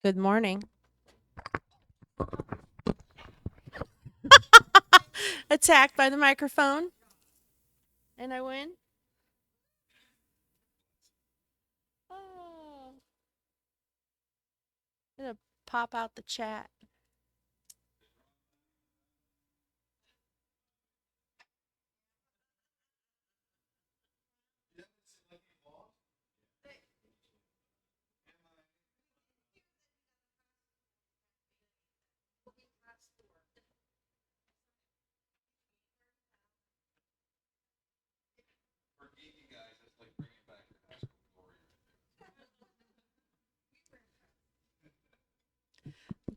Good morning. Attacked by the microphone, and I win. Oh, I'm gonna pop out the chat.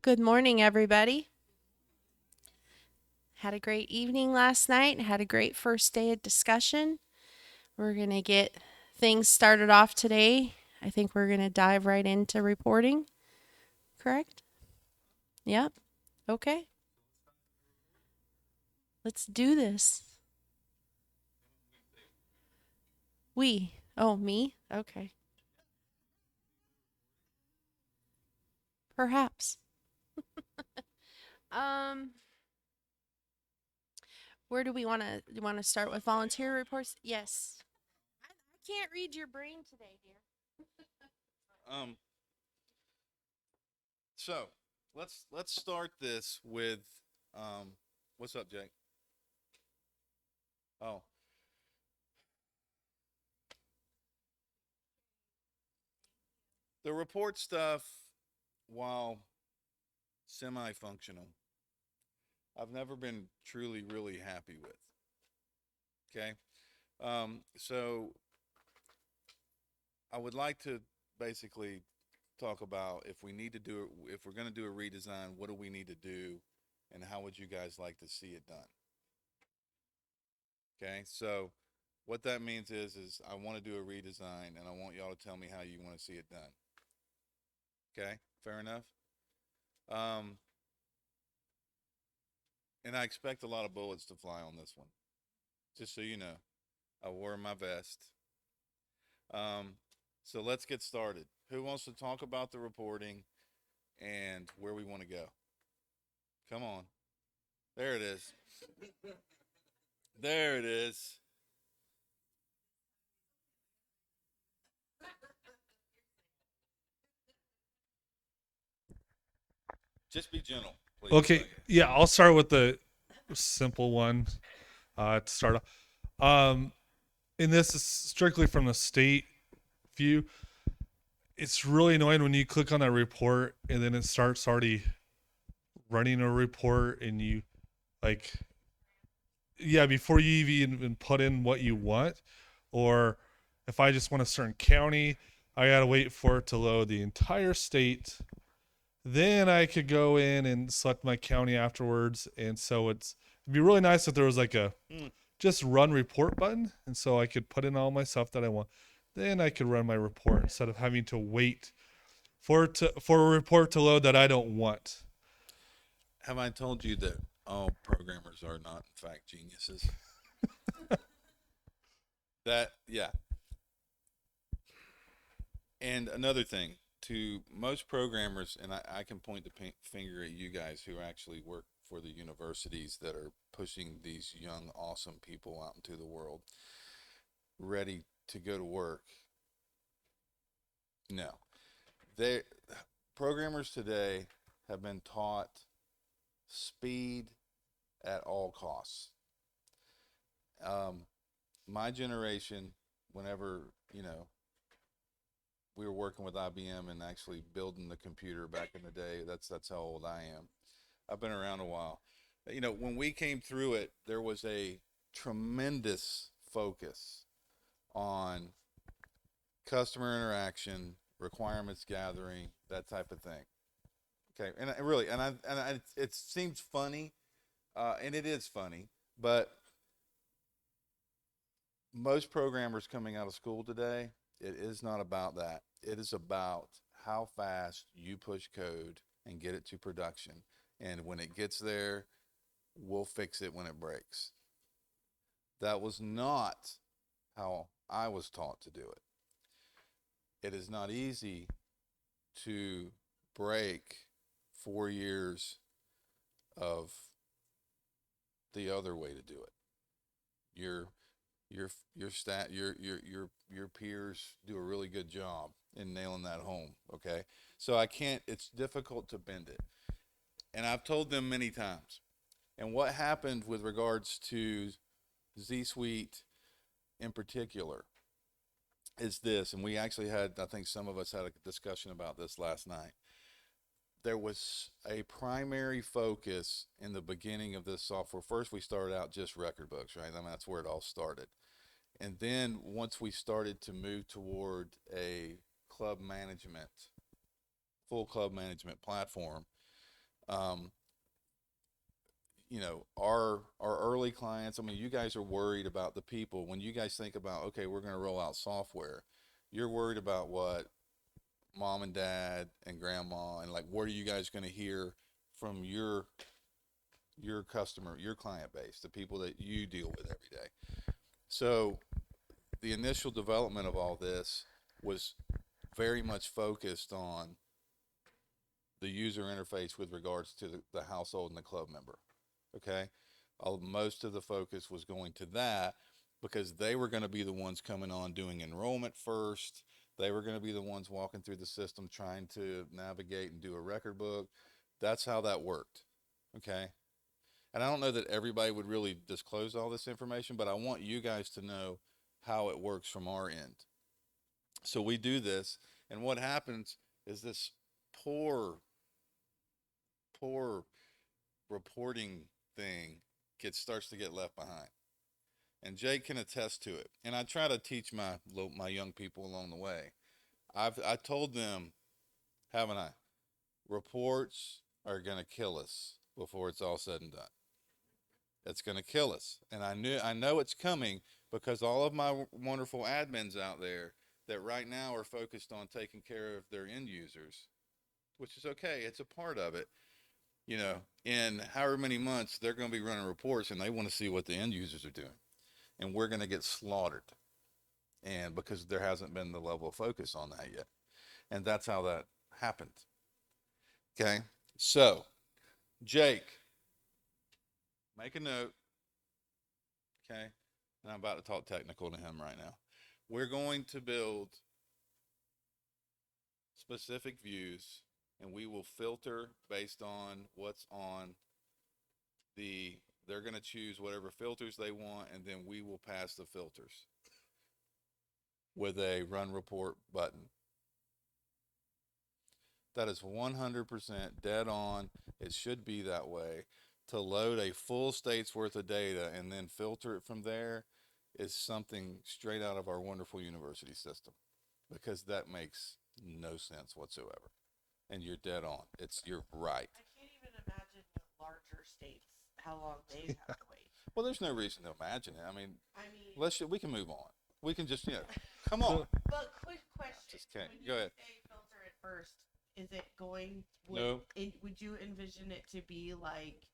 Good morning, everybody. Had a great evening last night. Had a great first day of discussion. We're gonna get things started off today. I think we're gonna dive right into reporting. Correct? Yep. Okay. Let's do this. We. Oh, me? Okay. Perhaps. Um, where do we want to start with volunteer reports? Yes. I can't read your brain today, dear. Um, so let's start this with what's up, Jake? Oh, the report stuff, while semi-functional, I've never been truly really happy with. Okay, so I would like to basically talk about if we need to do it, if we're going to do a redesign, what do we need to do, and how would you guys like to see it done? Okay, so what that means is I want to do a redesign, and I want y'all to tell me how you want to see it done. Okay, fair enough. Um, and I expect a lot of bullets to fly on this one. Just so you know, I wore my vest. Um, so let's get started. Who wants to talk about the reporting and where we want to go? Come on. There it is. There it is. Just be gentle, please. Okay, yeah, I'll start with the simple one to start off. And this is strictly from the state view. It's really annoying when you click on that report and then it starts already running a report and you like, yeah, before you even put in what you want, or if I just want a certain county, I gotta wait for it to load the entire state. Then I could go in and select my county afterwards, and so it'd be really nice if there was like a Mm. just run report button, and so I could put in all my stuff that I want. Then I could run my report instead of having to wait for a report to load that I don't want. Have I told you that all programmers are not, in fact, geniuses? That, yeah. And another thing, to most programmers, and I can point the finger at you guys who actually work for the universities that are pushing these young, awesome people out into the world, ready to go to work. No, they programmers today have been taught speed at all costs. Um, my generation, whenever we were working with IBM and actually building the computer back in the day. That's how old I am. I've been around a while. When we came through it, there was a tremendous focus on customer interaction, requirements gathering, that type of thing. Okay, and really, it seems funny, and it is funny, but most programmers coming out of school today, it is not about that. It is about how fast you push code and get it to production. And when it gets there, we'll fix it when it breaks. That was not how I was taught to do it. It is not easy to break 4 years of the other way to do it. Your your peers do a really good job in nailing that home. Okay, so I can't. It's difficult to bend it, and I've told them many times. And what happened with regards to Z Suite in particular is this, and we actually had, I think some of us had a discussion about this last night. There was a primary focus in the beginning of this software. First, we started out just record books, right? I mean, that's where it all started. And then once we started to move toward a club management, full club management platform, um, our early clients, I mean, you guys are worried about the people. When you guys think about, okay, we're going to roll out software, you're worried about what mom and dad and grandma, and like, what are you guys going to hear from your customer, your client base, the people that you deal with every day. So the initial development of all this was very much focused on the user interface with regards to the household and the club member. Okay. Most of the focus was going to that because they were going to be the ones coming on doing enrollment first. They were going to be the ones walking through the system trying to navigate and do a record book. That's how that worked. Okay. And I don't know that everybody would really disclose all this information, but I want you guys to know how it works from our end. So we do this, and what happens is this poor, poor reporting thing starts to get left behind. And Jake can attest to it. And I try to teach my young people along the way. I told them, haven't I? Reports are gonna kill us before it's all said and done. It's gonna kill us, and I know it's coming because all of my wonderful admins out there that right now are focused on taking care of their end users, which is okay. It's a part of it. In however many months they're going to be running reports and they want to see what the end users are doing, and we're going to get slaughtered, and because there hasn't been the level of focus on that yet, and that's how that happened. Okay, so Jake, make a note. Okay, and I'm about to talk technical to him right now. We're going to build specific views, and we will filter based on what's on they're going to choose whatever filters they want, and then we will pass the filters with a run report button. That is 100% dead on. It should be that way. To load a full state's worth of data and then filter it from there is something straight out of our wonderful university system, because that makes no sense whatsoever. And you're dead on. You're right. I can't even imagine with larger states how long they have to wait. Well, there's no reason to imagine it. I mean, I mean, we can move on. We can just, come on. but quick question: Just kidding. when Go you ahead. say filter it first, is it going? No. Would you envision it to be like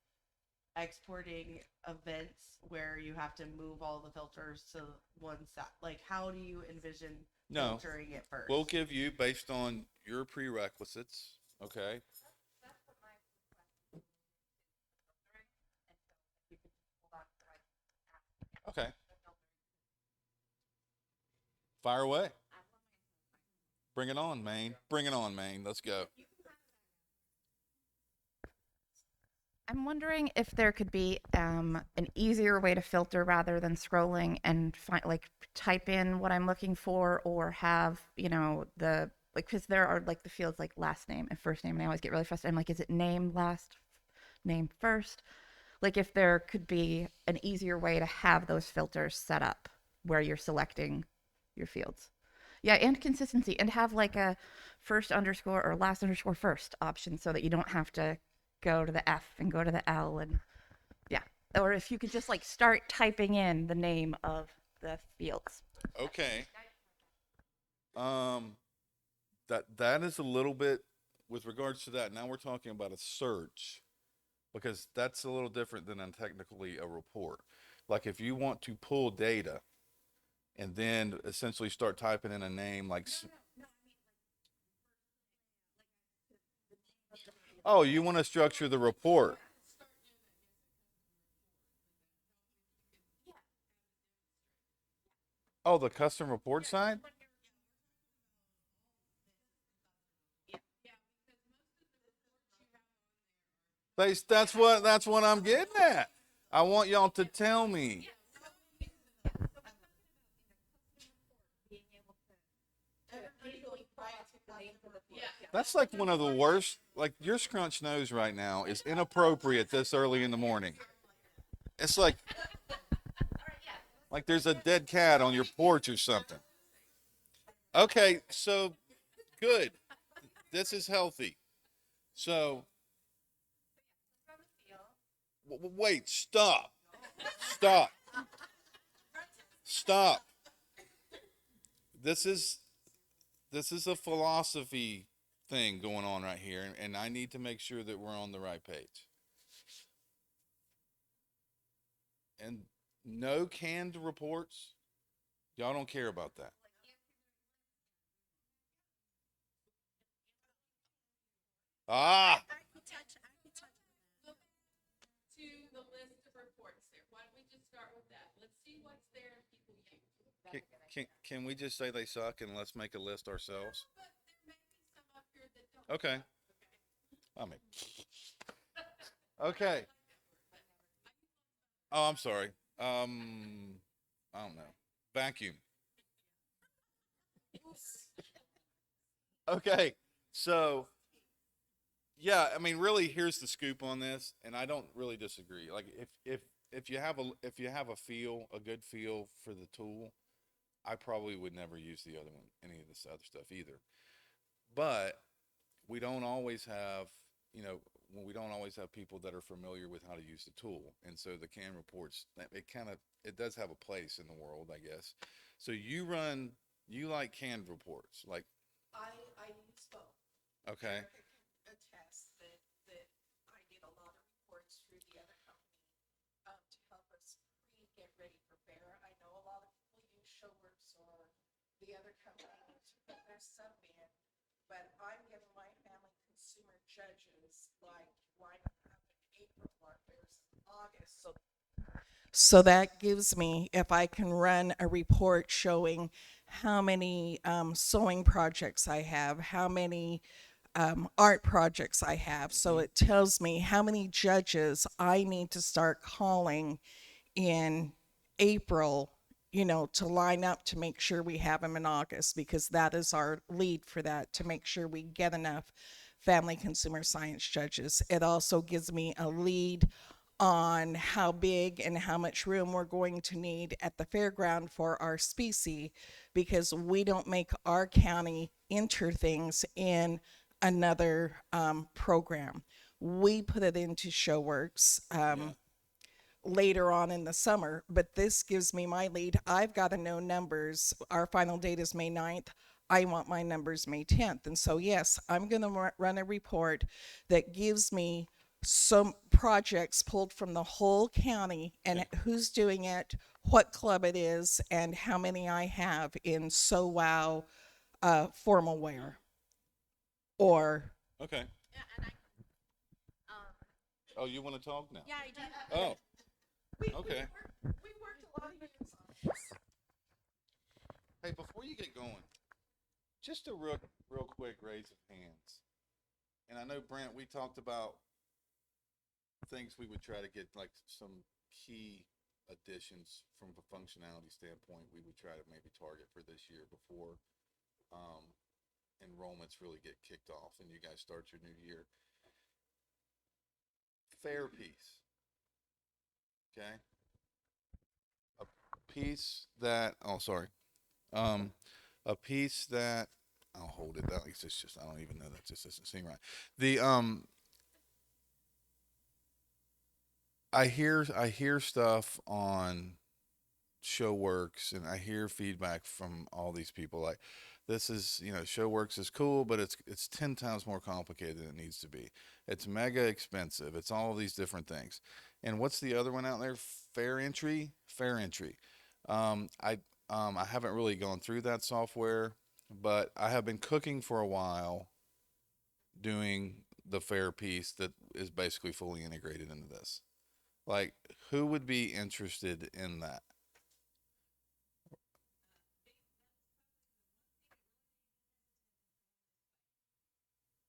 exporting events where you have to move all the filters to one side? Like, how do you envision No. filtering it first? We'll give you based on your prerequisites. Okay. Okay. Fire away. Bring it on, Maine. Bring it on, Maine. Let's go. I'm wondering if there could be an easier way to filter rather than scrolling and find like type in what I'm looking for, or have the like, because there are like the fields like last name and first name, and I always get really frustrated. I'm like, is it name last, name first? Like, if there could be an easier way to have those filters set up where you're selecting your fields. Yeah, and consistency, and have like a first underscore or last underscore first option so that you don't have to go to the F and go to the L, and yeah. Or if you could just like start typing in the name of the fields. Okay. That is a little bit with regards to that. Now we're talking about a search, because that's a little different than technically a report. Like if you want to pull data and then essentially start typing in a name like Oh, you want to structure the report. Oh, the custom report side? That's what I'm getting at. I want y'all to tell me. That's like one of the worst. Like your scrunch nose right now is inappropriate this early in the morning. It's like there's a dead cat on your porch or something. Okay, so good. This is healthy. So wait, stop, stop, stop. This is this is a philosophy thing going on right here, and I need to make sure that we're on the right page. And no canned reports. Y'all don't care about that. Ah, can, can we just say they suck and let's make a list ourselves? Okay. I mean, okay. Oh, I'm sorry. I don't know. Vacuum. Okay. So, yeah, I mean, really, here's the scoop on this, and I don't really disagree. Like, if you have a good feel for the tool, I probably would never use the other one, any of this other stuff either. But we don't always have, you know, we don't always have people that are familiar with how to use the tool, and so the can reports, it does have a place in the world, I guess. So you like canned reports, like okay, So that gives me, if I can run a report showing how many sewing projects I have, how many art projects I have. So mm-hmm. it tells me how many judges I need to start calling in April, to line up to make sure we have them in August, because that is our lead for that, to make sure we get enough family consumer science judges. It also gives me a lead on how big and how much room we're going to need at the fairground for our species, because we don't make our county enter things in another program. We put it into ShowWorks. Yeah. Later on in the summer, but this gives me my lead. I've got to know numbers. Our final date is May 9th. I want my numbers May 10th. And so, yes, I'm going to run a report that gives me some projects pulled from the whole county and Okay. who's doing it, what club it is, and how many I have in So Wow formal wear. Or, Okay. Oh, you want to talk now? Yeah, I do. Oh, okay. Hey, before you get going, just a real quick raise of hands. And I know Brent, we talked about things we would try to get, like some key additions from a functionality standpoint. We would try to maybe target for this year before um, enrollments really get kicked off and you guys start your new year. Fair piece. Okay. A piece that. Oh, sorry. Um, a piece that. I'll hold it. That it's just. I don't even know that just doesn't seem right. The I hear stuff on ShowWorks and I hear feedback from all these people like this is, ShowWorks is cool, but it's 10 times more complicated than it needs to be. It's mega expensive. It's all of these different things. And what's the other one out there? Fair Entry? Fair Entry. I haven't really gone through that software, but I have been cooking for a while doing the fair piece that is basically fully integrated into this. Like, who would be interested in that?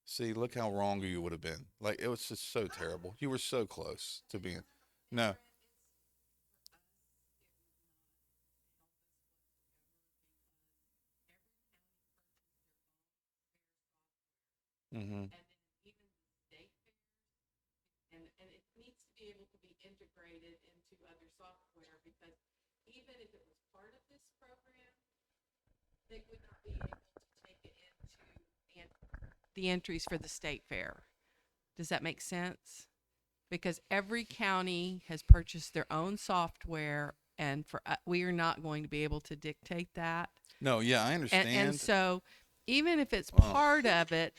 See, look how wrong you would have been. Like, it was just so terrible. You were so close to being. No. Mm-hmm. And it needs to be able to be integrated into other software because even if it was part of this program, they would not be able to take it into the entries for the state fair. Does that make sense? Because every county has purchased their own software, and for we are not going to be able to dictate that. No, yeah, I And understand. so, even if it's Well, part of it,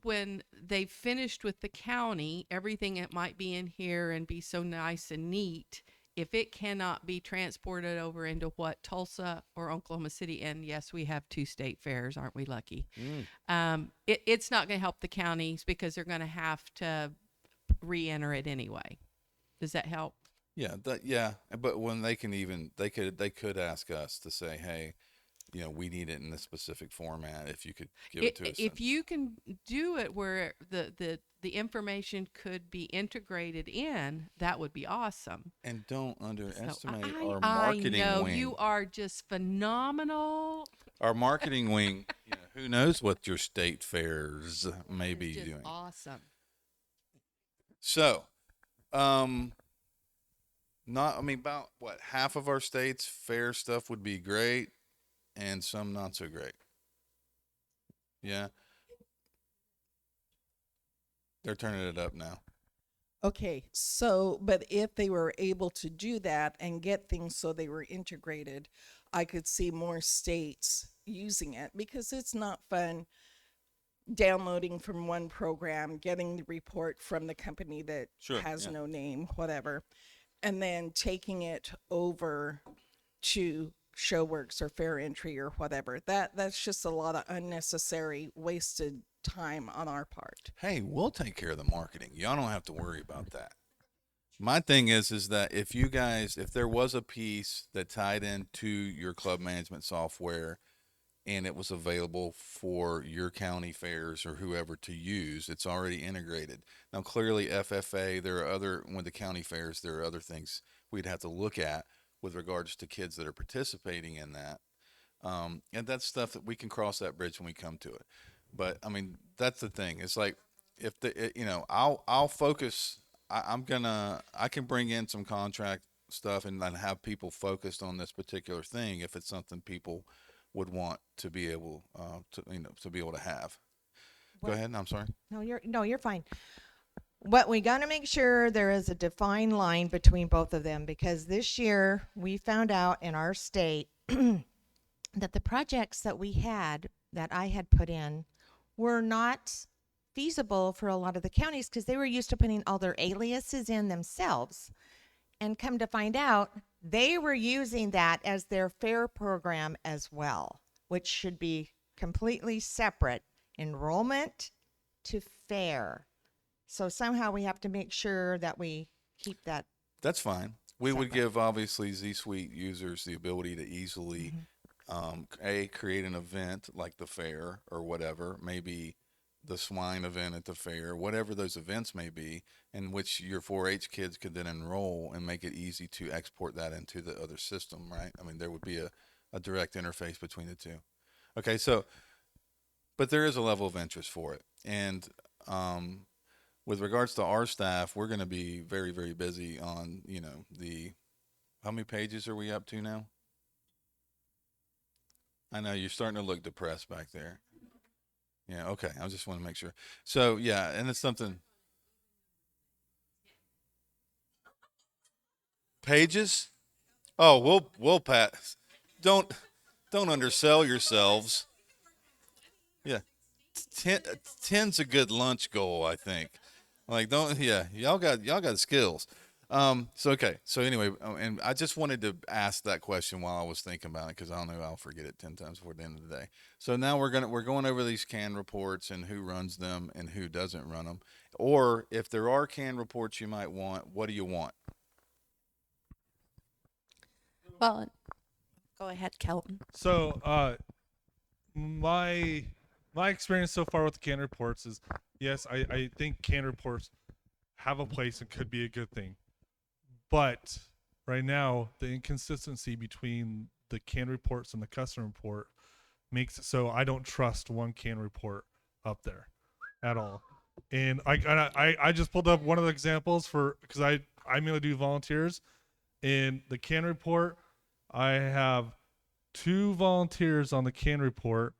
when they've finished with the county, everything that might be in here and be so nice and neat, if it cannot be transported over into what Tulsa or Oklahoma City, and yes, we have two state fairs, aren't we lucky? mm, It's not going to help the counties because they're going to have to re-enter it anyway. Does that help? yeah, yeah. But when they can even, they could ask us to say, hey, we need it in this specific format. If you could give it to us. If you can do it where the information could be integrated in, that would be awesome. And don't So underestimate our I marketing know wing. you are just phenomenal. Our marketing wing, who knows what your state fairs may It's be just doing. awesome. So, I mean, about what, half of our state's fair stuff would be great and some not so great. Yeah, they're turning it up now. Okay, so, but if they were able to do that and get things so they were integrated, I could see more states using it because it's not fun downloading from one program, getting the report from the company that Sure, has yeah. no name, whatever, and then taking it over to Showworks or Fair Entry or whatever. That's just a lot of unnecessary wasted time on our part. Hey, we'll take care of the marketing. Y'all don't have to worry about that. My thing is that if there was a piece that tied into your club management software and it was available for your county fairs or whoever to use, it's already integrated. Now, clearly, FFA, when the county fairs, there are other things we'd have to look at with regards to kids that are participating in that. And that's stuff that we can cross that bridge when we come to it. But I mean, that's the thing. It's like if I'll focus. I can bring in some contract stuff and then have people focused on this particular thing if it's something people would want to be able to have. Go What? ahead. I'm sorry. No, you're fine. What we got to make sure there is a defined line between both of them because this year we found out in our state that the projects that we had that I had put in were not feasible for a lot of the counties because they were used to putting all their aliases in themselves. And come to find out, they were using that as their fair program as well, which should be completely separate enrollment to fair. So somehow we have to make sure that we keep that. That's fine. We would Separate. give obviously Z Suite users the ability to easily create an event like the fair or whatever, maybe the swine event at the fair, whatever those events may be, in which your 4-H kids could then enroll and make it easy to export that into the other system, right? I mean, there would be a direct interface between the two. Okay, so, but there is a level of interest for it. And with regards to our staff, we're going to be very, very busy on, how many pages are we up to now? I know you're starting to look depressed back there. Yeah, okay. I just want to make sure. So, yeah, and it's something. Pages? Oh, we'll pass. Don't don't undersell yourselves. Yeah, ten, 10's a good lunch goal, I think. Like, don't, yeah, y'all got skills. So okay. So anyway, and I just wanted to ask that question while I was thinking about it because I don't know I'll forget it 10 times before the end of the day. So now we're going over these can reports and who runs them and who doesn't run them, or if there are can reports you might want, what do you want? Well, go ahead, Kelton. So, my my experience so far with the can reports is, yes, I think can reports have a place and could be a good thing. But right now, the inconsistency between the can reports and the custom report makes it so I don't trust one can report up there at all. And I just pulled up one of the examples for because I mainly do volunteers. In the can report, I have two volunteers on the can report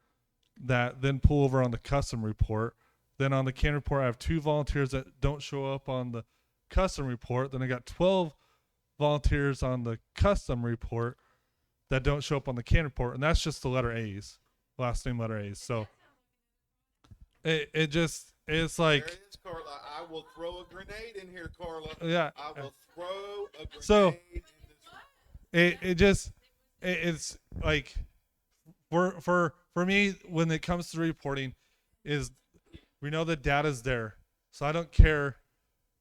that then pull over on the custom report. Then on the can report, I have two volunteers that don't show up on the custom report. Then I got 12 volunteers on the custom report that don't show up on the can report, and that's just the letter A's, last name letter A's. So it just it's There like it is, Carla. I will throw a grenade in here, Carla. yeah. I will throw a grenade So in this. it just it's like for me when it comes to reporting is we know the data's there, so I don't care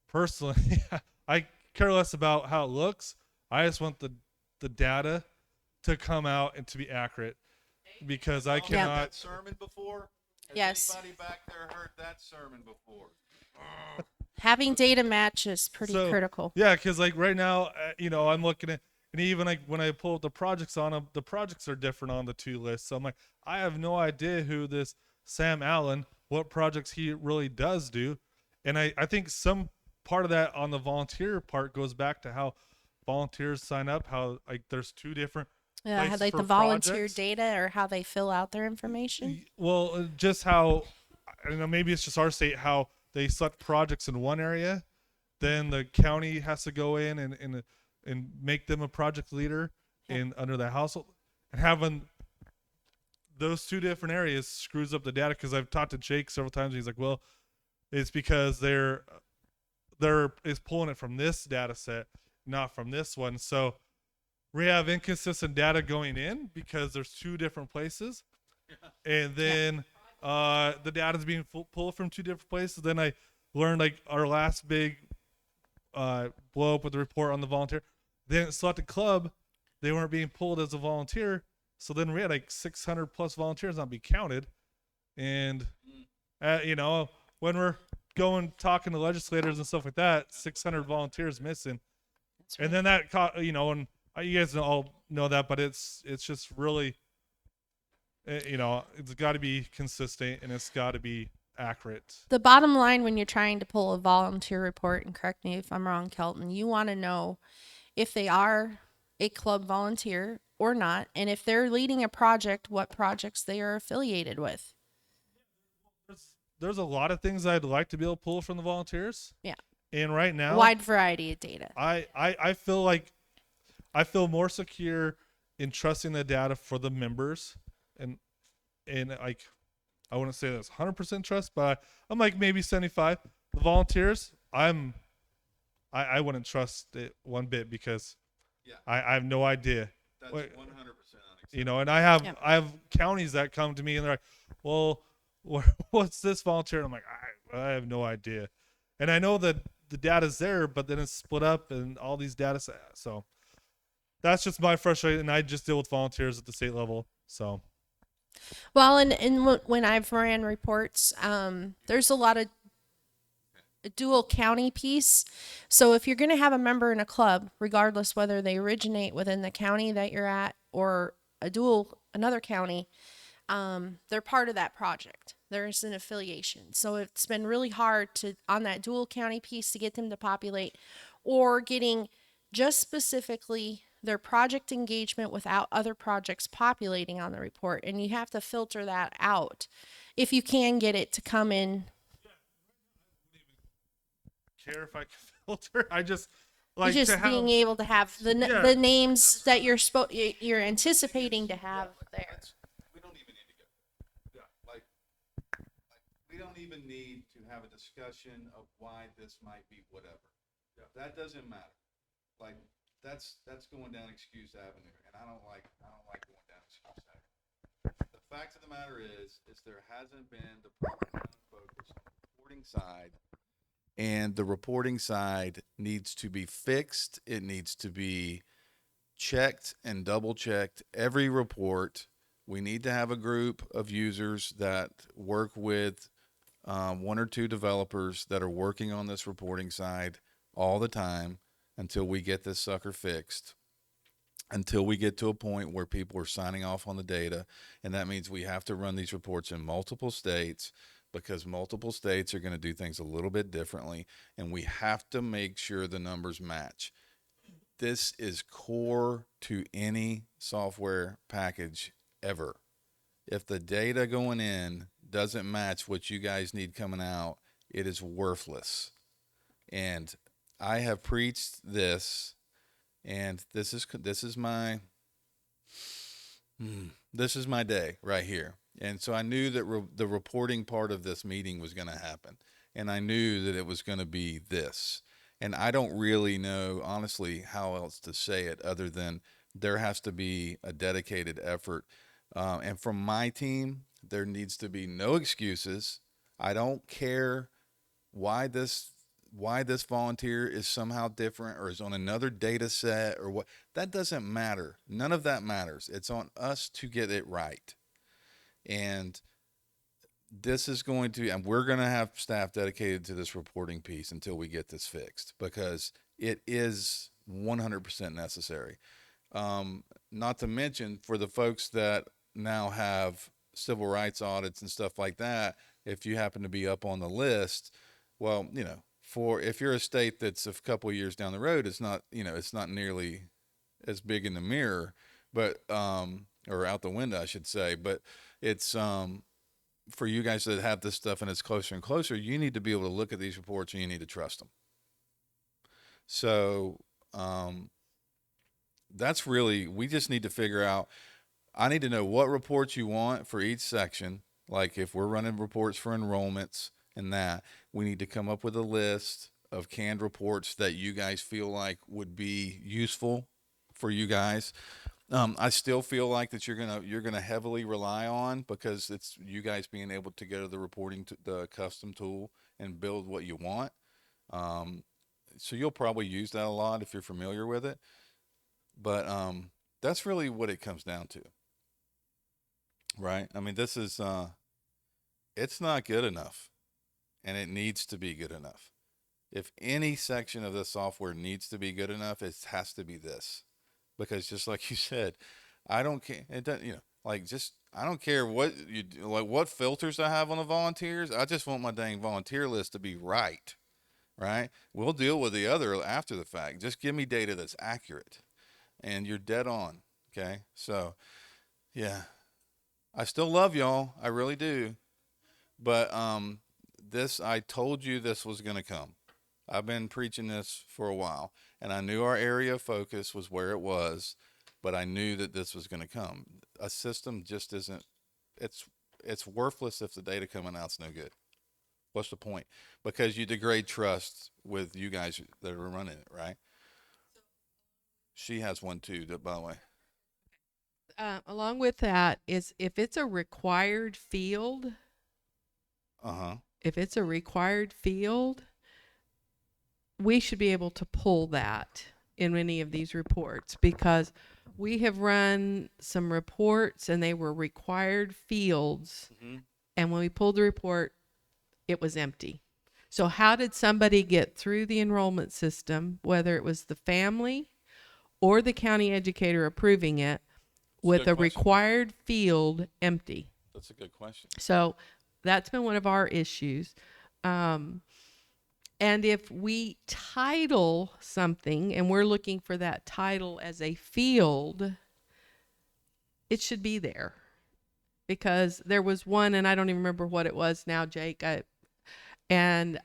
personally. I care less about how it looks. I just want the data to come out and to be accurate because I Y'all heard cannot. that sermon before? Has Yes. anybody back there heard that sermon before? Having data match is pretty So, critical. Yeah, because like right now, I'm looking at, and even like when I pull up the projects on them, the projects are different on the two lists. So I'm like, I have no idea who this Sam Allen, what projects he really does do, and I think some part of that on the volunteer part goes back to how volunteers sign up. How like there's two different Yeah, places like for the volunteer projects. data or how they fill out their information. Well, just how I don't know. Maybe it's just our state how they select projects in one area, then the county has to go in and make them a project leader in under the household, and having those two different areas screws up the data. Because I've talked to Jake several times. And he's like, well, it's because they're is pulling it from this data set, not from this one. So we have inconsistent data going in because there's two different places, and then the data is being pulled from two different places. Then I learned like our last big blow up with the report on the volunteer. Then at Selected Club, they weren't being pulled as a volunteer. So then we had like 600 plus volunteers not be counted. And, when we're going talking to legislators and stuff like that, 600 volunteers missing. That's right. And then that, and you guys all know that, but it's just really, it's got to be consistent and it's got to be accurate. The bottom line when you're trying to pull a volunteer report, and correct me if I'm wrong, Kelton, you want to know if they are a club volunteer or not, and if they're leading a project, what projects they are affiliated with. There's a lot of things I'd like to be able to pull from the volunteers. Yeah. And right now, Wide variety of data. I feel like I feel more secure in trusting the data for the members, and like I wouldn't say that's 100% trust, but I'm like maybe 75. The volunteers, I wouldn't trust it one bit because Yeah. I have no idea. That's Wait, 100% unacceptable. and I Yep. have counties that come to me and they're like, well, what's this volunteer? And I'm like, I have no idea. And I know that the data's there, but then it's split up and all these data sets. So that's just my frustration. And I just deal with volunteers at the state level. So Well, and when I've ran reports, there's a lot of dual county piece. So if you're going to have a member in a club, regardless whether they originate within the county that you're at or another county, they're part of that project. There's an affiliation. So it's been really hard on that dual county piece to get them to populate or getting just specifically their project engagement without other projects populating on the report. And you have to filter that out if you can get it to come in. care if I can filter. I just like Just to have, being able to have the Yeah. the names that you're anticipating to have there. We don't even need to go. Yeah. Like we don't even need to have a discussion of why this might be whatever. Yeah. That doesn't matter. like that's going down Excuse Avenue, and I don't like going down Excuse Avenue. The fact of the matter is there hasn't been the proper amount of focus on the reporting side, and the reporting side needs to be fixed. It needs to be checked and double checked every report. We need to have a group of users that work with one or two developers that are working on this reporting side all the time until we get this sucker fixed, until we get to a point where people are signing off on the data. And that means we have to run these reports in multiple states because multiple states are going to do things a little bit differently. And we have to make sure the numbers match. This is core to any software package ever. If the data going in doesn't match what you guys need coming out, it is worthless. And I have preached this, and this is my day right here. And so I knew that the reporting part of this meeting was going to happen, and I knew that it was going to be this. And I don't really know, honestly, how else to say it other than there has to be a dedicated effort. And from my team, there needs to be no excuses. I don't care why this volunteer is somehow different or is on another data set or what. That doesn't matter. None of that matters. It's on us to get it right. And and we're going to have staff dedicated to this reporting piece until we get this fixed because it is 100% necessary. Not to mention for the folks that now have civil rights audits and stuff like that, if you happen to be up on the list, well, for if you're a state that's a couple of years down the road, it's not nearly as big in the mirror, but or out the window, I should say. But it's for you guys that have this stuff and it's closer and closer, you need to be able to look at these reports and you need to trust them. So that's really, we just need to figure out. I need to know what reports you want for each section. Like if we're running reports for enrollments and that, we need to come up with a list of canned reports that you guys feel like would be useful for you guys. I still feel like that you're gonna heavily rely on because it's you guys being able to go to the custom tool and build what you want. Um, so you'll probably use that a lot if you're familiar with it. But that's really what it comes down to, right? I mean, this is it's not good enough, and it needs to be good enough. If any section of this software needs to be good enough, it has to be this, because just like you said, I don't care. It doesn't, like just I don't care what you like, what filters I have on the volunteers. I just want my dang volunteer list to be right, right? We'll deal with the other after the fact. Just give me data that's accurate, and you're dead on. Okay, so yeah, I still love y'all. I really do. But this I told you this was going to come. I've been preaching this for a while, and I knew our area of focus was where it was, but I knew that this was going to come. A system just isn't. It's it's worthless if the data coming out's no good. What's the point? Because you degrade trust with you guys that are running it, right? She has one too, by the way. Along with that is if it's a required field, Uh huh. if it's a required field, we should be able to pull that in any of these reports because we have run some reports and they were required fields. Mm-hmm. And when we pulled the report, it was empty. So how did somebody get through the enrollment system, whether it was the family or the county educator approving it, with a required field empty? That's a good question. So that's been one of our issues. And if we title something and we're looking for that title as a field, it should be there. Because there was one, and I don't even remember what it was now, Jake, and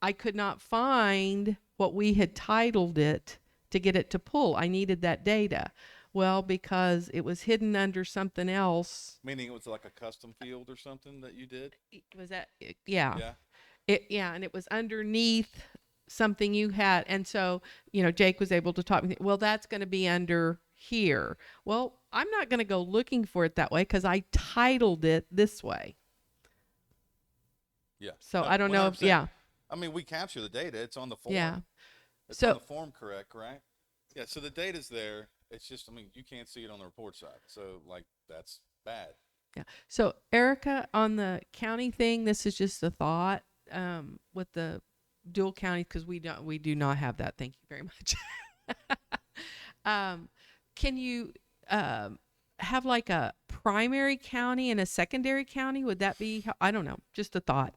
I could not find what we had titled it to get it to pull. I needed that data. Well, because it was hidden under something else. Meaning it was like a custom field or something that you did? Was that, yeah. Yeah. Yeah, and it was underneath something you had, and so Jake was able to talk with me. Well, that's going to be under here. Well, I'm not going to go looking for it that way because I titled it this way. Yeah. So No, I don't know if 100%. I mean, we capture the data. It's on the form. yeah. It's on So the form, correct? Right? Yeah. So the data's there. It's just, I mean, you can't see it on the report side. So like that's bad. yeah. So Erica, on the county thing, this is just a thought with the dual counties because we do not have that. Thank you very much. Can you have like a primary county and a secondary county? Would that be? I don't know. Just a thought.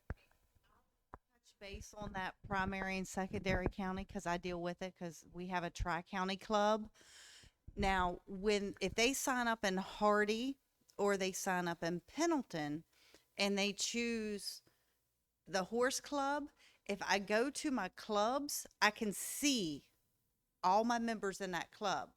Touch base on that primary and secondary county because I deal with it because we have a tri-county club. Now, if they sign up in Hardy or they sign up in Pendleton and they choose the horse club, if I go to my clubs, I can see all my members in that club.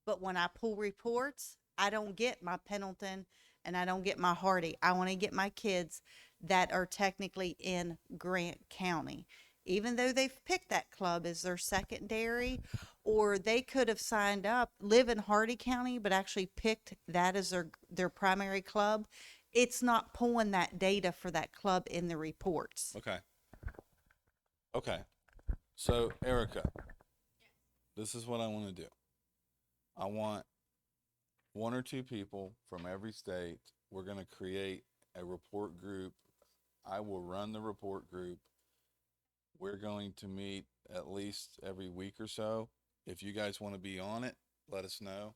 But when I pull reports, I don't get my Pendleton and I don't get my Hardy. I want to get my kids that are technically in Grant County. Even though they've picked that club as their secondary, or they could have signed up, live in Hardy County, but actually picked that as their primary club, it's not pulling that data for that club in the reports. Okay. Okay. So Erica, this is what I want to do. I want one or two people from every state. We're going to create a report group. I will run the report group. We're going to meet at least every week or so. If you guys want to be on it, let us know.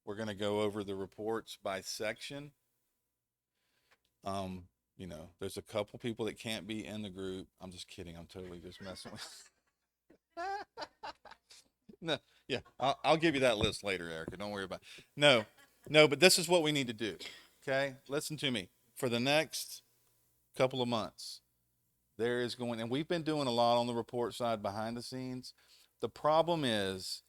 We're going to go over the reports by section. There's a couple people that can't be in the group. I'm just kidding. I'm totally just messing with. No, yeah, I'll give you that list later, Erica. Don't worry about it. No, but this is what we need to do. Okay, listen to me. For the next couple of months, there is going, and we've been doing a lot on the report side behind the scenes. The problem is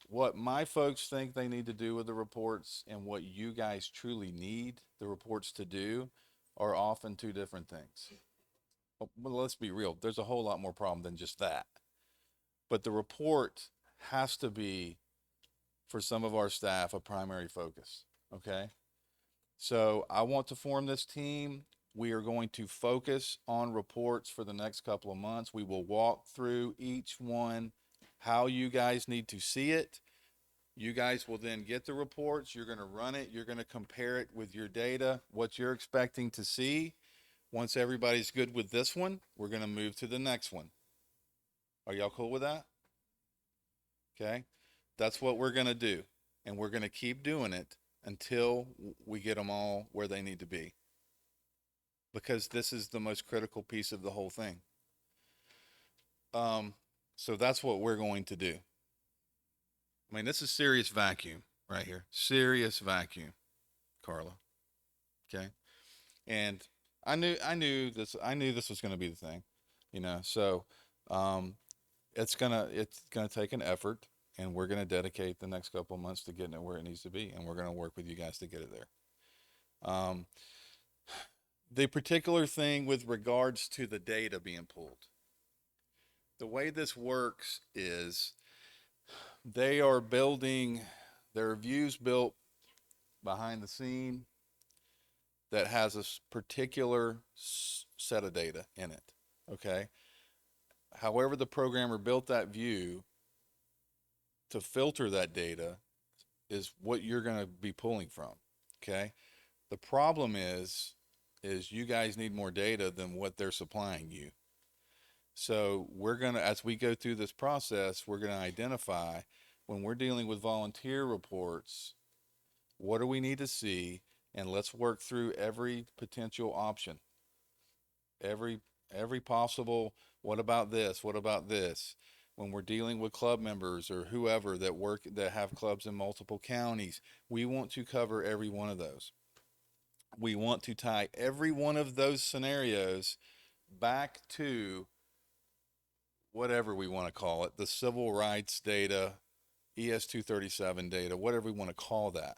what my folks think they need to do with the reports and what you guys truly need the reports to do are often two different things. Well, let's be real. There's a whole lot more problem than just that. But the report has to be, for some of our staff, a primary focus. Okay. So I want to form this team. We are going to focus on reports for the next couple of months. We will walk through each one, how you guys need to see it. You guys will then get the reports. You're going to run it. You're going to compare it with your data, what you're expecting to see. Once everybody's good with this one, we're going to move to the next one. Are y'all cool with that? Okay. That's what we're going to do. And we're going to keep doing it until we get them all where they need to be. Because this is the most critical piece of the whole thing. So that's what we're going to do. I mean, this is serious vacuum right here. Serious vacuum, Carla. Okay. And I knew this was going to be the thing, so, it's gonna take an effort, and we're gonna dedicate the next couple of months to getting it where it needs to be, and we're gonna work with you guys to get it there. The particular thing with regards to the data being pulled, the way this works is they are building their views built behind the scene that has a particular set of data in it. Okay. However, the programmer built that view to filter that data is what you're going to be pulling from. Okay. The problem is you guys need more data than what they're supplying you. So we're going to, as we go through this process, we're going to identify when we're dealing with volunteer reports, what do we need to see? And let's work through every potential option, every possible, what about this? What about this? When we're dealing with club members or whoever that have clubs in multiple counties, we want to cover every one of those. We want to tie every one of those scenarios back to whatever we want to call it, the civil rights data, ES 237 data, whatever we want to call that.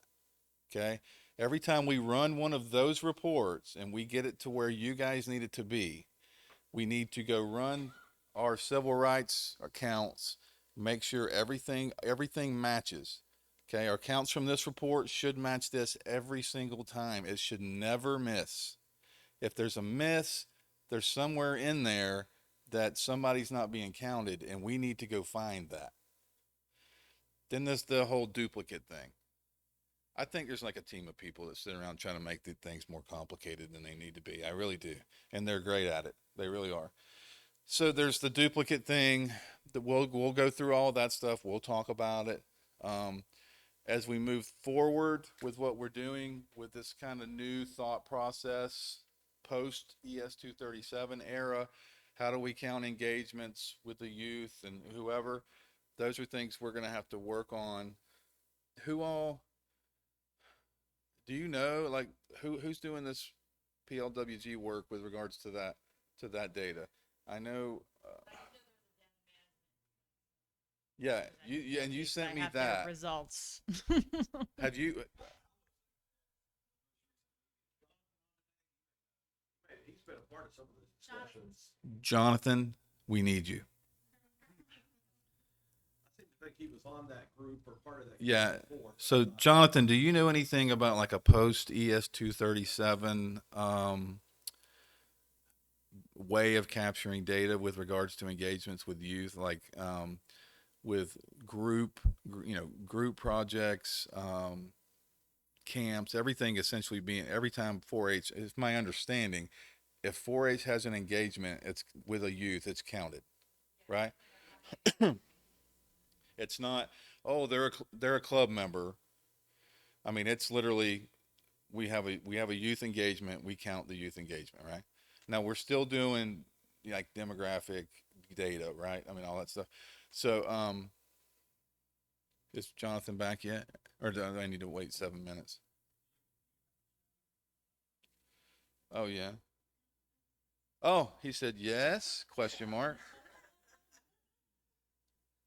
Okay. Every time we run one of those reports and we get it to where you guys need it to be, we need to go run our civil rights accounts, make sure everything matches. Okay, our counts from this report should match this every single time. It should never miss. If there's a miss, there's somewhere in there that somebody's not being counted, and we need to go find that. Then there's the whole duplicate thing. I think there's like a team of people that sit around trying to make the things more complicated than they need to be. I really do. And they're great at it. They really are. So there's the duplicate thing that we'll go through all that stuff. We'll talk about it. As we move forward with what we're doing with this kind of new thought process post ES 237 era, how do we count engagements with the youth and whoever? Those are things we're going to have to work on. Who all do you know, like who's doing this PLWG work with regards to that data? I know. Yeah, and you sent me that. Results. Have you? Jonathan, we need you. He was on that group or part of that. Yeah. So, Jonathan, do you know anything about like a post ES 237 way of capturing data with regards to engagements with youth, like with group projects, camps, everything essentially being every time 4-H? It's my understanding, if 4-H has an engagement, it's with a youth, it's counted, right? It's not, oh, they're a club member. I mean, it's literally we have a youth engagement. We count the youth engagement, right? Now we're still doing like demographic data, right? I mean, all that stuff. So, is Jonathan back yet, or do I need to wait 7 minutes? Oh yeah. Oh, he said yes? Question mark.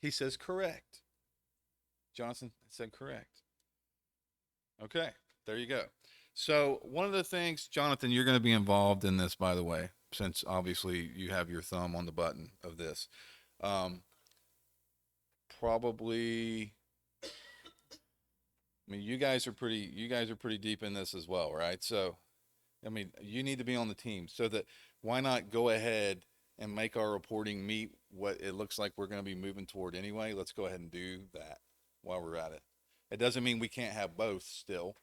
He says correct. Johnson said correct. Okay, there you go. So one of the things, Jonathan, you're going to be involved in this, by the way, since obviously you have your thumb on the button of this. Probably, I mean, you guys are pretty deep in this as well, right? So, I mean, you need to be on the team, so that why not go ahead and make our reporting meet what it looks like we're going to be moving toward anyway. Let's go ahead and do that while we're at it. It doesn't mean we can't have both still,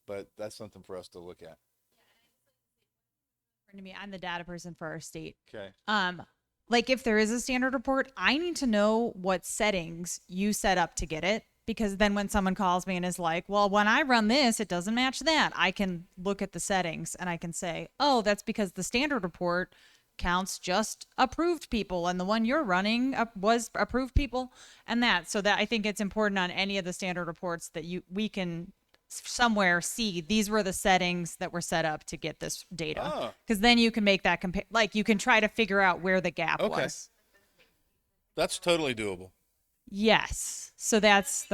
but that's something for us to look at. To me, I'm the data person for our state. Okay. Like if there is a standard report, I need to know what settings you set up to get it, because then when someone calls me and is like, well, when I run this, it doesn't match that, I can look at the settings and I can say, oh, that's because the standard report counts just approved people, and the one you're running was approved people, and that. So that I think it's important on any of the standard reports that we can somewhere see these were the settings that were set up to get this data, because then you can make that compare. Like you can try to figure out where the gap was. That's totally doable. Yes. So that's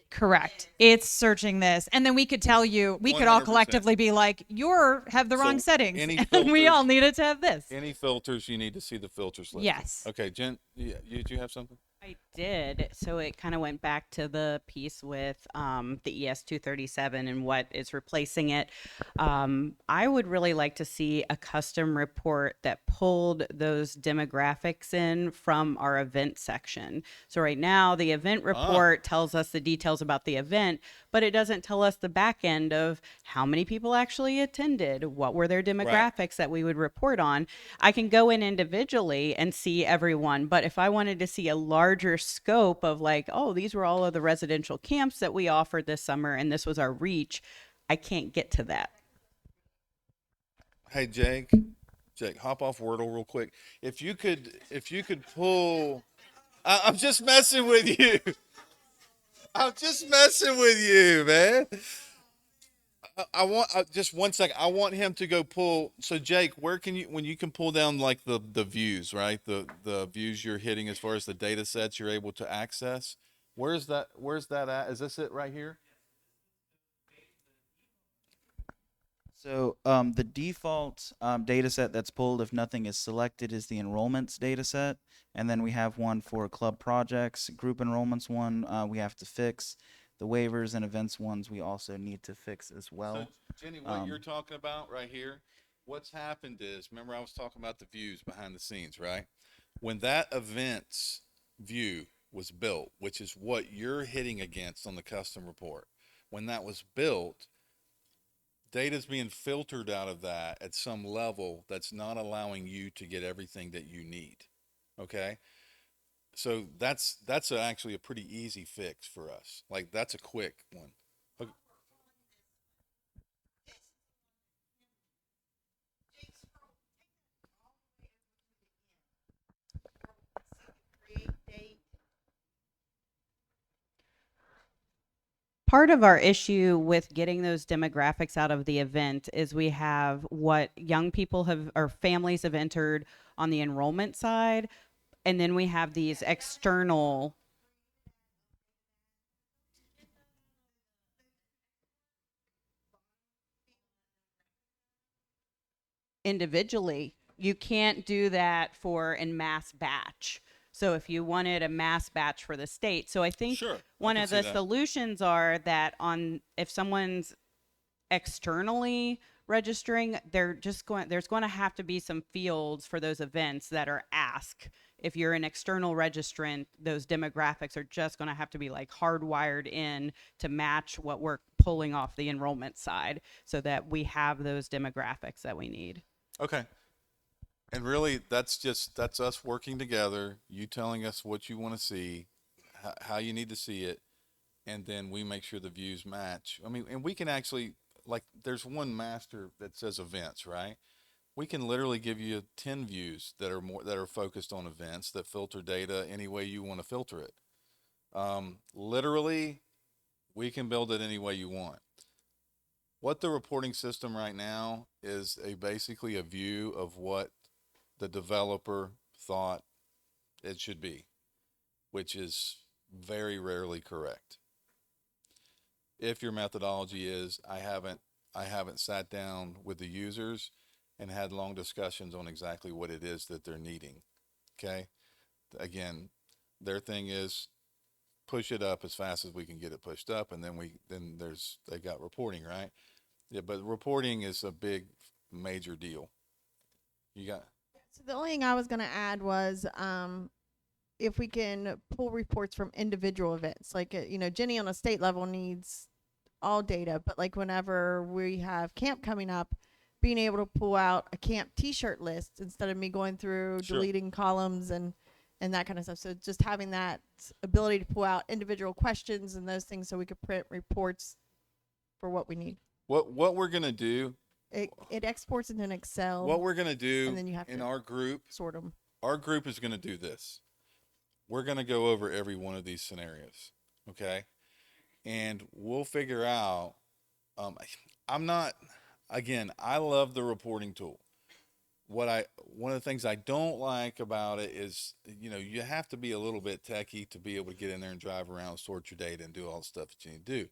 correct. It's searching this. And then we could tell you, we could all 100%. collectively be like, have the wrong settings. And we all needed to have this. Any filters, you need to see the filters list. Yes. Okay, Jen, did you have something? I did. So it kind of went back to the piece with the ES 237 and what is replacing it. I would really like to see a custom report that pulled those demographics in from our event section. So right now, the event report tells us the details about the event, but it doesn't tell us the back end of how many people actually attended, what were their demographics that we would report on. I can go in individually and see everyone, but if I wanted to see a larger scope of like, oh, these were all of the residential camps that we offered this summer and this was our reach, I can't get to that. Hey, Jake, hop off Wordle real quick. If you could pull, I'm just messing with you. I'm just messing with you, man. I want just 1 second. I want him to go pull. So Jake, where can you, when you can pull down like the views, right? The views you're hitting as far as the data sets you're able to access. Where's that at? Is this it right here? So the default data set that's pulled if nothing is selected is the enrollments data set. And then we have one for club projects, group enrollments one we have to fix. The waivers and events ones we also need to fix as well. So, Jenny, what you're talking about right here, what's happened is, remember I was talking about the views behind the scenes, right? When that events view was built, which is what you're hitting against on the custom report, when that was built, data's being filtered out of that at some level that's not allowing you to get everything that you need. Okay? So that's actually a pretty easy fix for us. Like that's a quick one. Okay. Part of our issue with getting those demographics out of the event is we have what young people have or families have entered on the enrollment side, and then we have these external individually. You can't do that for in mass batch. So if you wanted a mass batch for the state, so I think Sure. one I can of see the that. solutions are that on if someone's externally registering, there's going to have to be some fields for those events that are asked. If you're an external registrant, those demographics are just going to have to be like hardwired in to match what we're pulling off the enrollment side so that we have those demographics that we need. Okay. And really, that's us working together. You telling us what you want to see, how you need to see it, and then we make sure the views match. I mean, and we can actually like there's one master that says events, right? We can literally give you 10 views that are focused on events that filter data any way you want to filter it. Literally, we can build it any way you want. What the reporting system right now is basically a view of what the developer thought it should be, which is very rarely correct. If your methodology is I haven't sat down with the users and had long discussions on exactly what it is that they're needing. Okay? Again, their thing is push it up as fast as we can get it pushed up, and then they got reporting, right? Yeah, but reporting is a big major deal. You got So the only thing I was going to add was if we can pull reports from individual events, like Jenny on a state level needs all data, but like whenever we have camp coming up, being able to pull out a camp T-shirt list instead of me going through Sure. deleting columns and that kind of stuff. So just having that ability to pull out individual questions and those things, so we could print reports for what we need. what we're gonna do. It exports into an Excel. What we're gonna do and then you have in to our group. sort them. Our group is gonna do this. We're gonna go over every one of these scenarios. Okay, and we'll figure out. Um, I'm not. Again, I love the reporting tool. One of the things I don't like about it is, you have to be a little bit techie to be able to get in there and drive around, sort your data, and do all the stuff that you need to do.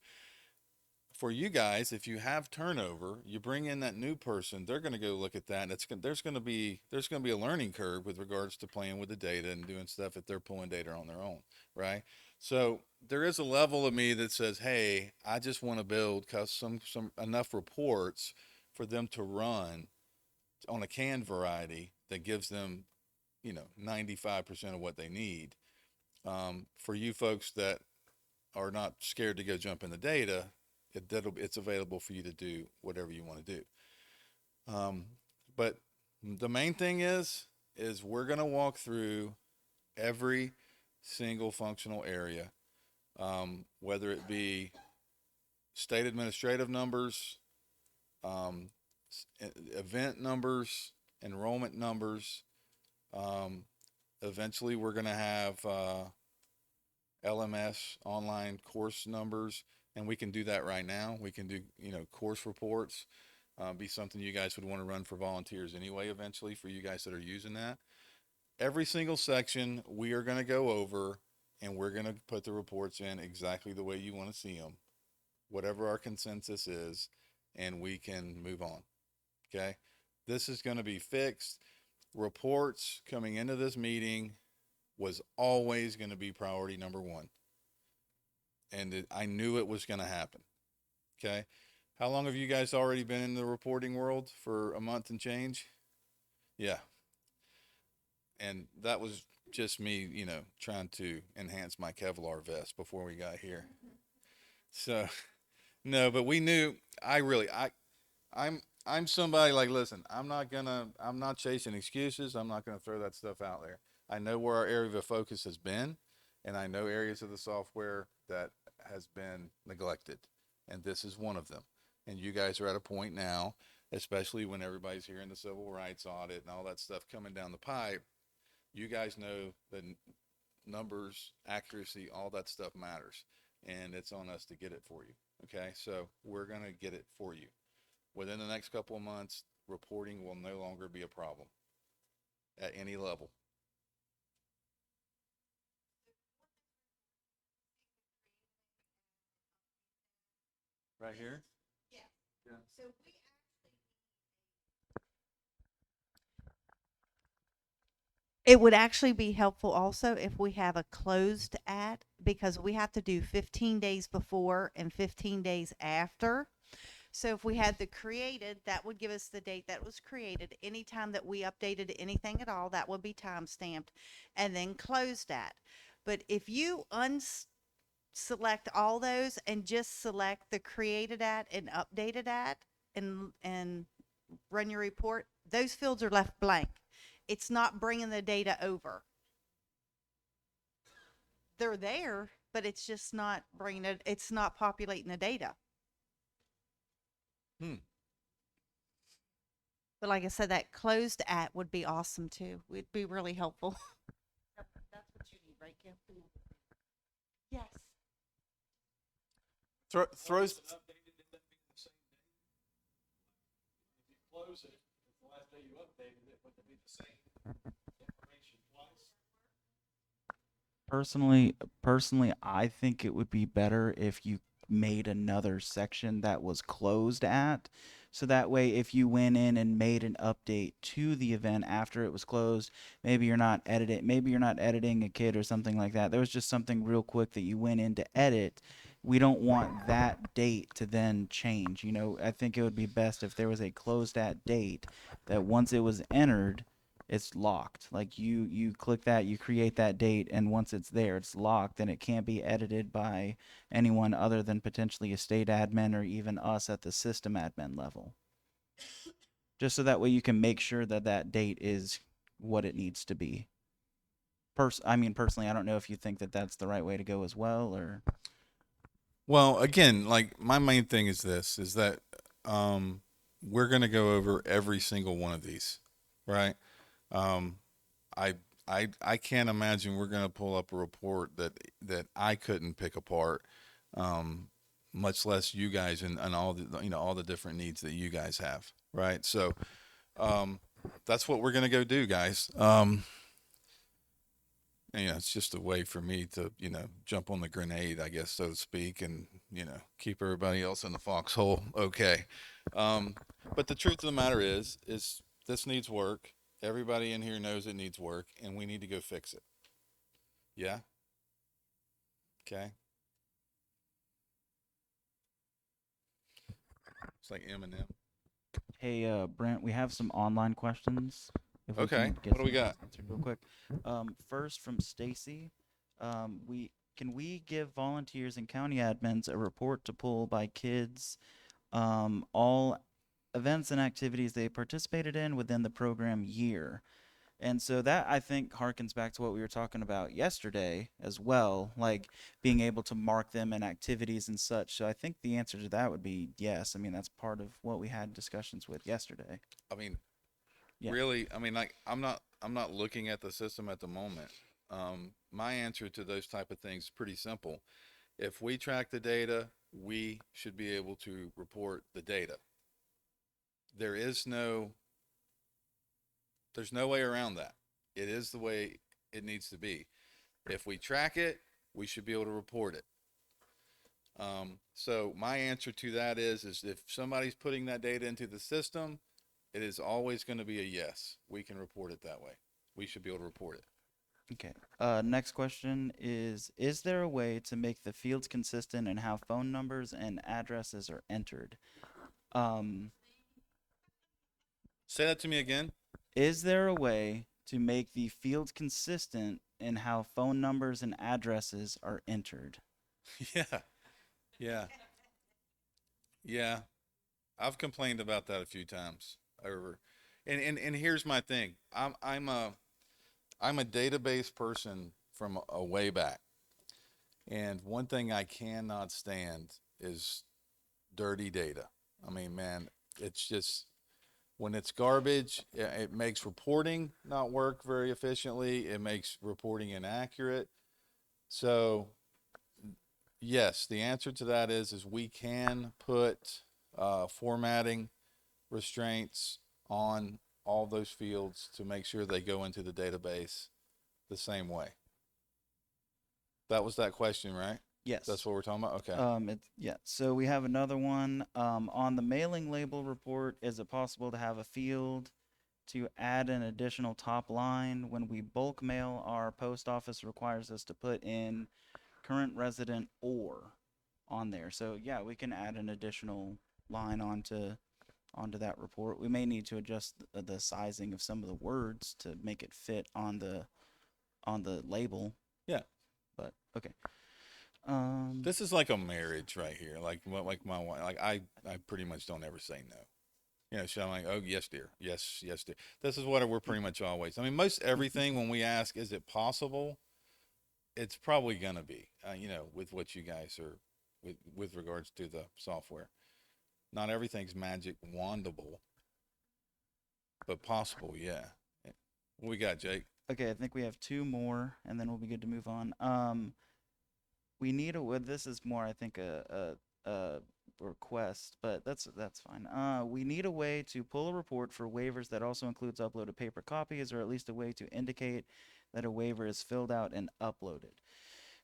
For you guys, if you have turnover, you bring in that new person, they're going to go look at that, and there's going to be a learning curve with regards to playing with the data and doing stuff if they're pulling data on their own, right? So there is a level of me that says, hey, I just want to build some enough reports for them to run on a canned variety that gives them 95% of what they need. For you folks that are not scared to go jump in the data, it's available for you to do whatever you want to do. But the main thing is we're going to walk through every single functional area, whether it be state administrative numbers, um, event numbers, enrollment numbers. Um, Eventually, we're going to have LMS online course numbers, and we can do that right now. We can do course reports. Be something you guys would want to run for volunteers anyway. Eventually, for you guys that are using that, every single section we are going to go over, and we're going to put the reports in exactly the way you want to see them, whatever our consensus is, and we can move on. Okay. This is going to be fixed. Reports coming into this meeting was always going to be priority number one. And I knew it was going to happen. Okay. How long have you guys already been in the reporting world? For a month and change? Yeah. And that was just me, trying to enhance my Kevlar vest before we got here. So, no, but we knew. I'm somebody like, listen, I'm not chasing excuses. I'm not gonna throw that stuff out there. I know where our area of focus has been, and I know areas of the software that has been neglected, and this is one of them. And you guys are at a point now, especially when everybody's hearing the civil rights audit and all that stuff coming down the pipe. You guys know that numbers, accuracy, all that stuff matters, and it's on us to get it for you. Okay, so we're gonna get it for you. Within the next couple of months, reporting will no longer be a problem at any level. Right here? Yeah. So it would actually be helpful also if we have a closed at, because we have to do 15 days before and 15 days after. So if we had the created, that would give us the date that was created. Anytime that we updated anything at all, that would be time stamped, and then closed at. But if you select all those and just select the created at and updated at, and run your report, those fields are left blank. It's not bringing the data over. They're there, but it's just not bringing it. It's not populating the data. Hmm. But like I said, that closed at would be awesome too. It'd be really helpful. That's what you need, right, Kim? Yes. Throws. Close it, if the last day you updated it, would it be the same information twice? Personally, I think it would be better if you made another section that was closed at. So that way, if you went in and made an update to the event after it was closed, maybe you're not editing a kid or something like that. There was just something real quick that you went in to edit. We don't want that date to then change. I think it would be best if there was a closed at date that once it was entered, it's locked. Like you click that, you create that date, and once it's there, it's locked, and it can't be edited by anyone other than potentially a state admin or even us at the system admin level. Just so that way you can make sure that that date is what it needs to be. Personally, I don't know if you think that that's the right way to go as well, or Well, again, like my main thing is this: is that we're going to go over every single one of these, right? Um, I I can't imagine we're going to pull up a report that I couldn't pick apart, um, much less you guys and all the all the different needs that you guys have, right? So um, that's what we're going to go do, guys. And, it's just a way for me to jump on the grenade, I guess, so to speak, and keep everybody else in the foxhole okay. Um, but the truth of the matter is this needs work. Everybody in here knows it needs work, and we need to go fix it. Yeah. Okay. It's like Eminem. hey, Brent, we have some online questions. If we Okay. can get What do we some of got? those answered real quick. First from Stacy, we give volunteers and county admins a report to pull by kids, all events and activities they participated in within the program year. And so that I think harkens back to what we were talking about yesterday as well, like being able to mark them in activities and such. So I think the answer to that would be yes. I mean, that's part of what we had discussions with yesterday. I mean, Yeah. really, I mean, like I'm not looking at the system at the moment. My answer to those type of things is pretty simple. If we track the data, we should be able to report the data. There is no there's no way around that. It is the way it needs to be. If we track it, we should be able to report it. So my answer to that is if somebody's putting that data into the system, it is always going to be a yes. We can report it that way. We should be able to report it. Okay. Next question is there a way to make the fields consistent in how phone numbers and addresses are entered? Um, Say that to me again. is there a way to make the fields consistent in how phone numbers and addresses are entered? Yeah. Yeah. Yeah. I've complained about that a few times over. And here's my thing. I'm a database person from a way back. And one thing I cannot stand is dirty data. I mean, man, it's just when it's garbage, it makes reporting not work very efficiently. It makes reporting inaccurate. So, yes, the answer to that is we can put formatting restraints on all those fields to make sure they go into the database the same way. That was that question, right? Yes. That's what we're talking about? Okay. Yeah. So we have another one. On the mailing label report, is it possible to have a field to add an additional top line when we bulk mail? Our post office requires us to put in current resident or on there. So yeah, we can add an additional line onto that report. We may need to adjust the sizing of some of the words to make it fit on the label. Yeah. But okay. This is like a marriage right here. Like my wife. Like I pretty much don't ever say no. You know, so I'm like, oh yes, dear, yes, yes, dear. This is what we're pretty much always. I mean, most everything when we ask, is it possible? It's probably gonna be. You know, with what you guys are, with regards to the software. Not everything's magic wandable, but possible, yeah. What we got, Jake? Okay, I think we have two more, and then we'll be good to move on. We need a. This is more, I think, a request, but that's fine. We need a way to pull a report for waivers that also includes uploaded paper copies, or at least a way to indicate that a waiver is filled out and uploaded.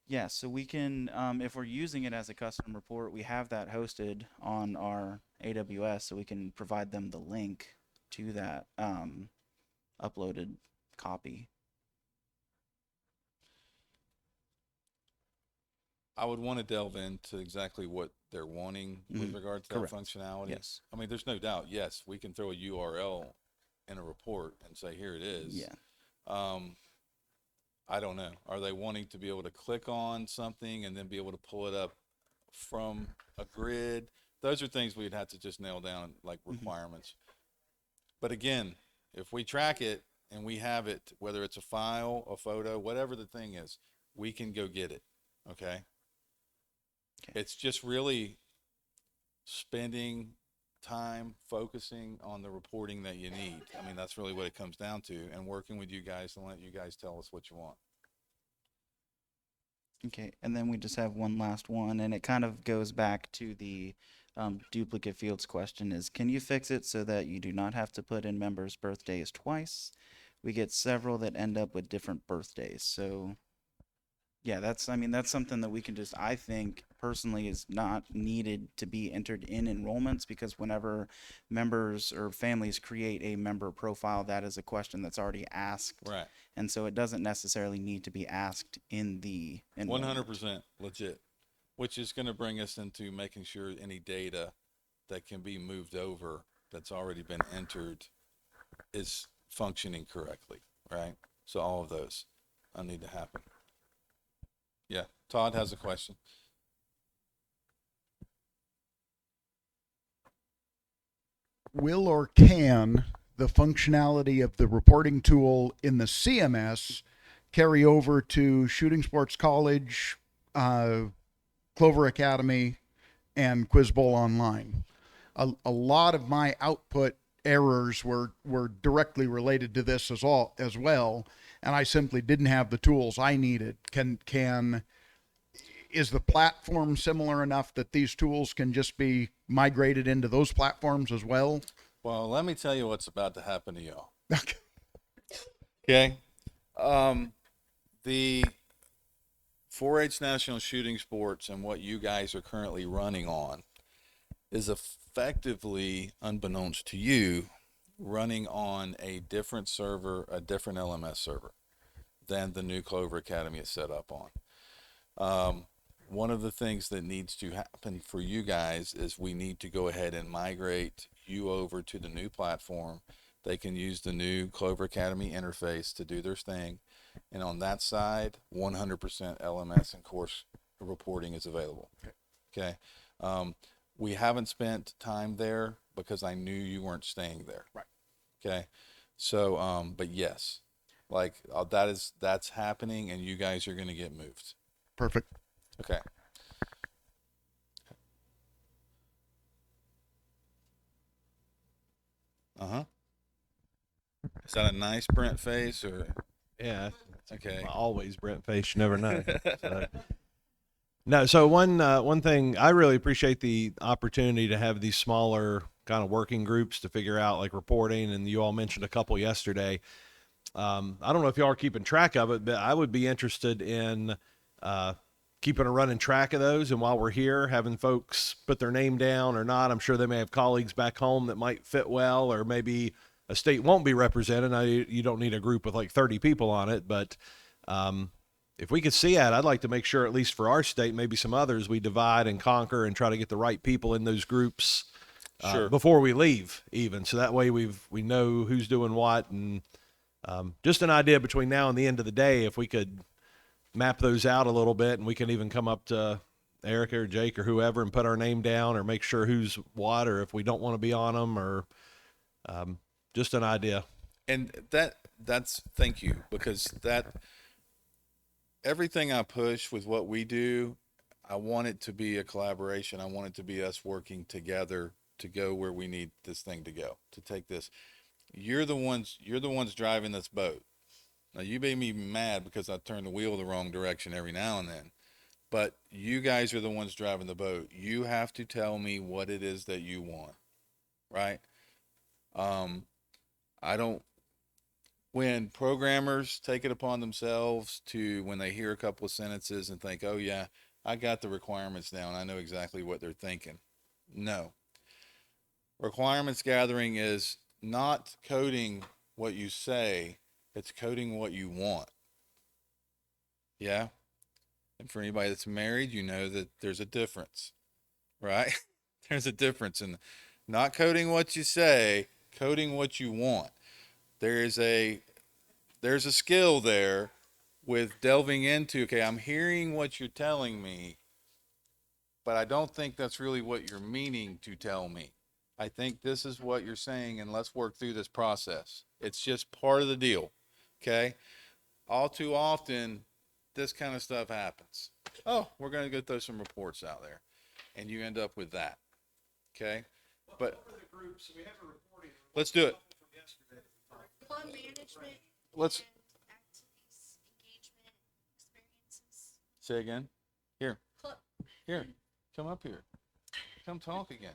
Yeah, so we can, if we're using it as a custom report, we have that hosted on our AWS, so we can provide them the link to that uploaded copy. I would want to delve into exactly what they're wanting with regard to that Correct. functionality. Yes. I mean, there's no doubt. Yes, we can throw a URL in a report and say, here it is. Yeah. I don't know. Are they wanting to be able to click on something and then be able to pull it up from a grid? Those are things we'd have to just nail down, like requirements. But again, if we track it and we have it, whether it's a file, a photo, whatever the thing is, we can go get it. Okay. It's just really spending time focusing on the reporting that you need. I mean, that's really what it comes down to, and working with you guys and let you guys tell us what you want. Okay, and then we just have one last one, and it kind of goes back to the duplicate fields question is, can you fix it so that you do not have to put in members' birthdays twice? We get several that end up with different birthdays. So yeah, that's something that we can just, I think personally is not needed to be entered in enrollments, because whenever members or families create a member profile, that is a question that's already asked. Right. And so it doesn't necessarily need to be asked in the enrollment. 100% legit, which is going to bring us into making sure any data that can be moved over that's already been entered is functioning correctly, right? So all of those need to happen. Yeah, Todd has a question. Will or can the functionality of the reporting tool in the CMS carry over to Shooting Sports College, Clover Academy, and Quiz Bowl Online? A lot of my output errors were directly related to this as well, and I simply didn't have the tools I needed. Is the platform similar enough that these tools can just be migrated into those platforms as well? Well, let me tell you what's about to happen to y'all. Okay. The 4-H National Shooting Sports and what you guys are currently running on is effectively, unbeknownst to you, running on a different server, a different LMS server than the new Clover Academy is set up on. One of the things that needs to happen for you guys is we need to go ahead and migrate you over to the new platform. They can use the new Clover Academy interface to do their thing. And on that side, 100% LMS and course reporting is available. Okay. We haven't spent time there because I knew you weren't staying there. Right. Okay. So, but yes, like that's happening and you guys are going to get moved. Perfect. Okay. Uh-huh. Is that a nice Brent face or? Yeah. Okay. Always Brent face. You never know. So. No. So one thing I really appreciate the opportunity to have these smaller kind of working groups to figure out like reporting, and you all mentioned a couple yesterday. I don't know if y'all are keeping track of it, but I would be interested in keeping a running track of those. And while we're here, having folks put their name down or not, I'm sure they may have colleagues back home that might fit well, or maybe a state won't be represented. Now, you don't need a group with like 30 people on it, but if we could see that, I'd like to make sure, at least for our state, maybe some others, we divide and conquer and try to get the right people in those groups Sure. before we leave, even. So that way we know who's doing what, and just an idea between now and the end of the day, if we could map those out a little bit, and we can even come up to Erica or Jake or whoever and put our name down, or make sure who's what, or if we don't want to be on them, or just an idea. And that's thank you, because that everything I push with what we do, I want it to be a collaboration. I want it to be us working together to go where we need this thing to go, to take this. You're the ones driving this boat. Now you made me mad because I turn the wheel the wrong direction every now and then. But you guys are the ones driving the boat. You have to tell me what it is that you want. Right? I don't when programmers take it upon themselves to, when they hear a couple of sentences and think, oh yeah, I got the requirements down, I know exactly what they're thinking. No. Requirements gathering is not coding what you say, it's coding what you want. Yeah? And for anybody that's married, you know that there's a difference, right? There's a difference in not coding what you say, coding what you want. There's a skill there with delving into, okay, I'm hearing what you're telling me, but I don't think that's really what you're meaning to tell me. I think this is what you're saying, and let's work through this process. It's just part of the deal, okay? All too often, this kind of stuff happens. Oh, we're going to go throw some reports out there, and you end up with that, okay? But let's do it. Club management. Let's Activities, engagement, experiences. say again. Here, Club. here, come up here. Come talk again.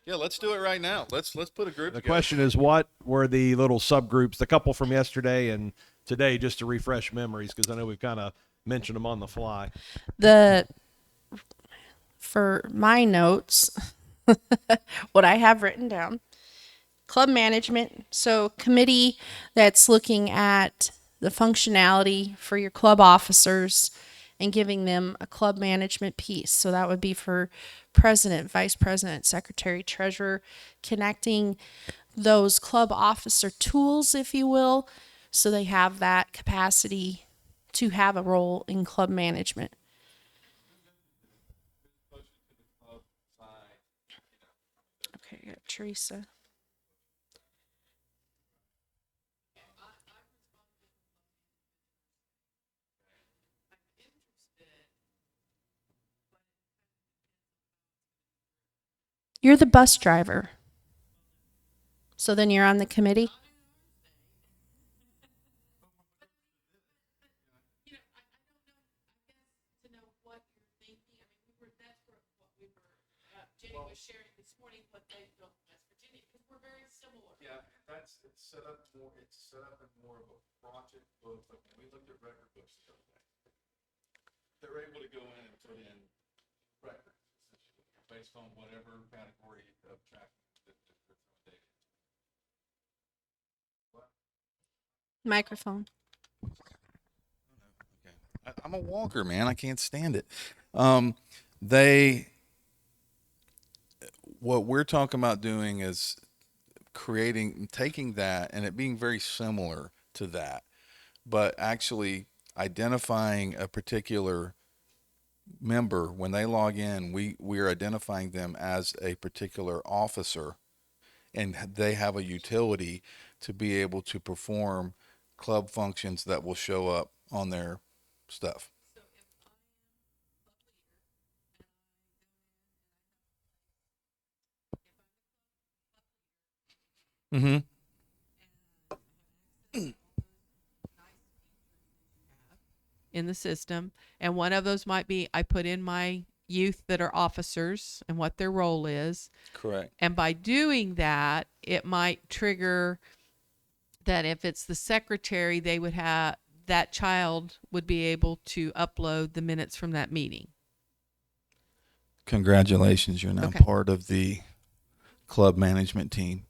Yeah, let's do it right now. Let's put a group The together. question is, what were the little subgroups, the couple from yesterday and today, just to refresh memories, because I know we've kind of mentioned them on the fly. For my notes, what I have written down, club management. So committee that's looking at the functionality for your club officers and giving them a club management piece. So that would be for president, vice president, secretary, treasurer, connecting those club officer tools, if you will, so they have that capacity to have a role in club management. Okay, I got Teresa. You're the bus driver. So then you're on the committee? Yeah, it's set up in more of a project book. Like when we looked at record books the other day, they're able to go in and put in records based on whatever category of tracking that they're throwing data. Microphone. Okay. I'm a walker, man. I can't stand it. They, what we're talking about doing is taking that and it being very similar to that, but actually identifying a particular member when they log in. We are identifying them as a particular officer, and they have a utility to be able to perform club functions that will show up on their stuff. Mm-hmm. in the system. And one of those might be I put in my youth that are officers and what their role is. Correct. And by doing that, it might trigger that if it's the secretary, they would have that child would be able to upload the minutes from that meeting. Congratulations, you're now Okay. part of the club management team.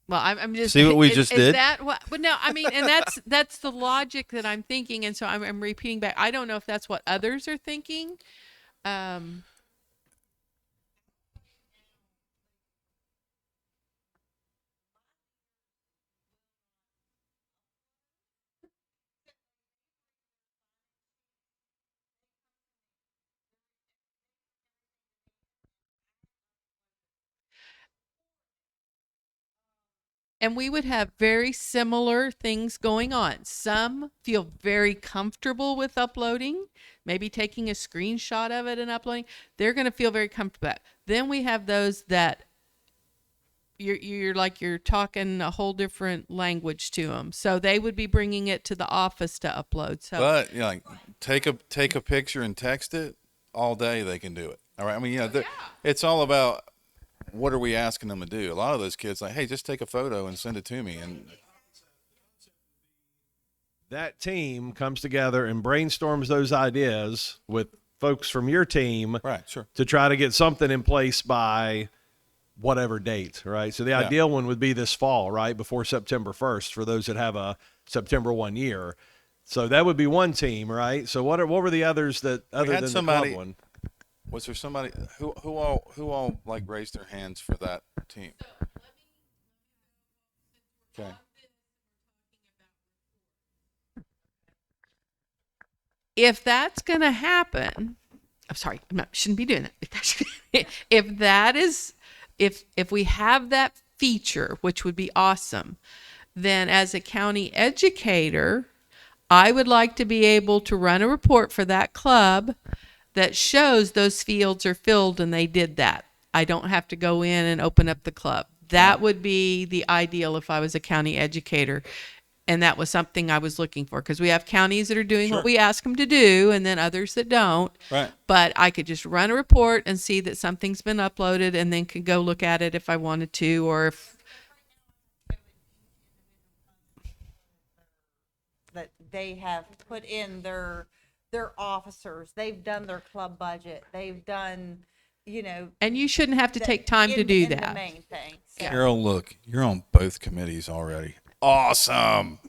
Well, I'm just See what we just is did? that what? But no, I mean, and that's the logic that I'm thinking, and so I'm repeating back. I don't know if that's what others are thinking. Um, and we would have very similar things going on. Some feel very comfortable with uploading, maybe taking a screenshot of it and uploading. They're going to feel very comfortable. Then we have those that you're like you're talking a whole different language to them, so they would be bringing it to the office to upload. So, But like take a picture and text it all day. They can do it. All right. I mean, it's all about what are we asking them to do. A lot of those kids like, hey, just take a photo and send it to me, and That team comes together and brainstorms those ideas with folks from your team, right, sure, to try to get something in place by whatever date, right? So the Yeah. ideal one would be this fall, right, before September 1st for those that have a September 1 year. So that would be one team, right? So what were the others that other had than somebody- the club one? was there somebody who all like raised their hands for that team? Okay. if that's going to happen, I'm sorry, shouldn't be doing that. If that is, if we have that feature, which would be awesome, then as a county educator, I would like to be able to run a report for that club that shows those fields are filled and they did that. I don't have to go in and open up the club. That would be the ideal if I was a county educator. And that was something I was looking for, because we have counties that are doing Sure. what we ask them to do and then others that don't. Right. But I could just run a report and see that something's been uploaded and then could go look at it if I wanted to, or if That they have put in their officers, they've done their club budget, they've done, and you shouldn't have to the- take time to in- do in that. The main thing. So. Carol, look, you're on both committees already. Awesome.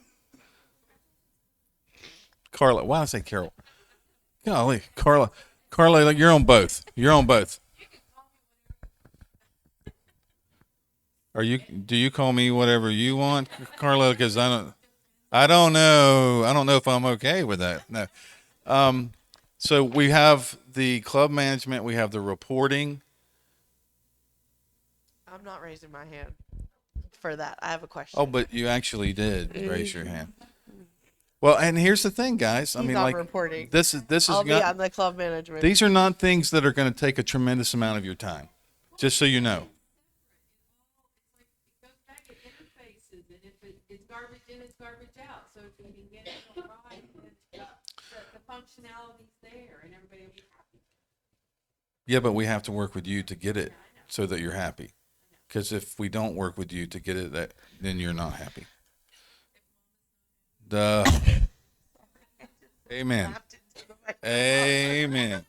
Carla, why did I say Carol? Golly, Carla, look, you're on both. You're on both. Do you call me whatever you want, Carla? Because I don't know. I don't know if I'm okay with that. No. So we have the club management. We have the reporting. I'm not raising my hand for that. I have a question. Oh, but you actually did raise your hand. Well, and here's the thing, guys. I He's mean, not like reporting. this is I'll be not, on the club management. these are not things that are going to take a tremendous amount of your time. Just so you know. It's garbage in, it's garbage out. So if you can get it right, the functionality's there and everybody will be happy. Yeah, but we have to work with you to get it so that you're happy. Because if we don't work with you to get it, then you're not happy. Amen. Amen.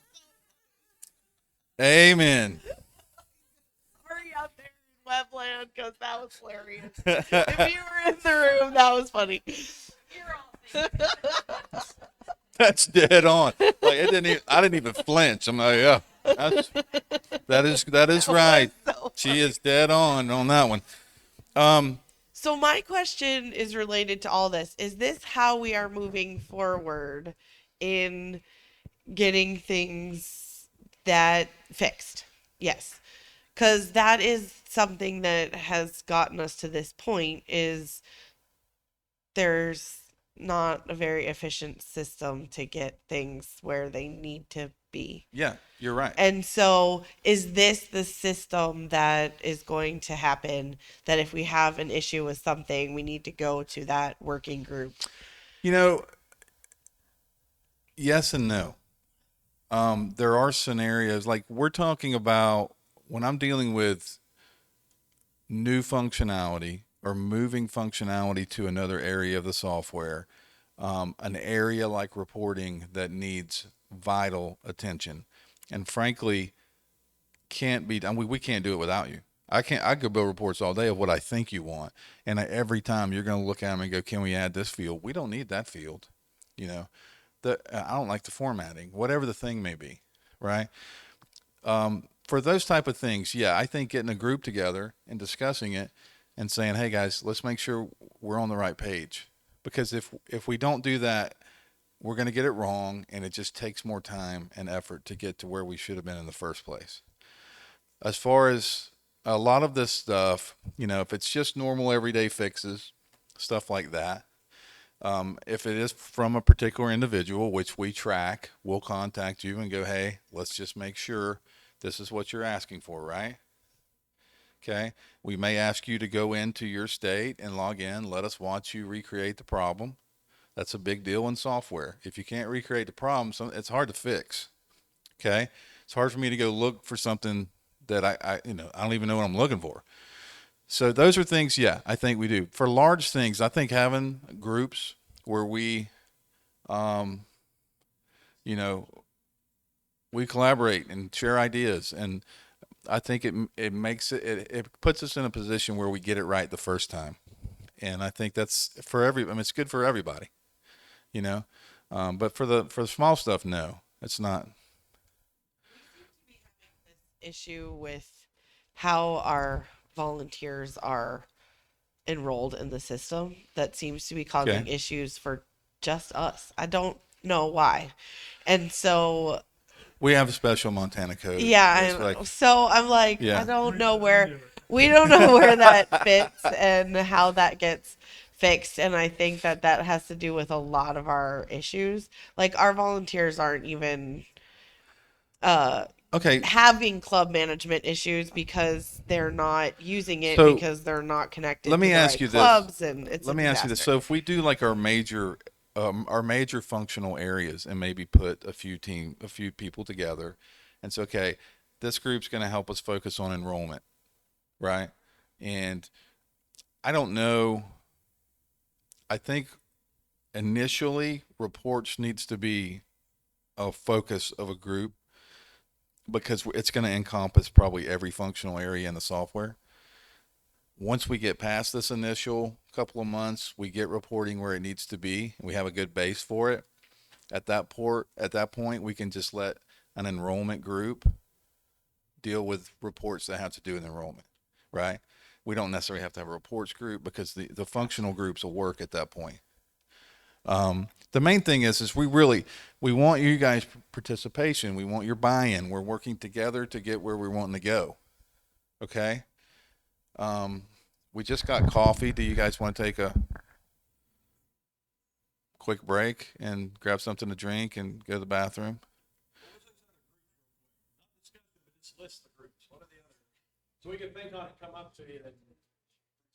Amen. Sorry out there in webland because that was hilarious. If you were in the room, that was funny. That's dead on. Like it didn't. I didn't even flinch. I'm like, yeah, that is right. So She is dead on that one. Um, So my question is related to all this. Is this how we are moving forward in getting things that fixed? Yes. Cuz that is something that has gotten us to this point is there's not a very efficient system to get things where they need to be. yeah, you're right. And so, is this the system that is going to happen? That if we have an issue with something, we need to go to that working group? You know, yes and no. There are scenarios like we're talking about when I'm dealing with new functionality or moving functionality to another area of the software, an area like reporting that needs vital attention. And frankly, can't be done. We can't do it without you. I could build reports all day of what I think you want. And every time you're going to look at them and go, can we add this field? We don't need that field. You know, I don't like the formatting, whatever the thing may be. Right. For those type of things, yeah, I think getting a group together and discussing it and saying, hey guys, let's make sure we're on the right page. Because if we don't do that, we're going to get it wrong, and it just takes more time and effort to get to where we should have been in the first place. As far as a lot of this stuff, if it's just normal everyday fixes, stuff like that, if it is from a particular individual, which we track, we'll contact you and go, hey, let's just make sure this is what you're asking for, right? Okay. We may ask you to go into your state and log in. Let us watch you recreate the problem. That's a big deal in software. If you can't recreate the problem, it's hard to fix. Okay. It's hard for me to go look for something that I don't even know what I'm looking for. So those are things, yeah, I think we do. For large things, I think having groups where we, you know, we collaborate and share ideas, and I think it makes it puts us in a position where we get it right the first time, and I think that's for it's good for everybody, you know. But for the small stuff, no, it's not. Issue with how our volunteers are enrolled in the system that seems to be causing Okay. issues for just us. I don't know why. And so, We have a special Montana code. yeah, It's like, I'm like, I yeah. don't know where we don't know where that fits and how that gets fixed. And I think that that has to do with a lot of our issues. Like our volunteers aren't even uh Okay. having club management issues because they're not using it So because they're not connected let to me the ask right you clubs, this. and it's a Let me ask you this. disaster. So if we do like our major functional areas and maybe put a few people together and say, okay, this group's going to help us focus on enrollment, right? And I don't know. I think initially reports needs to be a focus of a group because it's going to encompass probably every functional area in the software. Once we get past this initial couple of months, we get reporting where it needs to be. We have a good base for it. At that point, we can just let an enrollment group deal with reports that have to do with enrollment, right? We don't necessarily have to have a reports group because the functional groups will work at that point. The main thing is we want you guys' participation. We want your buy-in. We're working together to get where we're wanting to go. Okay. We just got coffee. Do you guys want to take a quick break and grab something to drink and go to the bathroom? List the groups, one or the other. So we can think on it, come up to you.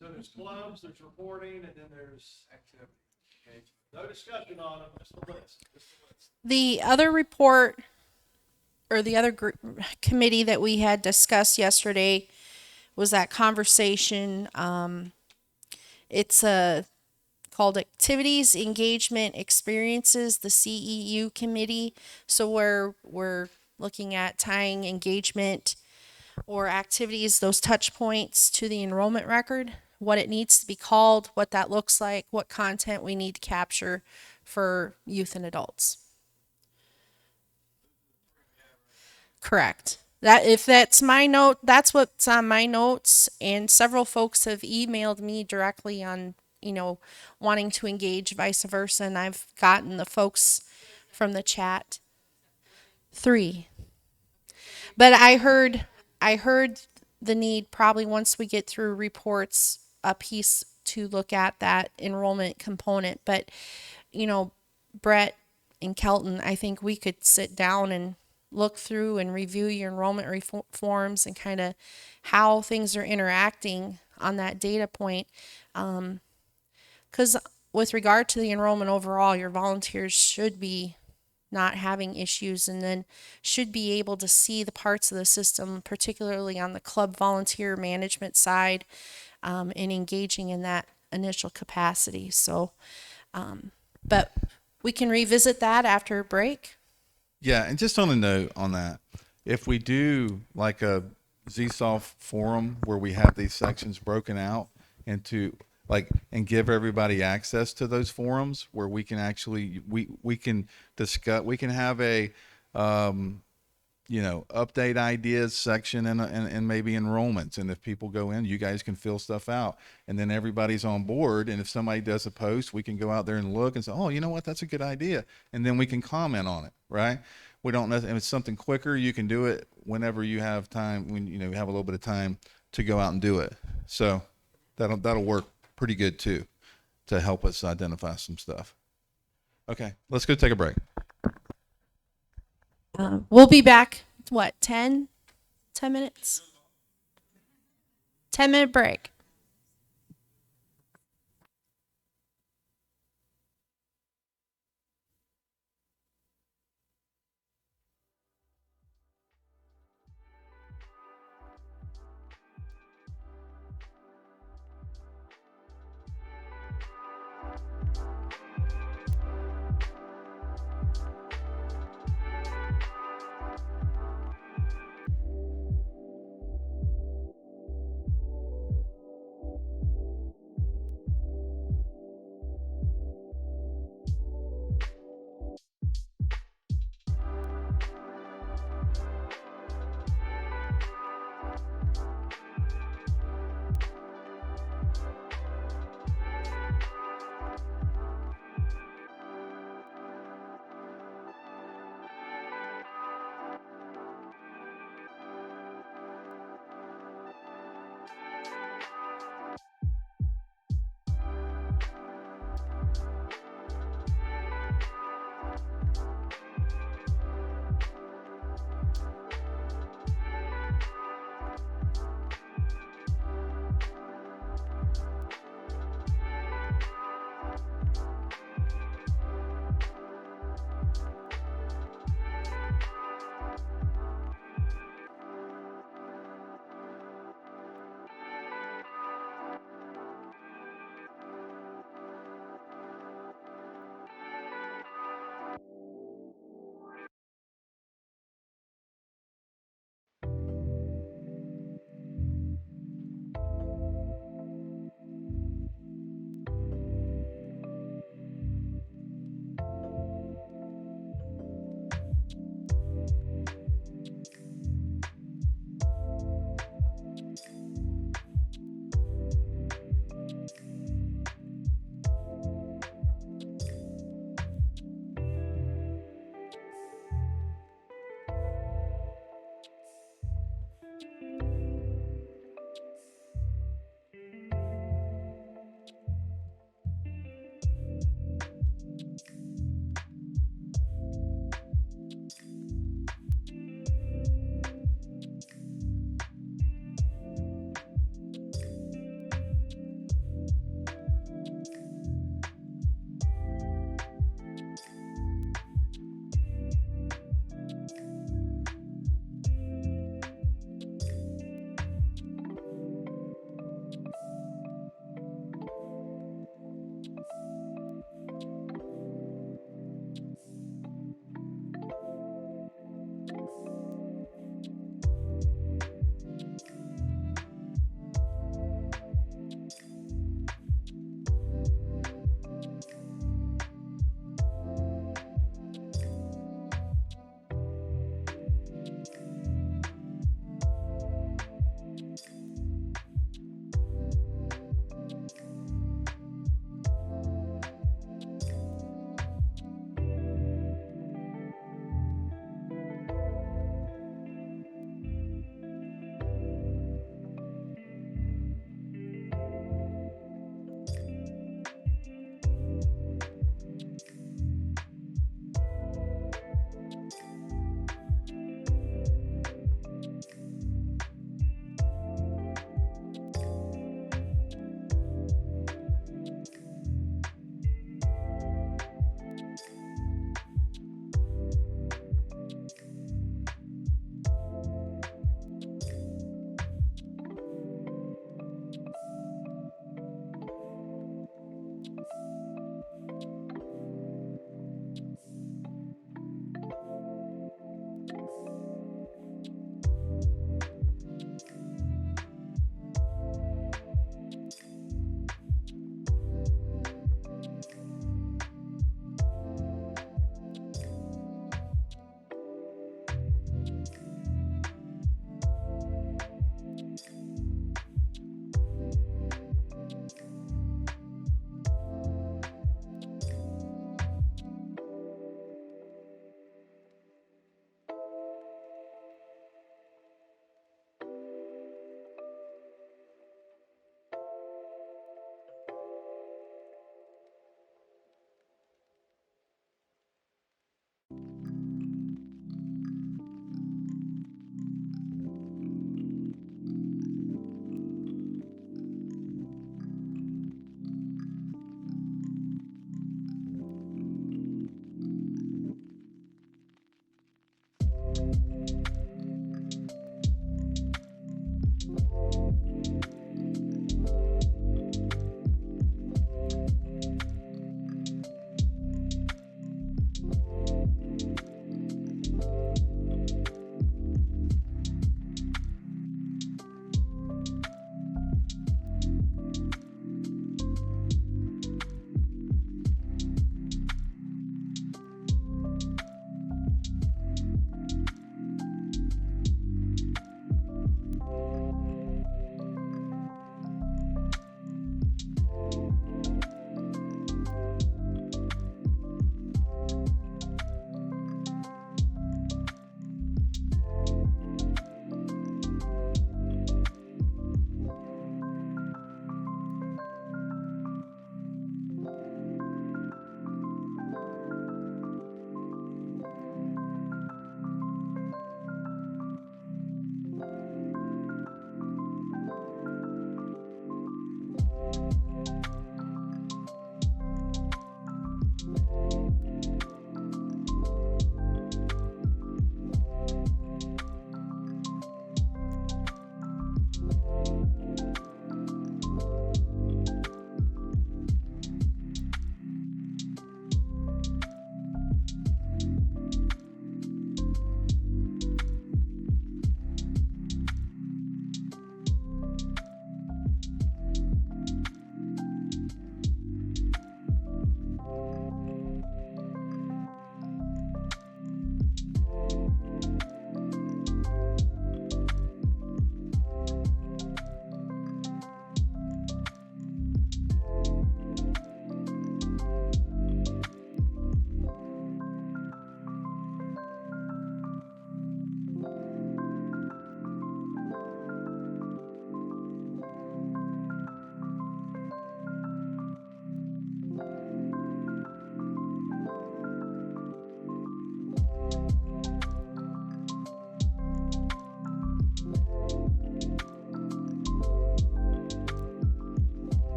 So there's clubs, there's reporting, and then there's activity. Okay. No discussion on them, just the list. The other report or the other group committee that we had discussed yesterday was that conversation. It's a called Activities, Engagement, Experiences, the CEU committee. So we're looking at tying engagement or activities, those touch points, to the enrollment record, what it needs to be called, what that looks like, what content we need to capture for youth and adults. Correct. That if that's my note, that's what's on my notes, and several folks have emailed me directly on, wanting to engage vice versa, and I've gotten the folks from the chat. 3. But I heard the need, probably once we get through reports, a piece to look at that enrollment component. But, Brett and Kelton, I think we could sit down and look through and review your enrollment forms and kind of how things are interacting on that data point. Because with regard to the enrollment overall, your volunteers should be not having issues, and then should be able to see the parts of the system, particularly on the club volunteer management side, and engaging in that initial capacity. So, but we can revisit that after a break. Yeah, and just on a note on that, if we do like a ZSoft forum where we have these sections broken out into and give everybody access to those forums where we can actually we can discuss, we can have a update ideas section and maybe enrollments, and if people go in, you guys can fill stuff out, and then everybody's on board, and if somebody does a post, we can go out there and look and say, oh, you know what, that's a good idea, and then we can comment on it, right? We don't know if it's something quicker, you can do it whenever you have time, when you have a little bit of time to go out and do it. So that'll work pretty good too, to help us identify some stuff. Okay, let's go take a break. We'll be back, 10 minutes? 10-minute break.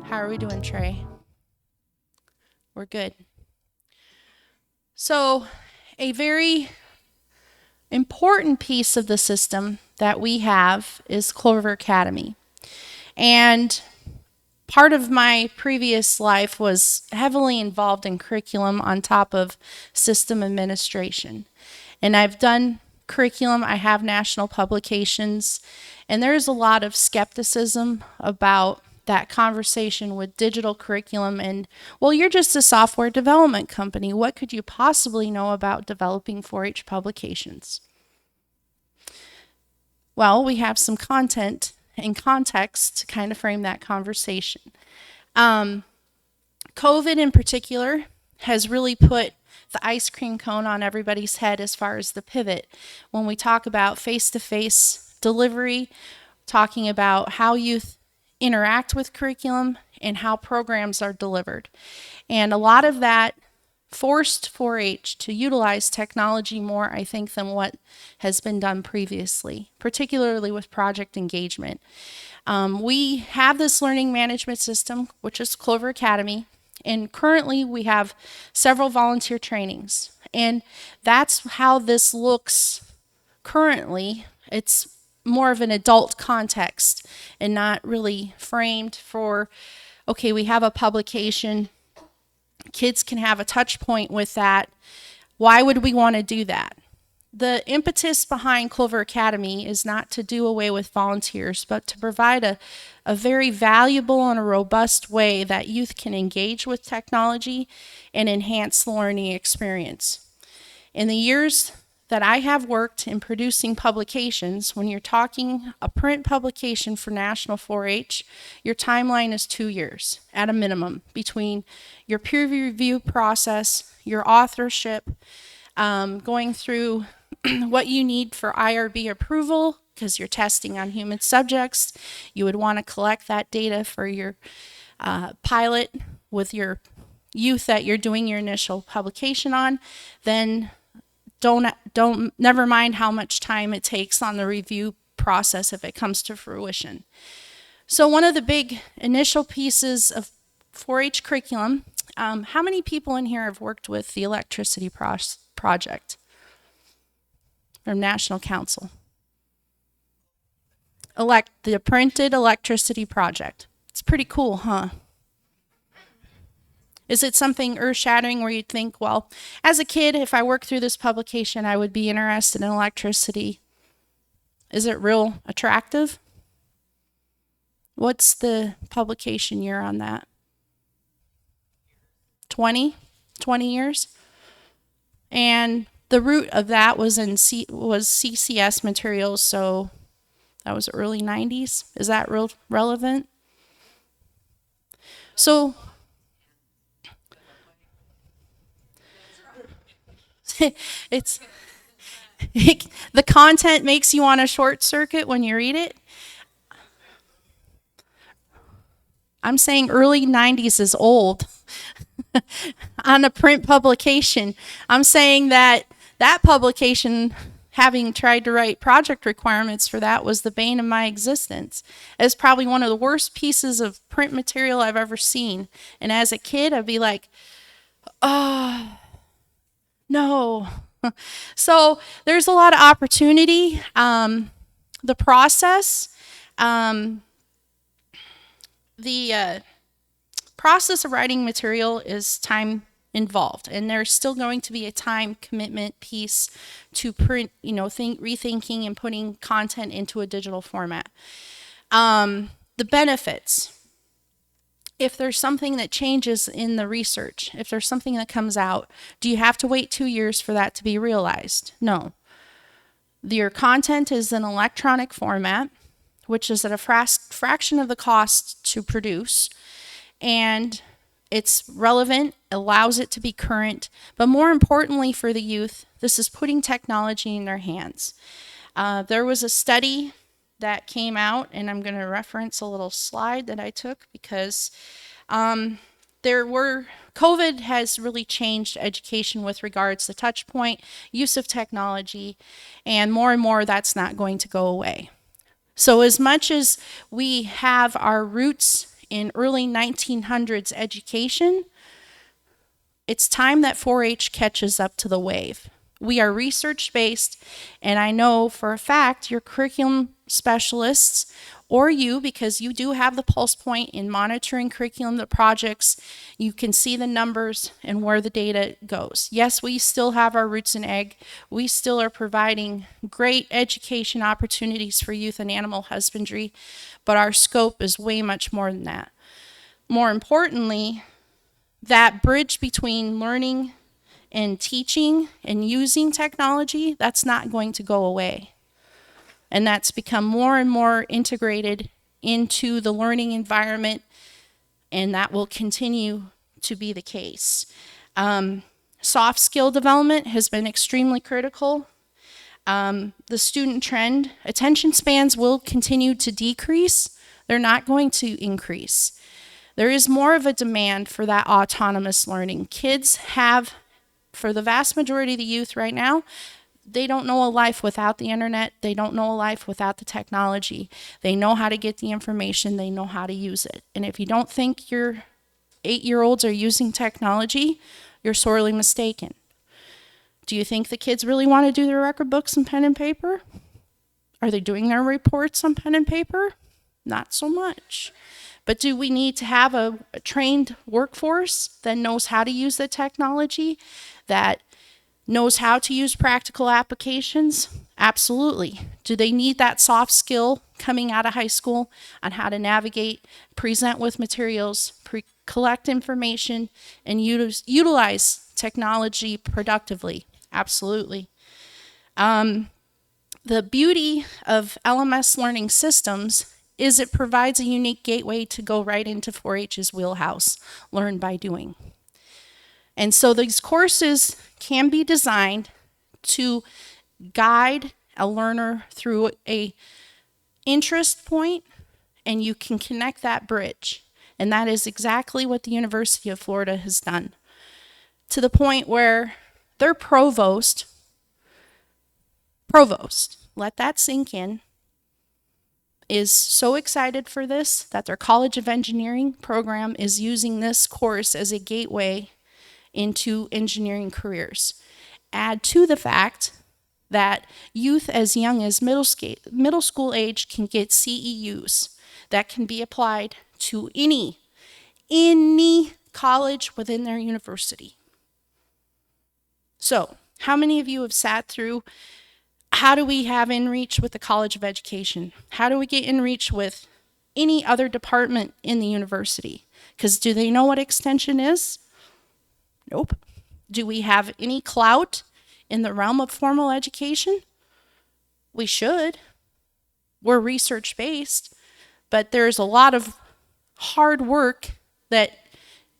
How are we doing, Trey? We're good. So, a very important piece of the system that we have is Clover Academy. And part of my previous life was heavily involved in curriculum on top of system administration. And I've done curriculum, I have national publications, and there's a lot of skepticism about that conversation with digital curriculum and, well, you're just a software development company. What could you possibly know about developing 4-H publications? Well, we have some content and context to kind of frame that conversation. COVID in particular has really put the ice cream cone on everybody's head as far as the pivot. When we talk about face-to-face delivery, talking about how youth interact with curriculum and how programs are delivered. And a lot of that forced 4-H to utilize technology more, I think, than what has been done previously, particularly with project engagement. We have this learning management system, which is Clover Academy, and currently we have several volunteer trainings. And that's how this looks currently. It's more of an adult context and not really framed for, okay, we have a publication, kids can have a touch point with that. Why would we want to do that? The impetus behind Clover Academy is not to do away with volunteers, but to provide a very valuable and a robust way that youth can engage with technology and enhance the learning experience. In the years that I have worked in producing publications, when you're talking a print publication for National 4-H, your timeline is 2 years at a minimum between your peer review process, your authorship, going through what you need for IRB approval, because you're testing on human subjects. You would want to collect that data for your pilot with your youth that you're doing your initial publication on. Then never mind how much time it takes on the review process if it comes to fruition. So one of the big initial pieces of 4-H curriculum, how many people in here have worked with the electricity project from National Council? The printed electricity project. It's pretty cool, huh? Is it something earth-shattering where you'd think, well, as a kid, if I worked through this publication, I would be interested in electricity? Is it real attractive? What's the publication year on that? 20 years? And the root of that was was CCS materials, so that was early 90s. Is that relevant? So it's the content makes you want to short circuit when you read it. I'm saying early 90s is old on a print publication. I'm saying that publication, having tried to write project requirements for that, was the bane of my existence. It's probably one of the worst pieces of print material I've ever seen. And as a kid, I'd be like, oh, no. So there's a lot of opportunity. The process, the process of writing material is time involved, and there's still going to be a time commitment piece to print, rethinking and putting content into a digital format. The benefits. If there's something that changes in the research, if there's something that comes out, do you have to wait 2 years for that to be realized? No. Your content is in electronic format, which is at a fraction of the cost to produce, and it's relevant, allows it to be current, but more importantly for the youth, this is putting technology in their hands. There was a study that came out, and I'm going to reference a little slide that I took because COVID has really changed education with regards to touch point, use of technology, and more that's not going to go away. So as much as we have our roots in early 1900s education, it's time that 4-H catches up to the wave. We are research based, and I know for a fact your curriculum specialists, or you, because you do have the pulse point in monitoring curriculum, the projects, you can see the numbers and where the data goes. Yes, we still have our roots in ag. We still are providing great education opportunities for youth and animal husbandry, but our scope is way much more than that. More importantly, that bridge between learning and teaching and using technology, that's not going to go away. And that's become more and more integrated into the learning environment, and that will continue to be the case. Soft skill development has been extremely critical. The student trend, attention spans will continue to decrease. They're not going to increase. There is more of a demand for that autonomous learning. Kids have, for the vast majority of the youth right now, they don't know a life without the internet. They don't know a life without the technology. They know how to get the information. They know how to use it. And if you don't think your 8-year-olds are using technology, you're sorely mistaken. Do you think the kids really want to do their record books on pen and paper? Are they doing their reports on pen and paper? Not so much. But do we need to have a trained workforce that knows how to use the technology, that knows how to use practical applications? Absolutely. Do they need that soft skill coming out of high school on how to navigate, present with materials, collect information, and utilize technology productively? Absolutely. The beauty of LMS learning systems is it provides a unique gateway to go right into 4-H's wheelhouse, learn by doing. And so these courses can be designed to guide a learner through a interest point, and you can connect that bridge. And that is exactly what the University of Florida has done, to the point where their provost, let that sink in, is so excited for this that their College of Engineering program is using this course as a gateway into engineering careers. Add to the fact that youth as young as middle school age can get CEUs that can be applied to any college within their university. So, how many of you have sat through, how do we have in reach with the College of Education? How do we get in reach with any other department in the university? Because do they know what extension is? Nope. Do we have any clout in the realm of formal education? We should. We're research based, but there's a lot of hard work that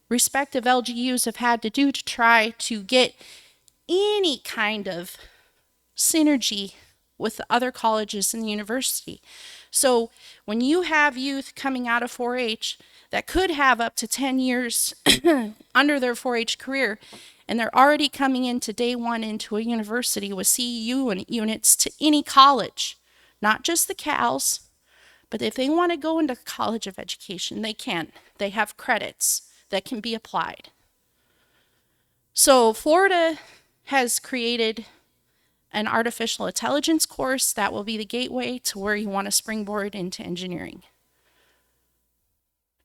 respective LGUs have had to do to try to get any kind of synergy with the other colleges in the university. So when you have youth coming out of 4-H that could have up to 10 years under their 4-H career, and they're already coming into day one into a university with CEU units to any college, not just the CALs, but if they want to go into College of Education, they can. They have credits that can be applied. So Florida has created an artificial intelligence course that will be the gateway to where you want to springboard into engineering.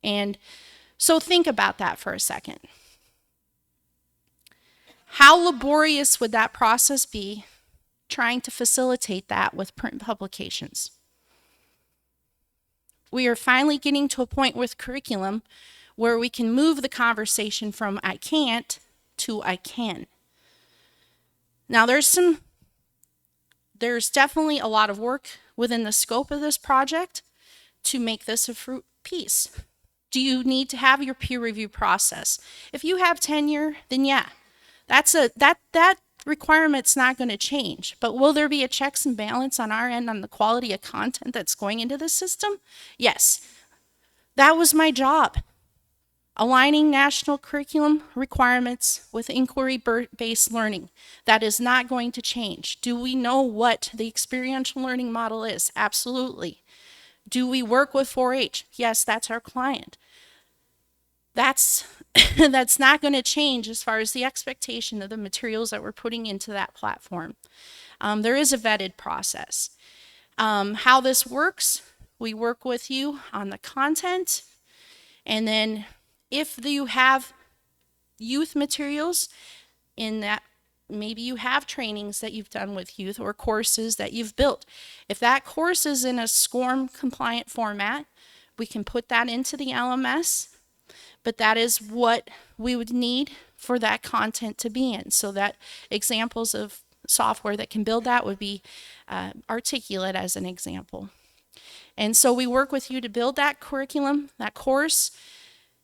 And so think about that for a second. How laborious would that process be trying to facilitate that with print publications? We are finally getting to a point with curriculum where we can move the conversation from I can't to I can. Now there's definitely a lot of work within the scope of this project to make this a fruit piece. Do you need to have your peer review process? If you have tenure, then yeah, that requirement's not going to change. But will there be a checks and balance on our end on the quality of content that's going into the system? Yes. That was my job. Aligning national curriculum requirements with inquiry-based learning. That is not going to change. Do we know what the experiential learning model is? Absolutely. Do we work with 4-H? Yes, that's our client. That's that's not going to change as far as the expectation of the materials that we're putting into that platform. There is a vetted process. How this works, we work with you on the content, and then if you have youth materials in that, maybe you have trainings that you've done with youth or courses that you've built. If that course is in a SCORM compliant format, we can put that into the LMS, but that is what we would need for that content to be in. So that examples of software that can build that would be Articulate as an example. And so we work with you to build that curriculum, that course,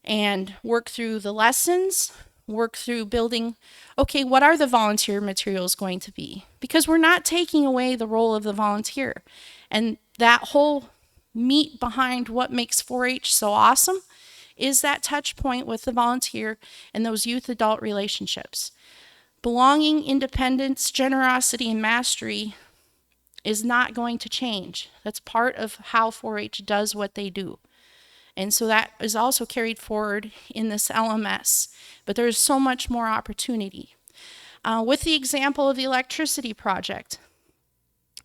and work through the lessons, work through building, okay, what are the volunteer materials going to be? Because we're not taking away the role of the volunteer. And that whole meat behind what makes 4-H so awesome is that touch point with the volunteer and those youth-adult relationships. Belonging, independence, generosity, and mastery is not going to change. That's part of how 4-H does what they do. And so that is also carried forward in this LMS. But there's so much more opportunity. With the example of the electricity project,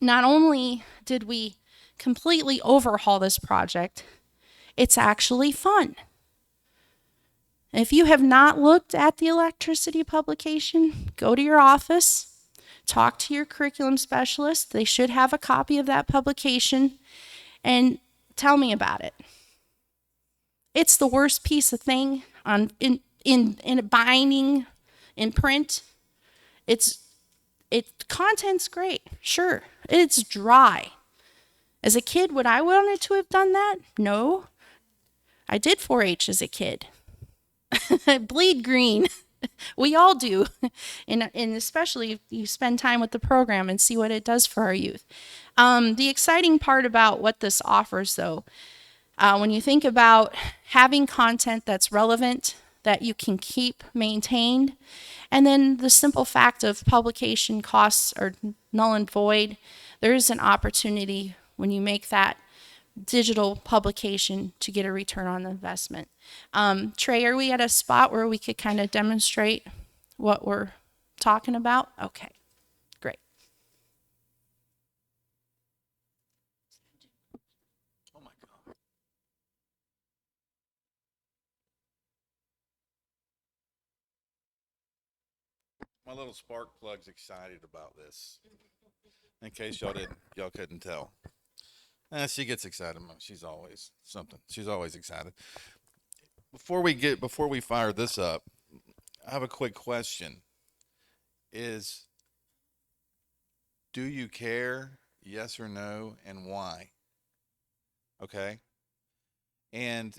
not only did we completely overhaul this project, it's actually fun. If you have not looked at the electricity publication, go to your office, talk to your curriculum specialist. They should have a copy of that publication, and tell me about it. It's the worst piece of thing in a binding in print. Content's great, sure. It's dry. As a kid, would I wanted to have done that? No. I did 4-H as a kid. Bleed green. We all do. And especially if you spend time with the program and see what it does for our youth. The exciting part about what this offers, though, when you think about having content that's relevant, that you can keep maintained, and then the simple fact of publication costs are null and void, there is an opportunity when you make that digital publication to get a return on the investment. Trey, are we at a spot where we could kind of demonstrate what we're talking about? Okay, great. Oh my God. My little spark plug's excited about this. In case y'all couldn't tell. She gets excited. She's always something. She's always excited. Before we fire this up, I have a quick question. Is do you care? Yes or no, and why? Okay. And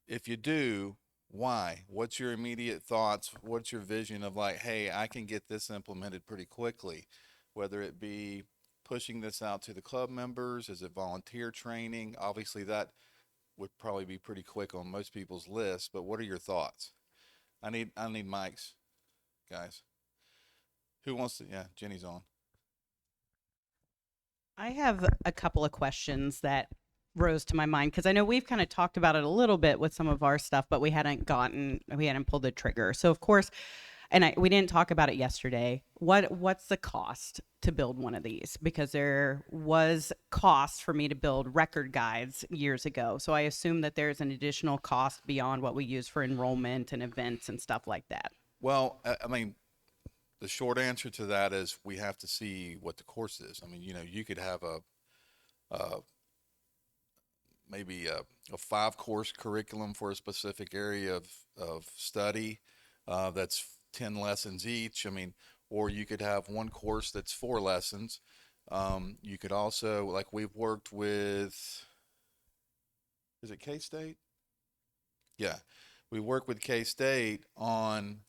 if you do, why? What's your immediate thoughts? What's your vision of like, hey, I can get this implemented pretty quickly, whether it be pushing this out to the club members, is it volunteer training? Obviously, that would probably be pretty quick on most people's list, but what are your thoughts? I need mics, guys. Who wants to? Yeah, Jenny's on. I have a couple of questions that rose to my mind because I know we've kind of talked about it a little bit with some of our stuff, but we hadn't pulled the trigger. So of course, we didn't talk about it yesterday. What's the cost to build one of these? Because there was cost for me to build record guides years ago. So I assume that there's an additional cost beyond what we use for enrollment and events and stuff like that. Well, I mean, the short answer to that is we have to see what the course is. I mean, you could have maybe a 5-course curriculum for a specific area of study that's 10 lessons each. I mean, or you could have one course that's 4 lessons. You could also, like we've worked with, is it K-State? Yeah, we work with K-State on,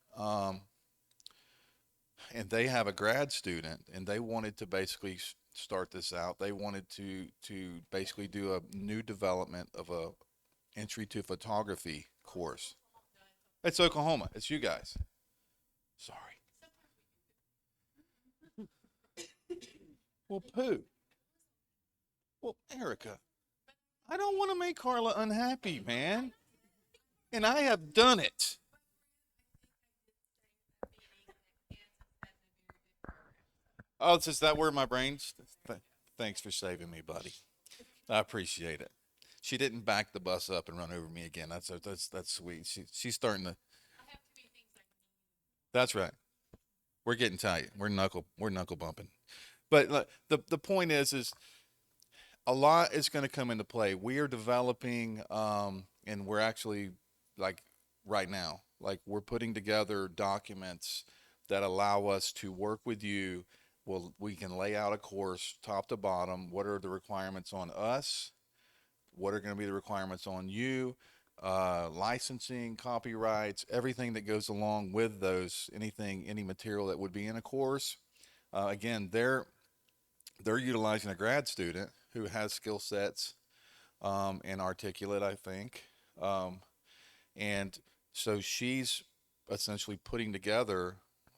and they have a grad student, and they wanted to basically start this out. They wanted to basically do a new development of a entry to photography course. It's Oklahoma. It's you guys. Sorry. Well, poo. Well, Erica, I don't want to make Carla unhappy, man. And I have done it. Oh, is that where my brain's? Thanks for saving me, buddy. I appreciate it. She didn't back the bus up and run over me again. That's sweet. She's starting to. That's right. We're getting tight. We're knuckle bumping. But the point is a lot is going to come into play. We are developing, and we're actually like right now, like we're putting together documents that allow us to work with you. Well, we can lay out a course top to bottom. What are the requirements on us? What are going to be the requirements on you? Licensing, copyrights, everything that goes along with those, any material that would be in a course. Again, they're utilizing a grad student who has skill sets and articulate, I think. And so she's essentially putting together,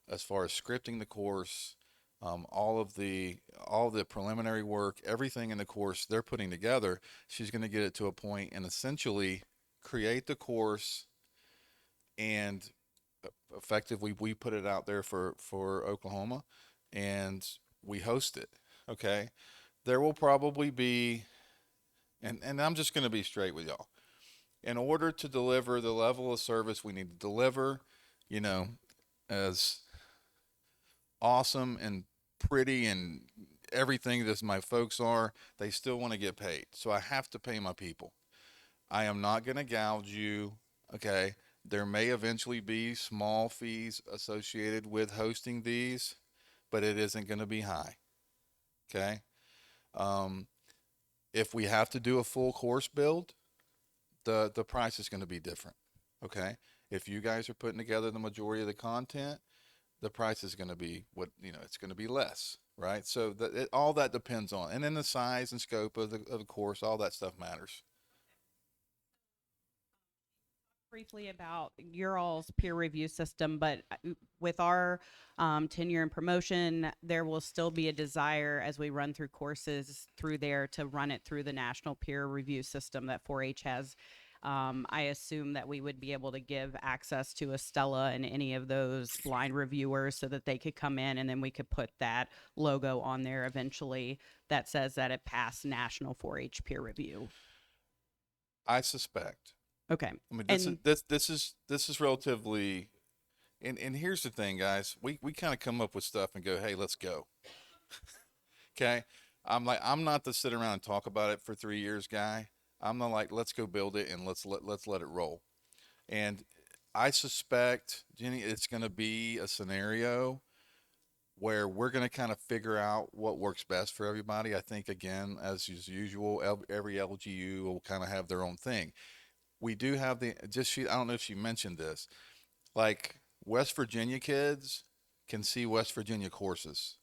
as far as scripting the course, all the preliminary work, everything in the course they're putting together. She's going to get it to a point and essentially create the course, and effectively we put it out there for Oklahoma, and we host it. Okay, there will probably be, and I'm just going to be straight with y'all. In order to deliver the level of service we need to deliver, you know, as awesome and pretty and everything that my folks are, they still want to get paid. So I have to pay my people. I am not going to gouge you. Okay. There may eventually be small fees associated with hosting these, but it isn't going to be high. Okay. Um, if we have to do a full course build, the price is going to be different. Okay. If you guys are putting together the majority of the content, the price is going to be it's going to be less, right? So all that depends on, and then the size and scope of the course, all that stuff matters. Briefly about your all's peer review system, but with our tenure and promotion, there will still be a desire as we run through courses through there to run it through the national peer review system that 4-H has. I assume that we would be able to give access to Estella and any of those blind reviewers so that they could come in, and then we could put that logo on there eventually that says that it passed national 4-H peer review. I suspect. Okay. I mean, And this is relatively, and here's the thing, guys. We kind of come up with stuff and go, hey, let's go. Okay. I'm not the sit around and talk about it for 3 years guy. I'm the like, let's go build it and let's let it roll. And I suspect, Jenny, it's going to be a scenario where we're going to kind of figure out what works best for everybody. I think, again, as is usual, every LGU will kind of have their own thing. We do have I don't know if she mentioned this, like West Virginia kids can see West Virginia courses.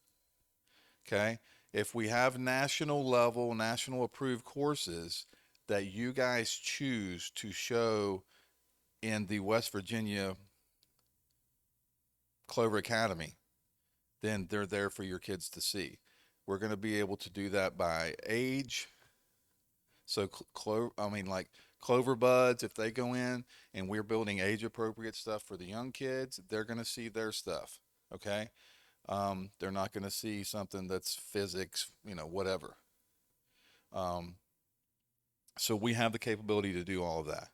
Okay. If we have national level, national approved courses that you guys choose to show in the West Virginia Clover Academy, then they're there for your kids to see. We're going to be able to do that by age. So, like Clover Buds, if they go in and we're building age appropriate stuff for the young kids, they're going to see their stuff. Okay. They're not going to see something that's physics, whatever. Um, so we have the capability to do all of that.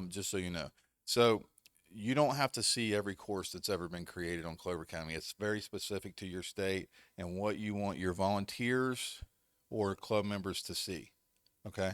Just so you know. So you don't have to see every course that's ever been created on Clover County. It's very specific to your state and what you want your volunteers or club members to see. Okay.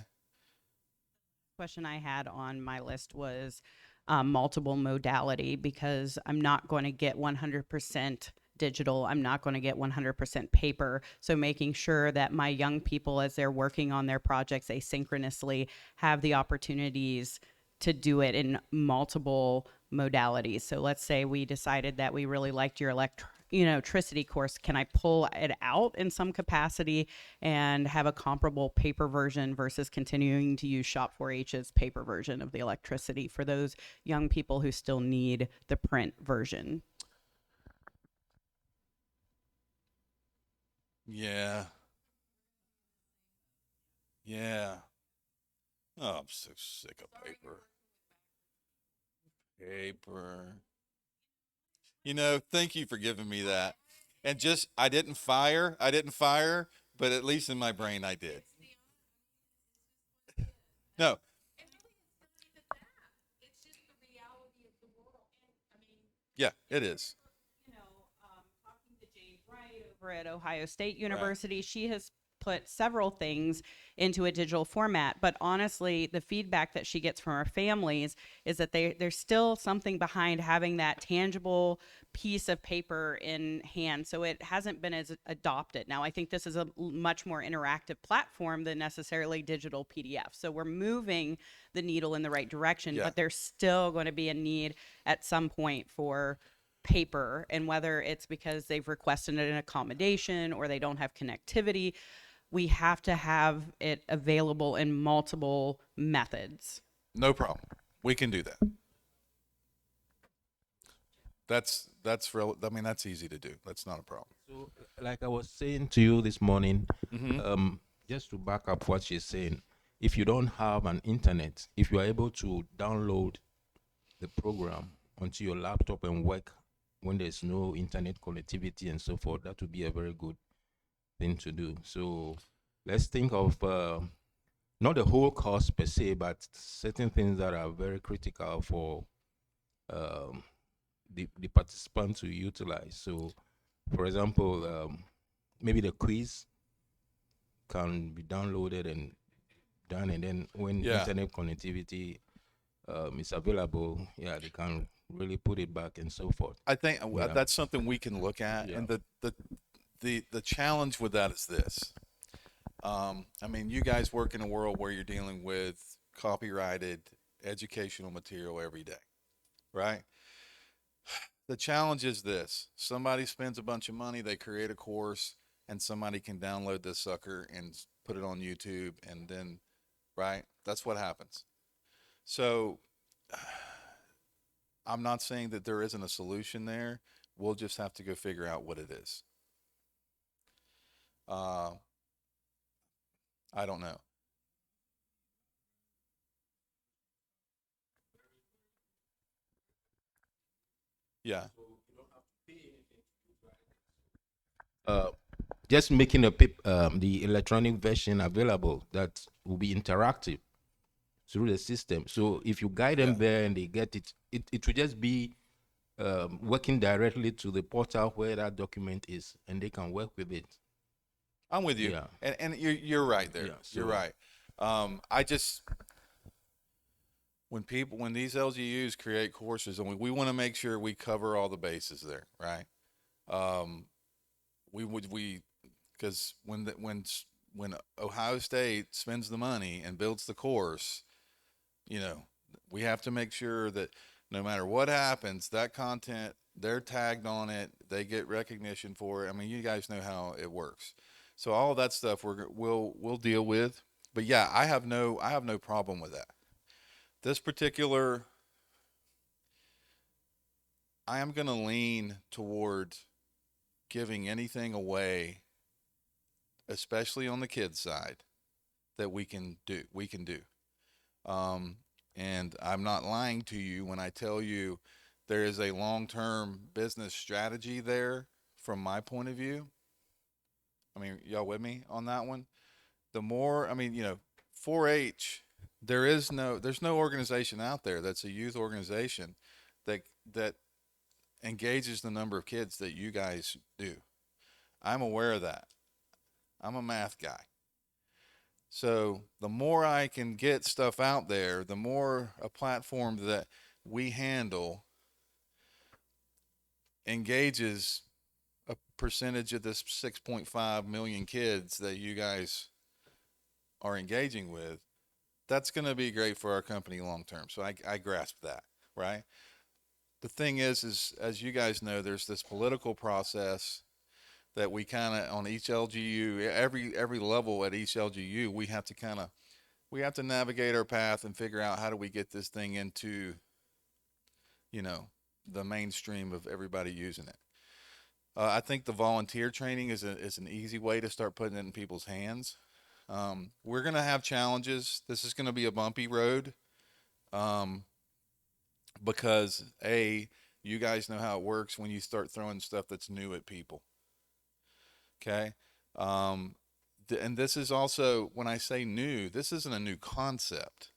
question I had on my list was multiple modality, because I'm not going to get 100% digital. I'm not going to get 100% paper. So making sure that my young people, as they're working on their projects asynchronously, have the opportunities to do it in multiple modalities. So let's say we decided that we really liked your electricity course. Can I pull it out in some capacity and have a comparable paper version versus continuing to use Shop 4-H's paper version of the electricity for those young people who still need the print version? Yeah. Yeah. Oh, I'm so sick of paper. Paper. You know, thank you for giving me that. And just, I didn't fire, but at least in my brain I did. No, yeah, it is. Talking to Jane Wright over at Ohio State Right. University, she has put several things into a digital format. But honestly, the feedback that she gets from our families is that there's still something behind having that tangible piece of paper in hand. So it hasn't been as adopted. Now, I think this is a much more interactive platform than necessarily digital PDF. So we're moving the needle in the right direction, Yeah. but there's still going to be a need at some point for paper, and whether it's because they've requested an accommodation or they don't have connectivity, we have to have it available in multiple methods. No problem. We can do that. I mean, that's easy to do. That's not a problem. So, like I was saying to you this morning, Mm-hmm. just to back up what she's saying, if you don't have an internet, if you are able to download the program onto your laptop and work when there's no internet connectivity and so forth, that would be a very good thing to do. So let's think of not the whole cost per se, but certain things that are very critical for um, the participant to utilize. So, for example, maybe the quiz can be downloaded and done, and then when Yeah. internet connectivity is available, yeah, they can really put it back and so forth. I think Yeah. that's something we can look at. Yeah. And the challenge with that is this. I mean, you guys work in a world where you're dealing with copyrighted educational material every day, right? The challenge is this: somebody spends a bunch of money, they create a course, and somebody can download this sucker and put it on YouTube, and then, right? That's what happens. So, I'm not saying that there isn't a solution there. We'll just have to go figure out what it is. Uh, I don't know. Yeah. Uh, just making the electronic version available that will be interactive through the system. So if you guide them Yeah. there and they get it, it will just be working directly to the portal where that document is, and they can work with it. I'm with you. Yeah. And you're right there. Yeah, You're so- right. I just when these LGUs create courses, and we want to make sure we cover all the bases there, right? Um, we because when Ohio State spends the money and builds the course, you know, we have to make sure that no matter what happens, that content, they're tagged on it, they get recognition for it. I mean, you guys know how it works. So all of that stuff we'll deal with. But yeah, I have no problem with that. This particular, I am going to lean toward giving anything away, especially on the kids side, that we can do. Um, and I'm not lying to you when I tell you there is a long-term business strategy there from my point of view. I mean, y'all with me on that one? The more, I mean, 4-H, there's no organization out there that's a youth organization that that engages the number of kids that you guys do. I'm aware of that. I'm a math guy. So the more I can get stuff out there, the more a platform that we handle engages a percentage of this 6.5 million kids that you guys are engaging with, that's going to be great for our company long term. So I grasp that, right? The thing is as you guys know, there's this political process that we kind of on each LGU, every level at each LGU, we have to navigate our path and figure out how do we get this thing into, you know, the mainstream of everybody using it. I think the volunteer training is an easy way to start putting it in people's hands. We're gonna have challenges. This is gonna be a bumpy road. Um, because you guys know how it works when you start throwing stuff that's new at people. Okay. Um, and this is also, when I say new, this isn't a new concept.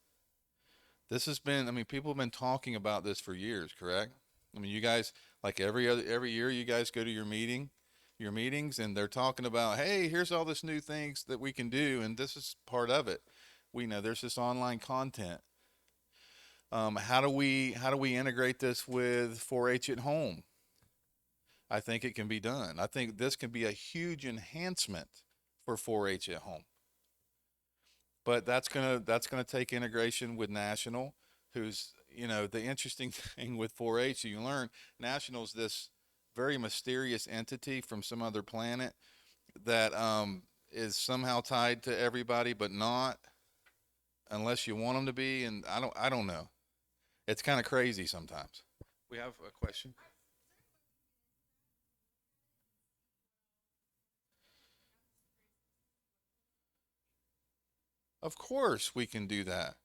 This has been, I mean, people have been talking about this for years, correct? I mean, you guys, like every year, you guys go to your meetings, and they're talking about, hey, here's all this new things that we can do, and this is part of it. We know there's this online content. How do we integrate this with 4-H at home? I think it can be done. I think this can be a huge enhancement for 4-H at home. But that's gonna take integration with National, who's, the interesting thing with 4-H, you learn National's this very mysterious entity from some other planet that is somehow tied to everybody, but not unless you want them to be. And I don't know. It's kind of crazy sometimes. We have a question. Of course, we can do that.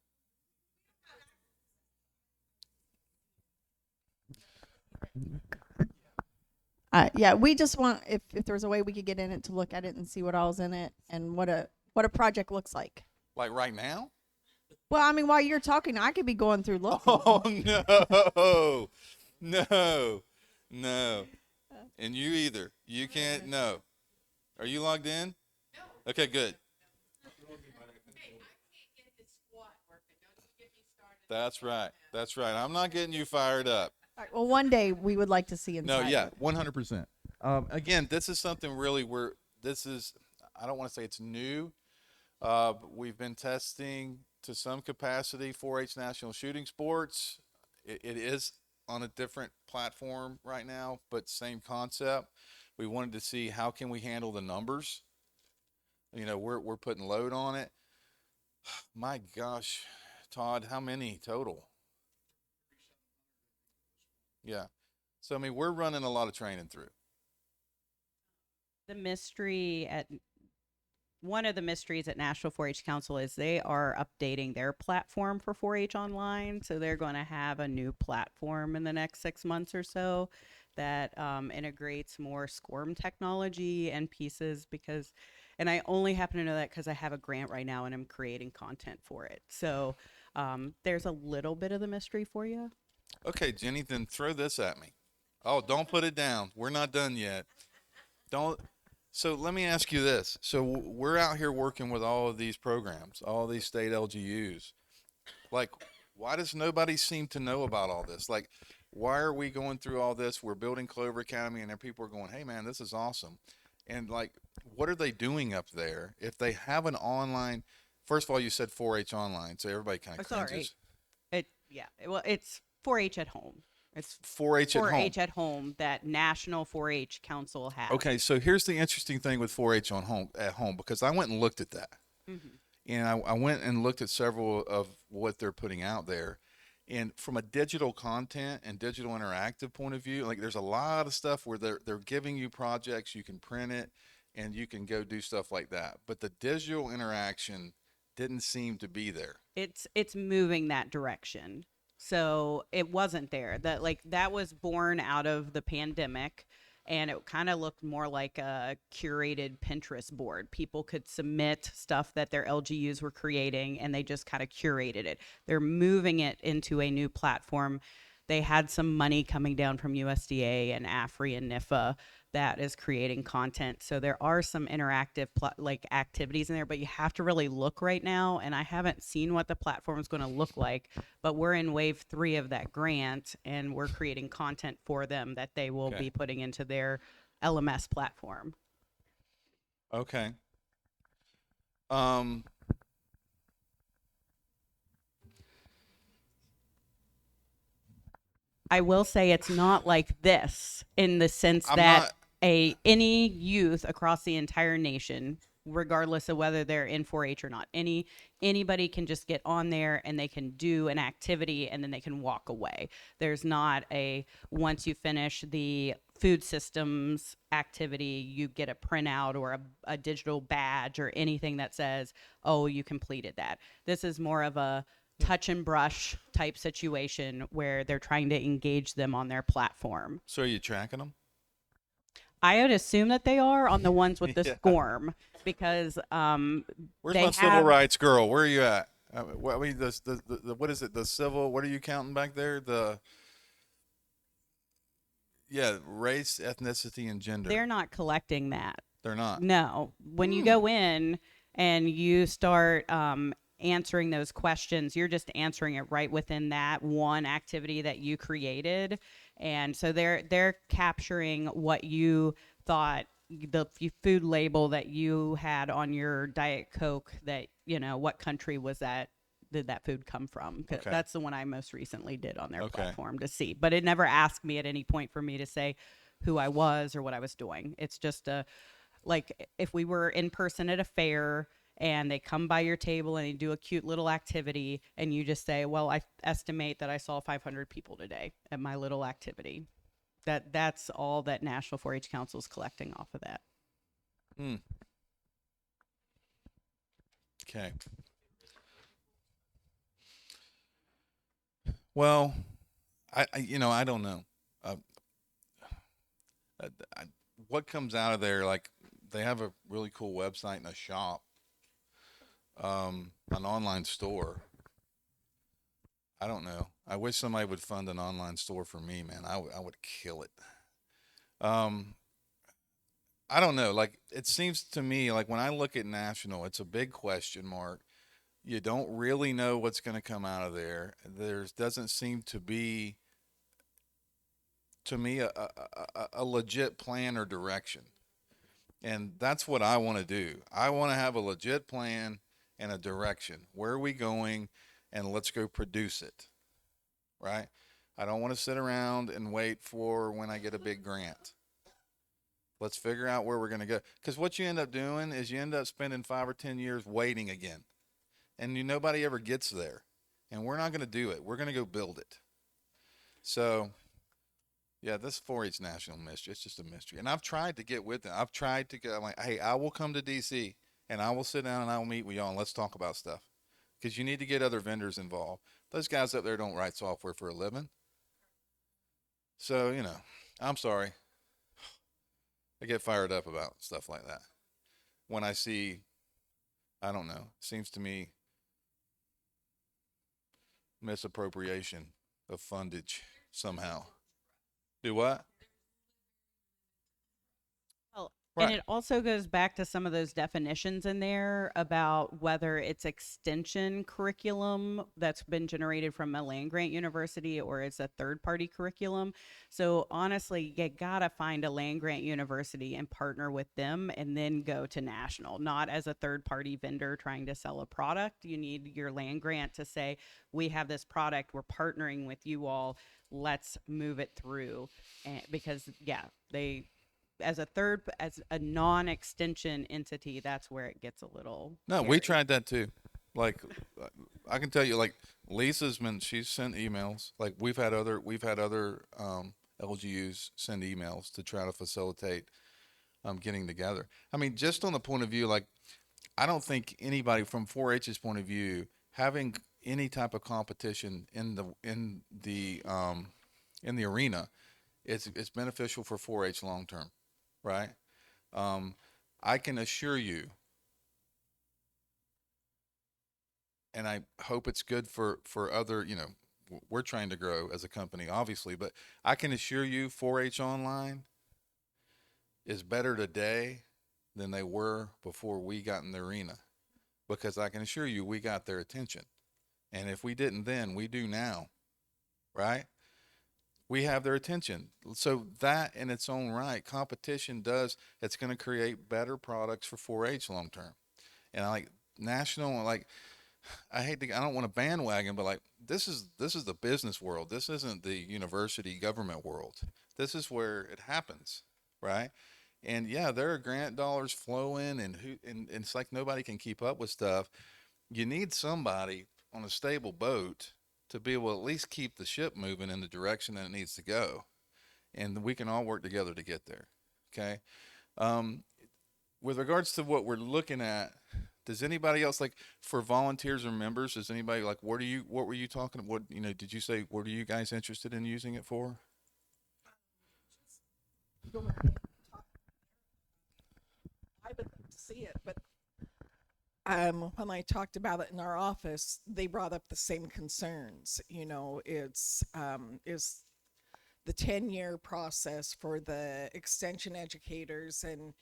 Yeah, we just want if there's a way we could get in it to look at it and see what all's in it and what a project looks like. Like right now? Well, I mean, while you're talking, I could be going through looking. Oh no, no, no. And you either. You can't. No. Are you logged in? No. Okay, good. That's right. That's right. I'm not getting you fired up. All right, well, one day we would like to see inside. No, yeah, it. 100%. Again, this is something really where this is, I don't want to say it's new. But we've been testing to some capacity 4-H National Shooting Sports. It is on a different platform right now, but same concept. We wanted to see how can we handle the numbers. We're putting load on it. My gosh, Todd, how many total? Yeah. So I mean, we're running a lot of training through. The mystery at one of the mysteries at National 4-H Council is they are updating their platform for 4-H online. So they're going to have a new platform in the next 6 months or so that integrates more SCORM technology and pieces and I only happen to know that because I have a grant right now and I'm creating content for it. So there's a little bit of the mystery for you. Okay, Jenny, then throw this at me. Oh, don't put it down. We're not done yet. Don't. So let me ask you this. So we're out here working with all of these programs, all these state LGUs. Like, why does nobody seem to know about all this? Like, why are we going through all this? We're building Clover Academy, and then people are going, "Hey, man, this is awesome." And like, what are they doing up there? If they have an online, first of all, you said 4-H online, so everybody kind of Sorry. cringes. Well, it's 4-H at home. It's 4-H at home. 4-H at home that National 4-H Council has. Okay, so here's the interesting thing with 4-H on home at home, because I went and looked at that, and I went and looked at several of what they're putting out there, and from a digital content and digital interactive point of view, like there's a lot of stuff where they're giving you projects, you can print it, and you can go do stuff like that. But the digital interaction didn't seem to be there. It's moving that direction. So it wasn't there. That was born out of the pandemic, and it kind of looked more like a curated Pinterest board. People could submit stuff that their LGUs were creating, and they just kind of curated it. They're moving it into a new platform. They had some money coming down from USDA and AFRI and NIFA that is creating content. So there are some interactive activities in there, but you have to really look right now. And I haven't seen what the platform is going to look like, but we're in wave 3 of that grant, and we're creating content for them that they will be putting into their LMS platform. Okay. I will say it's not like this in the sense I'm that not- any youth across the entire nation, regardless of whether they're in 4-H or not, anybody can just get on there and they can do an activity and then they can walk away. There's not once you finish the food systems activity, you get a printout or a digital badge or anything that says, oh, you completed that. This is more of a touch and brush type situation where they're trying to engage them on their platform. So are you tracking them? I would assume that they are on the ones with the Yeah. SCORM because Where's they my civil have rights girl? Where are you at? I mean, the what is it? The civil? What are you counting back there? Race, ethnicity, and gender. they're not collecting that. They're not. No. When you go in and you start answering those questions, you're just answering it right within that one activity that you created. And so they're capturing what you thought the food label that you had on your Diet Coke that, what country was that? Did that food come from? 'Cause Okay. that's the one I most recently did on their Okay. platform to see. But it never asked me at any point for me to say who I was or what I was doing. It's just like if we were in person at a fair and they come by your table and they do a cute little activity and you just say, well, I estimate that I saw 500 people today at my little activity. That's all that National 4-H Council is collecting off of that. Okay. Well, I don't know. Uh, what comes out of there? Like, they have a really cool website and a shop, an online store. I don't know. I wish somebody would fund an online store for me, man. I would kill it. Um, I don't know. Like, it seems to me like when I look at national, it's a big question mark. You don't really know what's going to come out of there. There doesn't seem to be, to me, a legit plan or direction. And that's what I want to do. I want to have a legit plan and a direction. Where are we going? And let's go produce it. Right? I don't want to sit around and wait for when I get a big grant. Let's figure out where we're going to go. Because what you end up doing is you end up spending 5 or 10 years waiting again. And nobody ever gets there. And we're not going to do it. We're going to go build it. So, yeah, this 4-H National mystery, it's just a mystery. And I've tried to get with them. I've tried to go, I'm like, hey, I will come to D.C. and I will sit down and I will meet with y'all and let's talk about stuff. Because you need to get other vendors involved. Those guys up there don't write software for a living. So, I'm sorry. I get fired up about stuff like that. When I see, I don't know, seems to me misappropriation of fundage somehow. Do what? Well, Right. and it also goes back to some of those definitions in there about whether it's extension curriculum that's been generated from a land grant university or it's a third party curriculum. So honestly, you gotta find a land grant university and partner with them and then go to national, not as a third party vendor trying to sell a product. You need your land grant to say, we have this product, we're partnering with you all, let's move it through. And because as a non-extension entity, that's where it gets a little No, we hairy. tried that too. Like, I can tell you, like, she's sent emails. Like, we've had other LGUs send emails to try to facilitate getting together. I mean, just on the point of view, like, I don't think anybody from 4-H's point of view having any type of competition in the arena, it's beneficial for 4-H long term, right? I can assure you, and I hope it's good for other, we're trying to grow as a company, obviously, but I can assure you 4-H Online is better today than they were before we got in the arena, because I can assure you we got their attention. And if we didn't then, we do now, right? We have their attention. So that in its own right, competition it's going to create better products for 4-H long term. And I like national, like, I don't want to bandwagon, but like, this is the business world. This isn't the university government world. This is where it happens, right? And yeah, there are grant dollars flowing and it's like nobody can keep up with stuff. You need somebody on a stable boat to be able to at least keep the ship moving in the direction that it needs to go. And we can all work together to get there. Okay. With regards to what we're looking at Does anybody else, like, for volunteers or members? Does anybody, like, what were you talking? What, did you say? What are you guys interested in using it for? I would like to see it, but when I talked about it in our office, they brought up the same concerns. It's is the 10-year process for the extension educators, and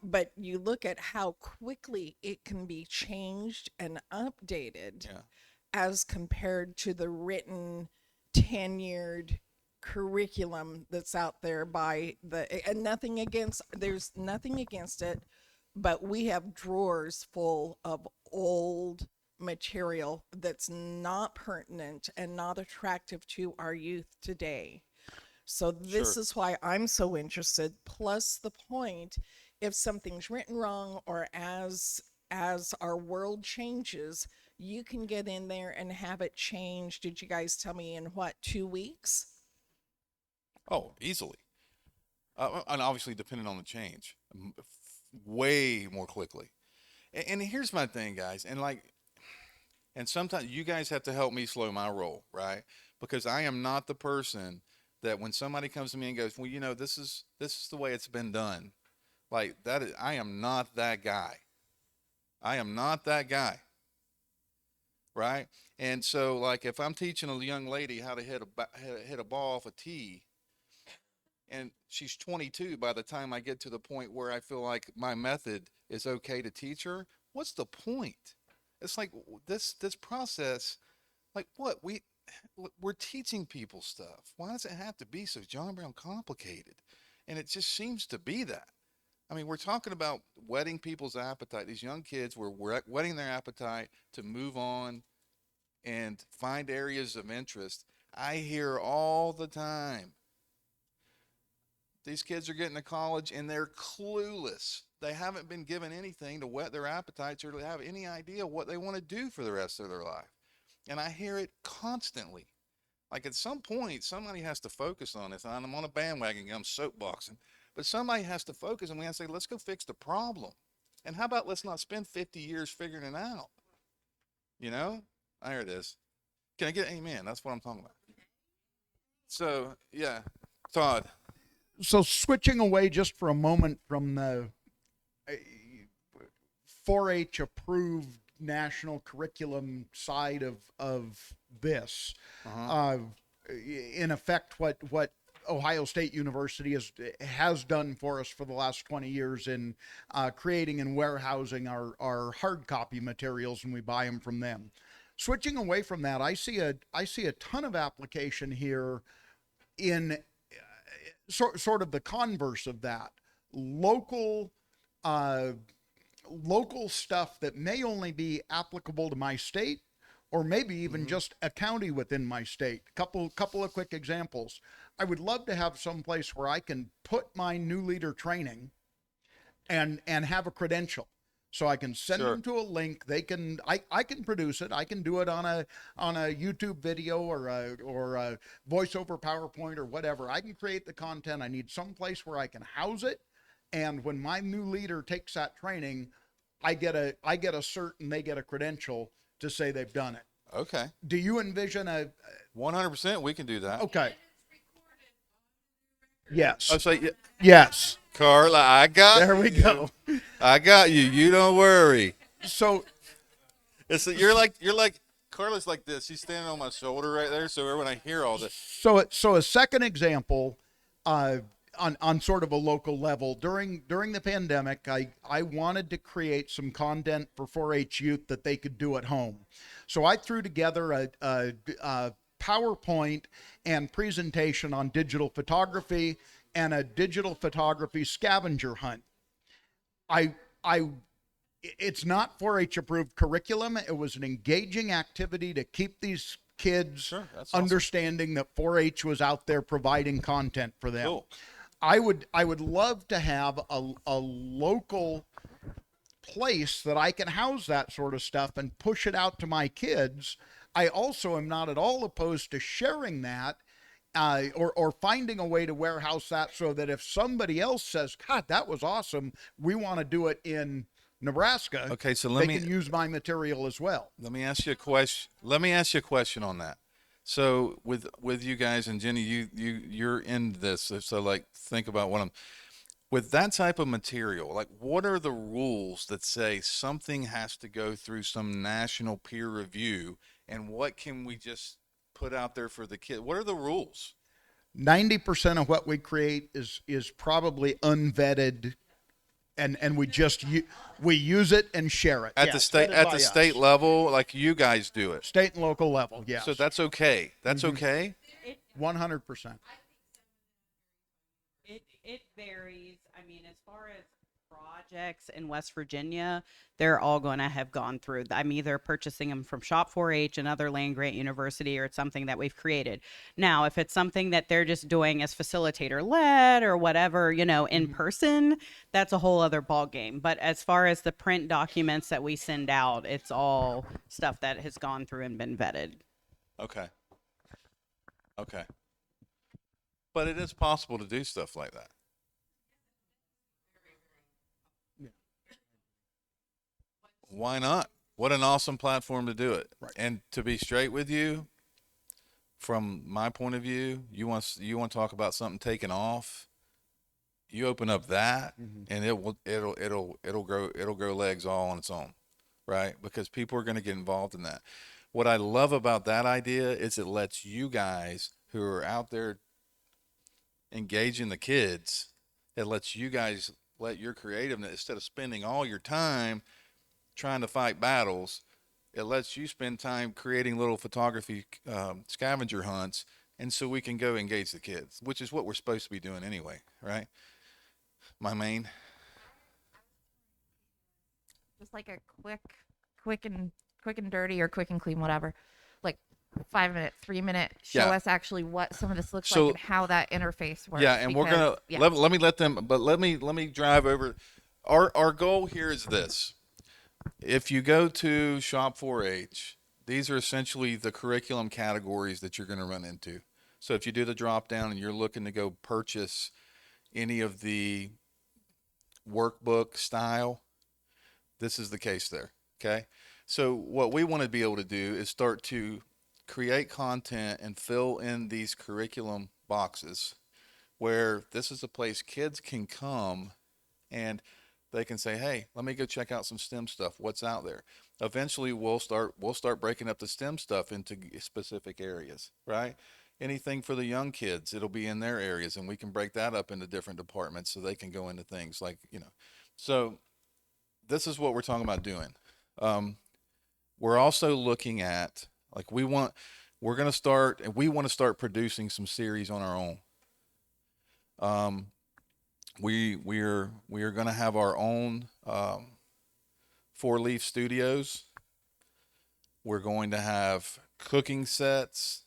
but you look at how quickly it can be changed and updated Yeah. as compared to the written tenured curriculum that's out there by and there's nothing against it, but we have drawers full of old material that's not pertinent and not attractive to our youth today. So this Sure. is why I'm so interested. Plus the point, if something's written wrong or as our world changes, you can get in there and have it changed. Did you guys tell me in what, 2 weeks? Oh, easily. And obviously, depending on the change, way more quickly. And here's my thing, guys, and sometimes you guys have to help me slow my roll, right? Because I am not the person that when somebody comes to me and goes, well, this is the way it's been done. Like that is, I am not that guy. I am not that guy, right? And so, like, if I'm teaching a young lady how to hit a ball off a tee, and she's 22 by the time I get to the point where I feel like my method is okay to teach her, what's the point? It's like this process, like what we're teaching people stuff. Why does it have to be so John Brown complicated? And it just seems to be that. I mean, we're talking about whetting people's appetite. These young kids, we're whetting their appetite to move on and find areas of interest. I hear all the time, these kids are getting to college and they're clueless. They haven't been given anything to whet their appetites or to have any idea what they want to do for the rest of their life. And I hear it constantly. Like at some point, somebody has to focus on this. I'm on a bandwagon, I'm soapboxing. But somebody has to focus and we have to say, let's go fix the problem. And how about let's not spend 50 years figuring it out? You know? There it is. Can I get an amen? That's what I'm talking about. So, yeah. Todd. So switching away just for a moment from the 4-H approved national curriculum side of this, in effect, what Ohio State University has done for us for the last 20 years in creating and warehousing our hard copy materials, and we buy them from them. Switching away from that, I see a ton of application here in sort of the converse of that, local stuff that may only be applicable to my state, or maybe even just a county within my state. Couple of quick examples. I would love to have some place where I can put my new leader training and have a credential. So I can send them to a link. I can produce it. I can do it on a YouTube video or a voiceover PowerPoint or whatever. I can create the content. I need some place where I can house it. And when my new leader takes that training, I get a cert and they get a credential to say they've done it. Okay. Do you envision 100% we can do that. Okay. Yes. I'll say, yes. Carla, I got There we go. I got you. You don't worry. So you're like Carla's like this. She's standing on my shoulder right there. So when I hear all this. So a second example, on sort of a local level, during the pandemic, I wanted to create some content for 4-H youth that they could do at home. So I threw together a PowerPoint and presentation on digital photography and a digital photography scavenger hunt. It's not 4-H approved curriculum. It was an engaging activity to keep these kids understanding that 4-H was out there providing content for them. Cool. I would love to have a local place that I can house that sort of stuff and push it out to my kids. I also am not at all opposed to sharing that or finding a way to warehouse that so that if somebody else says, God, that was awesome, we want to do it in Nebraska, Okay, so they can use my material as well. let me ask you a question. Let me ask you a question on that. So with you guys and Jenny, you're in this. So like think about what I'm with that type of material. Like what are the rules that say something has to go through some national peer review, and what can we just put out there for the kid? What are the rules? 90% of what we create is probably unvetted, and we use it and share it. At the Yes, state vetted by state us. level, like you guys do it. State and local level. Yes. So that's okay. That's okay. 100%. It varies. I mean, as far as projects in West Virginia, they're all going to have gone through. I'm either purchasing them from Shop 4-H, another land grant university, or it's something that we've created. Now, if it's something that they're just doing as facilitator led or whatever, in person, that's a whole other ball game. But as far as the print documents that we send out, it's all stuff that has gone through and been vetted. Okay. Okay. But it is possible to do stuff like that. Why not? What an awesome platform to do it. Right. And to be straight with you, from my point of view, you want to talk about something taking off. You open up that, and it'll grow legs all on its own, right? Because people are going to get involved in that. What I love about that idea is it lets you guys who are out there engaging the kids, it lets you guys let your creativeness, instead of spending all your time trying to fight battles, it lets you spend time creating little photography scavenger hunts, and so we can go engage the kids, which is what we're supposed to be doing anyway, right? My main. Just like a quick and dirty or quick and clean, whatever. Like 5 minute, 3 minute, show Yeah. us actually what some of this looks So- like and how that interface works. Yeah, and we're because- gonna yeah. let me let them, but let me drive over. Our goal here is this: if you go to Shop 4-H, these are essentially the curriculum categories that you're going to run into. So if you do the drop down and you're looking to go purchase any of the workbook style, this is the case there. Okay. So what we want to be able to do is start to create content and fill in these curriculum boxes where this is a place kids can come and they can say, hey, let me go check out some STEM stuff. What's out there? Eventually we'll start breaking up the STEM stuff into specific areas, right? Anything for the young kids, it'll be in their areas, and we can break that up into different departments so they can go into things like, so this is what we're talking about doing. We're also looking at, like, we want to start producing some series on our own. We are going to have our own 4-leaf studios. We're going to have cooking sets.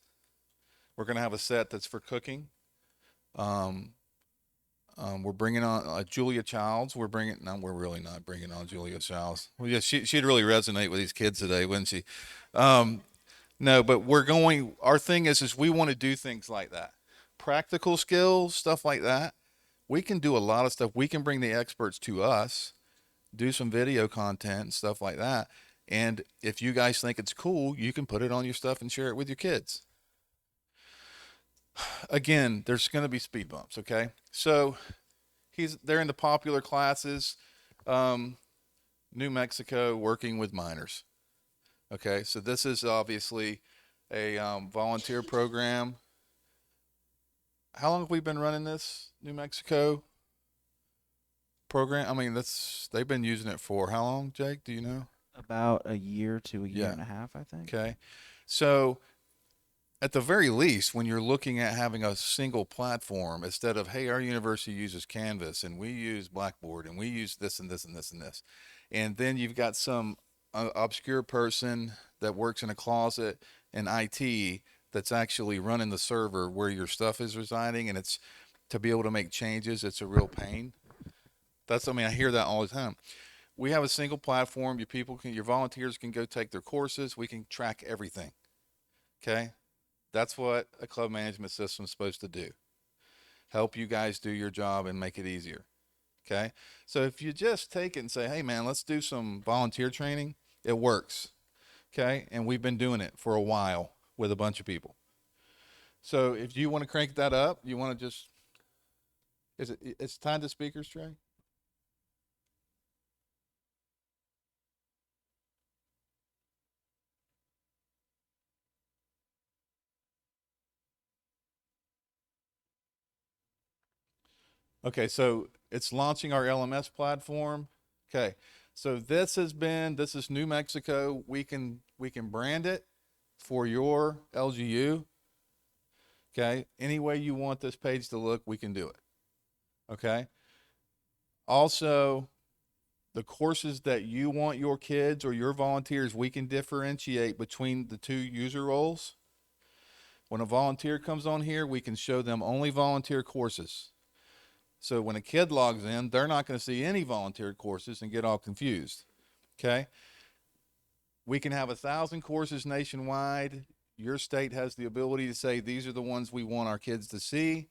We're going to have a set that's for cooking. We're bringing on Julia Childs. We're really not bringing on Julia Childs. Well, yeah, she'd really resonate with these kids today, wouldn't she? No, but our thing is we want to do things like that. Practical skills, stuff like that. We can do a lot of stuff. We can bring the experts to us, do some video content and stuff like that. And if you guys think it's cool, you can put it on your stuff and share it with your kids. Again, there's going to be speed bumps, okay? So they're into popular classes, New Mexico, working with minors. Okay, so this is obviously a volunteer program. How long have we been running this New Mexico program? I mean, they've been using it for how long, Jake? Do you know? About a year to a year and a half, I think. Okay. So at the very least, when you're looking at having a single platform, instead of, hey, our university uses Canvas and we use Blackboard and we use this and this and this and this, and then you've got some obscure person that works in a closet in IT that's actually running the server where your stuff is residing, and it's to be able to make changes, it's a real pain. I hear that all the time. We have a single platform. Your volunteers can go take their courses. We can track everything. Okay. That's what a club management system is supposed to do. Help you guys do your job and make it easier. Okay. So if you just take it and say, hey, man, let's do some volunteer training, it works. Okay. And we've been doing it for a while with a bunch of people. So if you want to crank that up, you want to just, it's time to speakers, Trey? Okay, so it's launching our LMS platform. Okay, so this is New Mexico. We can brand it for your LGU. Okay, any way you want this page to look, we can do it. Okay. Also, the courses that you want your kids or your volunteers, we can differentiate between the two user roles. When a volunteer comes on here, we can show them only volunteer courses. So when a kid logs in, they're not going to see any volunteer courses and get all confused. Okay. We can have 1,000 courses nationwide. Your state has the ability to say, these are the ones we want our kids to see.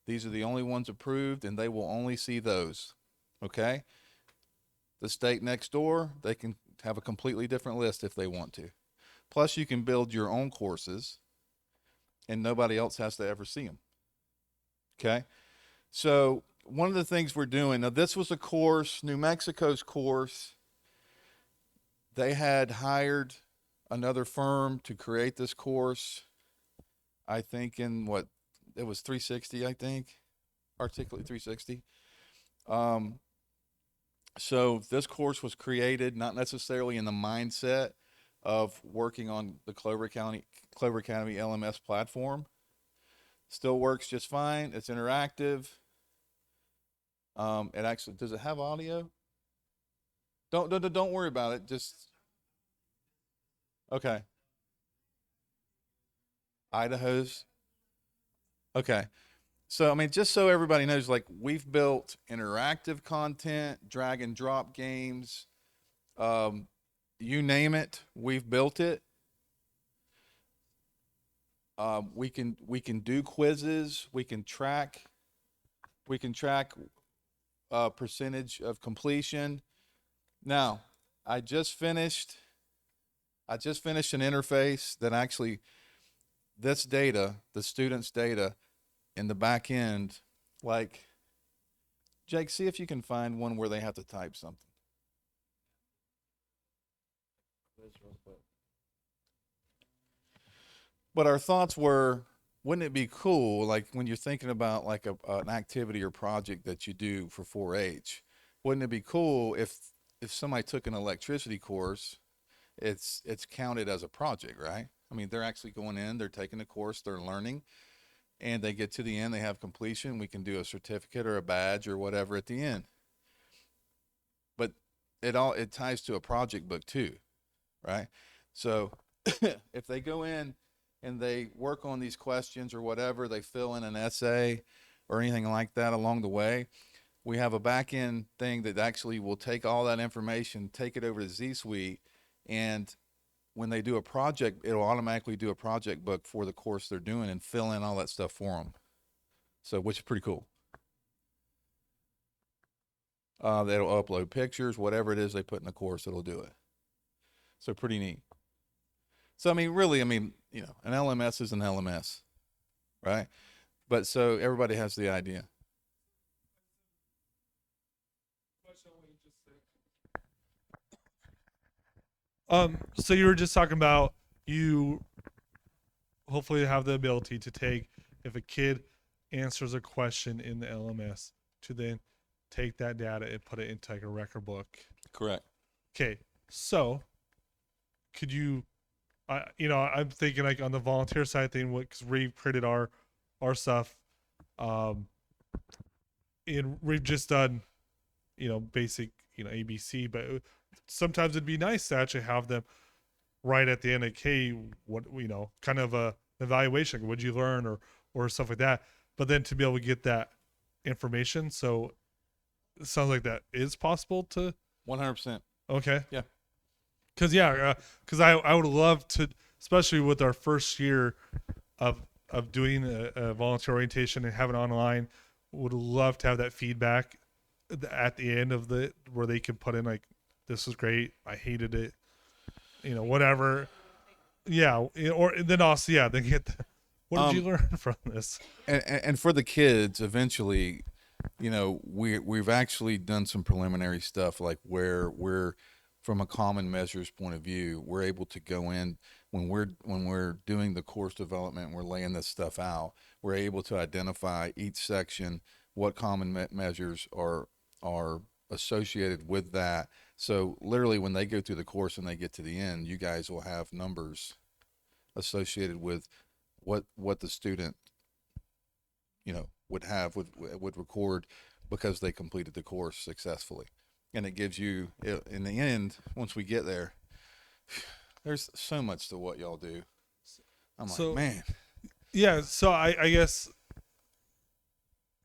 These are the only ones approved, and they will only see those. Okay. The state next door, they can have a completely different list if they want to. Plus, you can build your own courses, and nobody else has to ever see them. Okay. So one of the things we're doing, now this was a course, New Mexico's course. They had hired another firm to create this course. I think in what, it was 360, I think, Articulate 360. So this course was created not necessarily in the mindset of working on the Clover Academy LMS platform. Still works just fine. It's interactive. It actually, does it have audio? Don't worry about it. Just okay. Idaho's. Okay. So I mean, just so everybody knows, like we've built interactive content, drag and drop games, you name it, we've built it. We can do quizzes. We can track percentage of completion. Now, I just finished an interface that actually this data, the students' data in the back end, like Jake, see if you can find one where they have to type something. But our thoughts were, wouldn't it be cool, like when you're thinking about like an activity or project that you do for 4-H, wouldn't it be cool if somebody took an electricity course, it's counted as a project, right? I mean, they're actually going in, they're taking the course, they're learning, and they get to the end, they have completion. We can do a certificate or a badge or whatever at the end. But it ties to a project book too, right? So if they go in and they work on these questions or whatever, they fill in an essay or anything like that along the way, we have a back end thing that actually will take all that information, take it over to Z Suite, and when they do a project, it'll automatically do a project book for the course they're doing and fill in all that stuff for them. So, which is pretty cool. They'll upload pictures, whatever it is they put in the course, it'll do it. So pretty neat. So, I mean, really, I mean, you know, an LMS is an LMS, right? But so everybody has the idea. So you were just talking about you hopefully have the ability to take, if a kid answers a question in the LMS, to then take that data and put it into like a record book. Correct. Okay, so could you, I'm thinking like on the volunteer side thing, because we've created our stuff, and we've just done, basic, ABC, but sometimes it'd be nice to actually have them right at the end, like, hey, what, kind of a evaluation, what'd you learn, or stuff like that. But then to be able to get that information, so it sounds like that is possible to 100%. Okay. Yeah. Because I would love to, especially with our first year of doing a volunteer orientation and having it online, would love to have that feedback, at the end of the where they can put in like, this was great, I hated it, whatever. Yeah, or then also they get what did you learn from this? And for the kids, eventually, we've actually done some preliminary stuff, like where we're, from a common measures point of view, we're able to go in when we're doing the course development and we're laying this stuff out. We're able to identify each section, what common measures are associated with that. So literally, when they go through the course and they get to the end, you guys will have numbers associated with what the student would record because they completed the course successfully. And it gives you, in the end, once we get there, there's so much to what y'all do. I'm like, man. Yeah, so I guess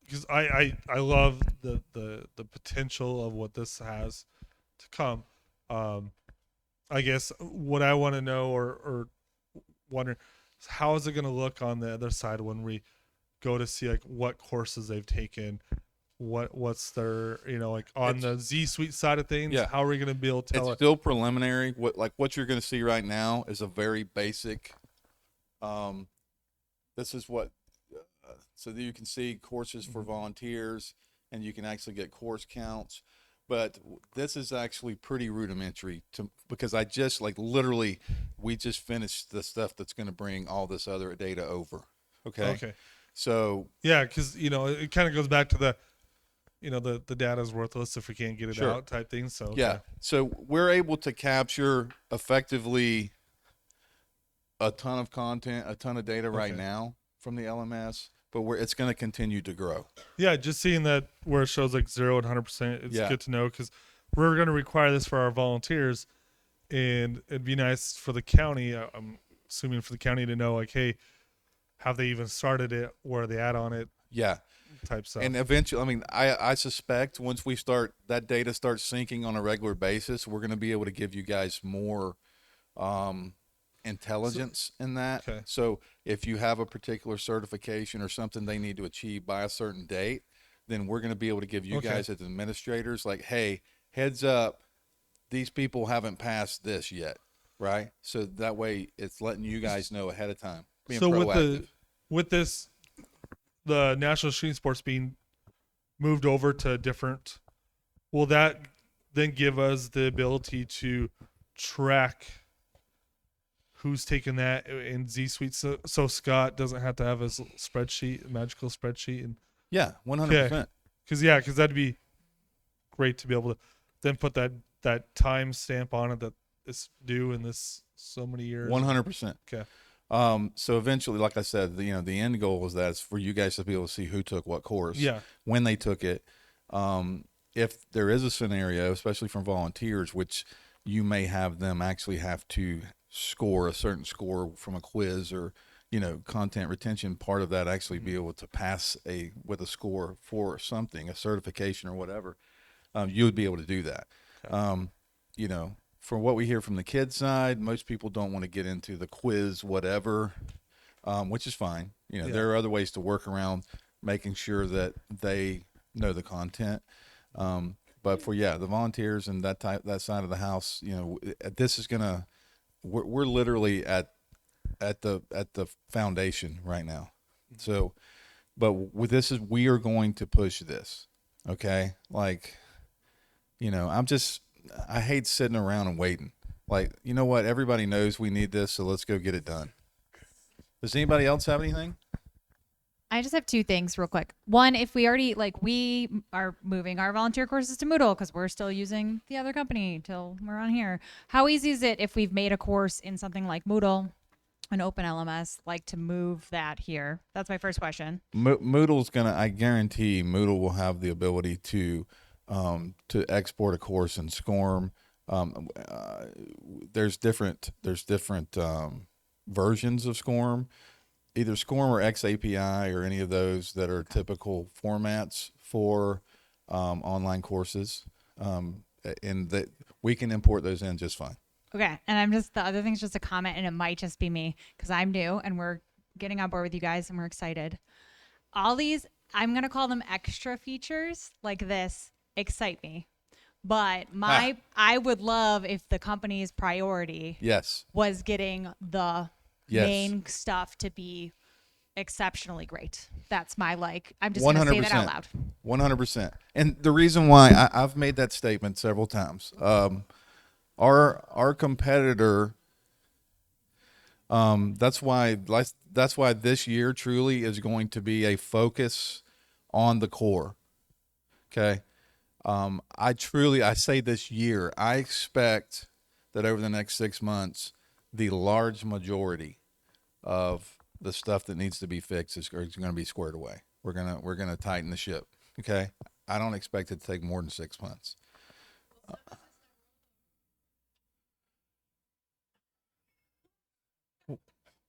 because I love the potential of what this has to come. I guess what I want to know or wonder is, how is it going to look on the other side when we go to see like what courses they've taken, what's their like on the Z Suite side of things. Yeah. How are we going to be able to tell It's still preliminary. What you're going to see right now is a very basic. This is what so that you can see courses for volunteers, and you can actually get course counts. But this is actually pretty rudimentary because I just literally we just finished the stuff that's going to bring all this other data over. Okay. So yeah, because it kind of goes back to the the data's worthless if we can't get it out type thing. So yeah, so we're able to capture effectively a ton of content, a ton of data right now from the LMS, but it's going to continue to grow. Yeah, just seeing that where it shows like 0 and 100%, it's good to know, because we're going to require this for our volunteers, and it'd be nice for the county. I'm assuming for the county to know, like, hey, have they even started it? Where are they at on it? Yeah. Type stuff. And eventually, I mean, I suspect once we start, that data starts syncing on a regular basis, we're going to be able to give you guys more intelligence in that. Okay. So if you have a particular certification or something they need to achieve by a certain date, then we're going to be able to give you guys as administrators, like, hey, heads up, these people haven't passed this yet, right? So that way it's letting you guys know ahead of time. Being proactive. with this, the National Shooting Sports being moved over to different, will that then give us the ability to track who's taken that in Z Suite, so Scott doesn't have to have his spreadsheet, magical spreadsheet, and 100%. Because that'd be great to be able to then put that time stamp on it that it's due in this so many years. 100%. Okay. So eventually, like I said, the end goal is that it's for you guys to be able to see who took what course, when they took it. If there is a scenario, especially from volunteers, which you may have them actually have to score a certain score from a quiz or, content retention, part of that actually be able to pass with a score for something, a certification or whatever, you would be able to do that. Okay. From what we hear from the kids side, most people don't want to get into the quiz, whatever, which is fine. There are other ways to work around making sure that they know the content. But for the volunteers and that side of the house, this is gonna. We're literally at the foundation right now. So, but with this we are going to push this. Okay, I hate sitting around and waiting. Like, you know what? Everybody knows we need this, so let's go get it done. Does anybody else have anything? I just have two things real quick. One, if we already, we are moving our volunteer courses to Moodle because we're still using the other company till we're on here. How easy is it if we've made a course in something like Moodle, an open LMS, to move that here? That's my first question. Moodle's I guarantee Moodle will have the ability to export a course in SCORM. There's different versions of SCORM, either SCORM or XAPI or any of those that are typical formats for online courses, and that we can import those in just fine. Okay, and the other thing's just a comment, and it might just be me because I'm new and we're getting on board with you guys and we're excited. All these, I'm gonna call them extra features like this. excite me. But I would love if the company's priority Yes. was getting the Yes. main stuff to be exceptionally great. That's my I'm just going to say that out loud. 100%. And the reason why I've made that statement several times, our competitor, that's why this year truly is going to be a focus on the core. Okay. I say this year, I expect that over the next 6 months, the large majority of the stuff that needs to be fixed is going to be squared away. We're gonna tighten the ship. Okay. I don't expect it to take more than 6 months.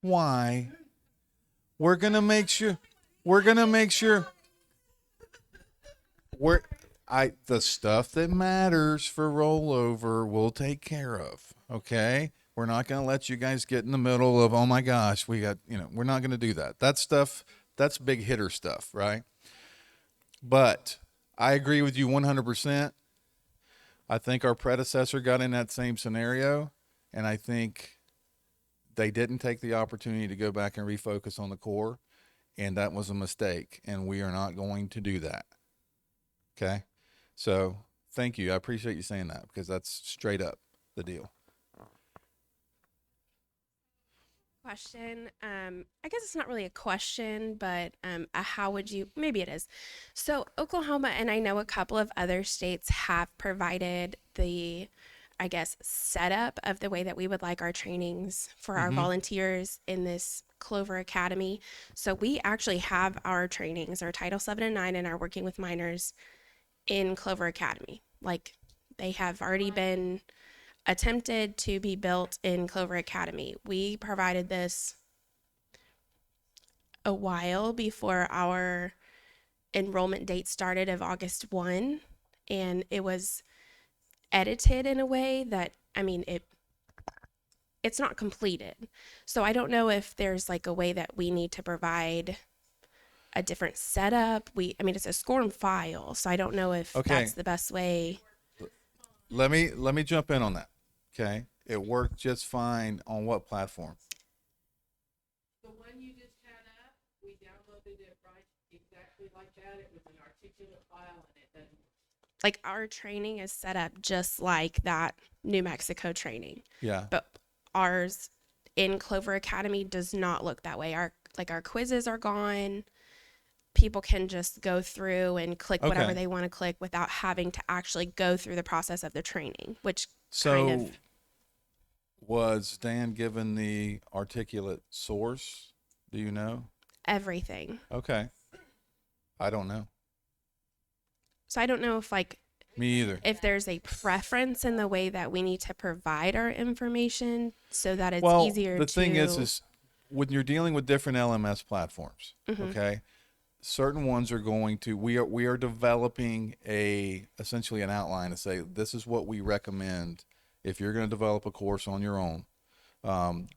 Why? We're gonna make sure. We're gonna make sure. The stuff that matters for rollover we'll take care of. Okay. We're not going to let you guys get in the middle of, oh my gosh, we're not going to do that. That stuff, that's big hitter stuff, right? But I agree with you 100%. I think our predecessor got in that same scenario, and I think they didn't take the opportunity to go back and refocus on the core, and that was a mistake, and we are not going to do that. Okay? So thank you. I appreciate you saying that because that's straight up the deal. Question. I guess it's not really a question, but how would you, maybe it is. So Oklahoma, and I know a couple of other states have provided the, I guess, setup of the way that we would like our trainings for our volunteers in this Clover Academy. So we actually have our trainings, our Title 7 and 9, and our working with minors in Clover Academy. Like they have already been attempted to be built in Clover Academy. We provided this a while before our enrollment date started of August 1, and it was edited in a way that, I mean, it's not completed. So I don't know if there's like a way that we need to provide a different setup. I mean, it's a SCORM file, so I don't know if that's the best way. Let me jump in on that. Okay. It worked just fine on what platform? The one you just had up, we downloaded it right exactly like that. It was an articulate file and it doesn't. Like our training is set up just like that New Mexico training. Yeah. But ours in Clover Academy does not look that way. Our quizzes are gone. People can just go through and click whatever they want to click without having to actually go through the process of the training, which was Dan given the articulate source? Do you know? Everything. Okay. I don't know. So I don't know if me either. If there's a preference in the way that we need to provide our information so that it's easier the thing is when you're dealing with different LMS platforms, okay? Certain ones are going to we are developing essentially an outline to say this is what we recommend if you're going to develop a course on your own,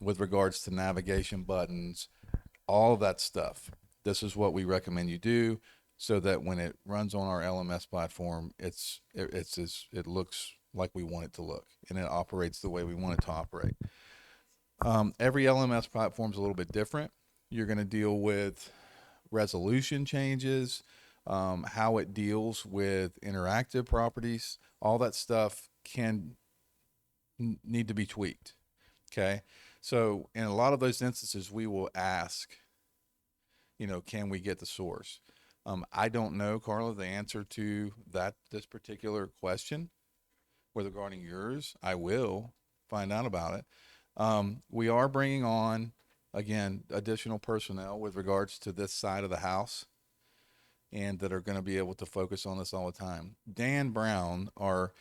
with regards to navigation buttons, all of that stuff. This is what we recommend you do, so that when it runs on our LMS platform, it looks like we want it to look, and it operates the way we want it to operate. Every LMS platform is a little bit different. You're going to deal with resolution changes, how it deals with interactive properties. All that stuff can need to be tweaked. Okay. So in a lot of those instances, we will ask, can we get the source? I don't know, Carla, the answer to this particular question regarding yours. I will find out about it. We are bringing on, again, additional personnel with regards to this side of the house, and that are going to be able to focus on this all the time. Dan Brown, our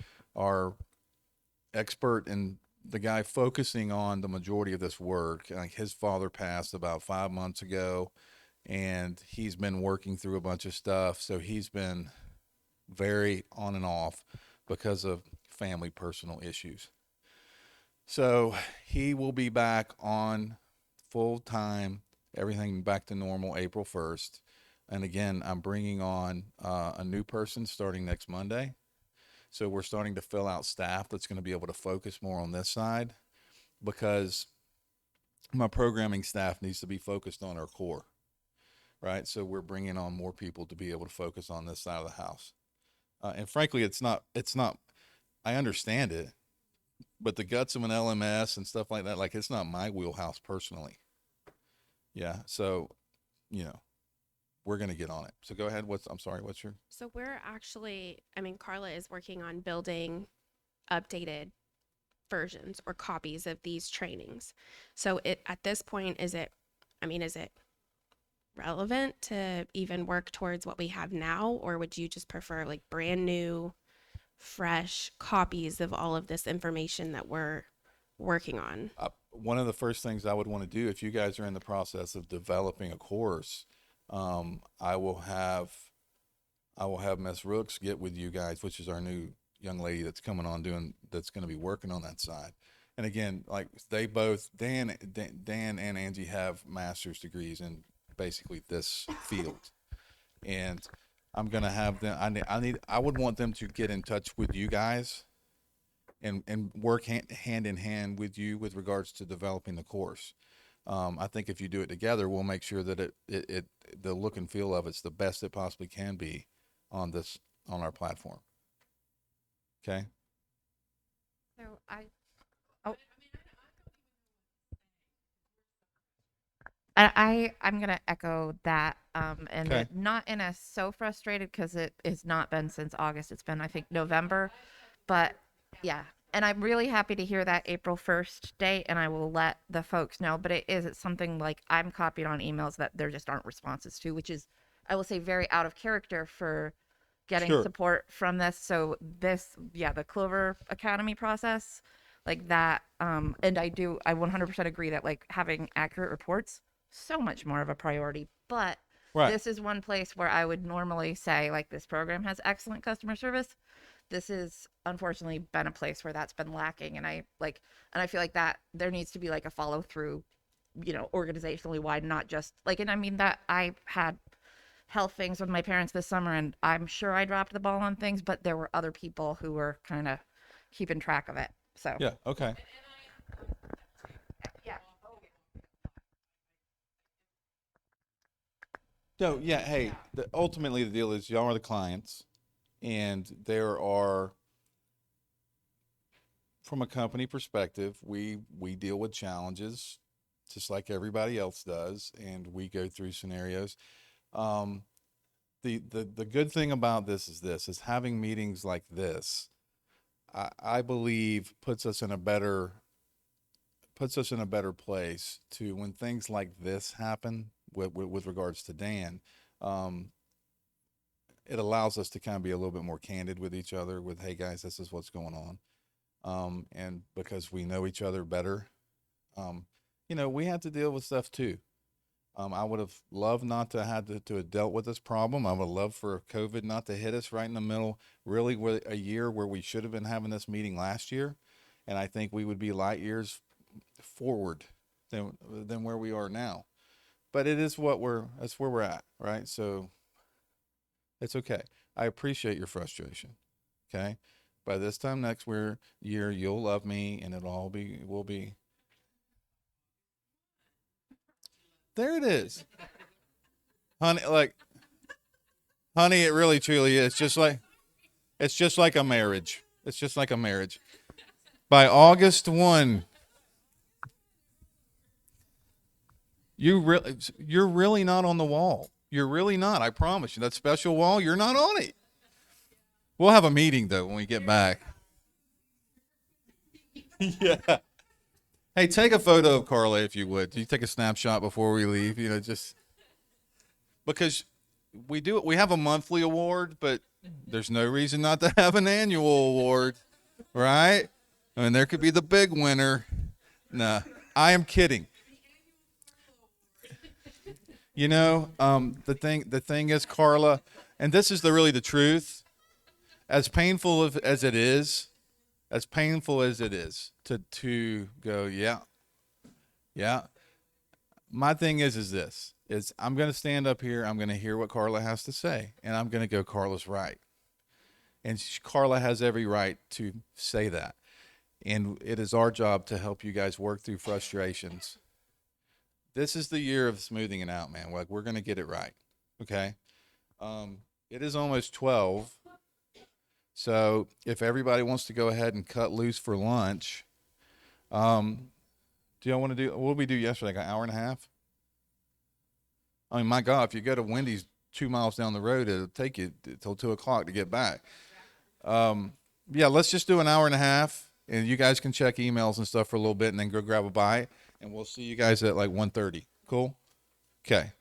expert and the guy focusing on the majority of this work, like his father passed about 5 months ago, and he's been working through a bunch of stuff. So he's been very on and off because of family personal issues. So he will be back on full time, everything back to normal April 1st. And again, I'm bringing on a new person starting next Monday. So we're starting to fill out staff that's going to be able to focus more on this side, because my programming staff needs to be focused on our core, right? So we're bringing on more people to be able to focus on this side of the house. And frankly, it's not, I understand it, but the guts of an LMS and stuff like that, like, it's not my wheelhouse personally. Yeah. So, we're going to get on it. So go ahead. I'm sorry, what's your? So we're actually, I mean, Carla is working on building updated versions or copies of these trainings. So at this point, is it relevant to even work towards what we have now, or would you just prefer like brand new, fresh copies of all of this information that we're working on? One of the first things I would want to do, if you guys are in the process of developing a course, I will have Miss Rooks get with you guys, which is our new young lady that's coming on that's going to be working on that side. And again, like, they both, Dan and Angie, have master's degrees in basically this field, and I'm going to have them. I would want them to get in touch with you guys and work hand in hand with you with regards to developing the course. I think if you do it together, we'll make sure that the look and feel of it's the best it possibly can be on our platform. Okay. So I'm gonna echo that, and Okay. not in a so frustrated, because it has not been since August. It's been, I think, November, but yeah. And I'm really happy to hear that April 1st date, and I will let the folks know. But it's something like I'm copied on emails that there just aren't responses to, which is, I will say, very out of character for getting Sure. support from this. So the Clover Academy process, like that, and I 100% agree that, like, having accurate reports, so much more of a priority. But Right. this is one place where I would normally say, like, this program has excellent customer service. This is unfortunately been a place where that's been lacking, and I feel like that there needs to be like a follow through, organizationally wide, not just like, and I mean that I had health things with my parents this summer, and I'm sure I dropped the ball on things, but there were other people who were kind of keeping track of it. So Yeah. Okay. yeah. So yeah. Hey, ultimately the deal is y'all are the clients, and there are, from a company perspective, we deal with challenges just like everybody else does, and we go through scenarios. The good thing about this is having meetings like this, I believe puts us in a better place to, when things like this happen with regards to Dan. It allows us to kind of be a little bit more candid with each other with, hey guys, this is what's going on. And because we know each other better, we have to deal with stuff too. I would have loved not to have dealt with this problem. I would love for COVID not to hit us right in the middle, really, with a year where we should have been having this meeting last year. And I think we would be light years forward than where we are now. But that's where we're at, right? So it's okay. I appreciate your frustration. Okay. By this time next year, you'll love me, and we'll be. There it is. Honey, it really truly is. It's just like a marriage. It's just like a marriage. By August 1, you're really not on the wall. You're really not. I promise you. That special wall, you're not on it. We'll have a meeting though when we get back. Yeah. Hey, take a photo of Carla if you would. You take a snapshot before we leave, just because we have a monthly award, but there's no reason not to have an annual award, right? I mean, there could be the big winner. Nah, I am kidding. The thing is, Carla, and this is really the truth, as painful as it is to go, yeah. My thing is this, I'm going to stand up here. I'm going to hear what Carla has to say, and I'm going to go, Carla's right. And Carla has every right to say that. And it is our job to help you guys work through frustrations. This is the year of smoothing it out, man. Like, we're going to get it right. Okay. It is almost 12. So if everybody wants to go ahead and cut loose for lunch, do y'all want to do what did we do yesterday? Like an hour and a half? I mean, my God, if you go to Wendy's 2 miles down the road, it'll take you till 2 o'clock to get back. Yeah, let's just do an hour and a half, and you guys can check emails and stuff for a little bit, and then go grab a bite, and we'll see you guys at like 1:30. Cool? Okay.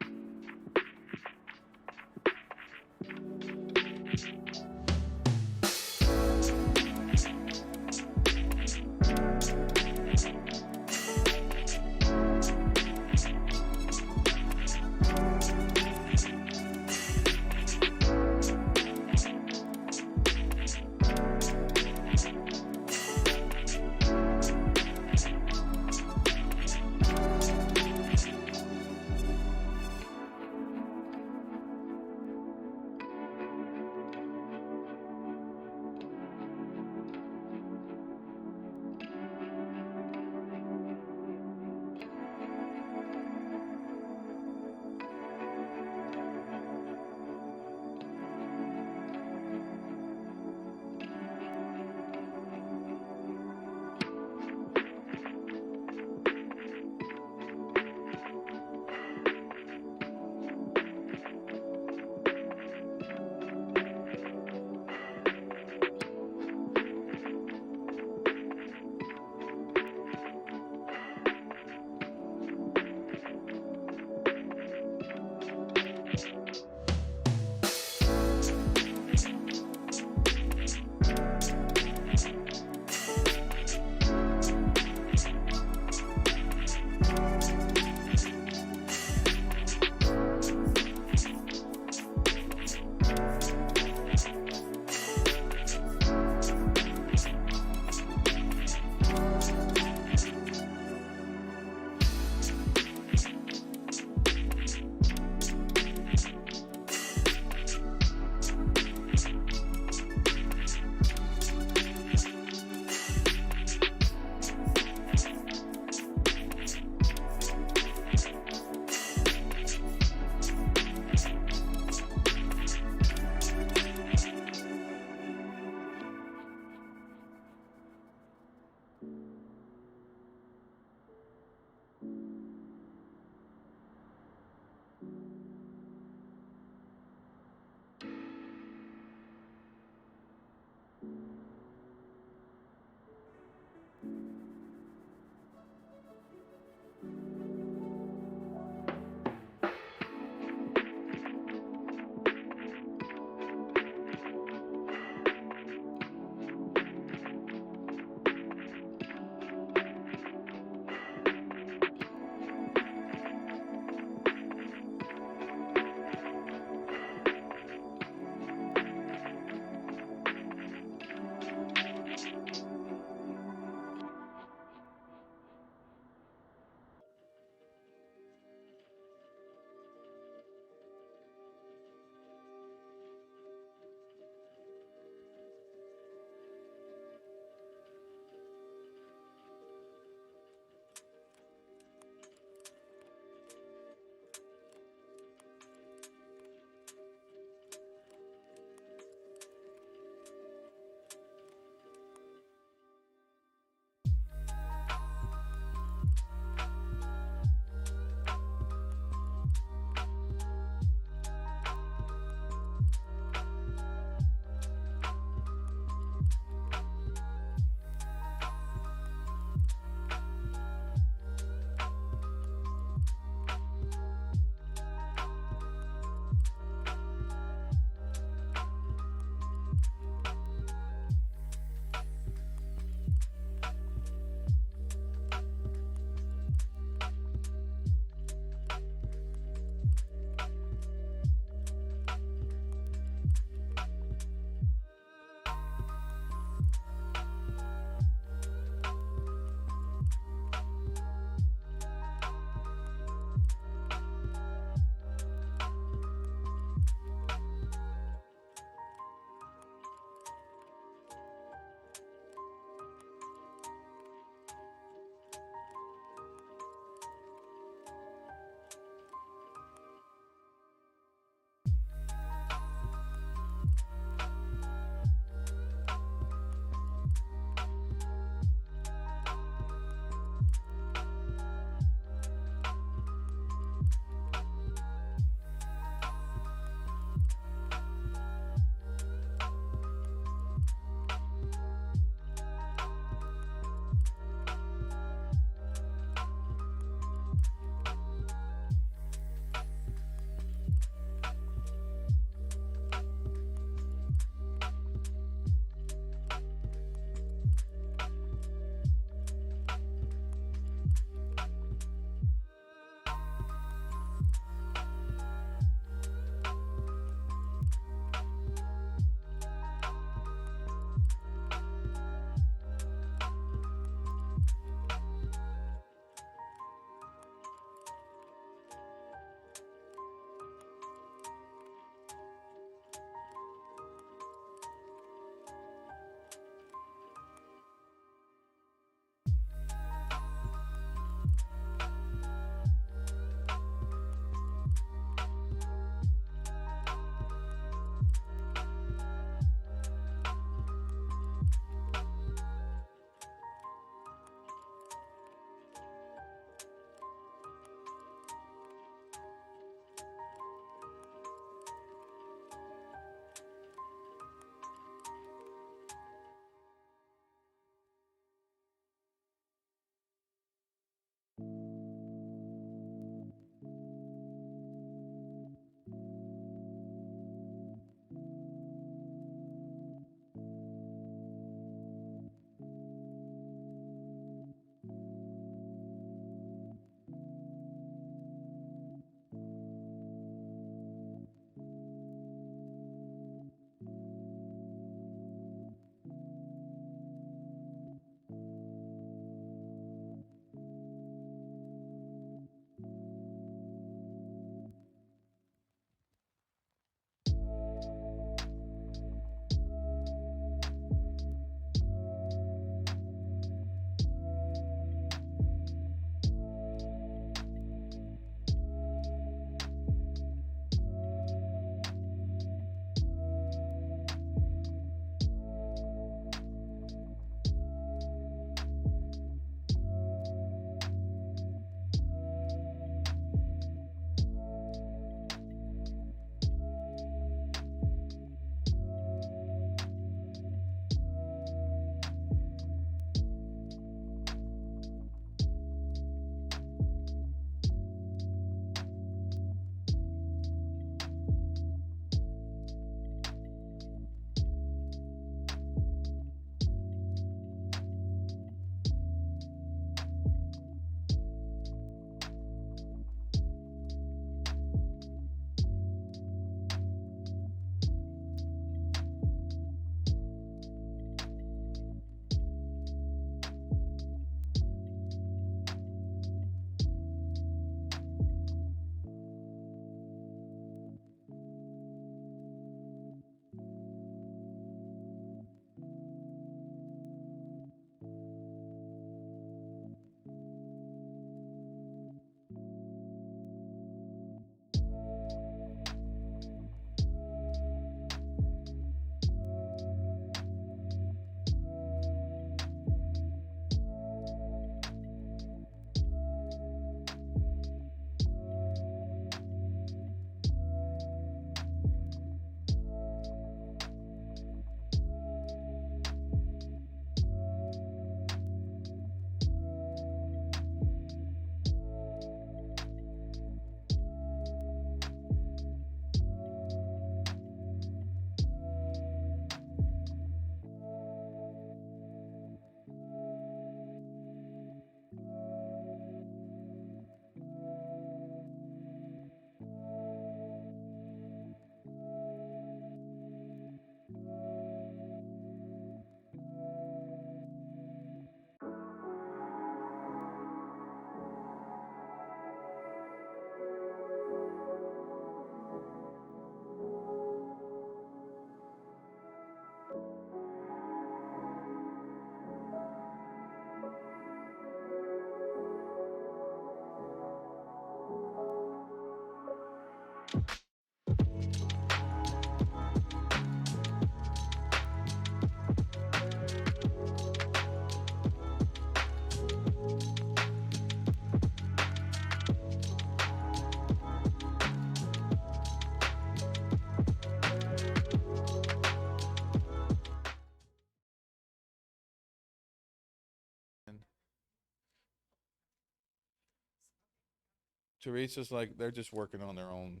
Teresa's like, they're just working on their own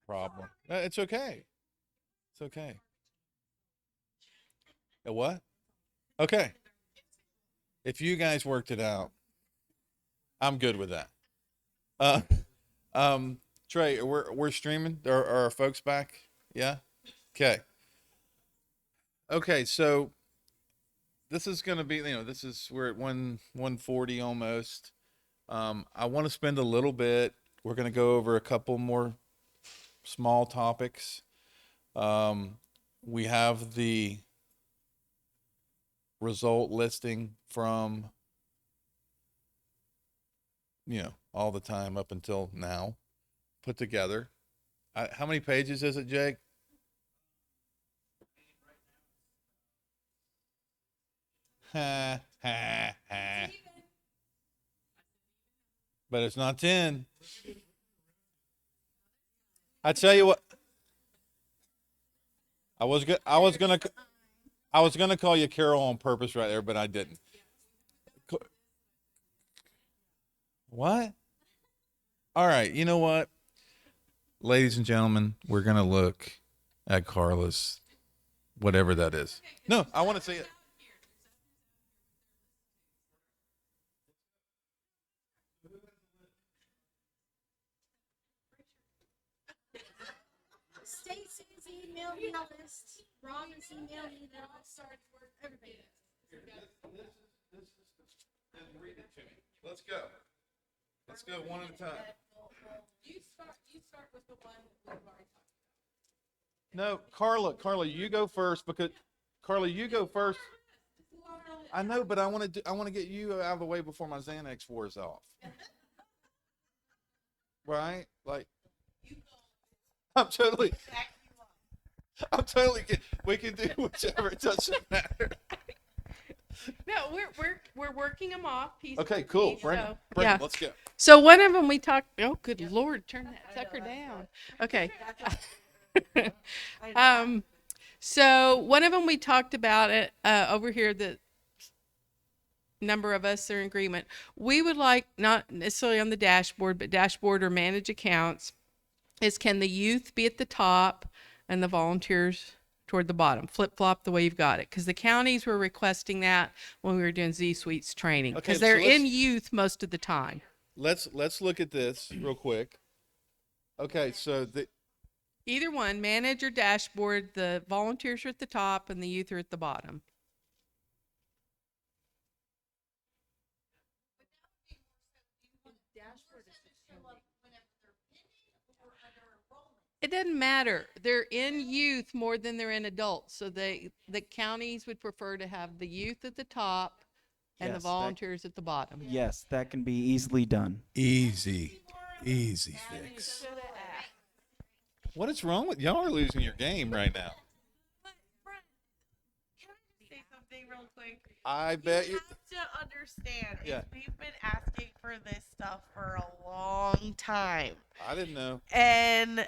problem. It's okay. It's okay. A what? Okay. If you guys worked it out, I'm good with that. Uh, Trey, we're streaming. Are our folks back? Yeah. Okay. Okay. So this is gonna be, this is we're at 140 almost. I want to spend a little bit. We're gonna go over a couple more small topics. We have the result listing from all the time up until now put together. How many pages is it, Jake? Ha ha ha. But it's not 10. I tell you what, I was gonna call you Carol on purpose right there, but I didn't. What? All right, you know what? Ladies and gentlemen, we're gonna look at Carla's whatever that is. No, I want to see it. Stacy's emailed me a list. Robin's emailed me that I'll start work. Everybody. Let's go. Let's go one at a time. You start with the one we've already talked about. No, Carla, you go first because Carla, you go first. I know, but I want to get you out of the way before my Xanax wears off. Right? Like I'm totally kidding. We can do whichever. It doesn't matter. No, we're working them off piece. Okay, by cool. piece, Bring so, it. yeah. Let's go. So one of them we talked. Oh, good Lord, turn that sucker down. Okay. So one of them we talked about it over here. The number of us are in agreement. We would like, not necessarily on the dashboard, but dashboard or manage accounts, is can the youth be at the top and the volunteers toward the bottom? Flip flop the way you've got it, because the counties were requesting that when we were doing Z Suites training, Okay, because so they're let's- in youth most of the time. Let's look at this real quick. Okay, so Either one, manage or dashboard, the volunteers are at the top and the youth are at the bottom. It doesn't matter. They're in youth more than they're in adults. So the counties would prefer to have the youth at the top and the Yes, that- volunteers at the bottom. Yes, that can be easily done. easy fix. What is wrong with y'all? Are losing your game right now. Say something real quick. I bet you. have to understand Yeah. is we've been asking for this stuff for a long time, I didn't know. and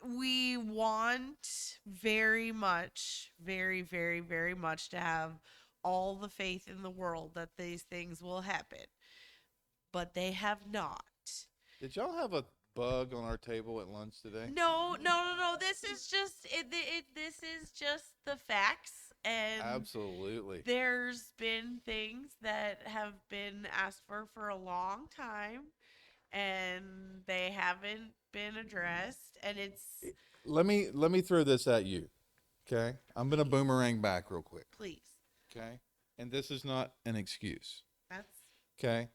we want very much, very, very, very much to have all the faith in the world that these things will happen, but they have not. Did y'all have a bug on our table at lunch today? No. This is just this is just the facts, and Absolutely. there's been things that have been asked for a long time, and they haven't been addressed, and it's Let me throw this at you. Okay? I'm gonna boomerang back real quick. please. Okay? And this is not an excuse. That's Okay?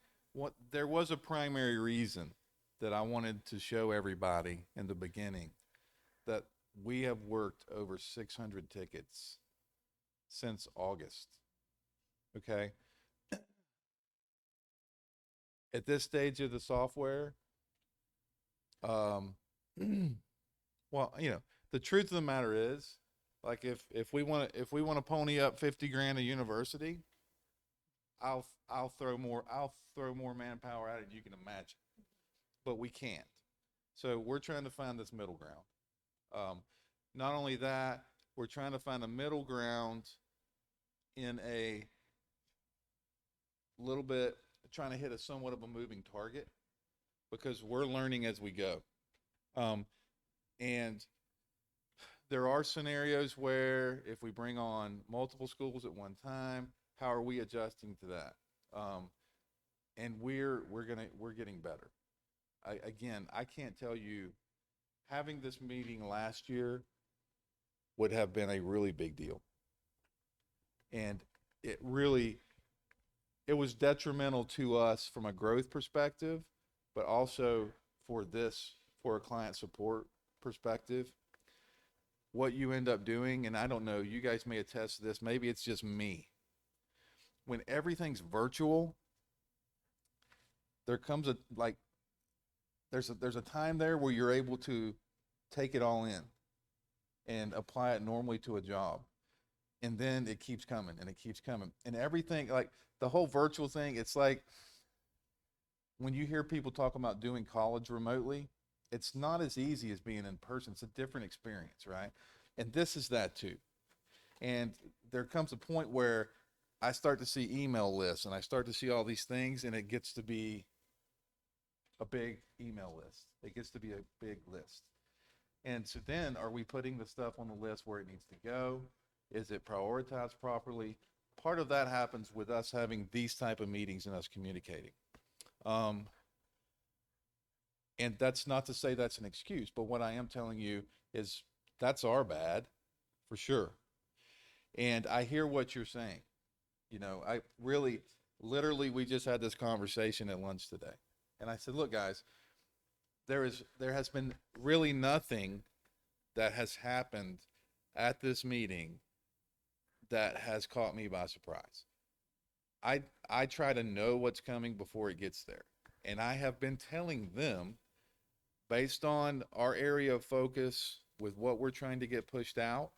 There was a primary reason that I wanted to show everybody in the beginning that we have worked over 600 tickets since August. Okay? At this stage of the software, Um, well, the truth of the matter is, like if we want to pony up 50 grand a university, I'll throw more manpower at it than you can imagine. But we can't. So we're trying to find this middle ground. Um, Not only that, we're trying to find a middle ground in a little bit, trying to hit a somewhat of a moving target because we're learning as we go. Um, and there are scenarios where if we bring on multiple schools at one time, how are we adjusting to that? And we're getting better. Again, I can't tell you, having this meeting last year would have been a really big deal. And it was detrimental to us from a growth perspective, but also for a client support perspective. What you end up doing, and I don't know, you guys may attest to this, maybe it's just me. When everything's virtual, there comes there's a time there where you're able to take it all in and apply it normally to a job. And then it keeps coming and it keeps coming. And everything, like the whole virtual thing, it's like when you hear people talk about doing college remotely, it's not as easy as being in person. It's a different experience, right? And this is that too. And there comes a point where I start to see email lists and I start to see all these things, and it gets to be a big email list. It gets to be a big list. And so then, are we putting the stuff on the list where it needs to go? Is it prioritized properly? Part of that happens with us having these type of meetings and us communicating. And that's not to say that's an excuse, but what I am telling you is that's our bad, for sure. And I hear what you're saying. I really, literally, we just had this conversation at lunch today. And I said, look, guys, there has been really nothing that has happened at this meeting that has caught me by surprise. I try to know what's coming before it gets there. And I have been telling them, based on our area of focus with what we're trying to get pushed out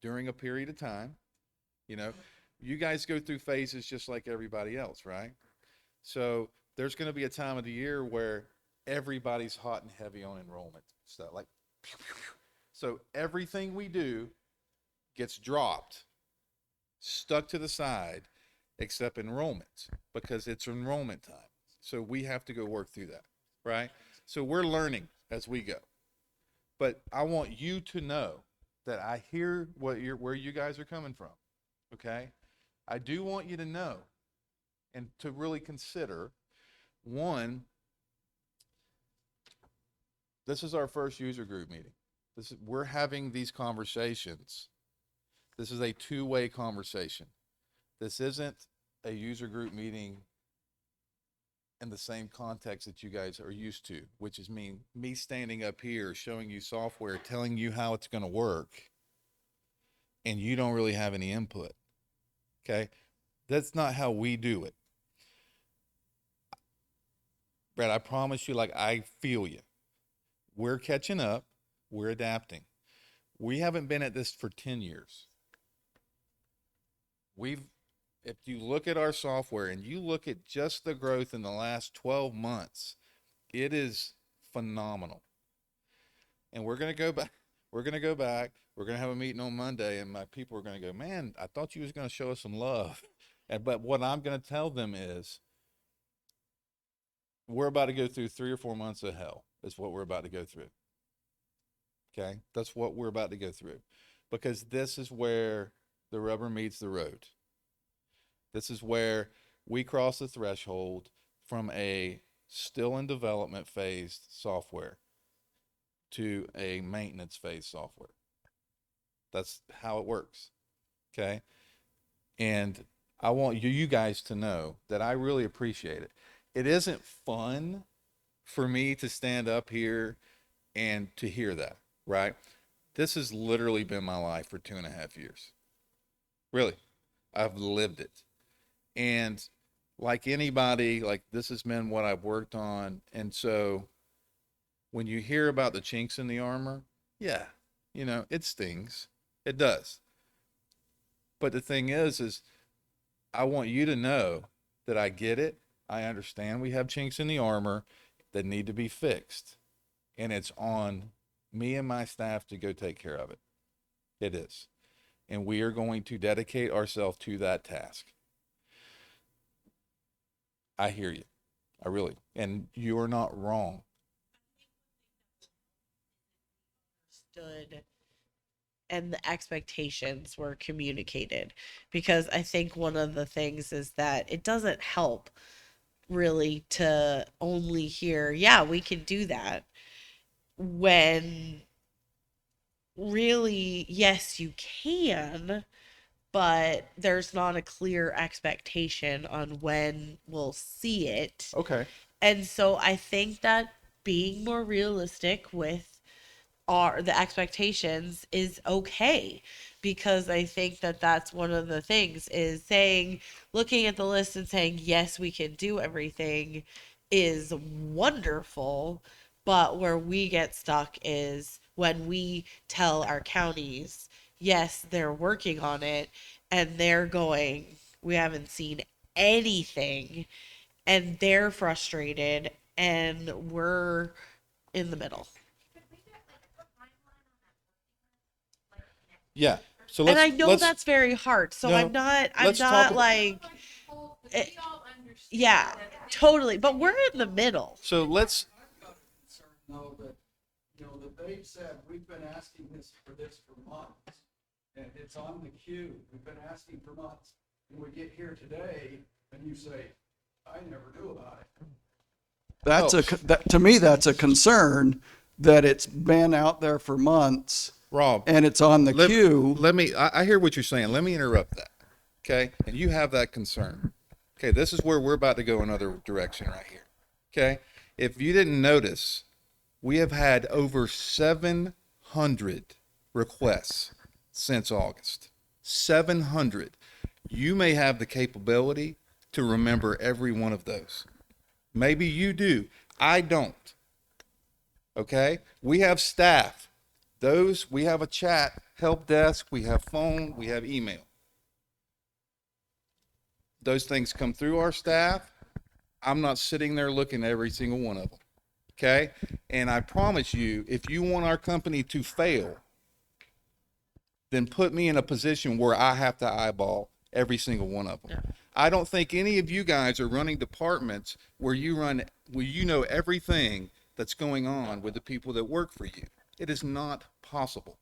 during a period of time, you guys go through phases just like everybody else, right? So there's going to be a time of the year where everybody's hot and heavy on enrollment stuff. Like, so everything we do gets dropped, stuck to the side, except enrollment, because it's enrollment time. So we have to go work through that, right? So we're learning as we go. But I want you to know that I hear where you guys are coming from, okay? I do want you to know and to really consider, one, this is our first user group meeting. We're having these conversations. This is a two-way conversation. This isn't a user group meeting in the same context that you guys are used to, which is me standing up here, showing you software, telling you how it's going to work, and you don't really have any input. Okay? That's not how we do it. Brad, I promise you, like, I feel you. We're catching up. We're adapting. We haven't been at this for 10 years. If you look at our software and you look at just the growth in the last 12 months, it is phenomenal. And we're going to go back. We're going to go back. We're going to have a meeting on Monday, and my people are going to go, man, I thought you was going to show us some love. But what I'm going to tell them is we're about to go through 3 or 4 months of hell is what we're about to go through. Okay? That's what we're about to go through. Because this is where the rubber meets the road. This is where we cross the threshold from a still in development phase software to a maintenance phase software. That's how it works. Okay? And I want you guys to know that I really appreciate it. It isn't fun for me to stand up here and to hear that, right? This has literally been my life for 2.5 years. Really. I've lived it. And like anybody, like this has been what I've worked on. And so When you hear about the chinks in the armor, yeah, it stings. It does. But the thing is I want you to know that I get it. I understand we have chinks in the armor that need to be fixed. And it's on me and my staff to go take care of it. It is. And we are going to dedicate ourselves to that task. I hear you. I really. And you are not wrong. Stood and the expectations were communicated, because I think one of the things is that it doesn't help really to only hear, yeah, we can do that, when really, yes, you can, but there's not a clear expectation on when we'll see it. Okay. And so I think that being more realistic with the expectations is okay, because I think that that's one of the things, is saying, looking at the list and saying, yes, we can do everything, is wonderful. But where we get stuck is when we tell our counties, yes, they're working on it, and they're going, we haven't seen anything, and they're frustrated, and we're in the middle. Yeah. So And I know that's very hard. So No, I'm not let's talk like yeah, totally. But we're in the middle. So let's know that that they've said we've been asking this for months, and it's on the queue. We've been asking for months, and we get here today, and you say, "I never knew about it." To me, that's a concern that it's been out there for months, Rob, and it's on the queue. I hear what you're saying. Let me interrupt that. Okay. And you have that concern. Okay. This is where we're about to go another direction right here. Okay. If you didn't notice, we have had over 700 requests since August. 700. You may have the capability to remember every one of those. Maybe you do. I don't. Okay? We have staff. We have a chat, help desk, we have phone, we have email. Those things come through our staff. I'm not sitting there looking at every single one of them. Okay? And I promise you, if you want our company to fail, then put me in a position where I have to eyeball every single one of them. Yeah. I don't think any of you guys are running departments where you know everything that's going on with the people that work for you. It is not possible.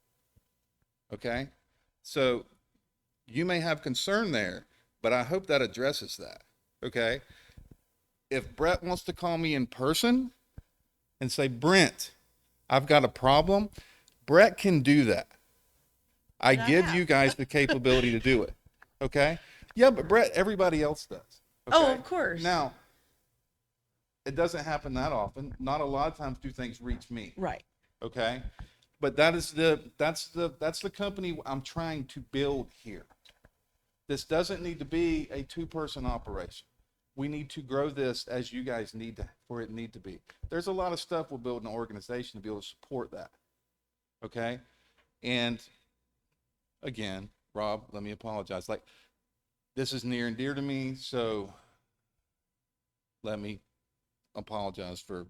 Okay? So you may have concern there, but I hope that addresses that. Okay? If Brett wants to call me in person and say, Brent, I've got a problem, Brett can do that. I give you guys the capability to do it. Okay? Yeah, but Brett, everybody else does. Okay? Oh, of course. Now, it doesn't happen that often. Not a lot of times do things reach me. Right. Okay? But that's the company I'm trying to build here. This doesn't need to be a 2-person operation. We need to grow this as you guys need to be. There's a lot of stuff we'll build an organization to be able to support that. Okay? And again, Rob, let me apologize. Like, this is near and dear to me, so let me apologize for,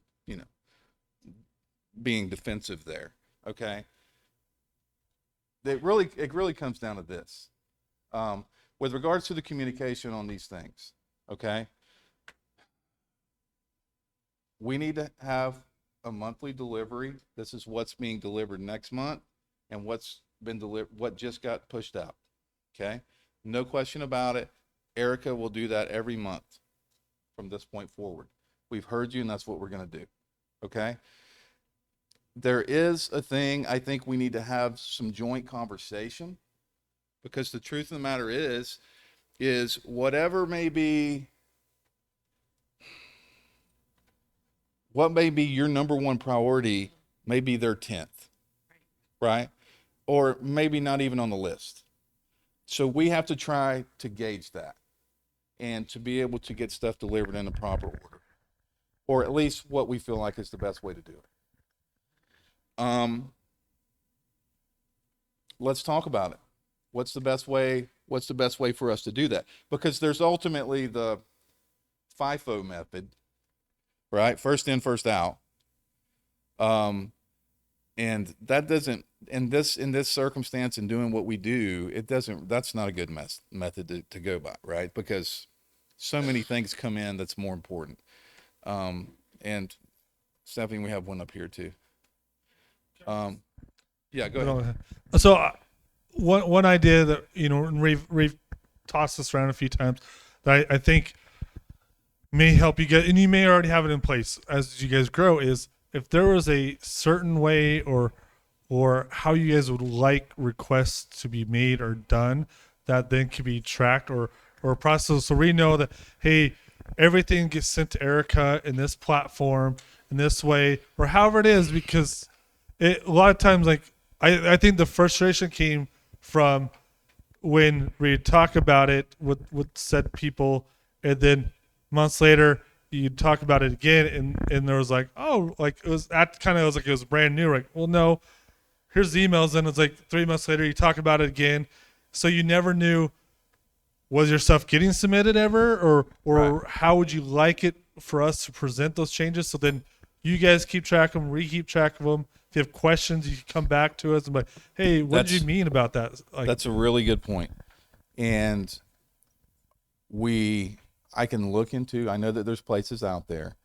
being defensive there. Okay? It really comes down to this. With regards to the communication on these things, okay? We need to have a monthly delivery. This is what's being delivered next month and what's been delivered, what just got pushed out. Okay? No question about it. Erica will do that every month from this point forward. We've heard you, and that's what we're going to do. Okay? There is a thing I think we need to have some joint conversation, because the truth of the matter is whatever may be, what may be your number one priority may be their 10th, right? Or maybe not even on the list. So we have to try to gauge that and to be able to get stuff delivered in the proper order, or at least what we feel like is the best way to do it. Um, let's talk about it. What's the best way? What's the best way for us to do that? Because there's ultimately the FIFO method, right? First in, first out. And that doesn't in this circumstance and doing what we do, it doesn't. That's not a good method to go by, right? Because so many things come in that's more important. And Stephanie, we have one up here too. Yeah, go ahead. So, one idea that and we've tossed this around a few times that I think may help you get, and you may already have it in place as you guys grow, is if there was a certain way or how you guys would like requests to be made or done that then could be tracked or processed, so we know that, hey, everything gets sent to Erica in this platform in this way or however it is, because a lot of times, like, I think the frustration came from when we talk about it with said people, and then months later you talk about it again, and there was like, oh, like it was like it was brand new. Like, well, no, here's the emails, and it's like 3 months later you talk about it again, so you never knew, was your stuff getting submitted ever, or Right. how would you like it for us to present those changes? So then you guys keep track of them, we keep track of them. If you have questions, you can come back to us and be like, hey, what did you mean about that? Like, That's a really good point. And I can look into, I know that there's places out there,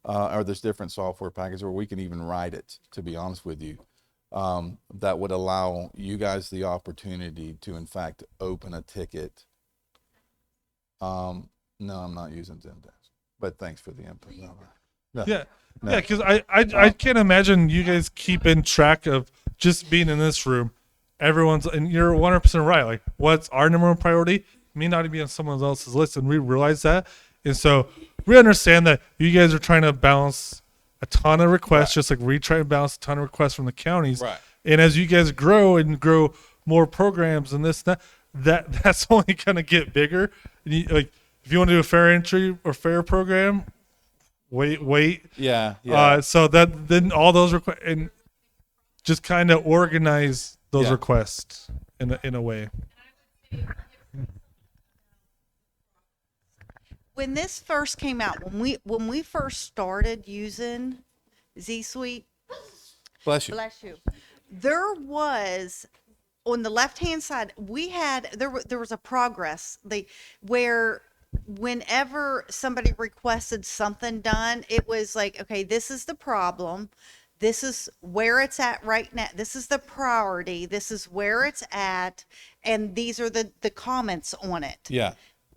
or there's different software packages where we can even write it, to be honest with you, that would allow you guys the opportunity to, in fact, open a ticket. No, I'm not using Zendesk, but thanks for the input. No. Yeah. No. Yeah, because I can't imagine you guys keeping track of just being in this room. Everyone's, and you're 100% right. Like, what's our number one priority may not be on someone else's list, and we realize that. And so we understand that you guys are trying to balance a ton of requests, just like we try to balance a ton of requests from the counties. Right. And as you guys grow and grow more programs and this, that's only going to get bigger. And like, if you want to do a fair entry or fair program, wait. Yeah. So that then all those requests, and just kind of organize those Yeah. requests in a way. When this first came out, when we first started using Z Suite, Bless you. bless you, there was on the left hand side there was a progress where whenever somebody requested something done, it was like, okay, this is the problem, this is where it's at right now, this is the priority, this is where it's at, and these are the comments on it. Yeah.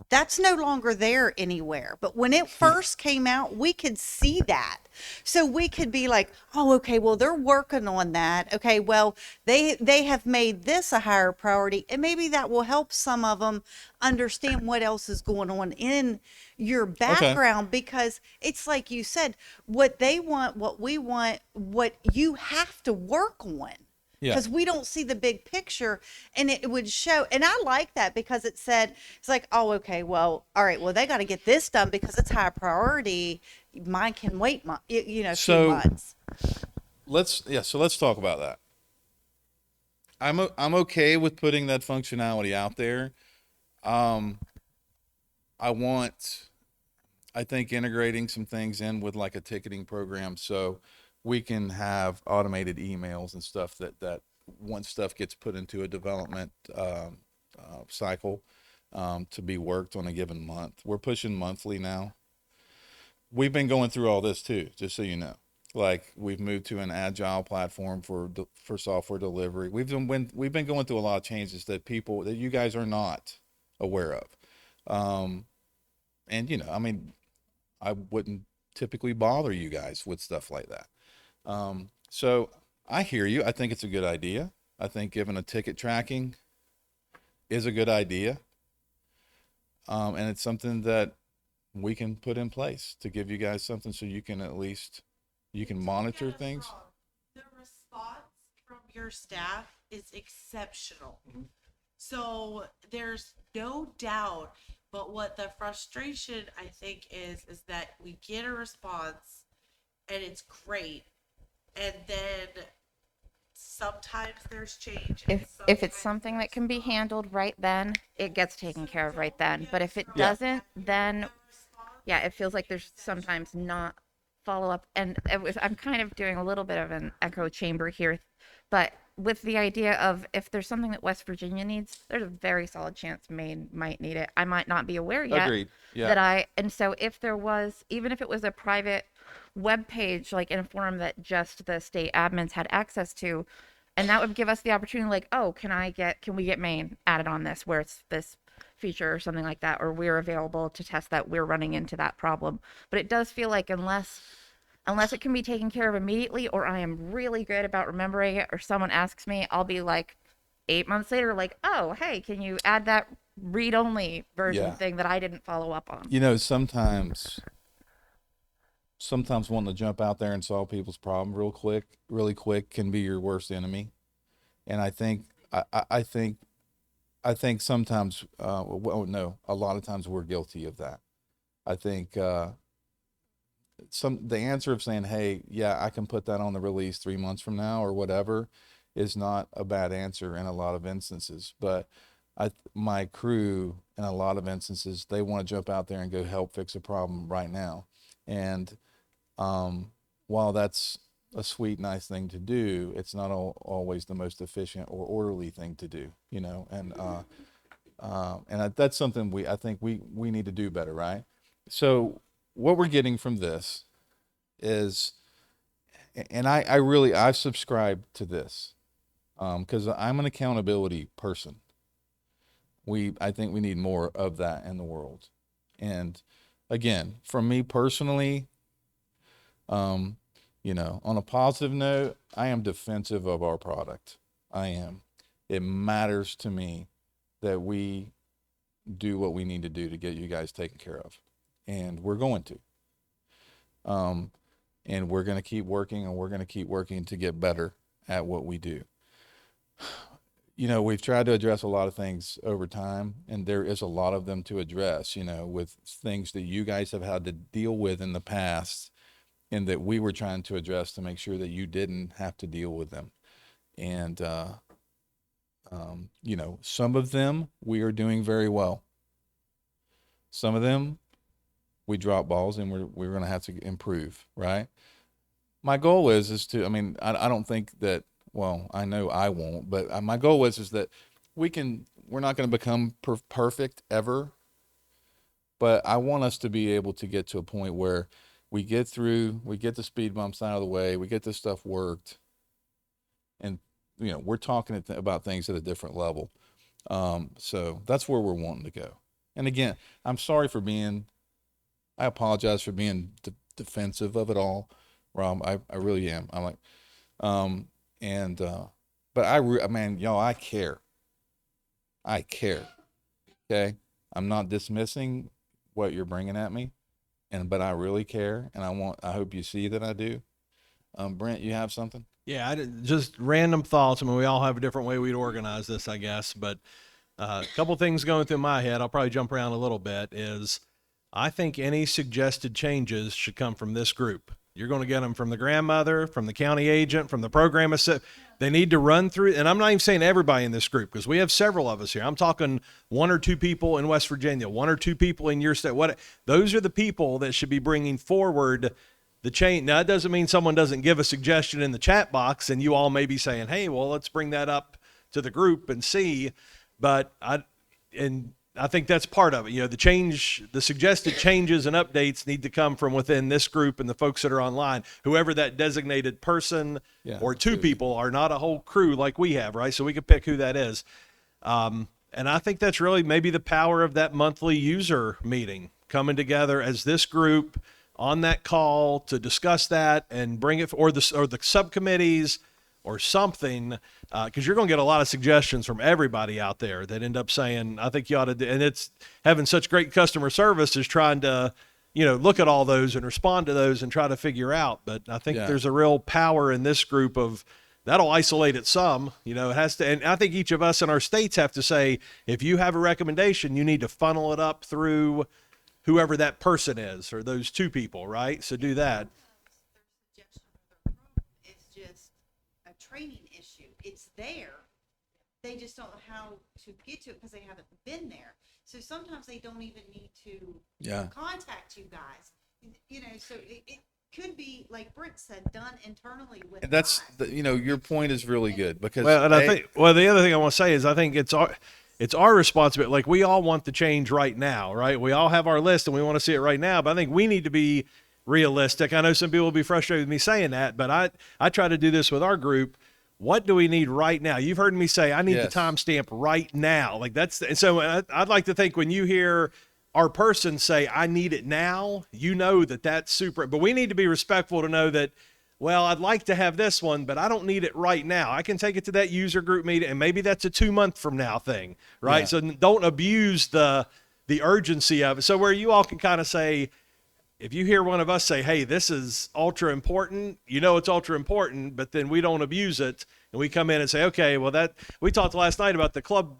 That's no longer there anywhere. But when it first came out, we could see that. So we could be like, oh, okay, well, they're working on that. Okay, well, they have made this a higher priority. And maybe that will help some of them understand what else is going on in your background. Because it's like you said, what they want, what we want, what you have to work on. Yeah. Because we don't see the big picture, and it would show. And I like that because it said, it's like, oh, okay, well, all right, well, they got to get this done because it's high priority. Mine can wait, few months. So let's talk about that. I'm okay with putting that functionality out there. I think integrating some things in with like a ticketing program, so we can have automated emails and stuff that once stuff gets put into a development cycle to be worked on a given month. We're pushing monthly now. We've been going through all this too, just so you know. Like, we've moved to an agile platform for software delivery. We've been going through a lot of changes that you guys are not aware of. And I mean, I wouldn't typically bother you guys with stuff like that. So I hear you. I think it's a good idea. I think giving a ticket tracking is a good idea. And it's something that we can put in place to give you guys something so you can monitor things. The response from your staff is exceptional. So there's no doubt, but what the frustration I think is that we get a response and it's great, and then sometimes there's change. If it's something that can be handled right then, it gets taken care of right then. But if it Yeah. doesn't, then yeah, it feels like there's sometimes not follow up. And I'm kind of doing a little bit of an echo chamber here, but with the idea of if there's something that West Virginia needs, there's a very solid chance Maine might need it. I might not be aware yet Agreed. Yeah. and so if there was, even if it was a private web page, like in a forum that just the state admins had access to, and that would give us the opportunity, like, oh, can we get Maine added on this, where it's this feature or something like that, or we're available to test that we're running into that problem. But it does feel like unless it can be taken care of immediately, or I am really good about remembering it, or someone asks me, I'll be like 8 months later, like, oh, hey, can you add that read-only version Yeah. thing that I didn't follow up on? Sometimes wanting to jump out there and solve people's problem really quick can be your worst enemy. And I think sometimes, well, no, a lot of times we're guilty of that. I think, the answer of saying, hey, yeah, I can put that on the release 3 months from now or whatever is not a bad answer in a lot of instances. But my crew, in a lot of instances, they want to jump out there and go help fix a problem right now. And while that's a sweet, nice thing to do, it's not always the most efficient or orderly thing to do, and that's something I think we need to do better, right? So what we're getting from this is, and I subscribe to this, because I'm an accountability person. I think we need more of that in the world. And again, for me personally, on a positive note, I am defensive of our product. I am. It matters to me that we do what we need to do to get you guys taken care of. And we're going to. And we're going to keep working, and we're going to keep working to get better at what we do. We've tried to address a lot of things over time, and there is a lot of them to address, with things that you guys have had to deal with in the past and that we were trying to address to make sure that you didn't have to deal with them. And, some of them we are doing very well. Some of them we drop balls and we're going to have to improve, right? My goal is to, I don't think that, well, I know I won't, but my goal is that we're not going to become perfect ever, but I want us to be able to get to a point where we get the speed bumps out of the way, we get this stuff worked, and we're talking about things at a different level. So that's where we're wanting to go. And again, I apologize for being defensive of it all, Rob. I really am. I'm like, but man, y'all, I care. Okay. I'm not dismissing what you're bringing at me, but I really care, and I hope you see that I do. Brent, you have something? Yeah, just random thoughts. We all have a different way we'd organize this, I guess. But a couple things going through my head, I'll probably jump around a little bit, is I think any suggested changes should come from this group. You're going to get them from the grandmother, from the county agent, from the program assistant. They need to run through, and I'm not even saying everybody in this group, because we have several of us here. I'm talking 1 or 2 people in West Virginia, 1 or 2 people in your state. Those are the people that should be bringing forward the change. Now, that doesn't mean someone doesn't give a suggestion in the chat box, and you all may be saying, hey, well, let's bring that up to the group and see. But I think that's part of it. The suggested changes and updates need to come from within this group and the folks that are online. Whoever that designated person or 2 people are not a whole crew like we have, right? So we can pick who that is. And I think that's really maybe the power of that monthly user meeting, coming together as this group on that call to discuss that and bring it, or the subcommittees or something, because you're going to get a lot of suggestions from everybody out there that end up saying, I think you ought to do, and it's having such great customer service is trying to, look at all those and respond to those and try to figure out. But I think there's a real power in this group of, that'll isolate it some, it has to, and I think each of us in our states have to say, if you have a recommendation, you need to funnel it up through whoever that person is, or those 2 people, right? So do that. It's just a training issue. It's there. They just don't know how to get to it because they haven't been there. So sometimes they don't even need to contact you guys. You know, so it could be, like Brent said, done internally with And that's us. your point is really good because Well, and I think the other thing I want to say is I think it's our responsibility. Like, we all want the change right now, right? We all have our list and we want to see it right now, but I think we need to be realistic. I know some people will be frustrated with me saying that, but I try to do this with our group. What do we need right now? You've heard me say I need the timestamp right now. Like, that's, and so I'd like to think when you hear our person say I need it now, you know that that's super. But we need to be respectful to know that, well, I'd like to have this one, but I don't need it right now. I can take it to that user group meeting, and maybe that's a 2-month from now thing, right? Yeah. So don't abuse the urgency of it. So where you all can kind of say, if you hear one of us say, hey, this is ultra important, you know it's ultra important, but then we don't abuse it, and we come in and say, okay, well, that we talked last night about the club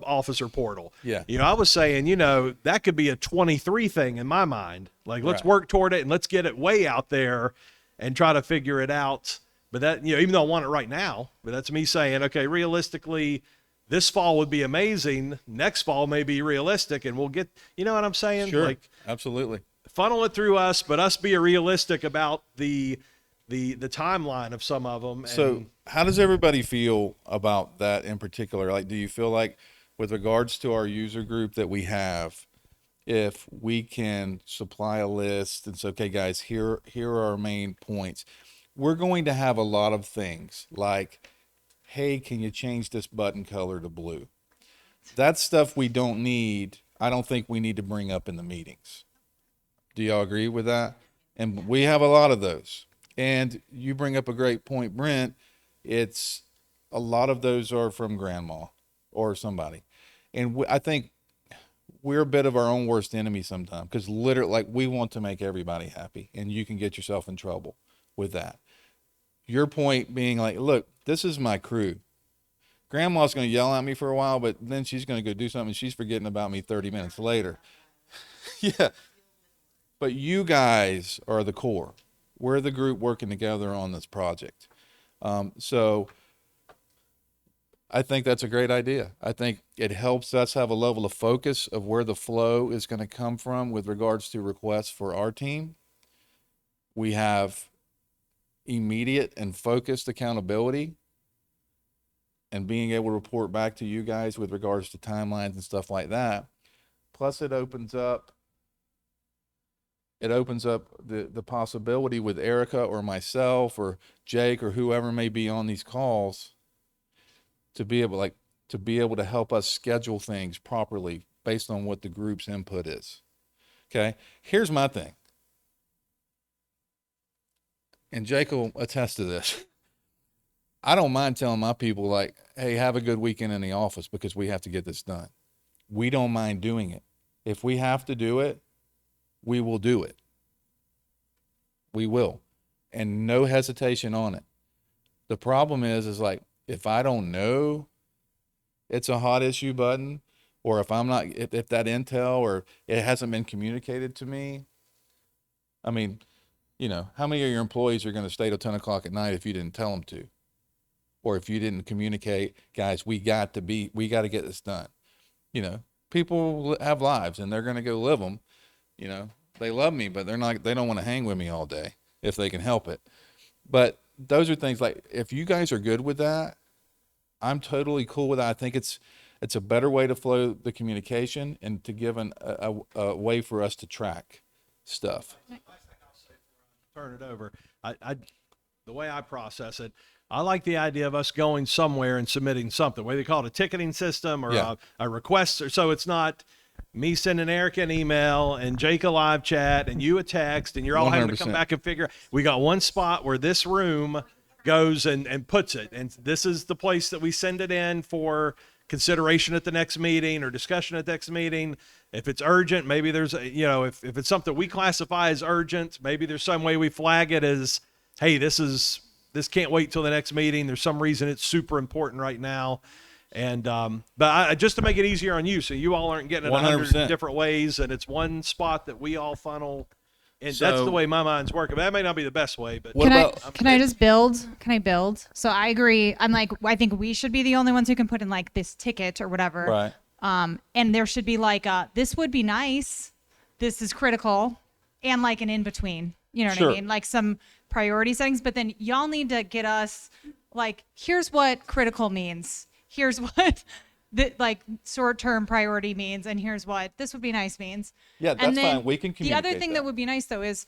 officer portal. Yeah. You know, I was saying, you know, that could be a 23 thing in my mind. Like, let's Right. work toward it and let's get it way out there and try to figure it out. But that, you know, even though I want it right now, but that's me saying, okay, realistically, this fall would be amazing. Next fall may be realistic, and we'll get, you know what I'm saying? Sure. Like, Absolutely. funnel it through us, but us be realistic about the timeline of some of them. So how does everybody feel about that in particular? Like, do you feel like with regards to our user group that we have, if we can supply a list and say, okay, guys, here are our main points. We're going to have a lot of things like, hey, can you change this button color to blue? That's stuff we don't need. I don't think we need to bring up in the meetings. Do y'all agree with that? And we have a lot of those. And you bring up a great point, Brent. It's a lot of those are from grandma or somebody. And I think we're a bit of our own worst enemy sometimes because literally, like, we want to make everybody happy, and you can get yourself in trouble with that. Your point being like, look, this is my crew. Grandma's going to yell at me for a while, but then she's going to go do something and she's forgetting about me 30 minutes later. Yeah. But you guys are the core. We're the group working together on this project. So I think that's a great idea. I think it helps us have a level of focus of where the flow is going to come from with regards to requests for our team. We have immediate and focused accountability and being able to report back to you guys with regards to timelines and stuff like that. Plus it opens up the possibility with Erica or myself or Jake or whoever may be on these calls to be able to help us schedule things properly based on what the group's input is. Okay. Here's my thing. And Jake will attest to this. I don't mind telling my people, like, hey, have a good weekend in the office because we have to get this done. We don't mind doing it. If we have to do it, we will do it. We will. And no hesitation on it. The problem is like, if I don't know it's a hot issue button, or if I'm not, if that intel or it hasn't been communicated to me, I mean, you know, how many of your employees are going to stay till 10 o'clock at night if you didn't tell them to? Or if you didn't communicate, guys, we got to get this done. You know, people have lives and they're going to go live them. You know, they love me, but they don't want to hang with me all day if they can help it. But those are things like, if you guys are good with that, I'm totally cool with that. I think it's a better way to flow the communication and to give a way for us to track stuff. Turn it over. The way I process it, I like the idea of us going somewhere and submitting something, whether you call it a ticketing system or a request, or so it's not me sending Erica an email and Jake a live chat and you a text and you're all having to come 100%. back and figure. We got one spot where this room goes and puts it, and this is the place that we send it in for consideration at the next meeting or discussion at the next meeting. If it's urgent, maybe there's if it's something we classify as urgent, maybe there's some way we flag it as, hey, this can't wait till the next meeting. There's some reason it's super important right now. And but just to make it easier on you, so you all aren't getting it 100 100%. different ways, and it's one spot that we all funnel And So- that's the way my mind's working. That may not be the best way, but Can I just build? Can I build? So I agree. I'm like, I think we should be the only ones who can put in like this ticket or whatever. Right. And there should be like this would be nice. This is critical, and like an in between. You know what Sure. I mean? Like some priority settings. But then y'all need to get us like, here's what critical means. Here's what the like short-term priority means, and here's what this would be nice means. Yeah, And that's then fine. We can The other communicate thing that. that would be nice though is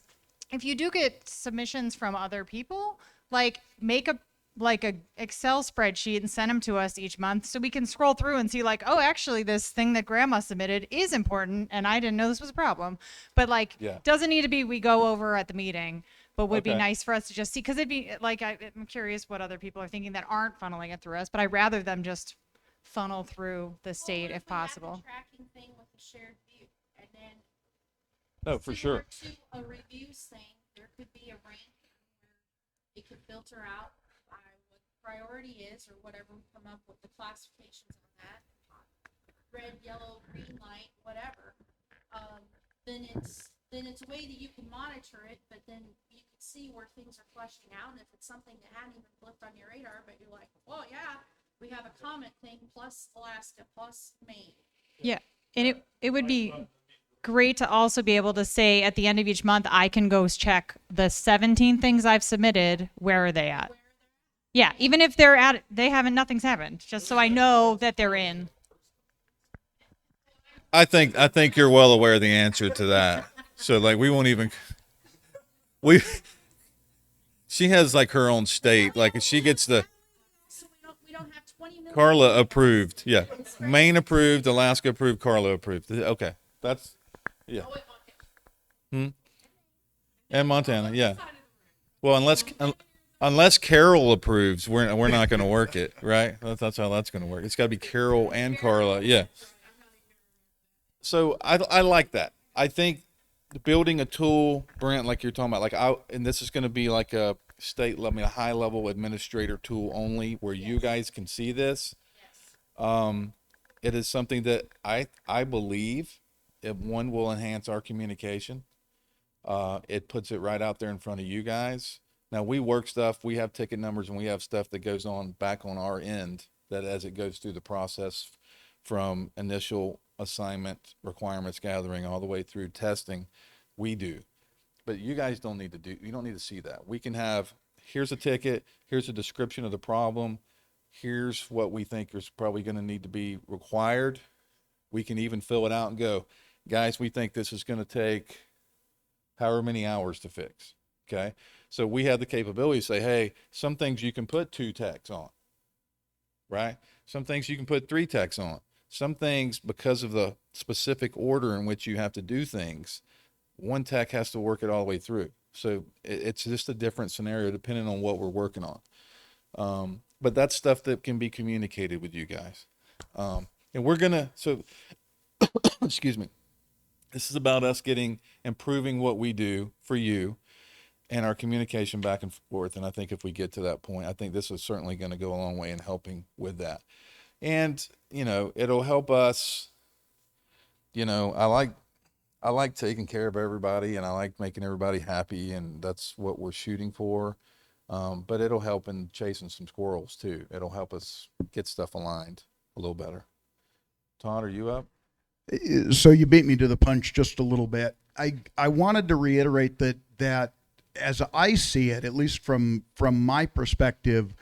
if you do get submissions from other people, like make a Excel spreadsheet and send them to us each month so we can scroll through and see like, oh, actually this thing that grandma submitted is important and I didn't know this was a problem. But like, Yeah. doesn't need to be we go over at the meeting, but would be Okay. nice for us to just see, because it'd be like, I'm curious what other people are thinking that aren't funneling it through us, but I'd rather them just funnel through the state if possible. Tracking thing with the shared view, and then No, for sure. to a reviews thing, there could be a ranking where it could filter out by what priority is or whatever we come up with the classifications on that. Red, yellow, green light, whatever. Then it's a way that you can monitor it, but then you can see where things are fleshing out. And if it's something that hadn't even flipped on your radar, but you're like, well, yeah, we have a comment thing plus Alaska plus Maine. Yeah, and it would be great to also be able to say at the end of each month, I can go check the 17 things I've submitted. Where are they at? Yeah, even if nothing's happened, just so I know that they're in. I think you're well aware of the answer to that. So like we won't even she has like her own state. Like if she gets the Carla approved. Yeah. Maine approved, Alaska approved, Carla approved. Okay. That's yeah. And Montana, yeah. Well, unless Carol approves, we're not going to work it, right? That's how that's going to work. It's got to be Carol and Carla. Yeah. So I like that. I think building a tool, Brent, like you're talking about, and this is going to be like a state level, a high level administrator tool only, where you guys can see this. It is something that I believe one will enhance our communication. It puts it right out there in front of you guys. Now we work stuff, we have ticket numbers, and we have stuff that goes on back on our end that as it goes through the process from initial assignment requirements gathering all the way through testing, we do. But you guys don't need to see that. We can have, here's a ticket, here's a description of the problem, here's what we think is probably going to need to be required. We can even fill it out and go, guys, we think this is going to take however many hours to fix. Okay. So we have the capability to say, hey, some things you can put 2 techs on, right? Some things you can put 3 techs on. Some things, because of the specific order in which you have to do things, 1 tech has to work it all the way through. So it's just a different scenario depending on what we're working on. But that's stuff that can be communicated with you guys. And we're going to, so, excuse me, this is about us improving what we do for you and our communication back and forth. And I think if we get to that point, I think this is certainly going to go a long way in helping with that. And, it'll help us, I like taking care of everybody and I like making everybody happy, and that's what we're shooting for. But it'll help in chasing some squirrels too. It'll help us get stuff aligned a little better. Todd, are you up? So you beat me to the punch just a little bit. I wanted to reiterate that as I see it, at least from my perspective,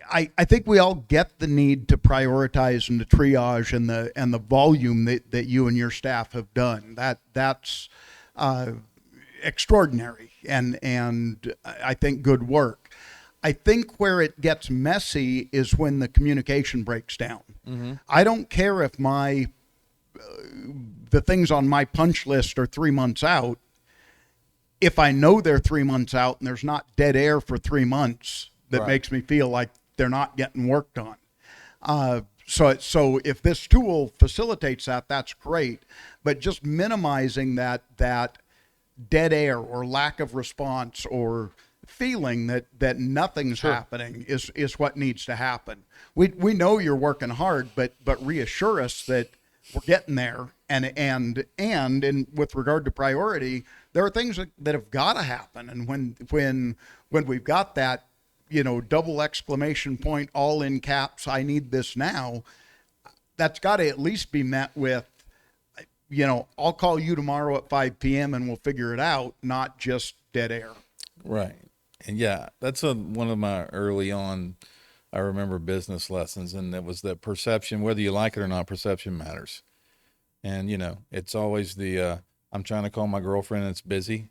I think we all get the need to prioritize and to triage and the volume that you and your staff have done. That's extraordinary and I think good work. I think where it gets messy is when the communication breaks down. Mm-hmm. I don't care if the things on my punch list are 3 months out. If I know they're 3 months out and there's not dead air for 3 months, that Right. makes me feel like they're not getting work done. So if this tool facilitates that, that's great. But just minimizing that dead air or lack of response or feeling that nothing's happening is what needs to happen. We know you're working hard, but reassure us that we're getting there. And with regard to priority, there are things that have got to happen. And when we've got that, double exclamation point, all in caps, I need this now, that's got to at least be met with, I'll call you tomorrow at 5 p.m. and we'll figure it out, not just dead air. Right. And yeah, that's one of my early on, I remember, business lessons. And it was that perception, whether you like it or not, perception matters. And, it's always I'm trying to call my girlfriend and it's busy.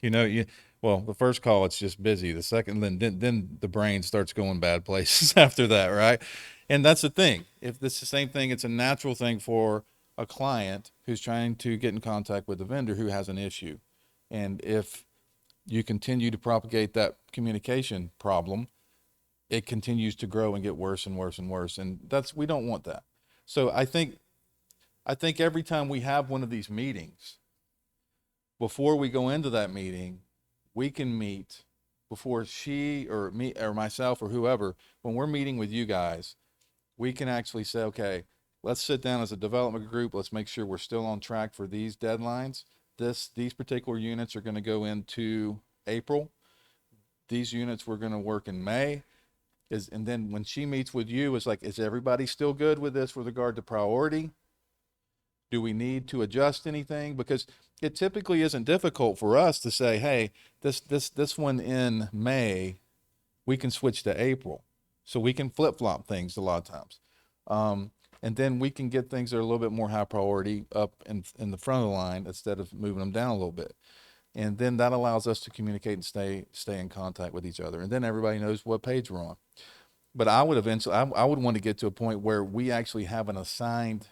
Well, the first call, it's just busy. The second, then the brain starts going bad places after that, right? And that's the thing. If it's the same thing, it's a natural thing for a client who's trying to get in contact with a vendor who has an issue. And if you continue to propagate that communication problem, it continues to grow and get worse and worse and worse. And we don't want that. So I think every time we have one of these meetings, before we go into that meeting, we can meet before she or me or myself or whoever, when we're meeting with you guys, we can actually say, okay, let's sit down as a development group. Let's make sure we're still on track for these deadlines. These particular units are going to go into April. These units we're going to work in May. And then when she meets with you, it's like, is everybody still good with this with regard to priority? Do we need to adjust anything? Because it typically isn't difficult for us to say, hey, this one in May, we can switch to April. So we can flip-flop things a lot of times. And then we can get things that are a little bit more high priority up in the front of the line instead of moving them down a little bit. And then that allows us to communicate and stay in contact with each other. And then everybody knows what page we're on. But I would want to get to a point where we actually have an assigned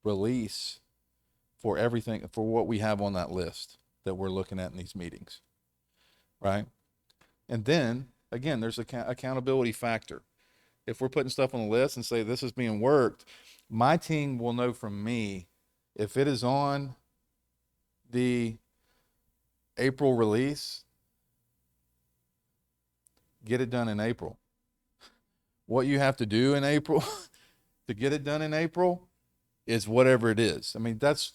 release for everything, for what we have on that list that we're looking at in these meetings, right? And then, again, there's accountability factor. If we're putting stuff on the list and say this is being worked, my team will know from me if it is on the April release, get it done in April. What you have to do in April to get it done in April is whatever it is. I mean, that's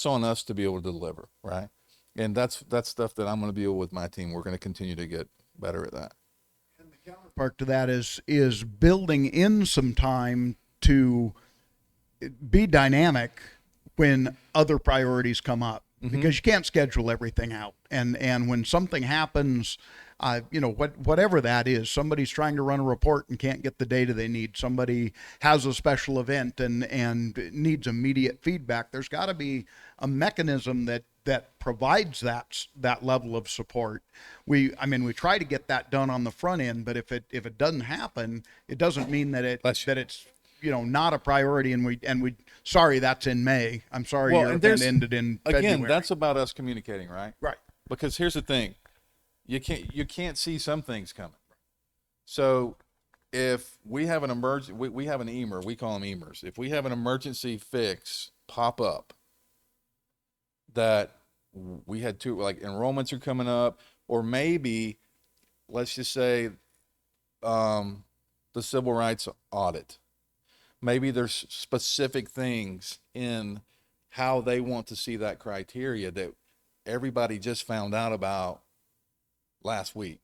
on us to be able to deliver, right? And that's stuff that I'm going to be able with my team. We're going to continue to get better at that. And the counterpart to that is building in some time to be dynamic when other priorities come up, because you can't schedule everything out. And when something happens, whatever that is, somebody's trying to run a report and can't get the data they need. Somebody has a special event and needs immediate feedback. There's got to be a mechanism that provides that level of support. We try to get that done on the front end, but if it doesn't happen, it doesn't mean that it's not a priority. And we sorry, that's in May. I'm sorry, your event ended in February. Again, that's about us communicating, right? Right. Because here's the thing. You can't see some things coming. So if we have an emergency, we have an EMER, we call them EMERs. If we have an emergency fix pop up that we had to, like enrollments are coming up, or maybe let's just say the civil rights audit. Maybe there's specific things in how they want to see that criteria that everybody just found out about last week.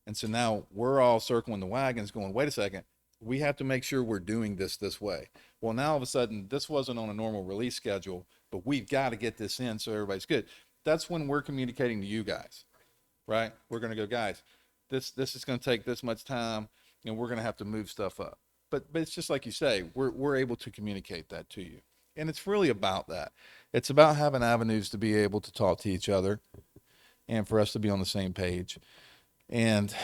And so now we're all circling the wagons going, wait a second, we have to make sure we're doing this way. Well, now all of a sudden, this wasn't on a normal release schedule, but we've got to get this in so everybody's good. That's when we're communicating to you guys, right? We're going to go, guys, this is going to take this much time, and we're going to have to move stuff up. But it's just like you say, we're able to communicate that to you. And it's really about that. It's about having avenues to be able to talk to each other and for us to be on the same page. And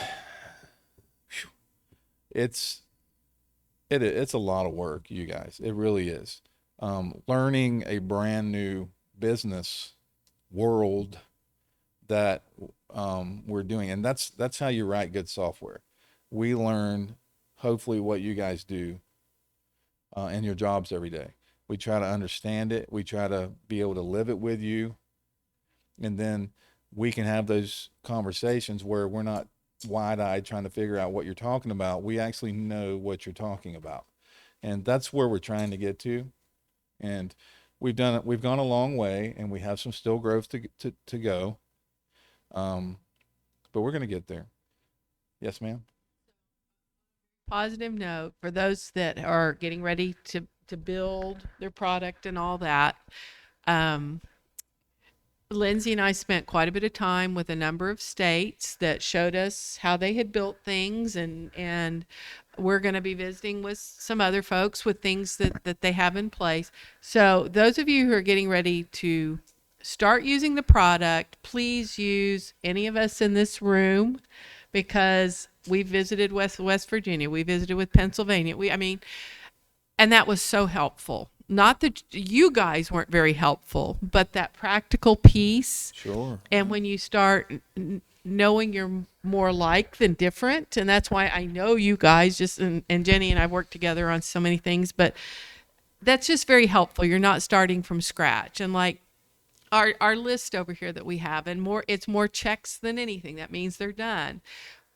it's a lot of work, you guys. It really is. Learning a brand new business world that we're doing. And that's how you write good software. We learn hopefully what you guys do in your jobs every day. We try to understand it. We try to be able to live it with you. And then we can have those conversations where we're not wide-eyed trying to figure out what you're talking about. We actually know what you're talking about. And that's where we're trying to get to. And we've done it. We've gone a long way, and we have some still growth to go. But we're going to get there. Yes, ma'am. Positive note for those that are getting ready to build their product and all that. Lindsay and I spent quite a bit of time with a number of states that showed us how they had built things, and we're going to be visiting with some other folks with things that they have in place. So those of you who are getting ready to start using the product, please use any of us in this room, because we visited West Virginia, we visited with Pennsylvania. And that was so helpful. Not that you guys weren't very helpful, but that practical piece. Sure. And when you start knowing you're more like than different, and that's why I know you guys and Jenny and I worked together on so many things, but that's just very helpful. You're not starting from scratch. And like our list over here that we have, and it's more checks than anything. That means they're done.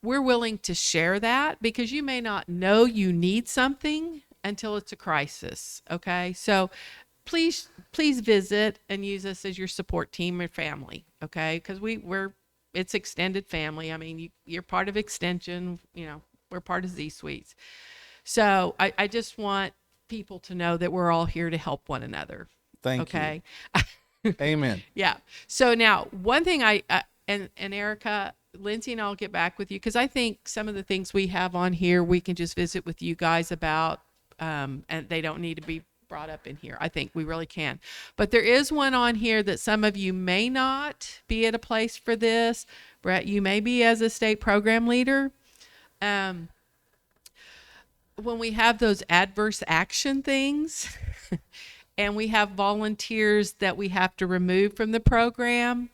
We're willing to share that, because you may not know you need something until it's a crisis. Okay. So please visit and use us as your support team and family. Okay. Cause it's extended family. I mean, you're part of Extension, we're part of Z Suites. So I just want people to know that we're all here to help one another. Thank you. Amen. Yeah. So now one thing and Erica, Lindsay and I'll get back with you, because I think some of the things we have on here, we can just visit with you guys about, and they don't need to be brought up in here. I think we really can. But there is one on here that some of you may not be at a place for this. Brett, you may be as a state program leader. When we have those adverse action things and we have volunteers that we have to remove from the program,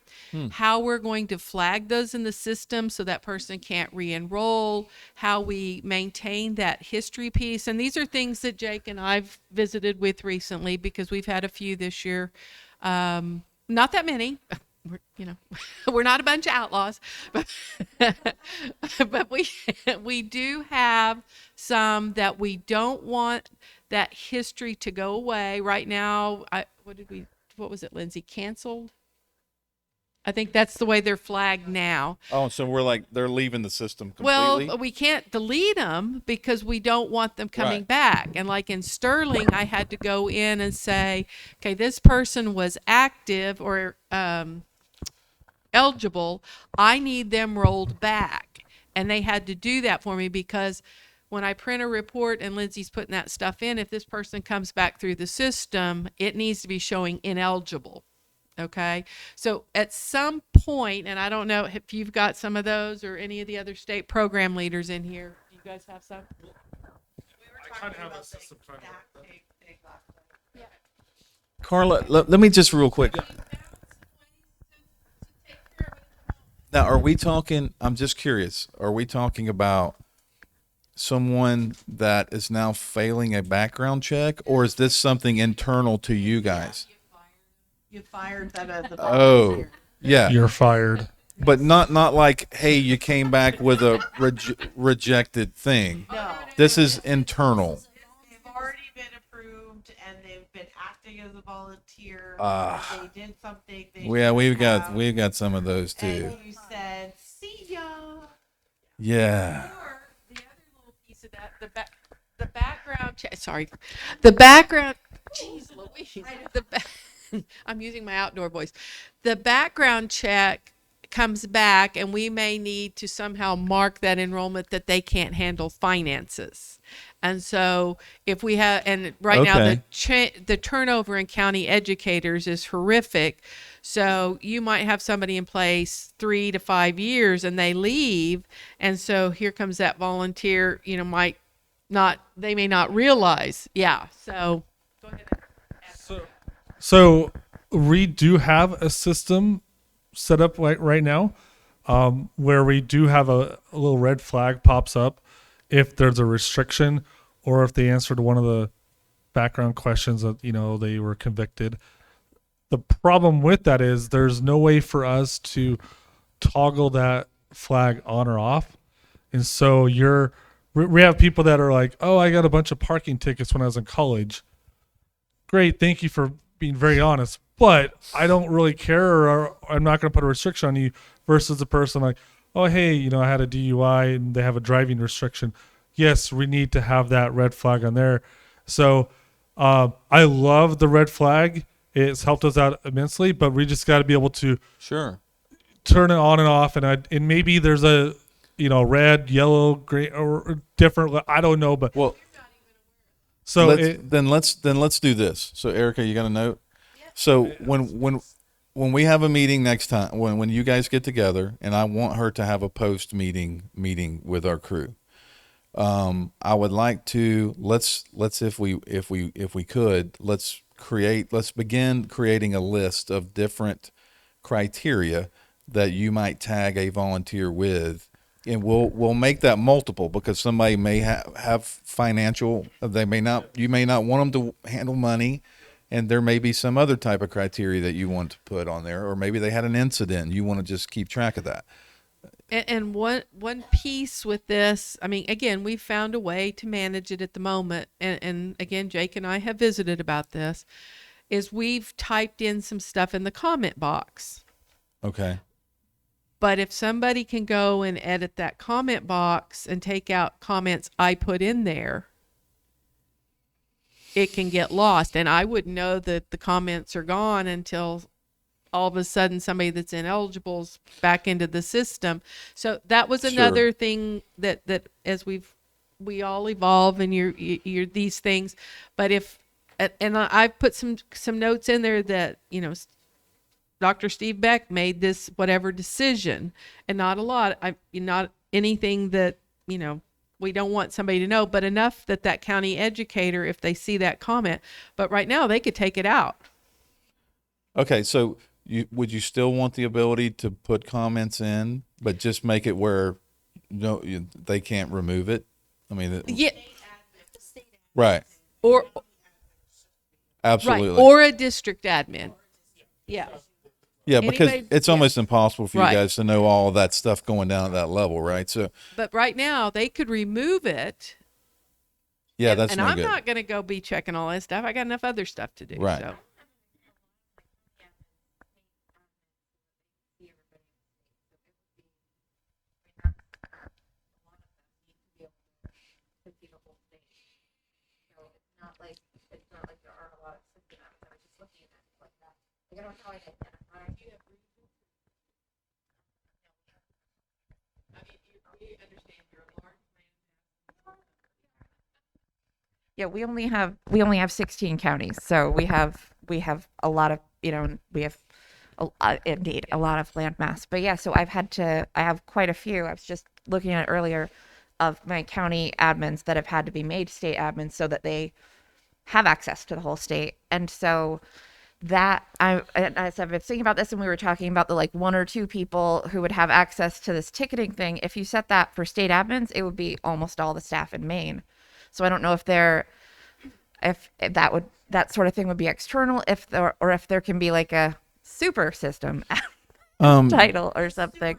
how we're going to flag those in the system so that person can't re-enroll, how we maintain that history piece. And these are things that Jake and I've visited with recently, because we've had a few this year. Not that many. We're not a bunch of outlaws, but we do have some that we don't want that history to go away. Right now, what was it, Lindsay? Canceled? I think that's the way they're flagged now. Oh, so we're like, they're leaving the system completely? Well, we can't delete them because we don't want them coming back. And like in Sterling, I had to go in and say, okay, this person was active or eligible. I need them rolled back. And they had to do that for me, because when I print a report and Lindsay's putting that stuff in, if this person comes back through the system, it needs to be showing ineligible. Okay. So at some point, and I don't know if you've got some of those or any of the other state program leaders in here. Do you guys have some? Carla, let me just real quick. Now, are we talking, I'm just curious, are we talking about someone that is now failing a background check, or is this something internal to you guys? You fired that as a Oh, yeah. You're fired. But not like, hey, you came back with a rejected thing. No. This is internal. They've already been approved, and they've been acting as a volunteer. They did something. We've got some of those too. And you said, "See ya." Yeah. Or the other little piece of that, the background check. Sorry, the background. Jeez Louise. I'm using my outdoor voice. The background check comes back, and we may need to somehow mark that enrollment that they can't handle finances. And so if we have, and right now the turnover in county educators is horrific. So you might have somebody in place 3 to 5 years and they leave. And so here comes that volunteer, they may not realize. Yeah. So go ahead. So we do have a system set up right now where we do have a little red flag pops up if there's a restriction, or if they answered one of the background questions that, they were convicted. The problem with that is there's no way for us to toggle that flag on or off. And so you're we have people that are like, oh, I got a bunch of parking tickets when I was in college. Great, thank you for being very honest, but I don't really care, or I'm not going to put a restriction on you. Versus a person like, oh, hey, you know, I had a DUI and they have a driving restriction. Yes, we need to have that red flag on there. So I love the red flag. It's helped us out immensely, but we just got to be able to Sure. turn it on and off. And maybe there's a, you know, red, yellow, gray, or different. I don't know, but Well, so let's do this. So Erica, you got a note? So when we have a meeting next time, when you guys get together, and I want her to have a post meeting with our crew, I would like to let's if we could, let's begin creating a list of different criteria that you might tag a volunteer with, and we'll make that multiple, because somebody may have financial, they may not, you may not want them to handle money, and there may be some other type of criteria that you want to put on there, or maybe they had an incident and you want to just keep track of that. And one piece with this, I mean, again, we've found a way to manage it at the moment. And again, Jake and I have visited about this, is we've typed in some stuff in the comment box. Okay. But if somebody can go and edit that comment box and take out comments I put in there, it can get lost. And I wouldn't know that the comments are gone until all of a sudden somebody that's ineligible is back into the system. So that was another thing that as we all evolve, and you're these things. But if, and I've put some notes in there that, you know, Dr. Steve Beck made this whatever decision, and not a lot. Not anything that, you know, we don't want somebody to know, but enough that county educator, if they see that comment, but right now they could take it out. Okay, so would you still want the ability to put comments in, but just make it where they can't remove it? I mean, yeah, right. Or absolutely, right. Or a district admin. Yeah. Yeah, because it's almost impossible for you Right. guys to know all of that stuff going down at that level, right? So, but right now they could remove it. Yeah, and, that's and no I'm good. not going to go be checking all that stuff. I got enough other stuff to do. Right. So. Yeah, we only have 16 counties, so we have a lot of, you know, we have indeed a lot of land mass. But yeah, so I have quite a few. I was just looking at it earlier of my county admins that have had to be made state admins so that they have access to the whole state. And so that as I've been thinking about this, and we were talking about the like one or two people who would have access to this ticketing thing. If you set that for state admins, it would be almost all the staff in Maine. So I don't know if that sort of thing would be external, if there can be like a super system title or something.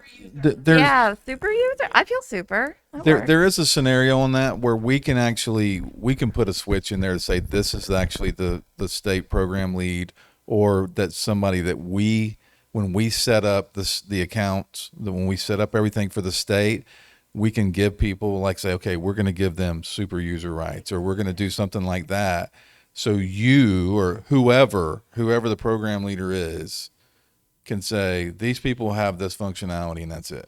Yeah, super user. I feel super. There is a scenario on that where we can put a switch in there to say this is actually the state program lead, or that somebody that when we set up the accounts, when we set up everything for the state, we can give people, like, say, okay, we're going to give them super user rights, or we're going to do something like that. So you or whoever the program leader is can say, these people have this functionality, and that's it.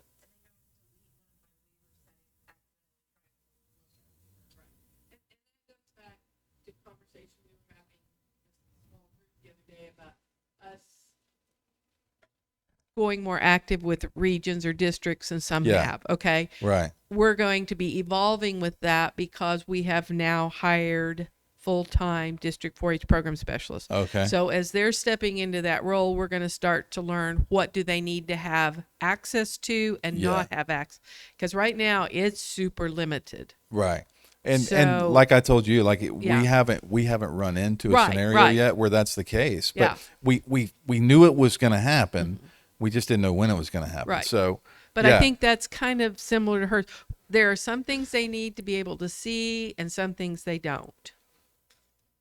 Going more active with regions or districts, and some have. Okay. Right. We're going to be evolving with that because we have now hired full-time district 4-H program specialists. Okay. So as they're stepping into that role, we're going to start to learn what do they need to have access to and not have access. Because right now it's super limited. Right. And like I told you, we haven't run into a scenario yet where that's the case. But we knew it was going to happen. We just didn't know when it was going to happen. Right. So, but I think that's kind of similar to hers. there are some things they need to be able to see and some things they don't.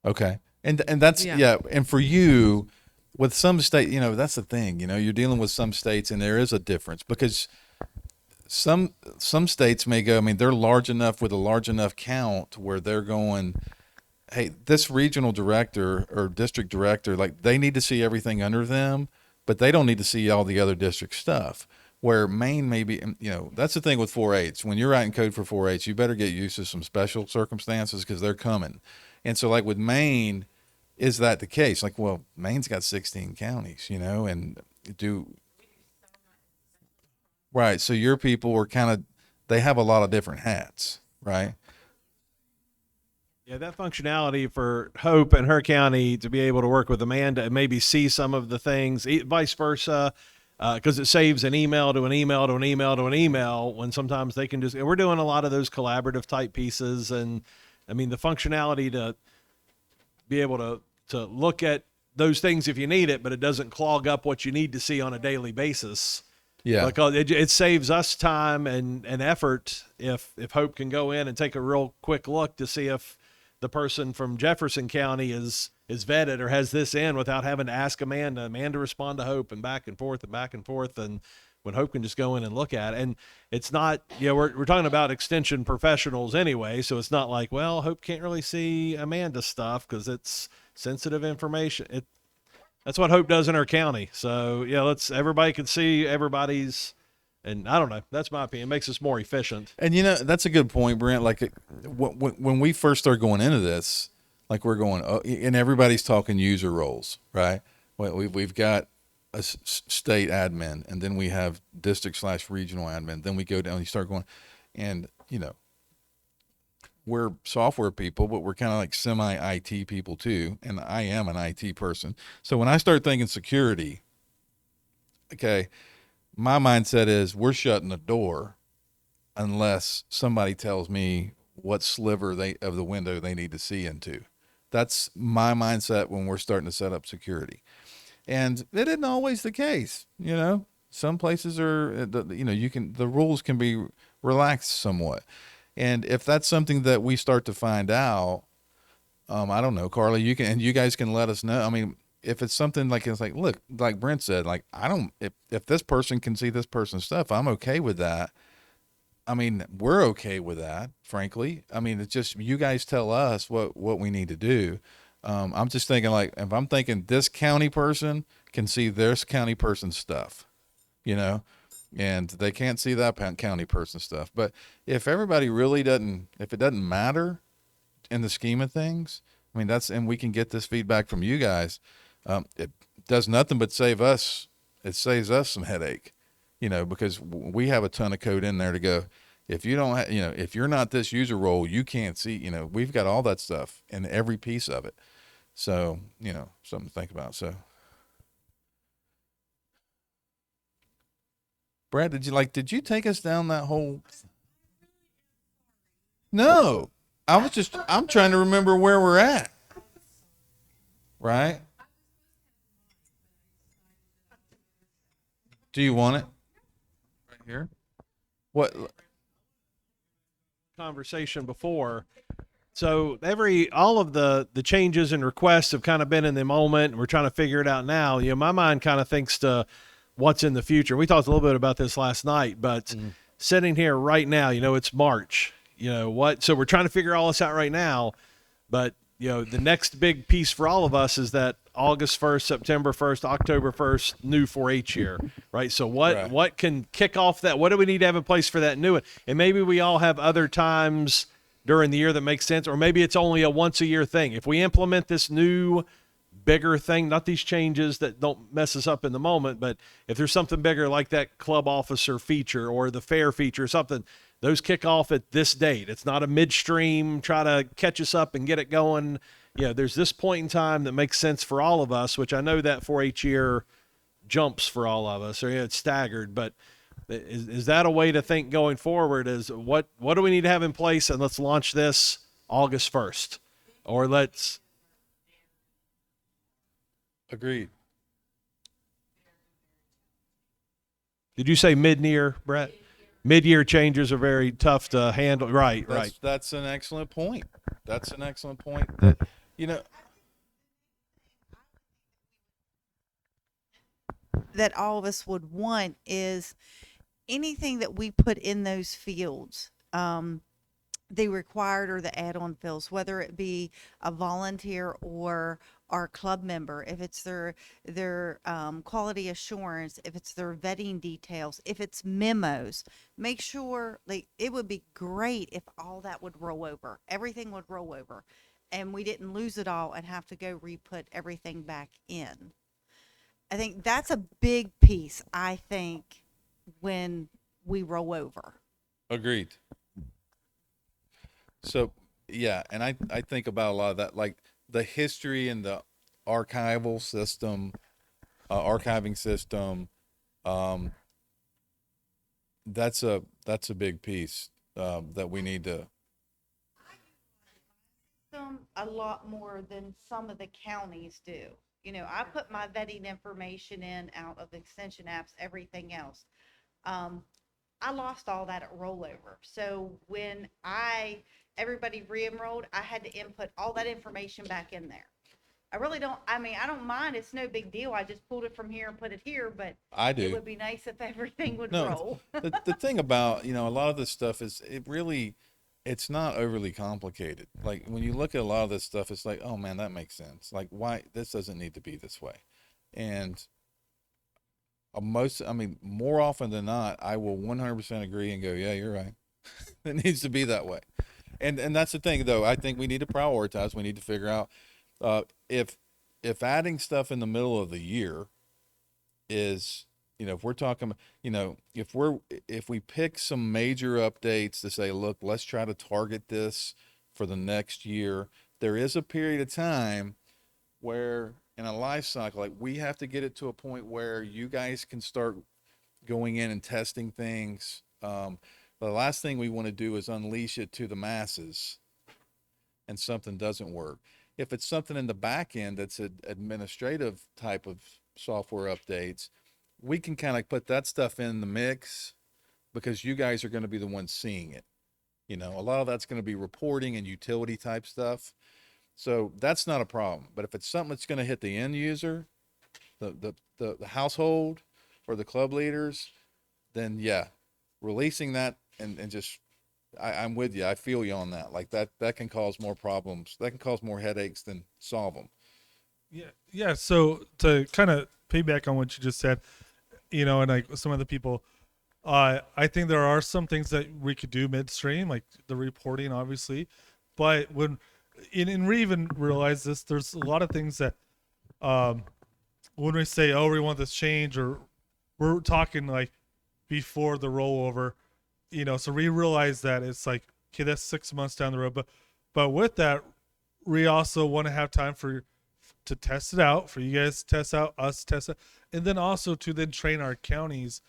Okay. And that's Yeah. yeah. And for you, with some state, that's the thing. You're dealing with some states, and there is a difference because some states may go. I mean, they're large enough with a large enough count where they're going, hey, this regional director or district director, like they need to see everything under them, but they don't need to see all the other district stuff. Where Maine may be, that's the thing with 4-H. When you're writing code for 4-H, you better get used to some special circumstances because they're coming. And so, like with Maine, is that the case? Like, well, Maine's got 16 counties, and do right. So your people were they have a lot of different hats, right? Yeah, that functionality for Hope and her county to be able to work with Amanda and maybe see some of the things, vice versa, because it saves an email to an email to an email to an email when sometimes they can we're doing a lot of those collaborative type pieces. And I mean, the functionality to be able to look at those things if you need it, but it doesn't clog up what you need to see on a daily basis. Yeah. Because it saves us time and effort if Hope can go in and take a real quick look to see if the person from Jefferson County is vetted or has this in without having to ask Amanda respond to Hope and back and forth and back and forth. And when Hope can just go in and look at it. And it's not, we're talking about extension professionals anyway. So it's not like, well, Hope can't really see Amanda's stuff because it's sensitive information. That's what Hope does in her county. So yeah, everybody can see everybody's, and I don't know. That's my opinion. It makes us more efficient. And that's a good point, Brent. Like when we first started going into this, like we're going, and everybody's talking user roles, right? Well, we've got a state admin, and then we have district/regional admin. Then we go down, you start going, and we're software people, but we're kind of like semi-IT people too. And I am an IT person. So when I start thinking security, okay, my mindset is we're shutting the door unless somebody tells me what sliver of the window they need to see into. That's my mindset when we're starting to set up security. And it isn't always the case, Some places are, the rules can be relaxed somewhat. And if that's something that we start to find out, I don't know, Carly, you guys can let us know. I mean, if it's something like, it's like, look, like Brent said, like, if this person can see this person's stuff, I'm okay with that. I mean, we're okay with that, frankly. I mean, it's just, you guys tell us what we need to do. I'm just thinking, like, if I'm thinking this county person can see this county person's stuff, and they can't see that county person stuff. But if everybody really if it doesn't matter in the scheme of things, I mean, and we can get this feedback from you guys. It does nothing but it saves us some headache, because we have a ton of code in there to go. If you don't, if you're not this user role, you can't see, we've got all that stuff in every piece of it. So, something to think about. So, Brad, did you take us down that whole? No, I'm trying to remember where we're at. Right? Do you want it? Right here? What? Conversation before. So all of the changes and requests have kind of been in the moment, and we're trying to figure it out now. My mind kind of thinks to what's in the future. We talked a little bit about this last night, but sitting here right now, it's March. So we're trying to figure all this out right now, but the next big piece for all of us is that August 1st, September 1st, October 1st, new 4-H year, right? So what can kick off that? What do we need to have in place for that new one? And maybe we all have other times during the year that makes sense, or maybe it's only a once a year thing. If we implement this new bigger thing, not these changes that don't mess us up in the moment, but if there's something bigger like that club officer feature or the fair feature or something, those kick off at this date. It's not a midstream, try to catch us up and get it going. There's this point in time that makes sense for all of us, which I know that 4-H year jumps for all of us, or it's staggered, but is that a way to think going forward? Is what do we need to have in place, and let's launch this August 1st, or let's. Agreed. Did you say mid-year, Brett? mid-year changes are very tough to handle. Right, right. That's an excellent point. That's an excellent point. That, you know, that all of us would want is anything that we put in those fields, the required or the add-on fields, whether it be a volunteer or our club member, if it's their quality assurance, if it's their vetting details, if it's memos, make sure, like, it would be great if all that would roll over, everything would roll over, and we didn't lose it all and have to go re-put everything back in. I think that's a big piece, I think, when we roll over. agreed. So yeah, and I think about a lot of that, like the history and the archival system, archiving system. Um, that's a big piece that we need to. Them a lot more than some of the counties do. You know, I put my vetting information in out of extension apps, everything else. Um, I lost all that at rollover. So when everybody re-enrolled, I had to input all that information back in there. I really don't, I mean, I don't mind. It's no big deal. I just pulled it from here and put it here, but I it do. would be nice if everything would No, roll. the thing about, a lot of this stuff is it's not overly complicated. Like when you look at a lot of this stuff, it's like, oh man, that makes sense. Like why this doesn't need to be this way. And more often than not, I will 100% agree and go, yeah, you're right. It needs to be that way. And that's the thing though. I think we need to prioritize. We need to figure out if adding stuff in the middle of the year is, if we're talking, if we pick some major updates to say, look, let's try to target this for the next year, there is a period of time where in a life cycle, like we have to get it to a point where you guys can start going in and testing things. The last thing we want to do is unleash it to the masses and something doesn't work. If it's something in the back end that's an administrative type of software updates, we can kind of put that stuff in the mix because you guys are going to be the ones seeing it. A lot of that's going to be reporting and utility type stuff. So that's not a problem. But if it's something that's going to hit the end user, the household or the club leaders, then yeah, releasing that and just I'm with you. I feel you on that. Like that can cause more problems. That can cause more headaches than solve them. Yeah, yeah. So to kind of piggyback on what you just said, and like some of the people, I think there are some things that we could do midstream, like the reporting, obviously. But and we even realize this, there's a lot of things that, when we say, oh, we want this change, or we're talking like before the rollover, so we realize that it's like, okay, that's 6 months down the road. But with that, we also want to have time to test it out, for you guys to test out, us to test it, and then also to then train our counties,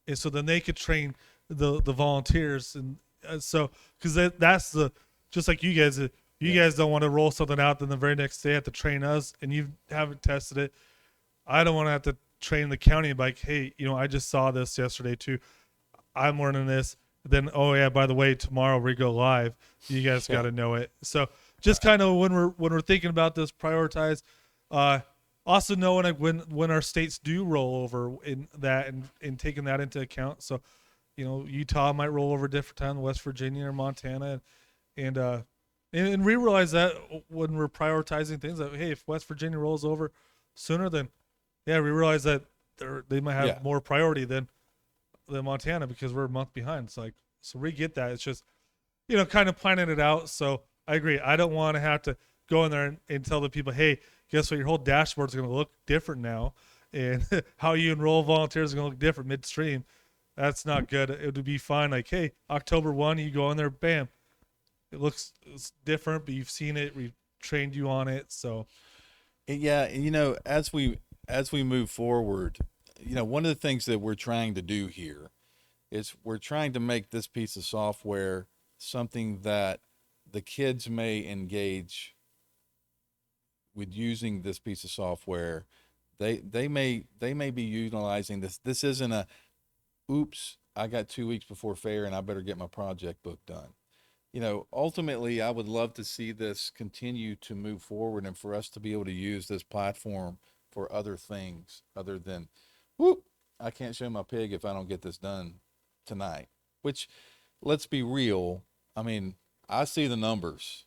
and so then they could train the volunteers, and so because that's the just like you guys. You guys don't want to roll something out, then the very next day have to train us, and you haven't tested it. I don't want to have to train the county like, hey, I just saw this yesterday too. I'm learning this. Then, oh yeah, by the way, tomorrow we go live. You guys got to know it. So just kind of when we're thinking about this, prioritize. Also knowing like when our states do roll over in that and taking that into account. So, Utah might roll over a different time, West Virginia or Montana, and we realize that when we're prioritizing things, that hey, if West Virginia rolls over sooner, then yeah, we realize that they might have more priority than Montana because we're a month behind. It's like, so we get that. It's just, kind of planning it out. So I agree. I don't want to have to go in there and tell the people, hey, guess what? Your whole dashboard is going to look different now, and how you enroll volunteers is going to look different midstream. That's not good. It would be fine. Like, hey, October 1, you go in there, bam. It's different, but you've seen it. We've trained you on it. So yeah, as we move forward, one of the things that we're trying to do here is we're trying to make this piece of software something that the kids may engage with using this piece of software. They may be utilizing this. This isn't a oops, I got 2 weeks before fair and I better get my project book done. Ultimately, I would love to see this continue to move forward and for us to be able to use this platform for other things other than, whoop, I can't show my pig if I don't get this done tonight. Which, let's be real. I mean, I see the numbers.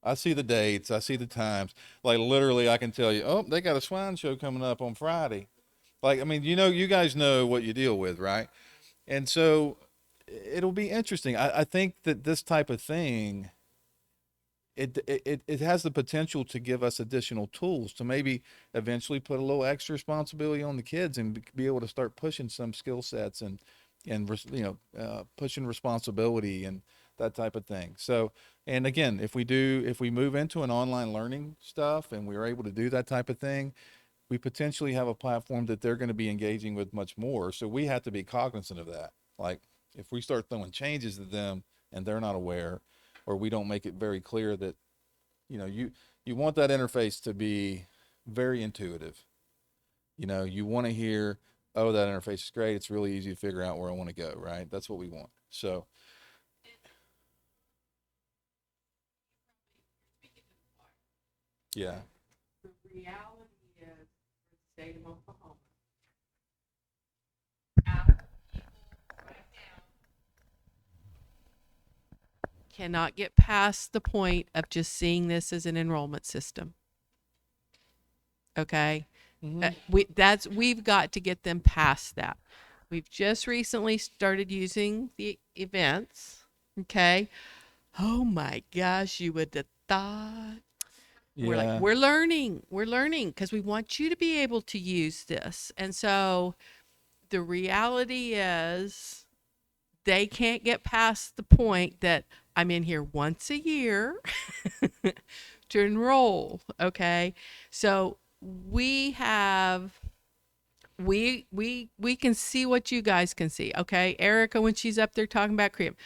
I see the dates. I see the times. Like literally, I can tell you, oh, they got a swine show coming up on Friday. Like, I mean, you guys know what you deal with, right? And so it'll be interesting. I think that this type of thing, it has the potential to give us additional tools to maybe eventually put a little extra responsibility on the kids and be able to start pushing some skill sets and pushing responsibility and that type of thing. So, and again, if we move into an online learning stuff and we're able to do that type of thing, we potentially have a platform that they're going to be engaging with much more. So we have to be cognizant of that. Like if we start throwing changes to them and they're not aware, or we don't make it very clear that, you want that interface to be very intuitive. You want to hear, oh, that interface is great. It's really easy to figure out where I want to go, right? That's what we want. So, yeah. The reality is, for the state of Oklahoma, right now cannot get past the point of just seeing this as an enrollment system. Okay? We've got to get them past that. We've just recently started using the events. Okay? Oh my gosh, you would have thought. Yeah. We're learning because we want you to be able to use this. And so the reality is they can't get past the point that I'm in here once a year to enroll. Okay. So we can see what you guys can see. Okay. Erica, when she's up there talking about cream,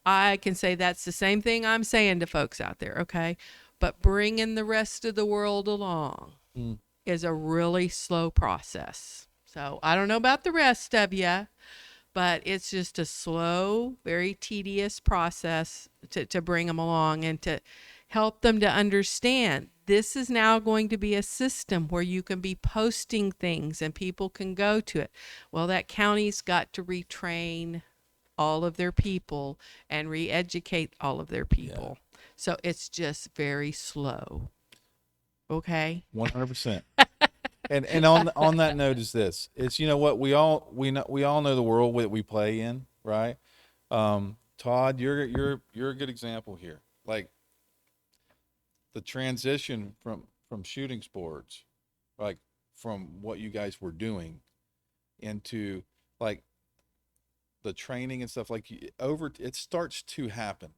I can say that's the same thing I'm saying to folks out there. Okay. But bringing the rest of the world along is a really slow process. So I don't know about the rest of you, but it's just a slow, very tedious process to bring them along and to help them to understand this is now going to be a system where you can be posting things and people can go to it. Well, that county's got to retrain all of their people and re-educate all of their people. Yeah. So it's just very slow. Okay? 100%. And on that note is this. It's what we all know the world that we play in, right? Todd, you're a good example here. Like the transition from shooting sports, like from what you guys were doing into like the training and stuff, like it starts to happen.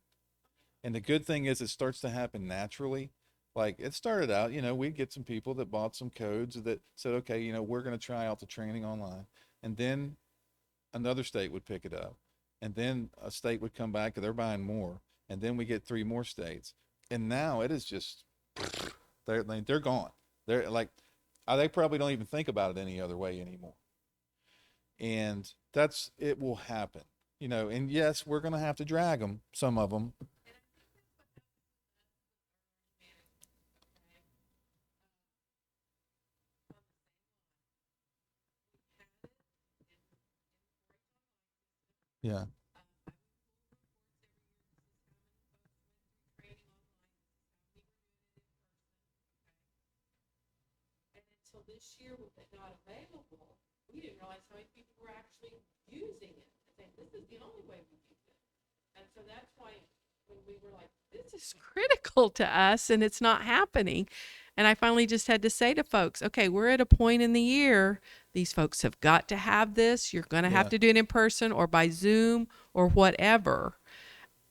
And the good thing is it starts to happen naturally. Like it started out, we'd get some people that bought some codes that said, okay, we're going to try out the training online. And then another state would pick it up. And then a state would come back and they're buying more. And then we get 3 more states. And now it is just, they're gone. They're like, they probably don't even think about it any other way anymore. And it will happen, and yes, we're going to have to drag them, some of them. Yeah. And until this year with it not available, we didn't realize how many people were actually using it. And saying, this is the only way we use it. And so that's why when we were like, this is critical to us and it's not happening. And I finally just had to say to folks, okay, we're at a point in the year, these folks have got to have this. You're going to have to do it in person or by Zoom or whatever.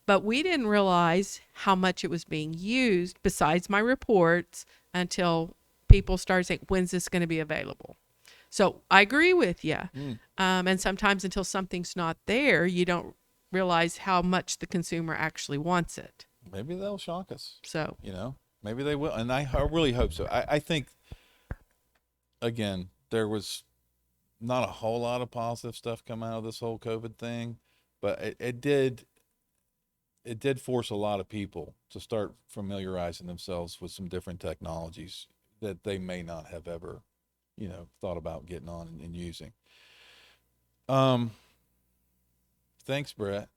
But we didn't realize how much it was being used besides my reports until people started saying, when's this going to be available? So I agree with you. And sometimes until something's not there, you don't realize how much the consumer actually wants it. Maybe they'll shock us. So, maybe they will. And I really hope so. I think, again, there was not a whole lot of positive stuff come out of this whole COVID thing, but it did force a lot of people to start familiarizing themselves with some different technologies that they may not have ever, thought about getting on and using. Um, Thanks, Brett.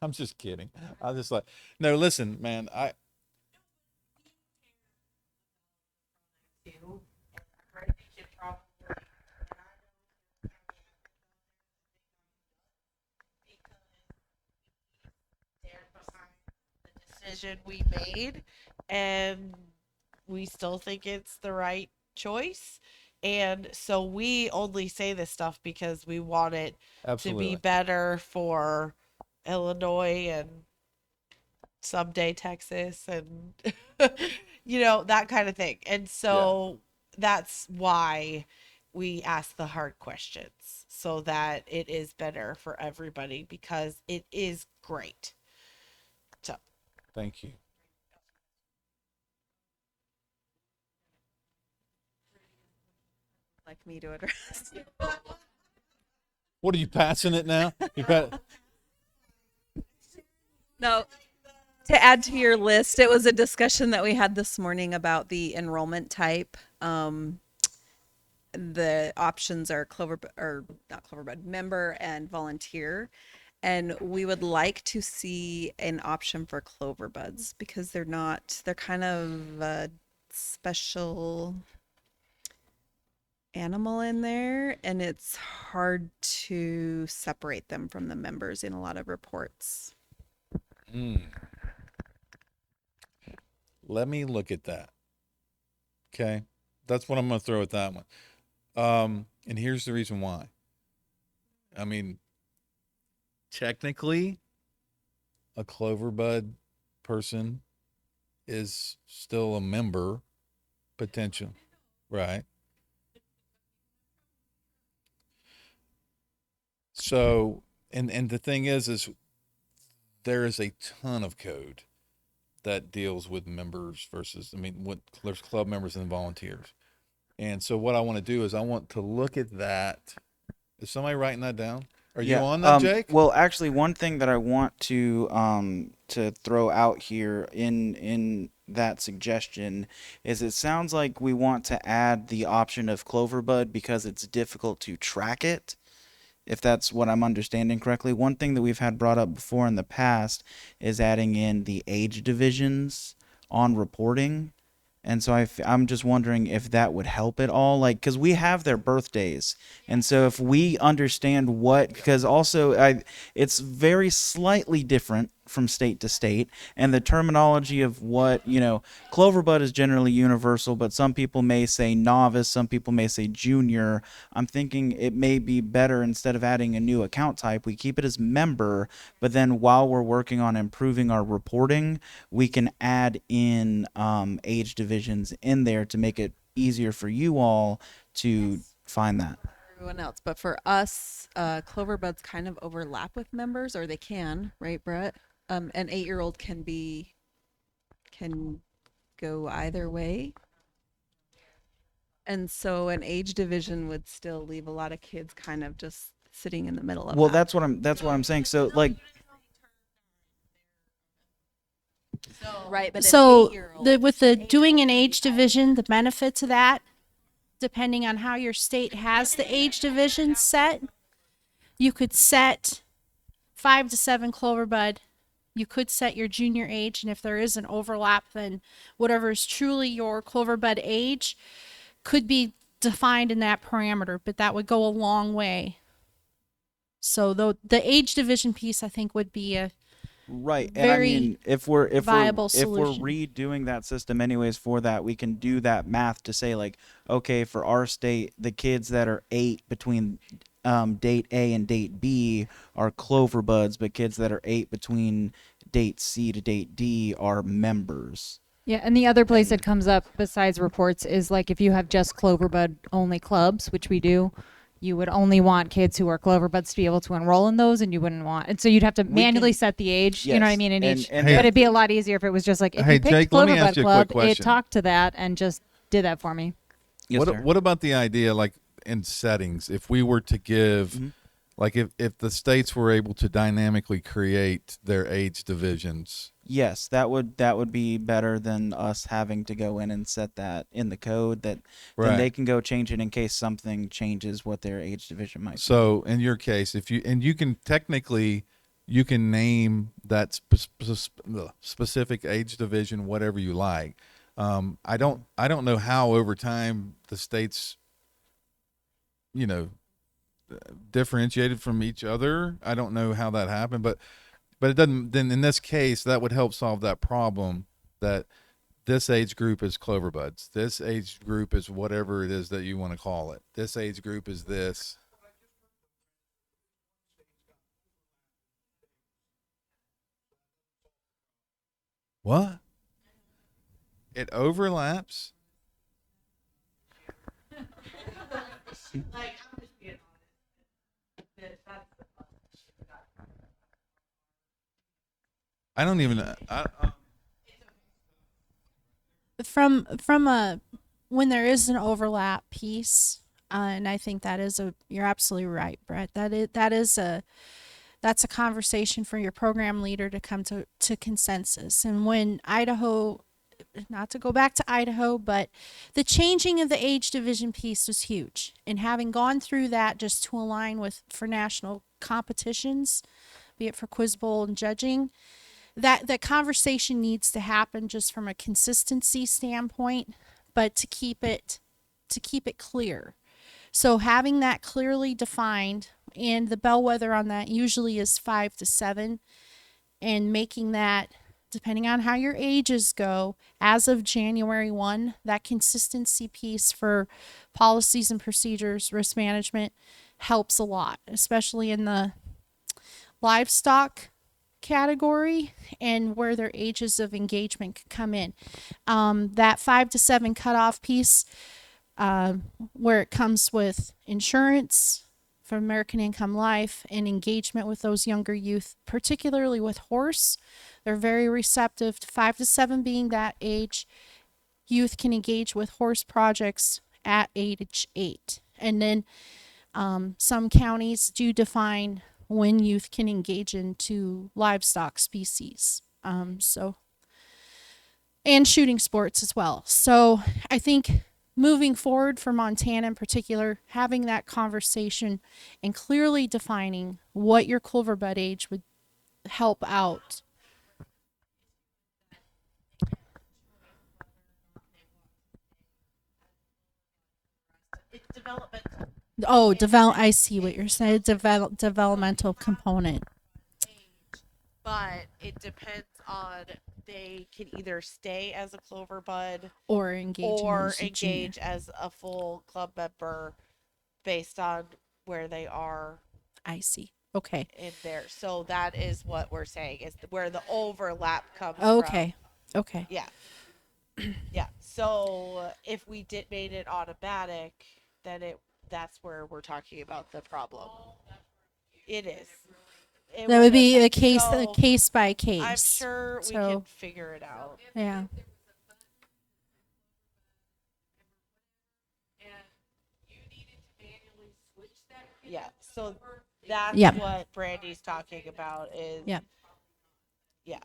I'm just kidding. I just like, no, listen, man, decision we made, and we still think it's the right choice. And so we only say this stuff because we want it to be absolutely. better for Illinois and someday Texas and that kind of thing. And Yeah. so that's why we ask the hard questions so that it is better for everybody because it is great. So Thank you. Like me to address. What are you passing it now? No, to add to your list, it was a discussion that we had this morning about the enrollment type. The options are not Cloverbud, member and volunteer. And we would like to see an option for Cloverbuds because they're kind of a special animal in there, and it's hard to separate them from the members in a lot of reports. Let me look at that. Okay. That's what I'm going to throw at that one. And here's the reason why. I mean, technically, a Cloverbud person is still a member, potential, right? So, and the thing is there is a ton of code that deals with members versus, there's club members and volunteers. And so what I want to do is I want to look at that. Is somebody writing that down? Are you on that, Jake? Well, actually, one thing that I want to throw out here in that suggestion is it sounds like we want to add the option of Cloverbud because it's difficult to track it. If that's what I'm understanding correctly. One thing that we've had brought up before in the past is adding in the age divisions on reporting. And so I'm just wondering if that would help at all, like, because we have their birthdays, and so if we understand because also it's very slightly different from state to state, and the terminology of what Cloverbud is generally universal, but some people may say novice, some people may say junior. I'm thinking it may be better instead of adding a new account type, we keep it as member, but then while we're working on improving our reporting, we can add in age divisions in there to make it easier for you all to find that. Everyone else, but for us, Cloverbuds kind of overlap with members, or they can, right, Brett? An 8-year-old can go either way. And so an age division would still leave a lot of kids kind of just sitting in the middle of Well, that. that's what I'm saying. So like, right, but So with the doing an age division, the benefits of that, depending on how your state has the age division set, you could set 5 to 7 Cloverbud. You could set your junior age, and if there is an overlap, then whatever is truly your Cloverbud age could be defined in that parameter, but that would go a long way. So the age division piece, I think, would be a right, and very if we're viable if we're solution. redoing that system anyways for that, we can do that math to say like, okay, for our state, the kids that are 8 between date A and date B are Cloverbuds, but kids that are 8 between date C to date D are members. Yeah, and the other place it comes up besides reports is like if you have just Cloverbud only clubs, which we do, you would only want kids who are Cloverbuds to be able to enroll in those, and you wouldn't want. And so you'd have to manually set the age. You know what I Yes, mean? In each, and but it'd be a lot easier if it was just like if Hey, you picked Jake, let me ask Cloverbud you a Club, quick it question. talked to that and just did that for me. Yes, sir. What about the idea, like, in settings, if we were to give, like if the states were able to dynamically create their age divisions. Yes, that would be better than us having to go in and set that in the code. That then they Right. can go change it in case something changes what their age division might be. So in your case, if you, and you can technically, you can name that specific age division whatever you like. I don't know how over time the states, you know, differentiated from each other. I don't know how that happened, but it doesn't. Then in this case, that would help solve that problem. That this age group is clover buds. This age group is whatever it is that you want to call it. This age group is this. What? It overlaps. I don't even. From a when there is an overlap piece, and I think that is a you're absolutely right, Brett. That's a conversation for your program leader to come to consensus. And when Idaho, not to go back to Idaho, but the changing of the age division piece was huge. And having gone through that just to align with for national competitions, be it for Quiz Bowl and judging, that conversation needs to happen just from a consistency standpoint, but to keep it clear. So having that clearly defined, and the bellwether on that usually is 5 to 7, and making that, depending on how your ages go, as of January 1, that consistency piece for policies and procedures, risk management helps a lot, especially in the livestock category and where their ages of engagement could come in. That 5 to 7 cutoff piece, where it comes with insurance from American Income Life and engagement with those younger youth, particularly with horse, they're very receptive to 5 to 7 being that age. Youth can engage with horse projects at age 8. And then some counties do define when youth can engage into livestock species. And shooting sports as well. So I think moving forward for Montana in particular, having that conversation and clearly defining what your clover bud age would help out. Oh, I see what you're saying. Developmental component. But it depends on they can either stay as a clover bud Or engage as a junior. engage as a full club member based on where they are. I see. Okay. In there. So that is what we're saying is where the overlap comes Okay. from. Okay. Yeah. Yeah. So if we made it automatic, then that's where we're talking about the problem. It is. That would be affect- a case by case. I'm sure we can figure it out. Yeah. Yeah. So that's Yep. what Brandy's talking about is Yep. yeah.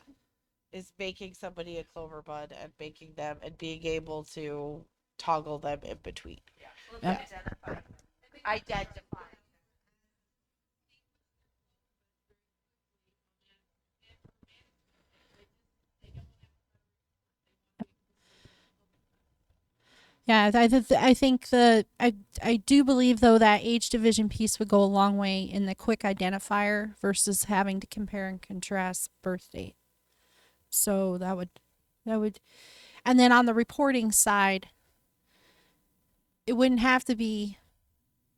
Is making somebody a clover bud and making them and being able to toggle them in between. Yep. Identify. Yeah, I do believe though that age division piece would go a long way in the quick identifier versus having to compare and contrast birth date. So that would, and then on the reporting side, it wouldn't have to be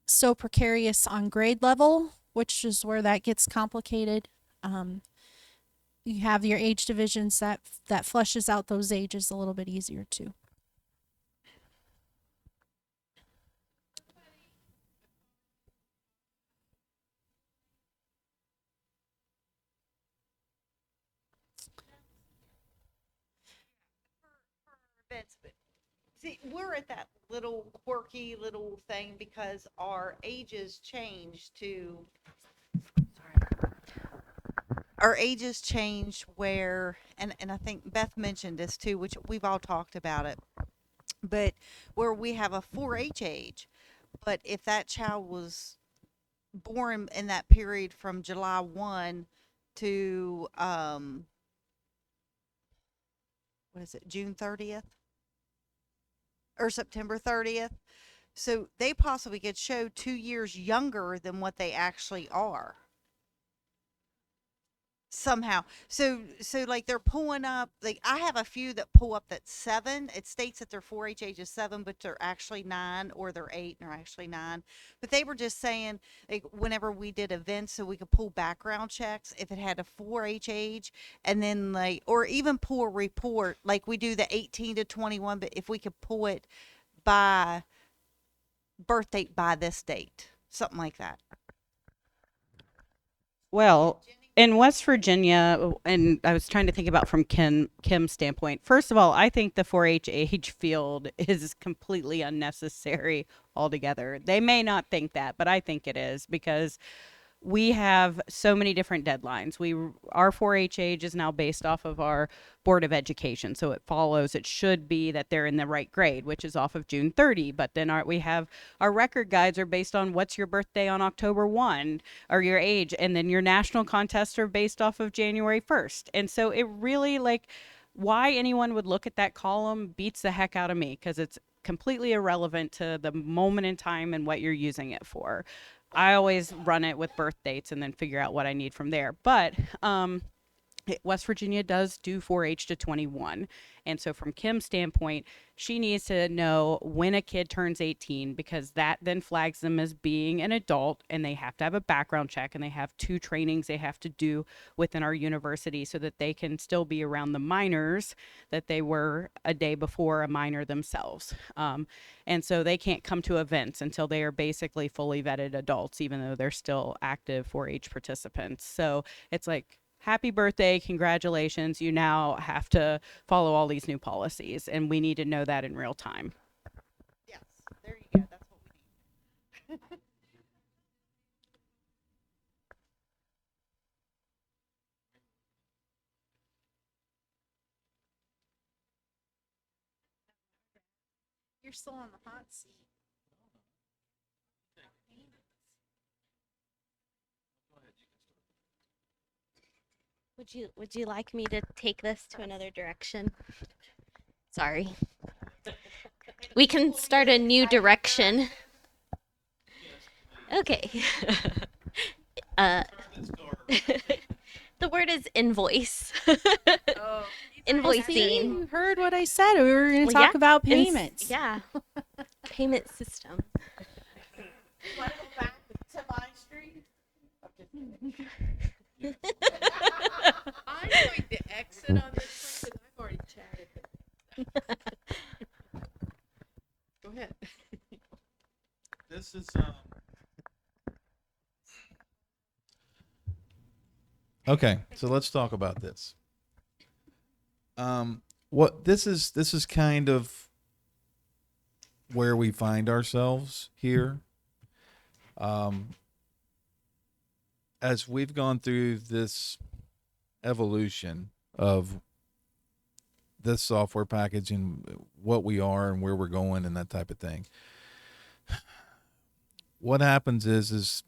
so precarious on grade level, which is where that gets complicated. You have your age divisions that flushes out those ages a little bit easier too. See, we're at that little quirky little thing because our ages change to. Our ages change where, and I think Beth mentioned this too, which we've all talked about it, but where we have a 4-H age. But if that child was born in that period from July 1 to what is it, June 30th or September 30th, so they possibly could show 2 years younger than what they actually are somehow. So like they're pulling up, like I have a few that pull up that 7. It states that their 4-H age is 7, but they're actually 9, or they're 8 and they're actually 9. But they were just saying, like, whenever we did events, so we could pull background checks if it had a 4-H age, and then like, or even pull a report like we do the 18 to 21, but if we could pull it by birth date by this date, something like that. Well, in West Virginia, and I was trying to think about from Kim's standpoint. First of all, I think the 4-H age field is completely unnecessary altogether. They may not think that, but I think it is, because we have so many different deadlines. Our 4-H age is now based off of our Board of Education, so it follows. It should be that they're in the right grade, which is off of June 30. But then we have our record guides are based on what's your birthday on October 1, or your age, and then your national contests are based off of January 1st. And so it really, like, why anyone would look at that column beats the heck out of me, because it's completely irrelevant to the moment in time and what you're using it for. I always run it with birth dates and then figure out what I need from there. But West Virginia does do 4-H to 21. And so from Kim's standpoint, she needs to know when a kid turns 18, because that then flags them as being an adult, and they have to have a background check, and they have 2 trainings they have to do within our university so that they can still be around the minors that they were a day before a minor themselves. And so they can't come to events until they are basically fully vetted adults, even though they're still active 4-H participants. So it's like, happy birthday, congratulations, you now have to follow all these new policies, and we need to know that in real time. Yes, there you go. That's what we need. You're still on the hot seat. Would you like me to take this to another direction? Sorry. We can start a new direction. Okay. uh, the word is invoice. Invoicing. You heard what I said. We were going to talk about payments. Yeah. Payment system. You want to go back to my street? I'm going to exit on this one because I've already chatted. Go ahead. This is okay. So let's talk about this. What this is kind of where we find ourselves here. As we've gone through this evolution of this software package and what we are and where we're going and that type of thing, what happens is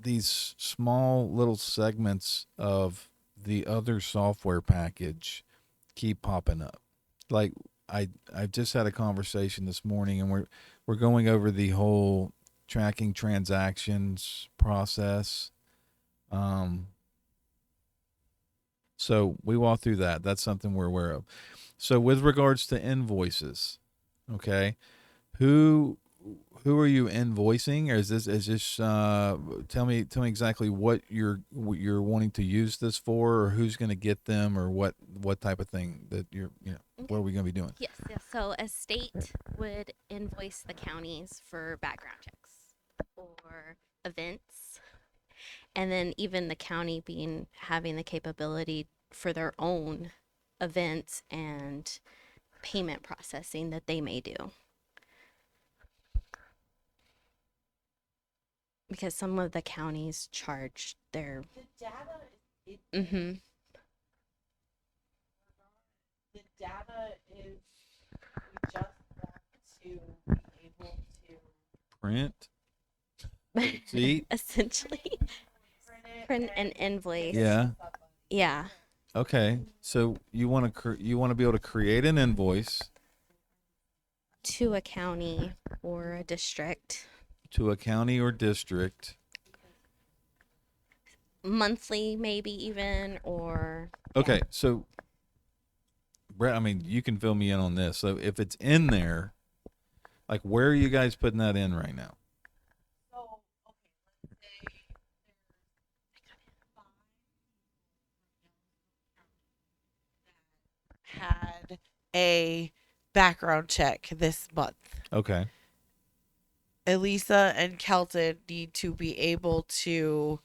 these small little segments of the other software package keep popping up. Like I just had a conversation this morning, and we're going over the whole tracking transactions process. So we walk through that. That's something we're aware of. So with regards to invoices, okay, who are you invoicing, or is this tell me exactly what you're wanting to use this for, or who's going to get them, or what type of thing that what are we going to be doing? Yes, yes. So a state would invoice the counties for background checks or events, and then even the county having the capability for their own events and payment processing that they may do. Because some of the counties charge their mm-hmm. The data is we just want to be able to Print. See? Essentially print an invoice. Yeah. Yeah. Okay. So you want to be able to create an invoice To a county or a district. to a county or district. Monthly, maybe even, or. Okay. So Brett, I mean, you can fill me in on this. So if it's in there, like, where are you guys putting that in right now? had a background check this month. Okay. Elisa and Kelton need to be able to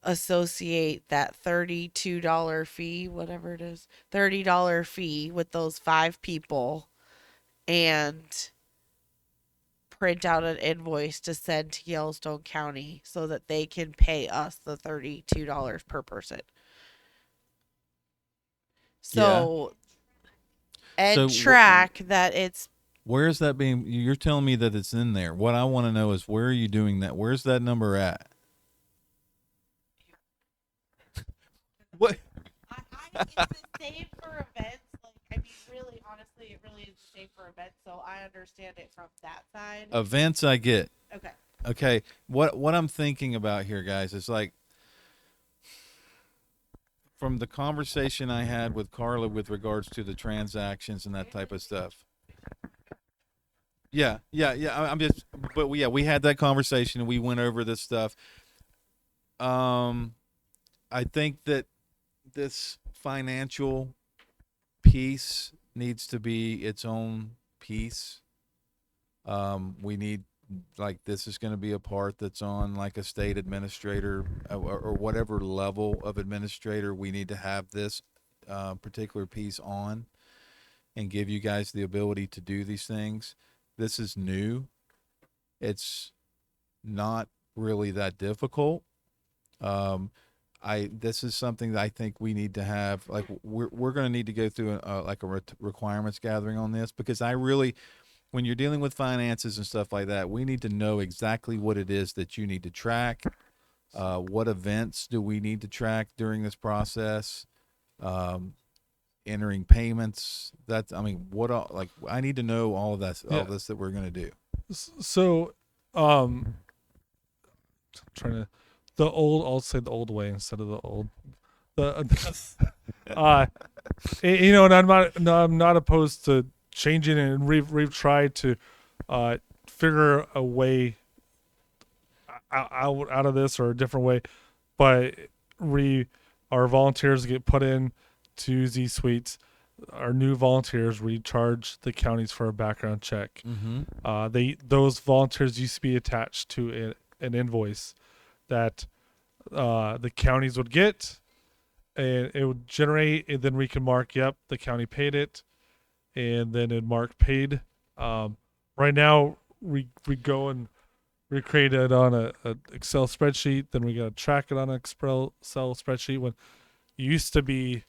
associate that $32 fee, whatever it is, $30 fee with those 5 people and print out an invoice to send to Yellowstone County so that they can pay us the $32 per person. So, and track that it's. Where's that being? You're telling me that it's in there. What I want to know is, where are you doing that? Where's that number at? What? It's the same for events. Like, I mean, really, honestly, it really is the same for events. So I understand it from that side. Events, I get. Okay. Okay. What I'm thinking about here, guys, is like, from the conversation I had with Carla with regards to the transactions and that type of stuff. Yeah. I'm just, but we had that conversation and we went over this stuff. I think that this financial piece needs to be its own piece. We need, like, this is going to be a part that's on like a state administrator or whatever level of administrator. We need to have this particular piece on and give you guys the ability to do these things. This is new. It's not really that difficult. This is something that I think we need to have. Like, we're going to need to go through a requirements gathering on this, because when you're dealing with finances and stuff like that, we need to know exactly what it is that you need to track. What events do we need to track during this process? Entering payments. I need to know all of that, all this that we're going to do. So, I'll say the old way instead of the old. And I'm not opposed to changing it, and we've tried to figure a way out of this, or a different way, but our volunteers get put in to Z Suites. Our new volunteers, we charge the counties for a background check. Mm-hmm. Those volunteers used to be attached to an invoice that the counties would get, and it would generate, and then we can mark, yep, the county paid it, and then it mark paid. Right now, we go and we create it on a Excel spreadsheet, then we got to track it on an Excel spreadsheet, when it used to be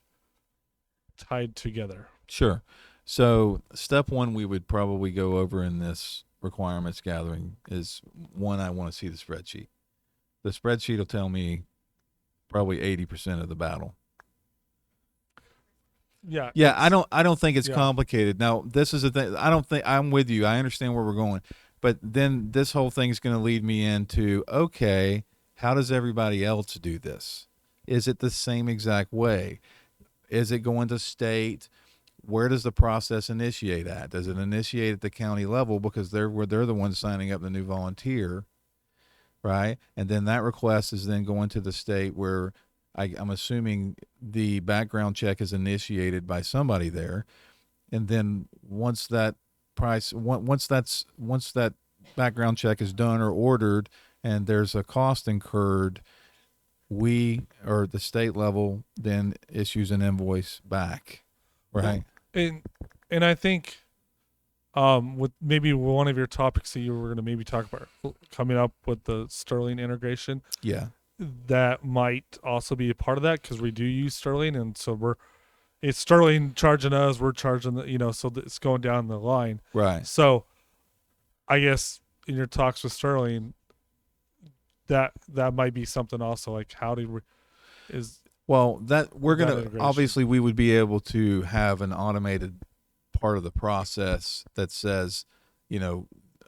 tied together. Sure. So step one we would probably go over in this requirements gathering is, one, I want to see the spreadsheet. The spreadsheet will tell me probably 80% of the battle. Yeah. I don't think it's complicated. Now, this is the thing. I'm with you. I understand where we're going. But then this whole thing is going to lead me into, okay, how does everybody else do this? Is it the same exact way? Is it going to state? Where does the process initiate at? Does it initiate at the county level, because they're the ones signing up the new volunteer, right? And then that request is then going to the state, where I'm assuming the background check is initiated by somebody there, and then once that background check is done or ordered, and there's a cost incurred, we, or the state level, then issues an invoice back, right? And and I think with maybe one of your topics that you were going to maybe talk about coming up with the Sterling integration, Yeah. that might also be a part of that because we do use Sterling, and so it's Sterling charging us, we're charging so it's going down the line. Right. So I guess in your talks with Sterling, that might be something also, like how do we is Well, that we're that gonna integration. obviously we would be able to have an automated part of the process that says,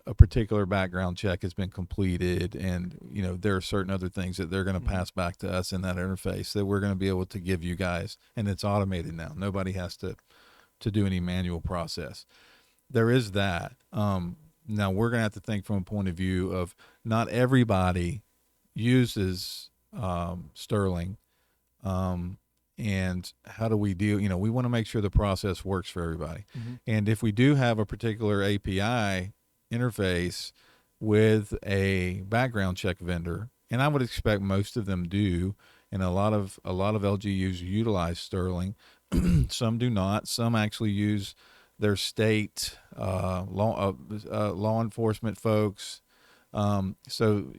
a particular background check has been completed, and there are certain other things that they're going to pass back to us in that interface that we're going to be able to give you guys, and it's automated now. Nobody has to do any manual process. There is that. Now we're going to have to think from a point of view of not everybody uses Sterling, and how do we deal? We want to make sure the process works for everybody. And if we do have a particular API interface with a background check vendor, and I would expect most of them do, and a lot of LGUs utilize Sterling. Some do not. Some actually use their state law enforcement folks. So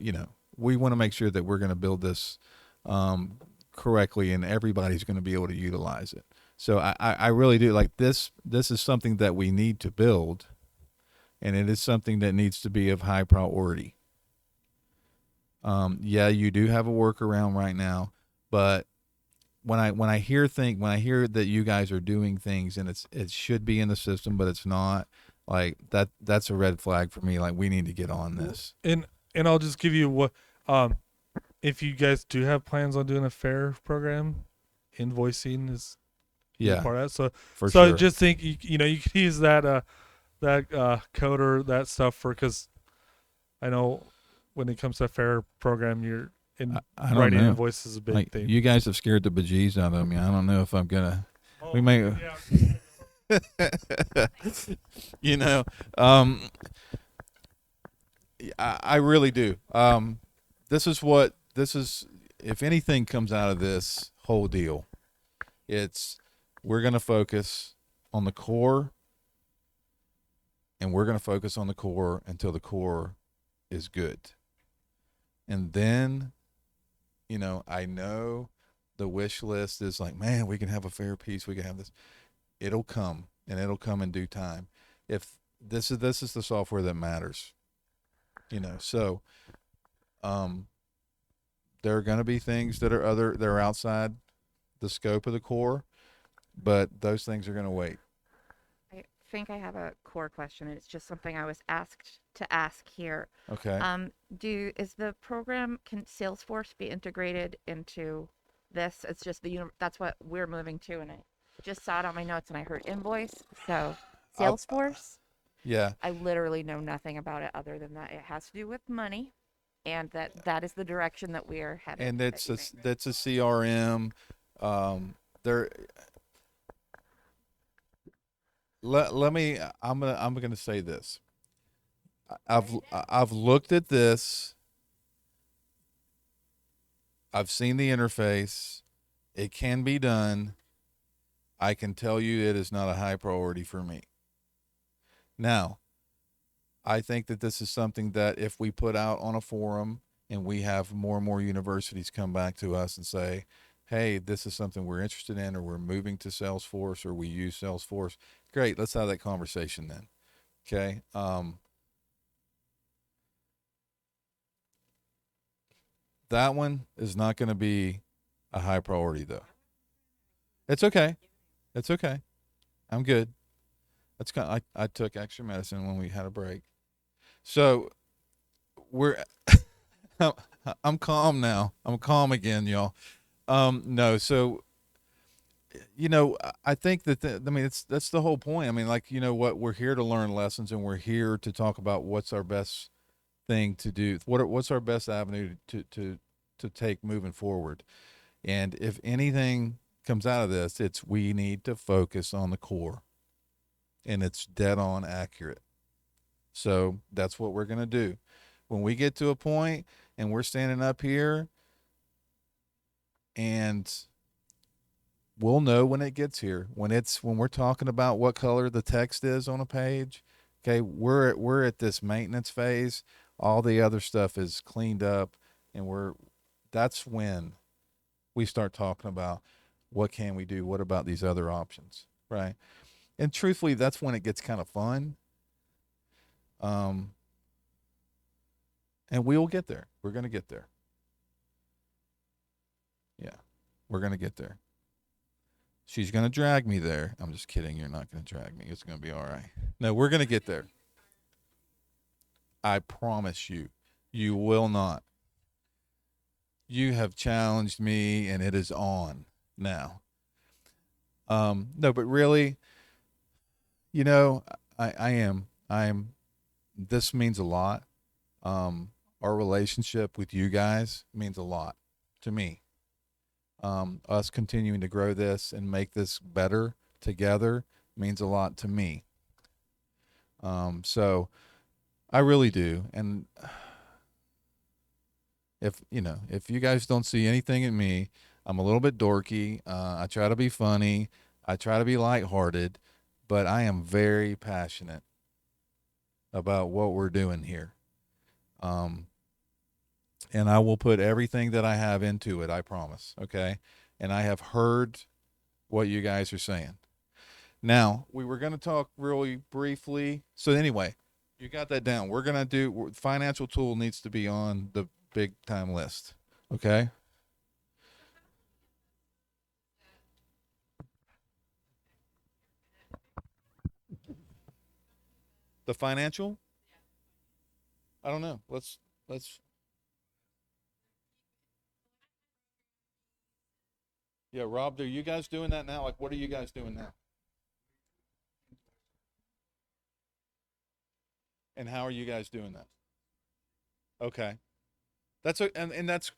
we want to make sure that we're going to build this correctly, and everybody's going to be able to utilize it. So I really do like this. This is something that we need to build, and it is something that needs to be of high priority. Yeah, you do have a workaround right now, but when I hear that you guys are doing things and it should be in the system, but it's not, like that's a red flag for me. Like, we need to get on this. And I'll just give you what if you guys do have plans on doing a fair program, invoicing is part of that. So for so sure. just think you could use that coder, that stuff because I know when it comes to a fair program, I don't writing know. invoices is a big thing. You guys have scared the bejesus out of me. I don't know if I'm gonna. We may. I really do. This is if anything comes out of this whole deal, we're gonna focus on the core, and we're gonna focus on the core until the core is good, and then. I know the wish list is like, man, we can have a fair piece. We can have this. It'll come, and it'll come in due time. If this is the software that matters, so, there are going to be things that are outside the scope of the core, but those things are going to wait. I think I have a core question, and it's just something I was asked to ask here. Okay. Is the program, can Salesforce be integrated into this? It's just that's what we're moving to, and I just saw it on my notes, and I heard invoice. So Salesforce. Yeah. I literally know nothing about it other than that it has to do with money, and that is the direction that we are headed. And that's a CRM. There. Let me. I'm gonna say this. I've looked at this. I've seen the interface. It can be done. I can tell you it is not a high priority for me. Now, I think that this is something that if we put out on a forum and we have more and more universities come back to us and say, hey, this is something we're interested in, or we're moving to Salesforce, or we use Salesforce, great, let's have that conversation then. Okay. That one is not going to be a high priority, though. It's okay. It's okay. I'm good. That's kind of, I took extra medicine when we had a break. So I'm calm now. I'm calm again, y'all. No, so I think that that's the whole point. I mean, like, what, we're here to learn lessons, and we're here to talk about what's our best thing to do. What's our best avenue to take moving forward. And if anything comes out of this, it's we need to focus on the core, and it's dead on accurate. So that's what we're going to do. When we get to a point and we're standing up here and we'll know when it gets here. When we're talking about what color the text is on a page, okay, we're at this maintenance phase. All the other stuff is cleaned up, and that's when we start talking about what can we do? What about these other options, right? And truthfully, that's when it gets kind of fun. And we will get there. We're going to get there. Yeah, we're going to get there. She's going to drag me there. I'm just kidding. You're not going to drag me. It's going to be all right. No, we're going to get there. I promise you, you will not. You have challenged me, and it is on now. No, but really, you know, I am. This means a lot. Our relationship with you guys means a lot to me. Us continuing to grow this and make this better together means a lot to me. So I really do. And if you guys don't see anything in me, I'm a little bit dorky. I try to be funny. I try to be lighthearted, but I am very passionate about what we're doing here. And I will put everything that I have into it, I promise. Okay. And I have heard what you guys are saying. Now, we were going to talk really briefly. So anyway, you got that down. We're going to do financial tool needs to be on the big time list. Okay. The financial? I don't know. Let's Yeah, Rob, are you guys doing that now? Like, what are you guys doing now? And how are you guys doing that? Okay. And that's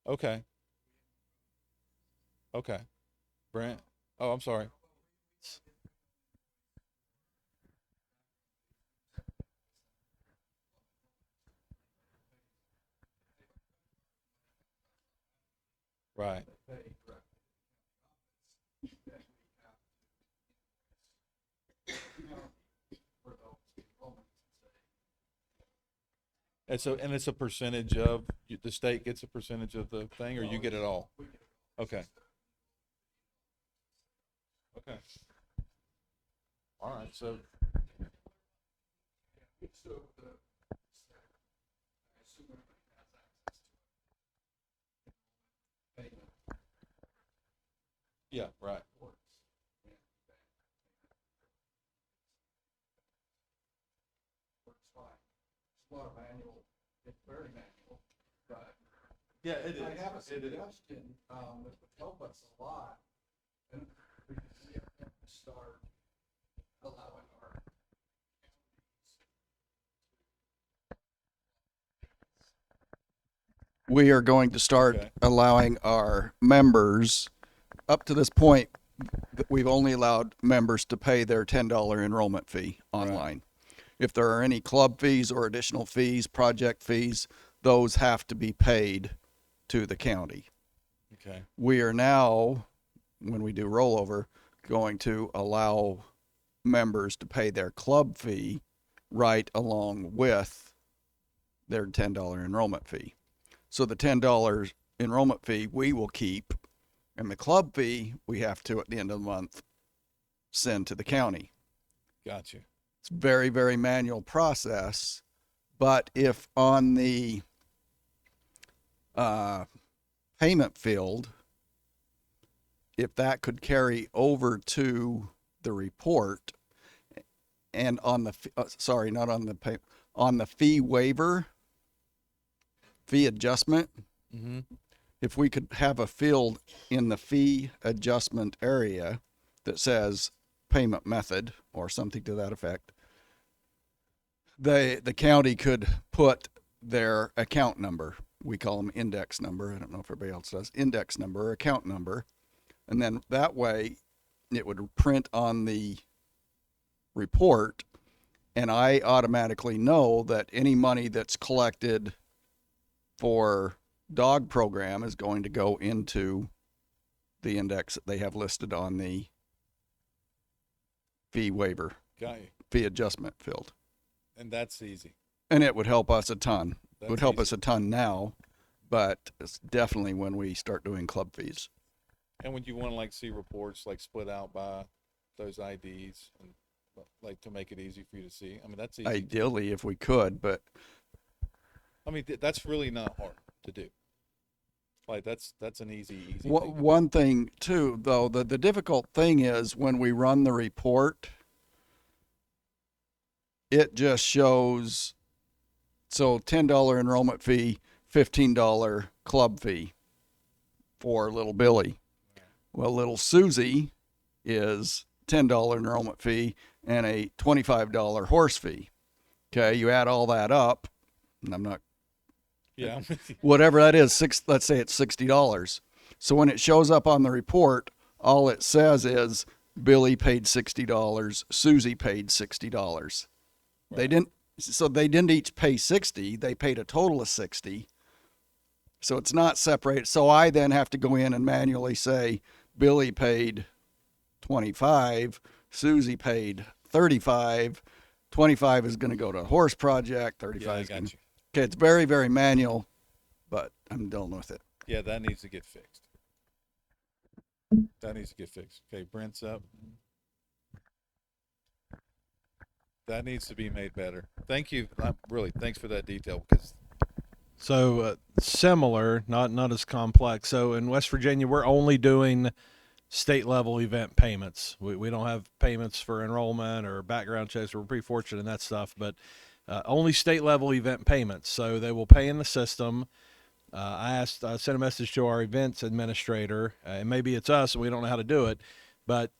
okay. Okay. Brent. Oh, I'm sorry. Right. And it's a percentage of the state gets a percentage of the thing, or you get it all. Okay. Okay. All right. So. Yeah. Right. It's very manual, but Yeah, it is. I have a It is. suggestion that would help us a lot, and we can start allowing our we are going to start allowing our members. Up to this point, we've only allowed members to pay their $10 enrollment fee online. If there are any club fees or additional fees, project fees, those have to be paid to the county. Okay. We are now, when we do rollover, going to allow members to pay their club fee right along with their $10 enrollment fee. So the $10 enrollment fee we will keep, and the club fee we have to, at the end of the month, send to the county. Gotcha. It's very, very manual process. But if on the payment field, if that could carry over to the report, and on the sorry, not on the pay, on the fee waiver, fee adjustment, if we could have a field in the fee adjustment area that says payment method or something to that effect, the county could put their account number. We call them index number. I don't know if everybody else does. Index number or account number. And then that way it would print on the report, and I automatically know that any money that's collected for dog program is going to go into the index that they have listed on the fee waiver, Got you. fee adjustment field. And that's easy. And it would help us a ton. It would That's help us easy. a ton now, but it's definitely when we start doing club fees. And when you want to like see reports like split out by those IDs and like to make it easy for you to see. I mean, that's easy. Ideally, if we could, but I mean, that's really not hard to do. Like that's an easy thing. one thing too, though, the difficult thing is when we run the report, it just shows, so $10 enrollment fee, $15 club fee for little Billy. Well, little Susie is $10 enrollment fee and a $25 horse fee. Okay, you add all that up, and I'm not, Yeah, I'm with you. whatever that is, let's say it's $60. So when it shows up on the report, all it says is Billy paid $60, Susie paid $60. Right. They didn't each pay 60, they paid a total of 60. So it's not separated. So I then have to go in and manually say Billy paid 25, Susie paid 35, 25 is going to go to Horse Project, 35 is going to. Okay, it's very, very manual, but I'm dealing with it. Yeah, that needs to get fixed. That needs to get fixed. Okay, Brent's up. That needs to be made better. Thank you. Really, thanks for that detail because So similar, not as complex. So in West Virginia, we're only doing state level event payments. We don't have payments for enrollment or background checks. We're pretty fortunate in that stuff, but only state level event payments. So they will pay in the system. I sent a message to our events administrator, and maybe it's us and we don't know how to do it, but,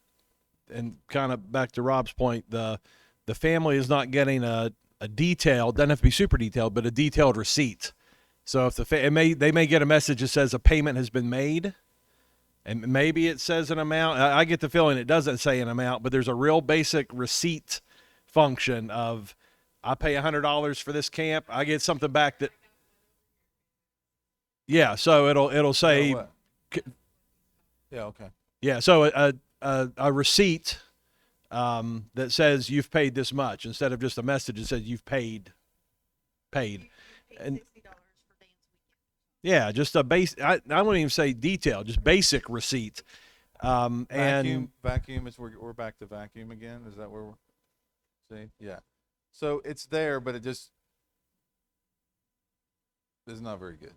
and kind of back to Rob's point, the family is not getting a detailed, doesn't have to be super detailed, but a detailed receipt. So if they may get a message that says a payment has been made, and maybe it says an amount. I get the feeling it doesn't say an amount, but there's a real basic receipt function of I pay $100 for this camp, I get something back that. Yeah, so it'll say. yeah, okay. Yeah, so a receipt that says you've paid this much instead of just a message that says you've paid. And yeah, just a base. I wouldn't even say detail, just basic receipt. Vacuum And is we're back to vacuum again. Is that where we're? See, yeah. So it's there, but it just is not very good.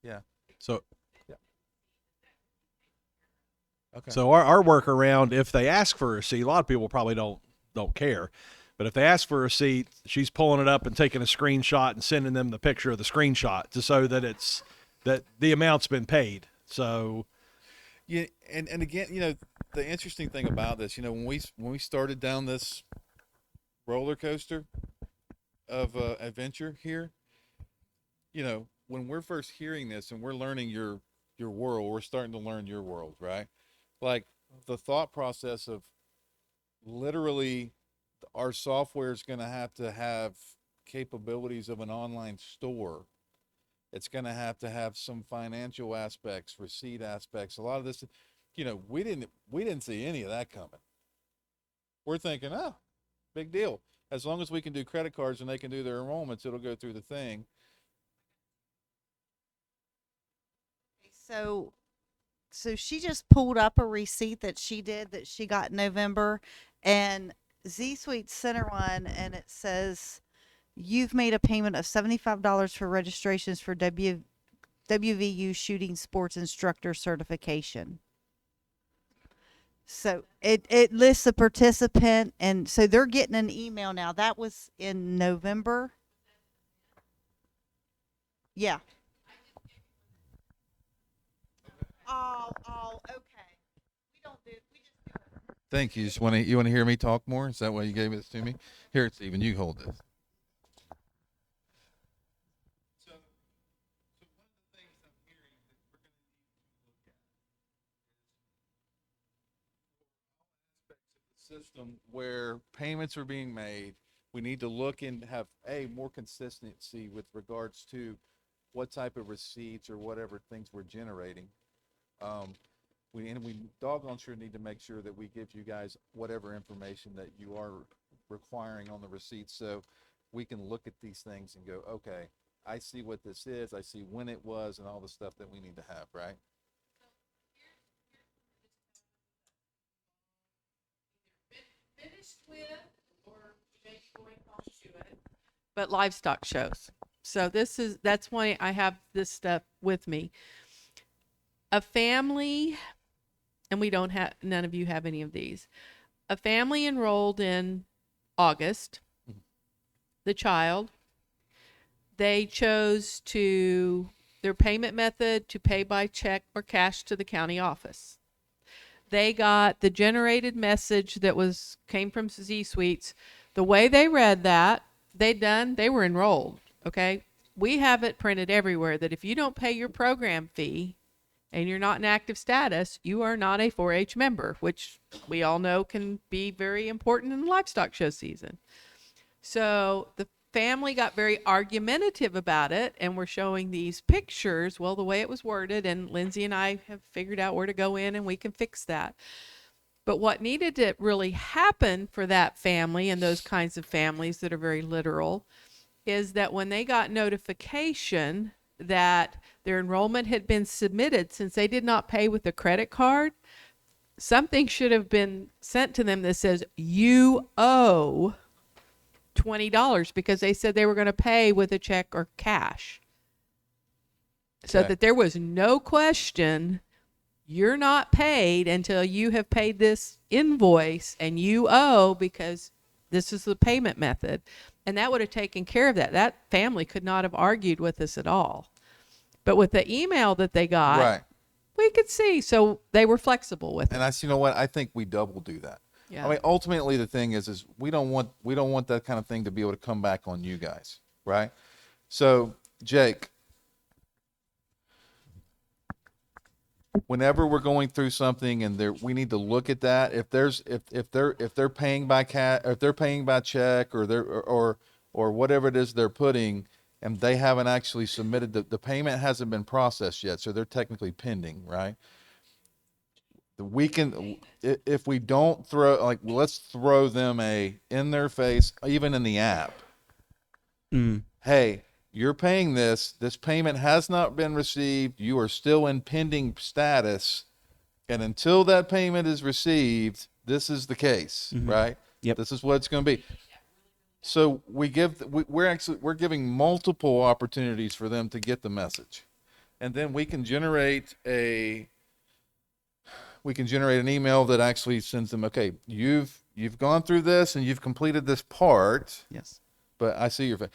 Yeah. So. Yeah. Okay. So our workaround, if they ask for a receipt, a lot of people probably don't care. But if they ask for a receipt, she's pulling it up and taking a screenshot and sending them the picture of the screenshot to show that it's that the amount's been paid. So yeah, and again, the interesting thing about this, when we started down this roller coaster of adventure here, when we're first hearing this and we're learning your world, we're starting to learn your world, right? Like the thought process of literally our software is going to have capabilities of an online store. It's going to have some financial aspects, receipt aspects. A lot of this, we didn't see any of that coming. We're thinking, oh, big deal. As long as we can do credit cards and they can do their enrollments, it'll go through the thing. So she just pulled up a receipt that she got in November, and Z Suite Center one, and it says you've made a payment of $75 for registrations for WVU shooting sports instructor certification. So it lists a participant, and so they're getting an email now. That was in November. Yeah. Oh, okay. Thank you. You want to hear me talk more? Is that why you gave this to me? Here, Stephen, you hold this. So one of the things I'm hearing that we're going to need to look at is all aspects of the system where payments are being made, We need to look and have more consistency with regards to what type of receipts or whatever things we're generating. We doggone sure need to make sure that we give you guys whatever information that you are requiring on the receipts, so we can look at these things and go, okay, I see what this is, I see when it was, and all the stuff that we need to have, right? Finished with, or maybe going on to it. But livestock shows. So that's why I have this stuff with me. A family, and we don't have, none of you have any of these. A family enrolled in August, the child, they chose their payment method to pay by check or cash to the county office. They got the generated message that came from ZSuites. The way they read that, they were enrolled. Okay. We have it printed everywhere that if you don't pay your program fee and you're not in active status, you are not a 4-H member, which we all know can be very important in the livestock show season. So the family got very argumentative about it, and we're showing these pictures, well, the way it was worded, and Lindsay and I have figured out where to go in and we can fix that. But what needed to really happen for that family and those kinds of families that are very literal is that when they got notification that their enrollment had been submitted, since they did not pay with a credit card, something should have been sent to them that says, you owe $20, because they said they were going to pay with a check or cash. So Okay. that there was no question, you're not paid until you have paid this invoice, and you owe because this is the payment method. And that would have taken care of that. That family could not have argued with us at all. But with the email that they got, Right. we could see. So they were flexible with it. And you know what? I think we double do that. Yeah. I mean, ultimately, the thing is we don't want that kind of thing to be able to come back on you guys, right? So, Jake, whenever we're going through something and we need to look at that. If they're paying by if they're paying by check, or whatever it is they're putting, and they haven't actually submitted the payment hasn't been processed yet, so they're technically pending, right? We can, if we don't let's throw them in their face, even in the app. Hey, you're paying this payment has not been received, you are still in pending status, and until that payment is received, this is the case, right? Yep. This is what it's going to be. So we're giving multiple opportunities for them to get the message, and then we can generate an email that actually sends them, okay, you've gone through this and you've completed this part. Yes. But I see your face.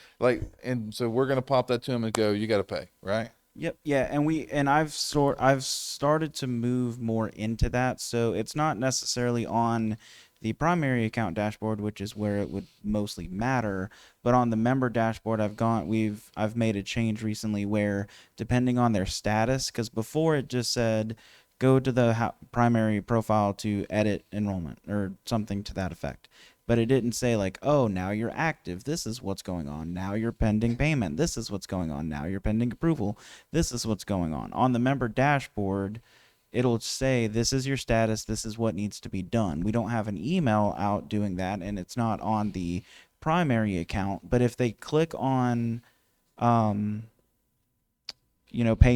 And so we're going to pop that to them and go, you got to pay, right? Yep. Yeah. And I've started to move more into that. So it's not necessarily on the primary account dashboard, which is where it would mostly matter, but on the member dashboard, I've made a change recently where, depending on their status, because before it just said, go to the primary profile to edit enrollment or something to that effect. But it didn't say like, oh, now you're active. This is what's going on. Now you're pending payment. This is what's going on. Now you're pending approval. This is what's going on. On the member dashboard, it'll say, this is your status. This is what needs to be done. We don't have an email out doing that, and it's not on the primary account. But if they click on, pay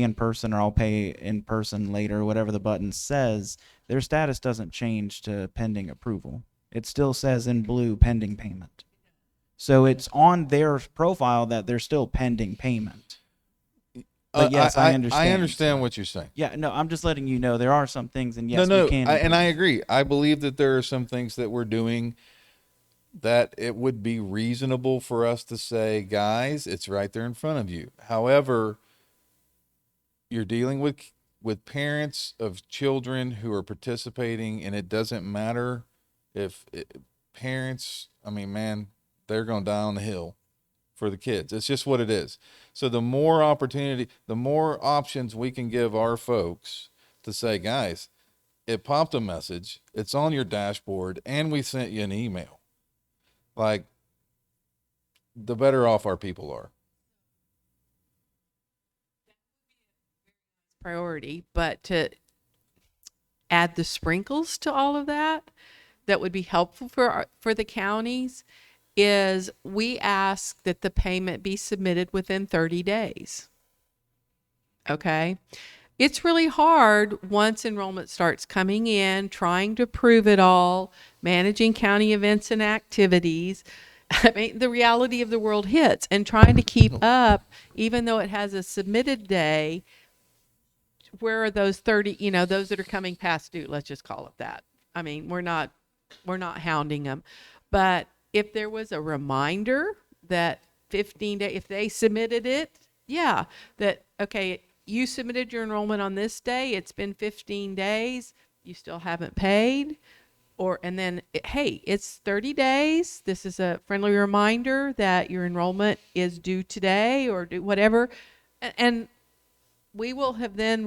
in person, or I'll pay in person later, whatever the button says, their status doesn't change to pending approval. It still says in blue, pending payment. So it's on their profile that they're still pending payment. But yes, I understand. I understand what you're saying. Yeah, no, I'm just letting you know there are some things, and yes, no, we can. and I agree. I believe that there are some things that we're doing that it would be reasonable for us to say, guys, it's right there in front of you. However, you're dealing with parents of children who are participating, and it doesn't matter if parents, I mean, man, they're going to die on the hill for the kids. It's just what it is. So the more opportunity, the more options we can give our folks to say, guys, it popped a message, it's on your dashboard, and we sent you an email. Like, the better off our people are. Priority, but to add the sprinkles to all of that, that would be helpful for the counties, is we ask that the payment be submitted within 30 days. Okay? It's really hard once enrollment starts coming in, trying to prove it all, managing county events and activities. I mean, the reality of the world hits, and trying to keep up, even though it has a submitted day. Where are those 30, those that are coming past due, let's just call it that. I mean, we're not hounding them. But if there was a reminder that 15 days, if they submitted it, yeah, that, okay, you submitted your enrollment on this day, it's been 15 days, you still haven't paid, and then, hey, it's 30 days, this is a friendly reminder that your enrollment is due today, or do whatever. And we will have then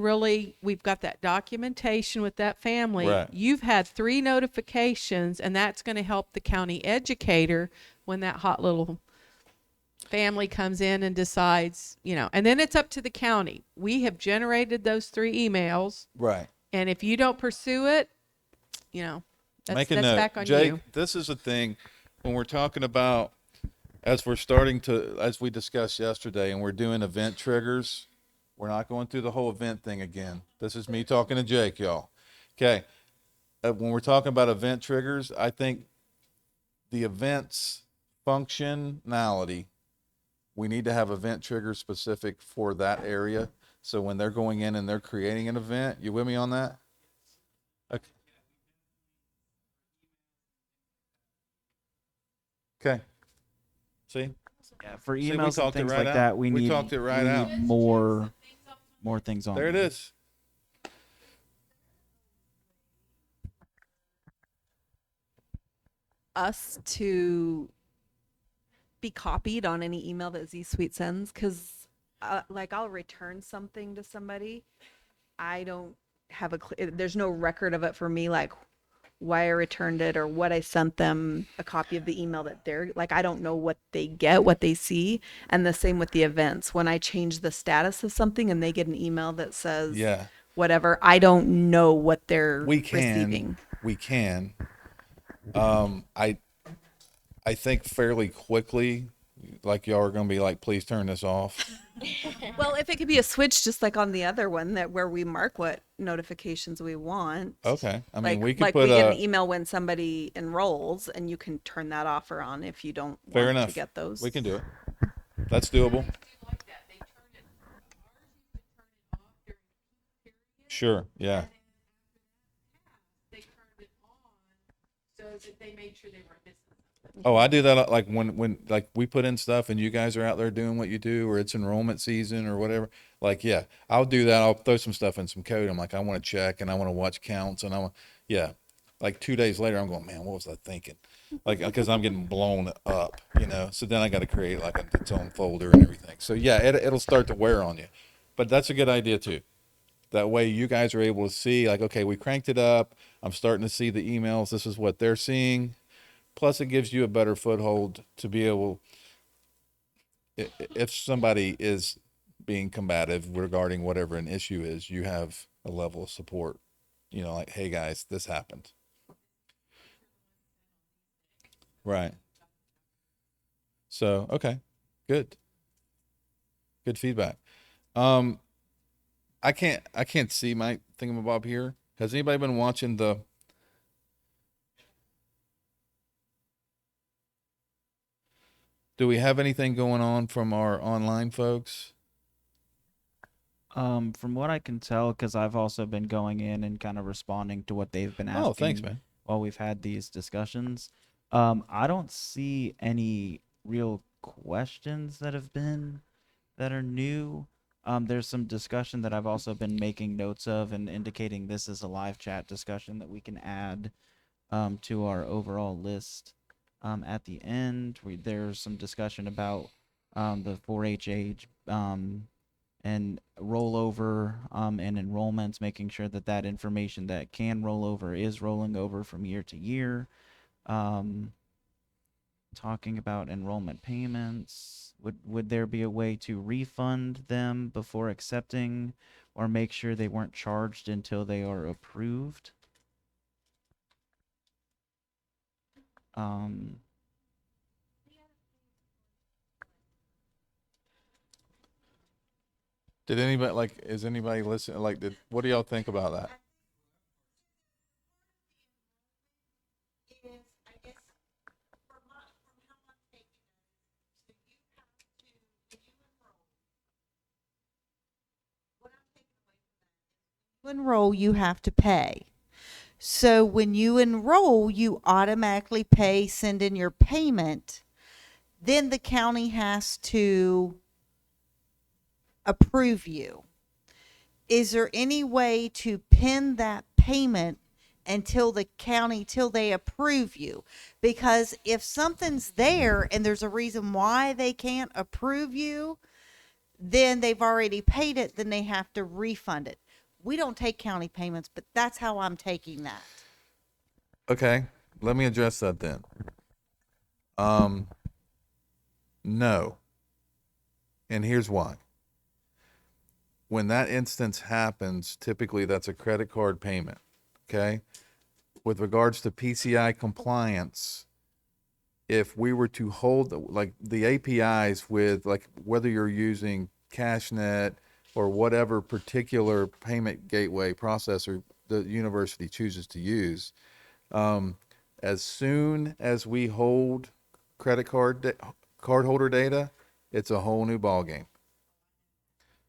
we've got that documentation with that family. Right. You've had 3 notifications, and that's going to help the county educator when that hot little family comes in and decides, and then it's up to the county. We have generated those 3 emails. Right. And if you don't pursue it, Make a that's note. back on Jake, you. this is a thing when we're talking about, as we discussed yesterday, and we're doing event triggers. We're not going through the whole event thing again. This is me talking to Jake, y'all. Okay. When we're talking about event triggers, I think the event's functionality, we need to have event triggers specific for that area. So when they're going in and they're creating an event, you with me on that? Okay. Okay. See? Yeah, for See, we emails and talked it things right like out. that, We talked it right out. need more things on There it there. is. Us to be copied on any email that Z Suite sends, because like I'll return something to somebody, I don't have there's no record of it for me, like why I returned it or what I sent them, a copy of the email that they're like, I don't know what they get, what they see. And the same with the events. When I change the status of something and they get an email that says Yeah. whatever, I don't know what they're We can. receiving. We can. I think fairly quickly, like y'all are going to be like, please turn this off. Well, if it could be a switch, just like on the other one, that where we mark what notifications we want. Okay. I mean, Like, we could like put we get an email when somebody enrolls, and you can turn that off or on if you don't fair want enough. to get those. We can do it. That's doable. Sure. Yeah. So that they made sure they weren't missing something. Oh, I do that like when like we put in stuff and you guys are out there doing what you do, or it's enrollment season or whatever. Like, yeah, I'll do that. I'll throw some stuff in some code. I'm like, I want to check and I want to watch counts and yeah. Like 2 days later, I'm going, man, what was I thinking? Like, because I'm getting blown up, So then I got to create like its own folder and everything. So yeah, it'll start to wear on you, but that's a good idea too. That way you guys are able to see like, okay, we cranked it up. I'm starting to see the emails. This is what they're seeing. Plus it gives you a better foothold to be able, if somebody is being combative regarding whatever an issue is, you have a level of support, like, hey guys, this happened. Right. So, okay, good feedback. I can't see my thingamabob here. Has anybody been watching do we have anything going on from our online folks? From what I can tell, because I've also been going in and kind of responding to what they've been asking. Oh, thanks, man. While we've had these discussions, I don't see any real questions that are new. There's some discussion that I've also been making notes of and indicating this is a live chat discussion that we can add to our overall list. At the end, there's some discussion about the 4-H age and rollover and enrollments, making sure that information that can roll over is rolling over from year to year. talking about enrollment payments. Would there be a way to refund them before accepting, or make sure they weren't charged until they are approved? Um, Did anybody is anybody listening? What do y'all think about that? Enroll, you have to pay. So when you enroll, you automatically pay, send in your payment. Then the county has to approve you. Is there any way to pin that payment until the county, till they approve you? Because if something's there and there's a reason why they can't approve you, then they've already paid it, then they have to refund it. We don't take county payments, but that's how I'm taking that. Okay, let me address that then. Um, no. And here's why. When that instance happens, typically that's a credit card payment. Okay. With regards to PCI compliance, if we were to hold like the APIs with like whether you're using CashNet or whatever particular payment gateway processor the university chooses to use, as soon as we hold cardholder data, it's a whole new ballgame.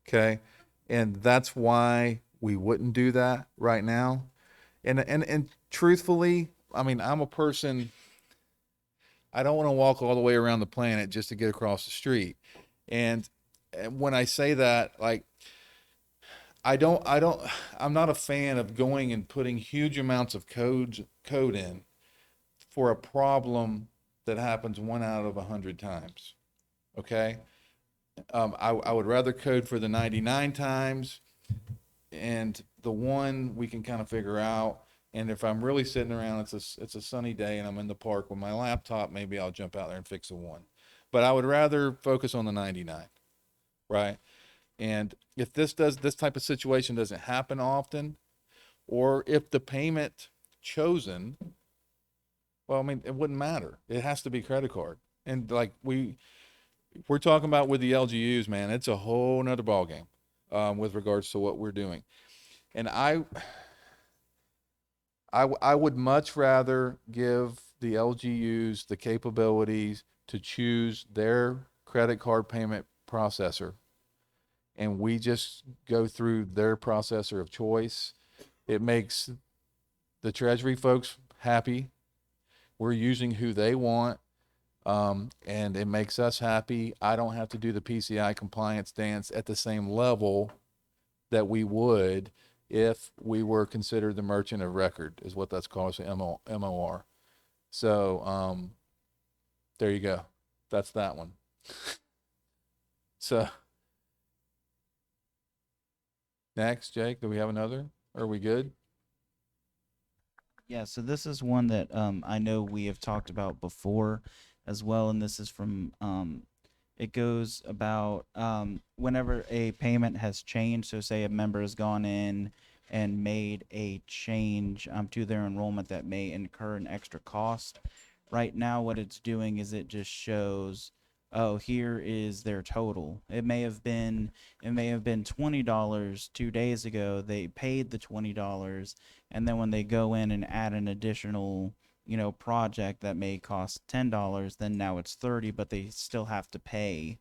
Okay, and that's why we wouldn't do that right now. And truthfully, I mean, I'm a person. I don't want to walk all the way around the planet just to get across the street. And when I say that, like, I'm not a fan of going and putting huge amounts of code in for a problem that happens 1 out of 100 times. Okay. I would rather code for the 99 times and the one we can kind of figure out. And if I'm really sitting around, it's a sunny day and I'm in the park with my laptop, maybe I'll jump out there and fix a one. But I would rather focus on the 99, right? And if this type of situation doesn't happen often, or if the payment chosen, well, I mean, it wouldn't matter. It has to be credit card. And like we're talking about with the LGUs, man, it's a whole nother ballgame with regards to what we're doing. And I would much rather give the LGUs the capabilities to choose their credit card payment processor, and we just go through their processor of choice. It makes the Treasury folks happy. We're using who they want, and it makes us happy. I don't have to do the PCI compliance dance at the same level that we would if we were considered the merchant of record, is what that's called, so MOR. So there you go. That's that one. So next, Jake, do we have another? Are we good? Yeah, so this is one that I know we have talked about before as well, and this is from it goes about whenever a payment has changed. So, say a member has gone in and made a change to their enrollment that may incur an extra cost. Right now, what it's doing is it just shows, oh, here is their total. It may have been $20 2 days ago. They paid the $20, and then when they go in and add an additional project that may cost $10, then now it's 30, but they still have to pay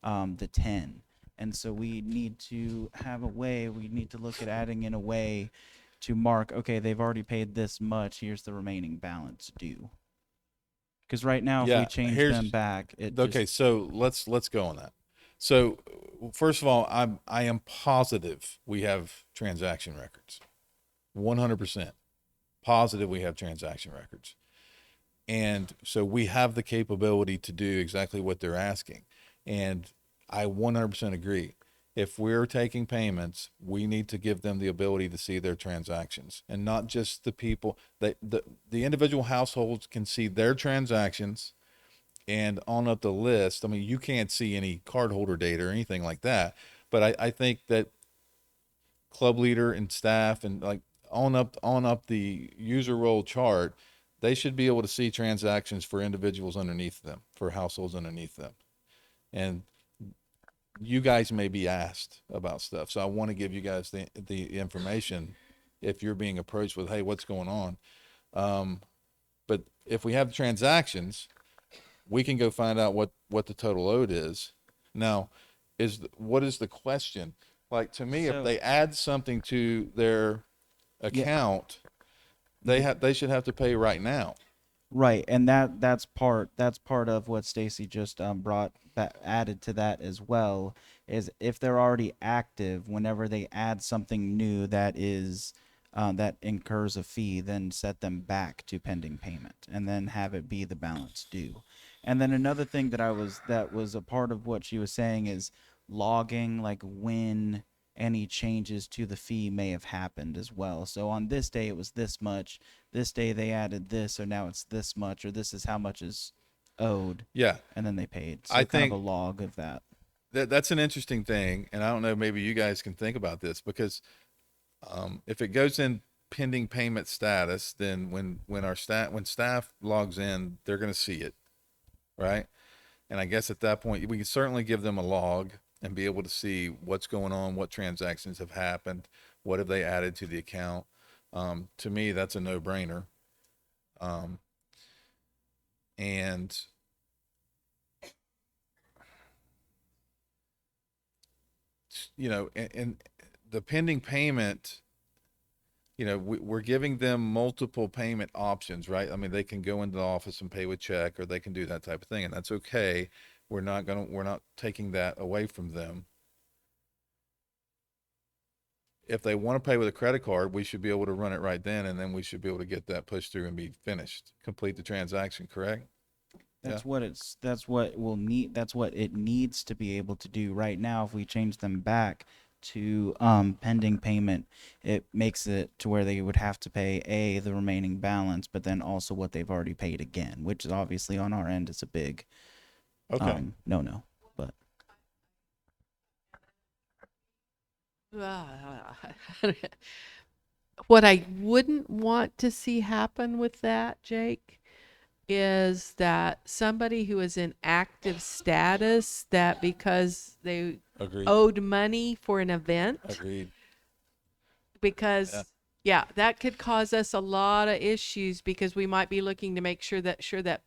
the 10. And so we need to have a way, we need to look at adding in a way to mark, okay, they've already paid this much, here's the remaining balance due. Because right now, if we change them back, okay. So let's go on that. So first of all, I am positive we have transaction records. 100% positive we have transaction records. And so we have the capability to do exactly what they're asking. And I 100% agree. If we're taking payments, we need to give them the ability to see their transactions, and not just the people that the individual households can see their transactions, and on up the list. I mean, you can't see any cardholder data or anything like that, but I think that club leader and staff and like on up the user role chart, they should be able to see transactions for individuals underneath them, for households underneath them. And you guys may be asked about stuff. So I want to give you guys the information if you're being approached with, hey, what's going on? But if we have the transactions, we can go find out what the total load is. Now, what is the question? Like, to me, if So- they add something to their account, they should have to pay right now. Right, and that's part of what Stacy just brought that added to that as well, is if they're already active, whenever they add something new that is that incurs a fee, then set them back to pending payment and then have it be the balance due. And then another thing that was a part of what she was saying is logging, like when any changes to the fee may have happened as well. So on this day it was this much, this day they added this, so now it's this much, or this is how much is owed. Yeah. And then they paid. So I kind think of a log of that. That's an interesting thing, and I don't know, maybe you guys can think about this, because if it goes in pending payment status, then when staff logs in, they're going to see it, right? And I guess at that point, we can certainly give them a log and be able to see what's going on, what transactions have happened, what have they added to the account. To me, that's a no-brainer. And you know, and the pending payment, you know, we're giving them multiple payment options, right? I mean, they can go into the office and pay with check, or they can do that type of thing, and that's okay. We're not taking that away from them. If they want to pay with a credit card, we should be able to run it right then, and then we should be able to get that pushed through and be finished, complete the transaction, correct? That's what it needs to be able to do right now. If we change them back to pending payment, it makes it to where they would have to pay the remaining balance, but then also what they've already paid again, which is obviously on our end is a big no. But what I wouldn't want to see happen with that, Jake, is that somebody who is in active status, that because they Agreed. owed money for an event, Agreed. because that could cause us a lot of issues, because we might be looking to make sure that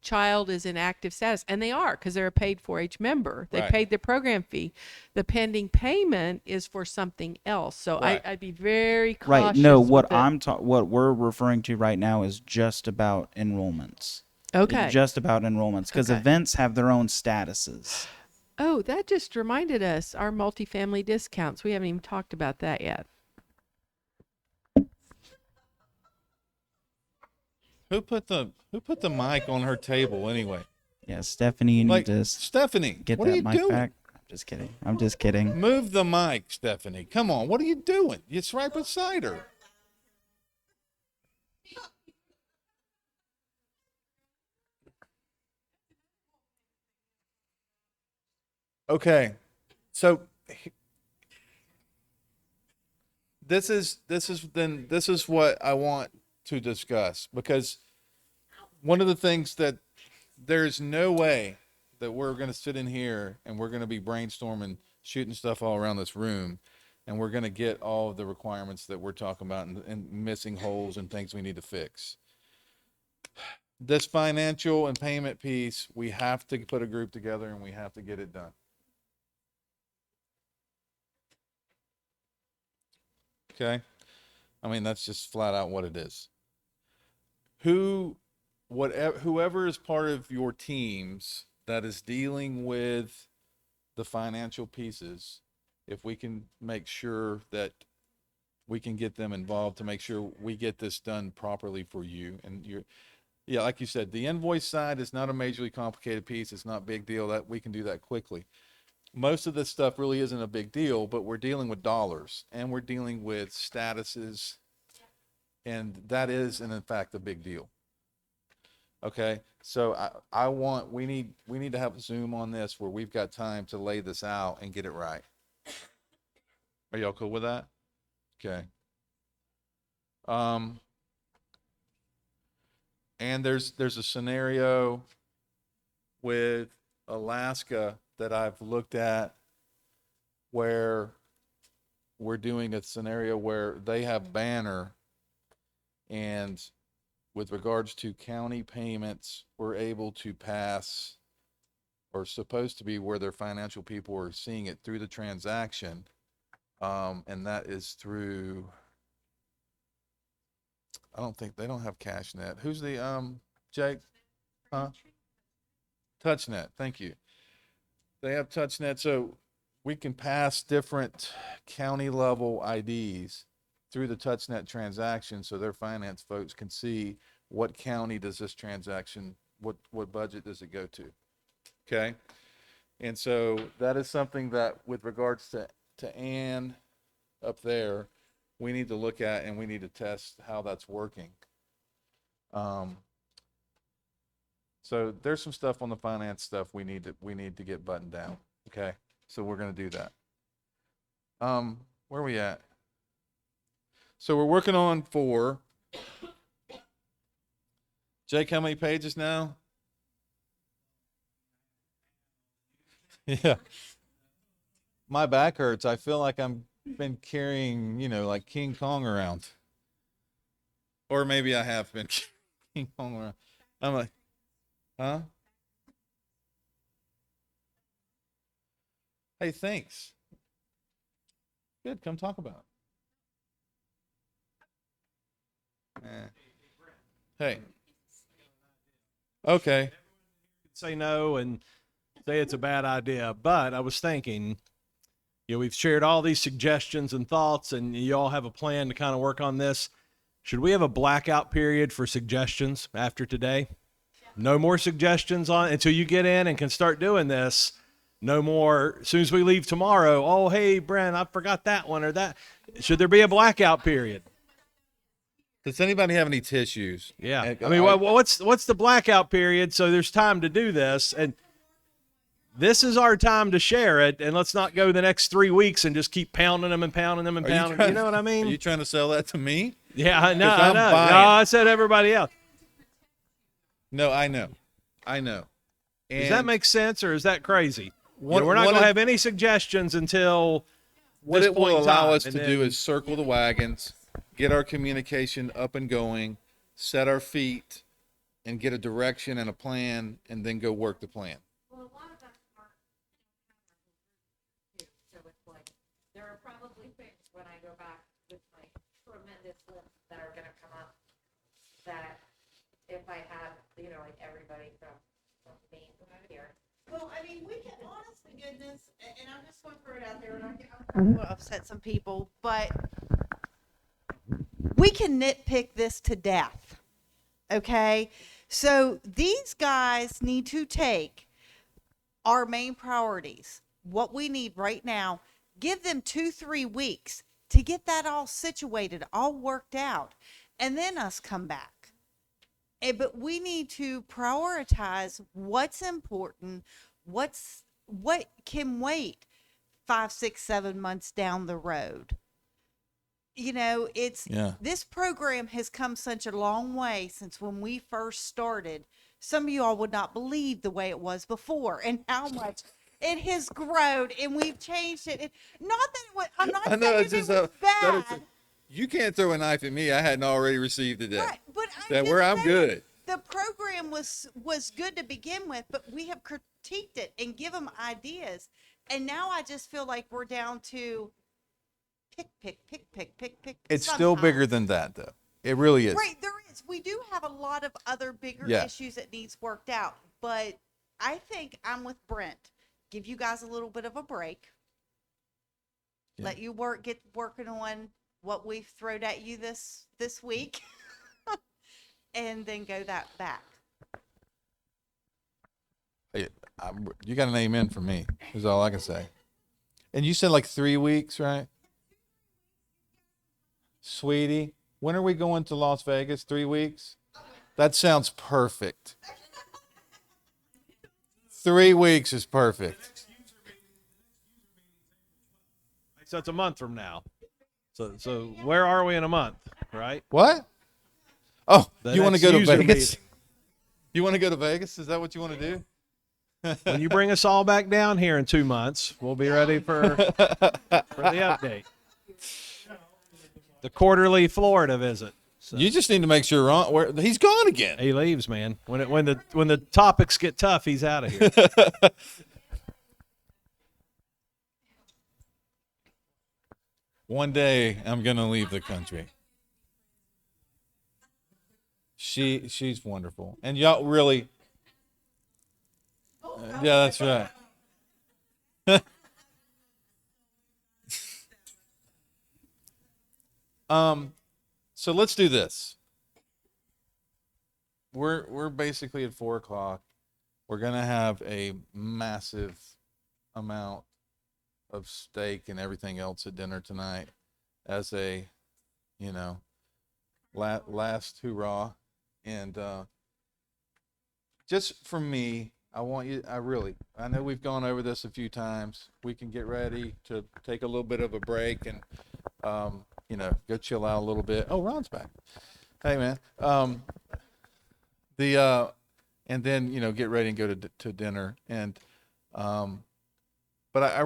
child is in active status, and they are, because they're a paid 4-H member. They Right. paid the program fee. The pending payment is for something else. So Right. I'd be very cautious. right, no, with it. what we're referring to right now is just about enrollments. Okay. Just about enrollments, because Okay. events have their own statuses. Oh, that just reminded us our multifamily discounts. We haven't even talked about that yet. Who put the mic on her table anyway? Yeah, Stephanie, you Like, need to Stephanie, get what are that you mic doing? back. I'm just kidding. Move the mic, Stephanie. Come on, what are you doing? It's right beside her. Okay, so this is what I want to discuss, because one of the things that there's no way that we're going to sit in here and we're going to be brainstorming, shooting stuff all around this room, and we're going to get all of the requirements that we're talking about, and missing holes and things we need to fix. This financial and payment piece, we have to put a group together and we have to get it done. Okay? I mean, that's just flat out what it is. Whoever is part of your teams that is dealing with the financial pieces, if we can make sure that we can get them involved to make sure we get this done properly for you. And like you said, the invoice side is not a majorly complicated piece. It's not a big deal. That we can do that quickly. Most of this stuff really isn't a big deal, but we're dealing with dollars and we're dealing with statuses, and that is, and in fact, a big deal. Okay, So we need to have a Zoom on this where we've got time to lay this out and get it right. Are y'all cool with that? Okay. And there's a scenario with Alaska that I've looked at where we're doing a scenario where they have Banner, and with regards to county payments, we're able to pass, or supposed to be, where their financial people are seeing it through the transaction. And that is through, I don't think they don't have CashNet. Who's the Jake? Huh? TouchNet. Thank you. They have TouchNet, so we can pass different county level IDs through the TouchNet transaction, so their finance folks can see what county does this transaction, what budget does it go to. Okay. And so that is something that, with regards to Ann up there, we need to look at, and we need to test how that's working. So there's some stuff on the finance stuff we need to get buttoned down. Okay. So we're going to do that. Where are we at? So we're working on 4. Jake, how many pages now? Yeah. My back hurts. I feel like I'm been carrying, like King Kong around. Or maybe I have been King Kong around. I'm like, huh? Hey, thanks. Good. Come talk about it. Hey. Okay. Say no and say it's a bad idea, but I was thinking, we've shared all these suggestions and thoughts, and you all have a plan to kind of work on this. Should we have a blackout period for suggestions after today? No more suggestions on until you get in and can start doing this. No more. As soon as we leave tomorrow, oh, hey, Brent, I forgot that one or that. Should there be a blackout period? Does anybody have any tissues? Yeah. I mean, what's the blackout period? So there's time to do this, and this is our time to share it. And let's not go the next 3 weeks and just keep pounding them and pounding them and pounding them. You know what I mean? Are you trying to sell that to me? Yeah, I know. I'm No, buying. I said everybody else. No, I know. Does that make sense, or is that crazy? We're not going to have any suggestions until what this it will point in allow time, us to do is circle the wagons, get our communication up and going, set our feet, and get a direction and a plan, and then go work the plan. Well, a lot of us aren't too, so it's like there are probably things when I go back with my tremendous lists that are going to come up that if I had, like everybody from me here. Well, I mean, we can, honest to goodness, and I'm just going to throw it out there, and I'm going to upset some people, but we can nitpick this to death, okay? So these guys need to take our main priorities, what we need right now, give them 2-3 weeks to get that all situated, all worked out, and then us come back. But we need to prioritize what's important, what can wait 5, 6, 7 months down the road. This program has come such a long way since when we first started. Some of you all would not believe the way it was before and how much it has grown, and we've changed it. I'm not saying it was bad. You can't throw a knife at me I hadn't already received today. Right, but I'm good. The program was good to begin with, but we have critiqued it and give them ideas, and now I just feel like we're down to pick. It's still bigger than that, though. It really is. Right, there is. We do have a lot of other bigger issues that needs worked out, but I think I'm with Brent. Give you guys a little bit of a break. Yeah. Let you get working on what we've thrown at you this week, and then go that back. Hey, you got an amen for me, is all I can say. And you said like 3 weeks, right? Sweetie, when are we going to Las Vegas? 3 weeks? That sounds perfect. 3 weeks is perfect. So it's a month from now. So where are we in a month, right? What? Oh, The you want to next go to user Vegas? meeting. You want to go to Vegas? Is that what you want to do? When you bring us all back down here in 2 months, we'll be ready for the update. The quarterly Florida visit. So. You just need to make sure he's gone again. He leaves, man. When the topics get tough, he's out of here. One day I'm gonna leave the country. She's wonderful, and y'all really. Yeah, that's right. So let's do this. We're basically at 4:00. We're gonna have a massive amount of steak and everything else at dinner tonight, as a, last hurrah, and just for me, I know we've gone over this a few times. We can get ready to take a little bit of a break and, go chill out a little bit. Oh, Ron's back. Hey, man. And then, get ready and go to dinner. And, but I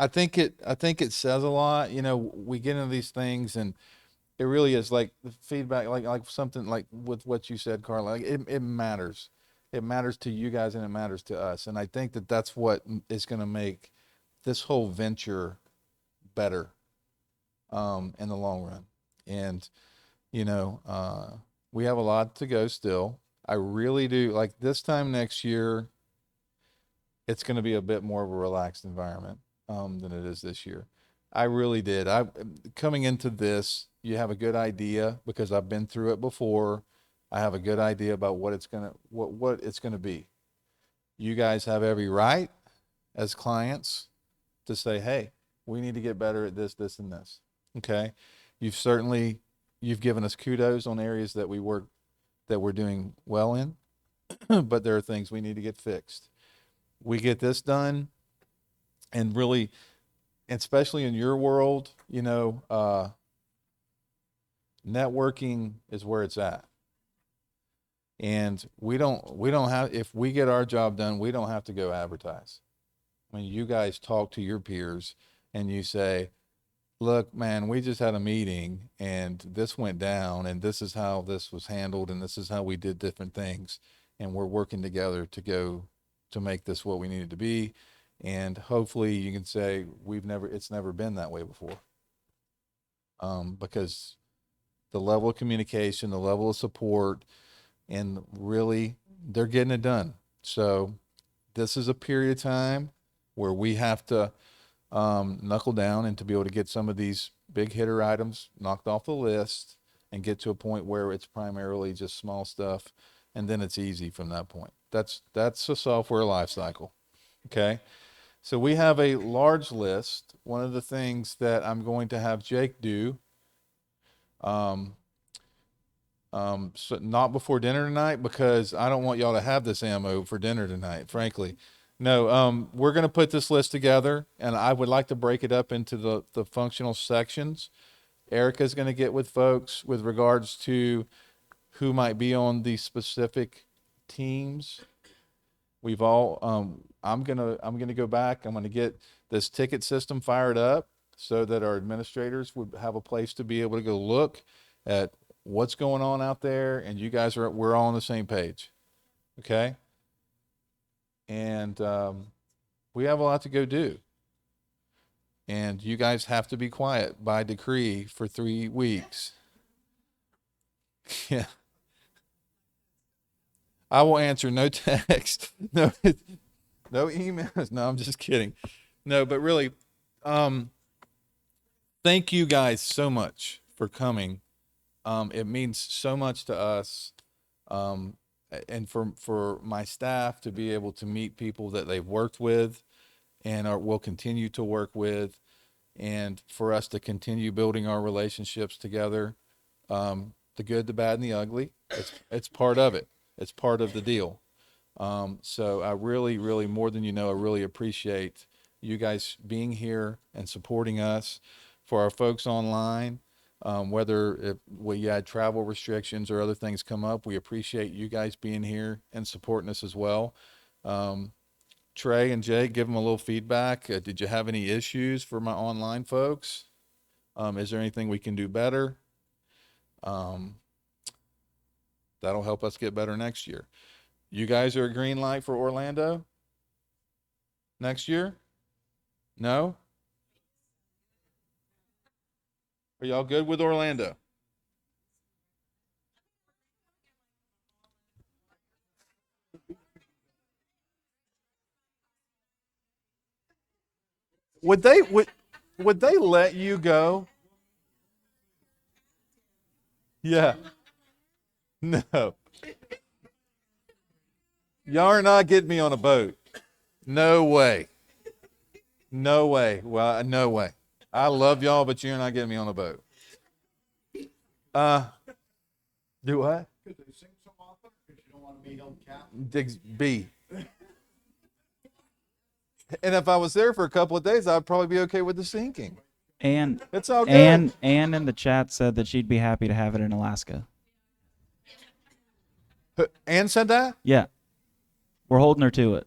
think it says a lot. We get into these things, and it really is like the feedback, like something like with what you said, Carla. Like it matters. It matters to you guys, and it matters to us. And I think that's what is going to make this whole venture better, in the long run. And we have a lot to go still. I really do. Like this time next year, it's going to be a bit more of a relaxed environment, than it is this year. I really did. Coming into this, you have a good idea because I've been through it before. I have a good idea about what it's gonna be. You guys have every right as clients to say, hey, we need to get better at this, this, and this. Okay. You've given us kudos on areas that we're doing well in, but there are things we need to get fixed. We get this done, and really, especially in your world, networking is where it's at. And we don't have, if we get our job done, we don't have to go advertise. When you guys talk to your peers and you say, look, man, we just had a meeting and this went down and this is how this was handled and this is how we did different things. And we're working together to make this what we need it to be. And hopefully you can say it's never been that way before. Because the level of communication, the level of support, and really they're getting it done. So this is a period of time where we have to knuckle down and to be able to get some of these big hitter items knocked off the list and get to a point where it's primarily just small stuff. And then it's easy from that point. That's a software life cycle. Okay. So we have a large list. One of the things that I'm going to have Jake do, so not before dinner tonight, because I don't want y'all to have this ammo for dinner tonight, frankly. No, we're going to put this list together, and I would like to break it up into the functional sections. Erica's going to get with folks with regards to who might be on the specific teams. We've all, I'm gonna go back. I'm gonna get this ticket system fired up so that our administrators would have a place to be able to go look at what's going on out there, and you guys we're all on the same page, okay? And we have a lot to go do, and you guys have to be quiet by decree for 3 weeks. Yeah. I will answer no text, no emails. No, I'm just kidding. No, but really, thank you guys so much for coming. It means so much to us, and for my staff to be able to meet people that they've worked with and will continue to work with, and for us to continue building our relationships together, the good, the bad, and the ugly. It's part of it. It's part of the deal. So I really, really, more than you know, I really appreciate you guys being here and supporting us. For our folks online, whether if we had travel restrictions or other things come up, we appreciate you guys being here and supporting us as well. Trey and Jake, give them a little feedback. Did you have any issues for my online folks? Is there anything we can do better? Um, that'll help us get better next year. You guys are a green light for Orlando next year? No? Are y'all good with Orlando? Would they let you go? Yeah. No. Y'all are not getting me on a boat. No way. No way. Well, no way. I love y'all, but you're not getting me on a boat. Uh, do what? Because they sing so often, because you don't want to be held captive. B. And if I was there for a couple of days, I'd probably be okay with the sinking. And it's all good. Anne in the chat said that she'd be happy to have it in Alaska. Anne said that? Yeah. We're holding her to it.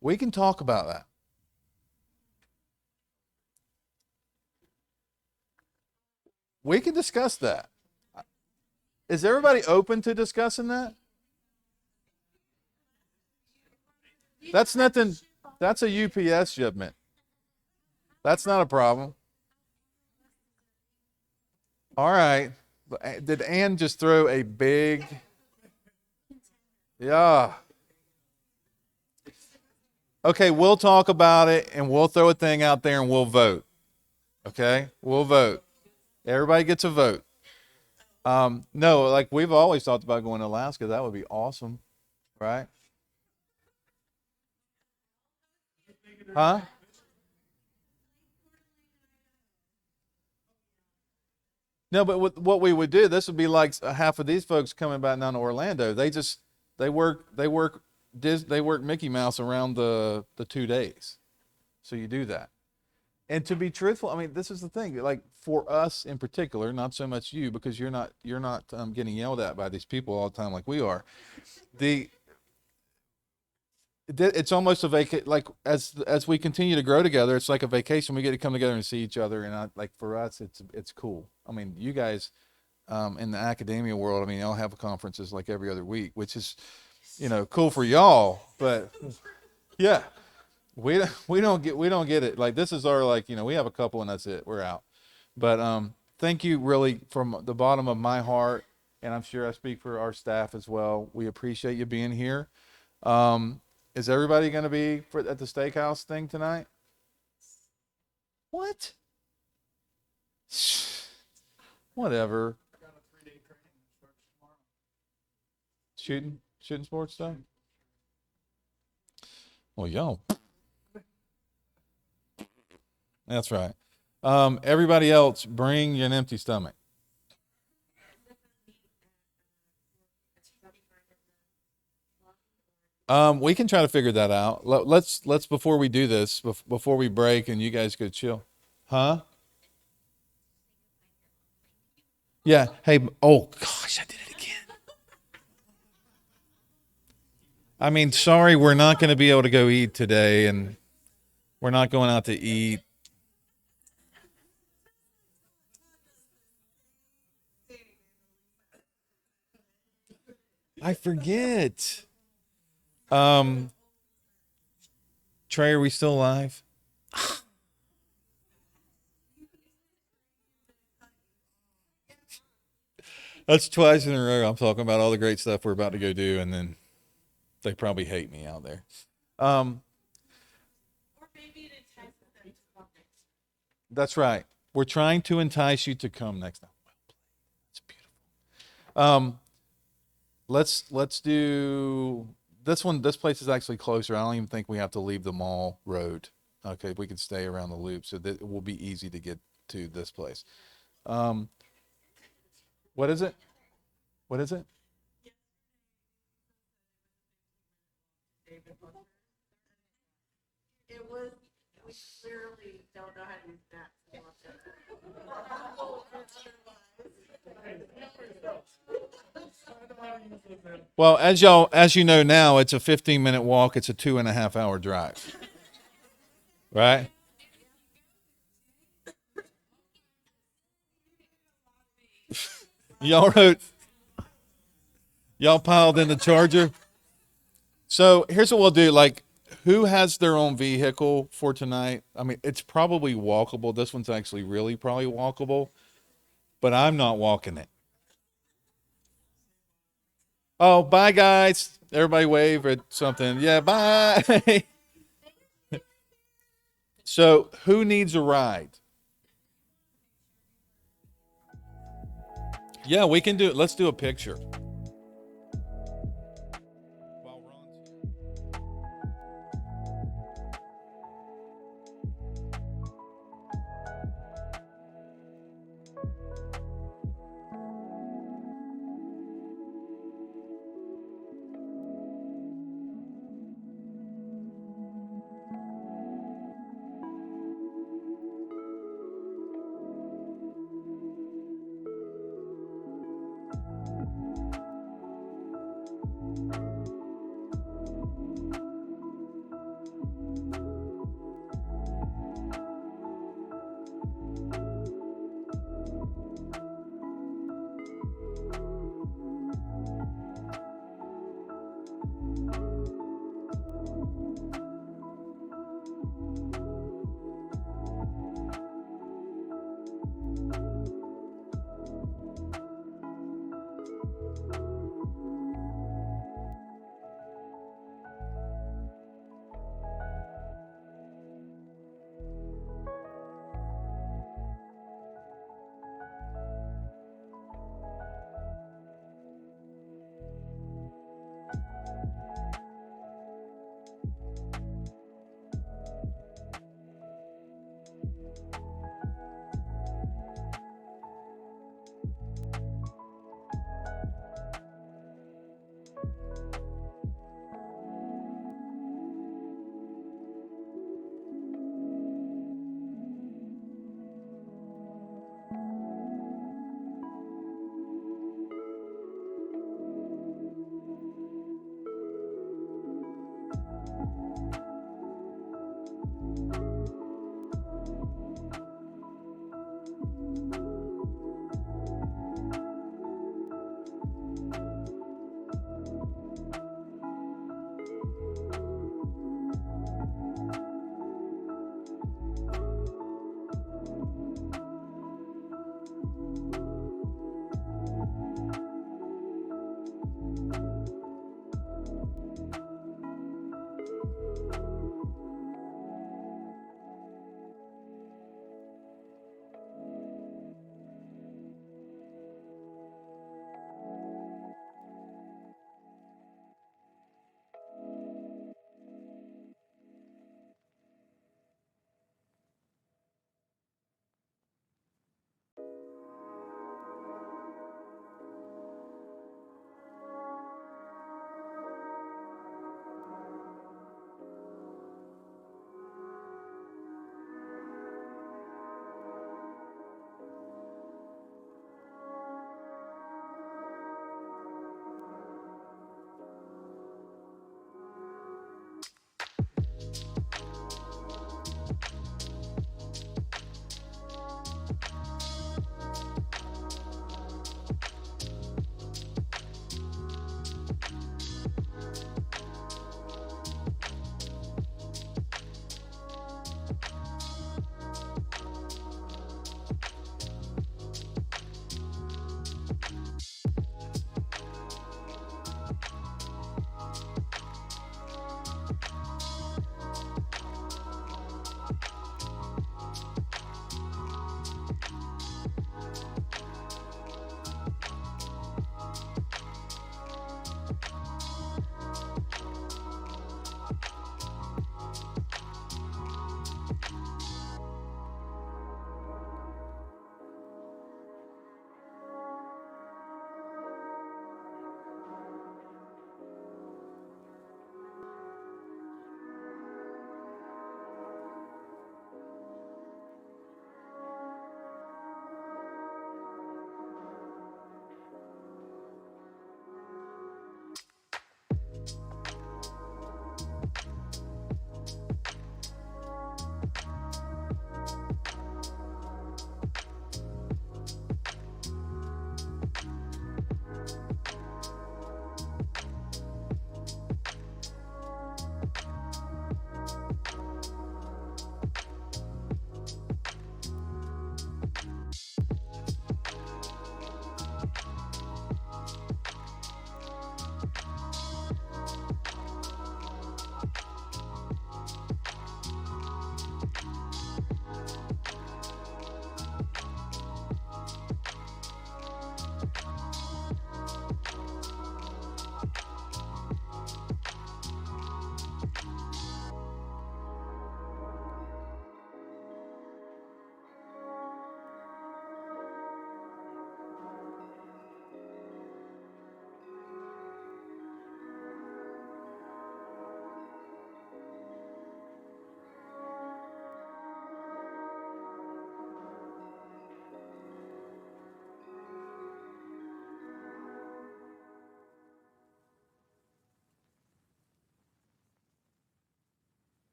We can talk about that. We can discuss that. Is everybody open to discussing that? That's nothing. That's a UPS shipment. That's not a problem. All right. Did Ann just throw a big... Yeah. Okay, we'll talk about it and we'll throw a thing out there and we'll vote. Okay? We'll vote. Everybody gets a vote. No, like we've always talked about going to Alaska. That would be awesome. Right? Huh? No, but what we would do, this would be like half of these folks coming back down to Orlando. They work Mickey Mouse around the 2 days. So you do that. And to be truthful, I mean, this is the thing. Like for us in particular, not so much you, because you're not getting yelled at by these people all the time like we are. It's almost a vacation. Like as we continue to grow together, it's like a vacation. We get to come together and see each other, and like for us, it's cool. I mean, you guys in the academia world, I mean, y'all have conferences like every other week, which is, cool for y'all. But yeah, we don't get it. Like this is our we have a couple and that's it. We're out. But thank you really from the bottom of my heart, and I'm sure I speak for our staff as well. We appreciate you being here. Is everybody going to be at the steakhouse thing tonight? What? Whatever. Shooting sports stuff? Well, y'all. That's right. Everybody else, bring an empty stomach. We can try to figure that out. Let's before we do this, before we break and you guys go chill. Huh? Yeah. Hey, oh gosh, I did it again. I mean, sorry, we're not going to be able to go eat today, and we're not going out to eat. I forget. Trey, are we still live? That's twice in a row. I'm talking about all the great stuff we're about to go do, and then they probably hate me out there. That's right. We're trying to entice you to come next time. It's beautiful. Let's do this one. This place is actually closer. I don't even think we have to leave the mall road. Okay, we can stay around the loop, so that it will be easy to get to this place. What is it? What is it? It was, we clearly don't know how to use that. Well, as you know now, it's a 15-minute walk. It's a 2.5-hour drive, right? Y'all wrote, y'all piled in the Charger. So here's what we'll do. Like, who has their own vehicle for tonight? I mean, it's probably walkable. This one's actually really probably walkable, but I'm not walking it. Oh, bye, guys. Everybody wave at something. Yeah, bye. So who needs a ride? Yeah, we can do it. Let's do a picture.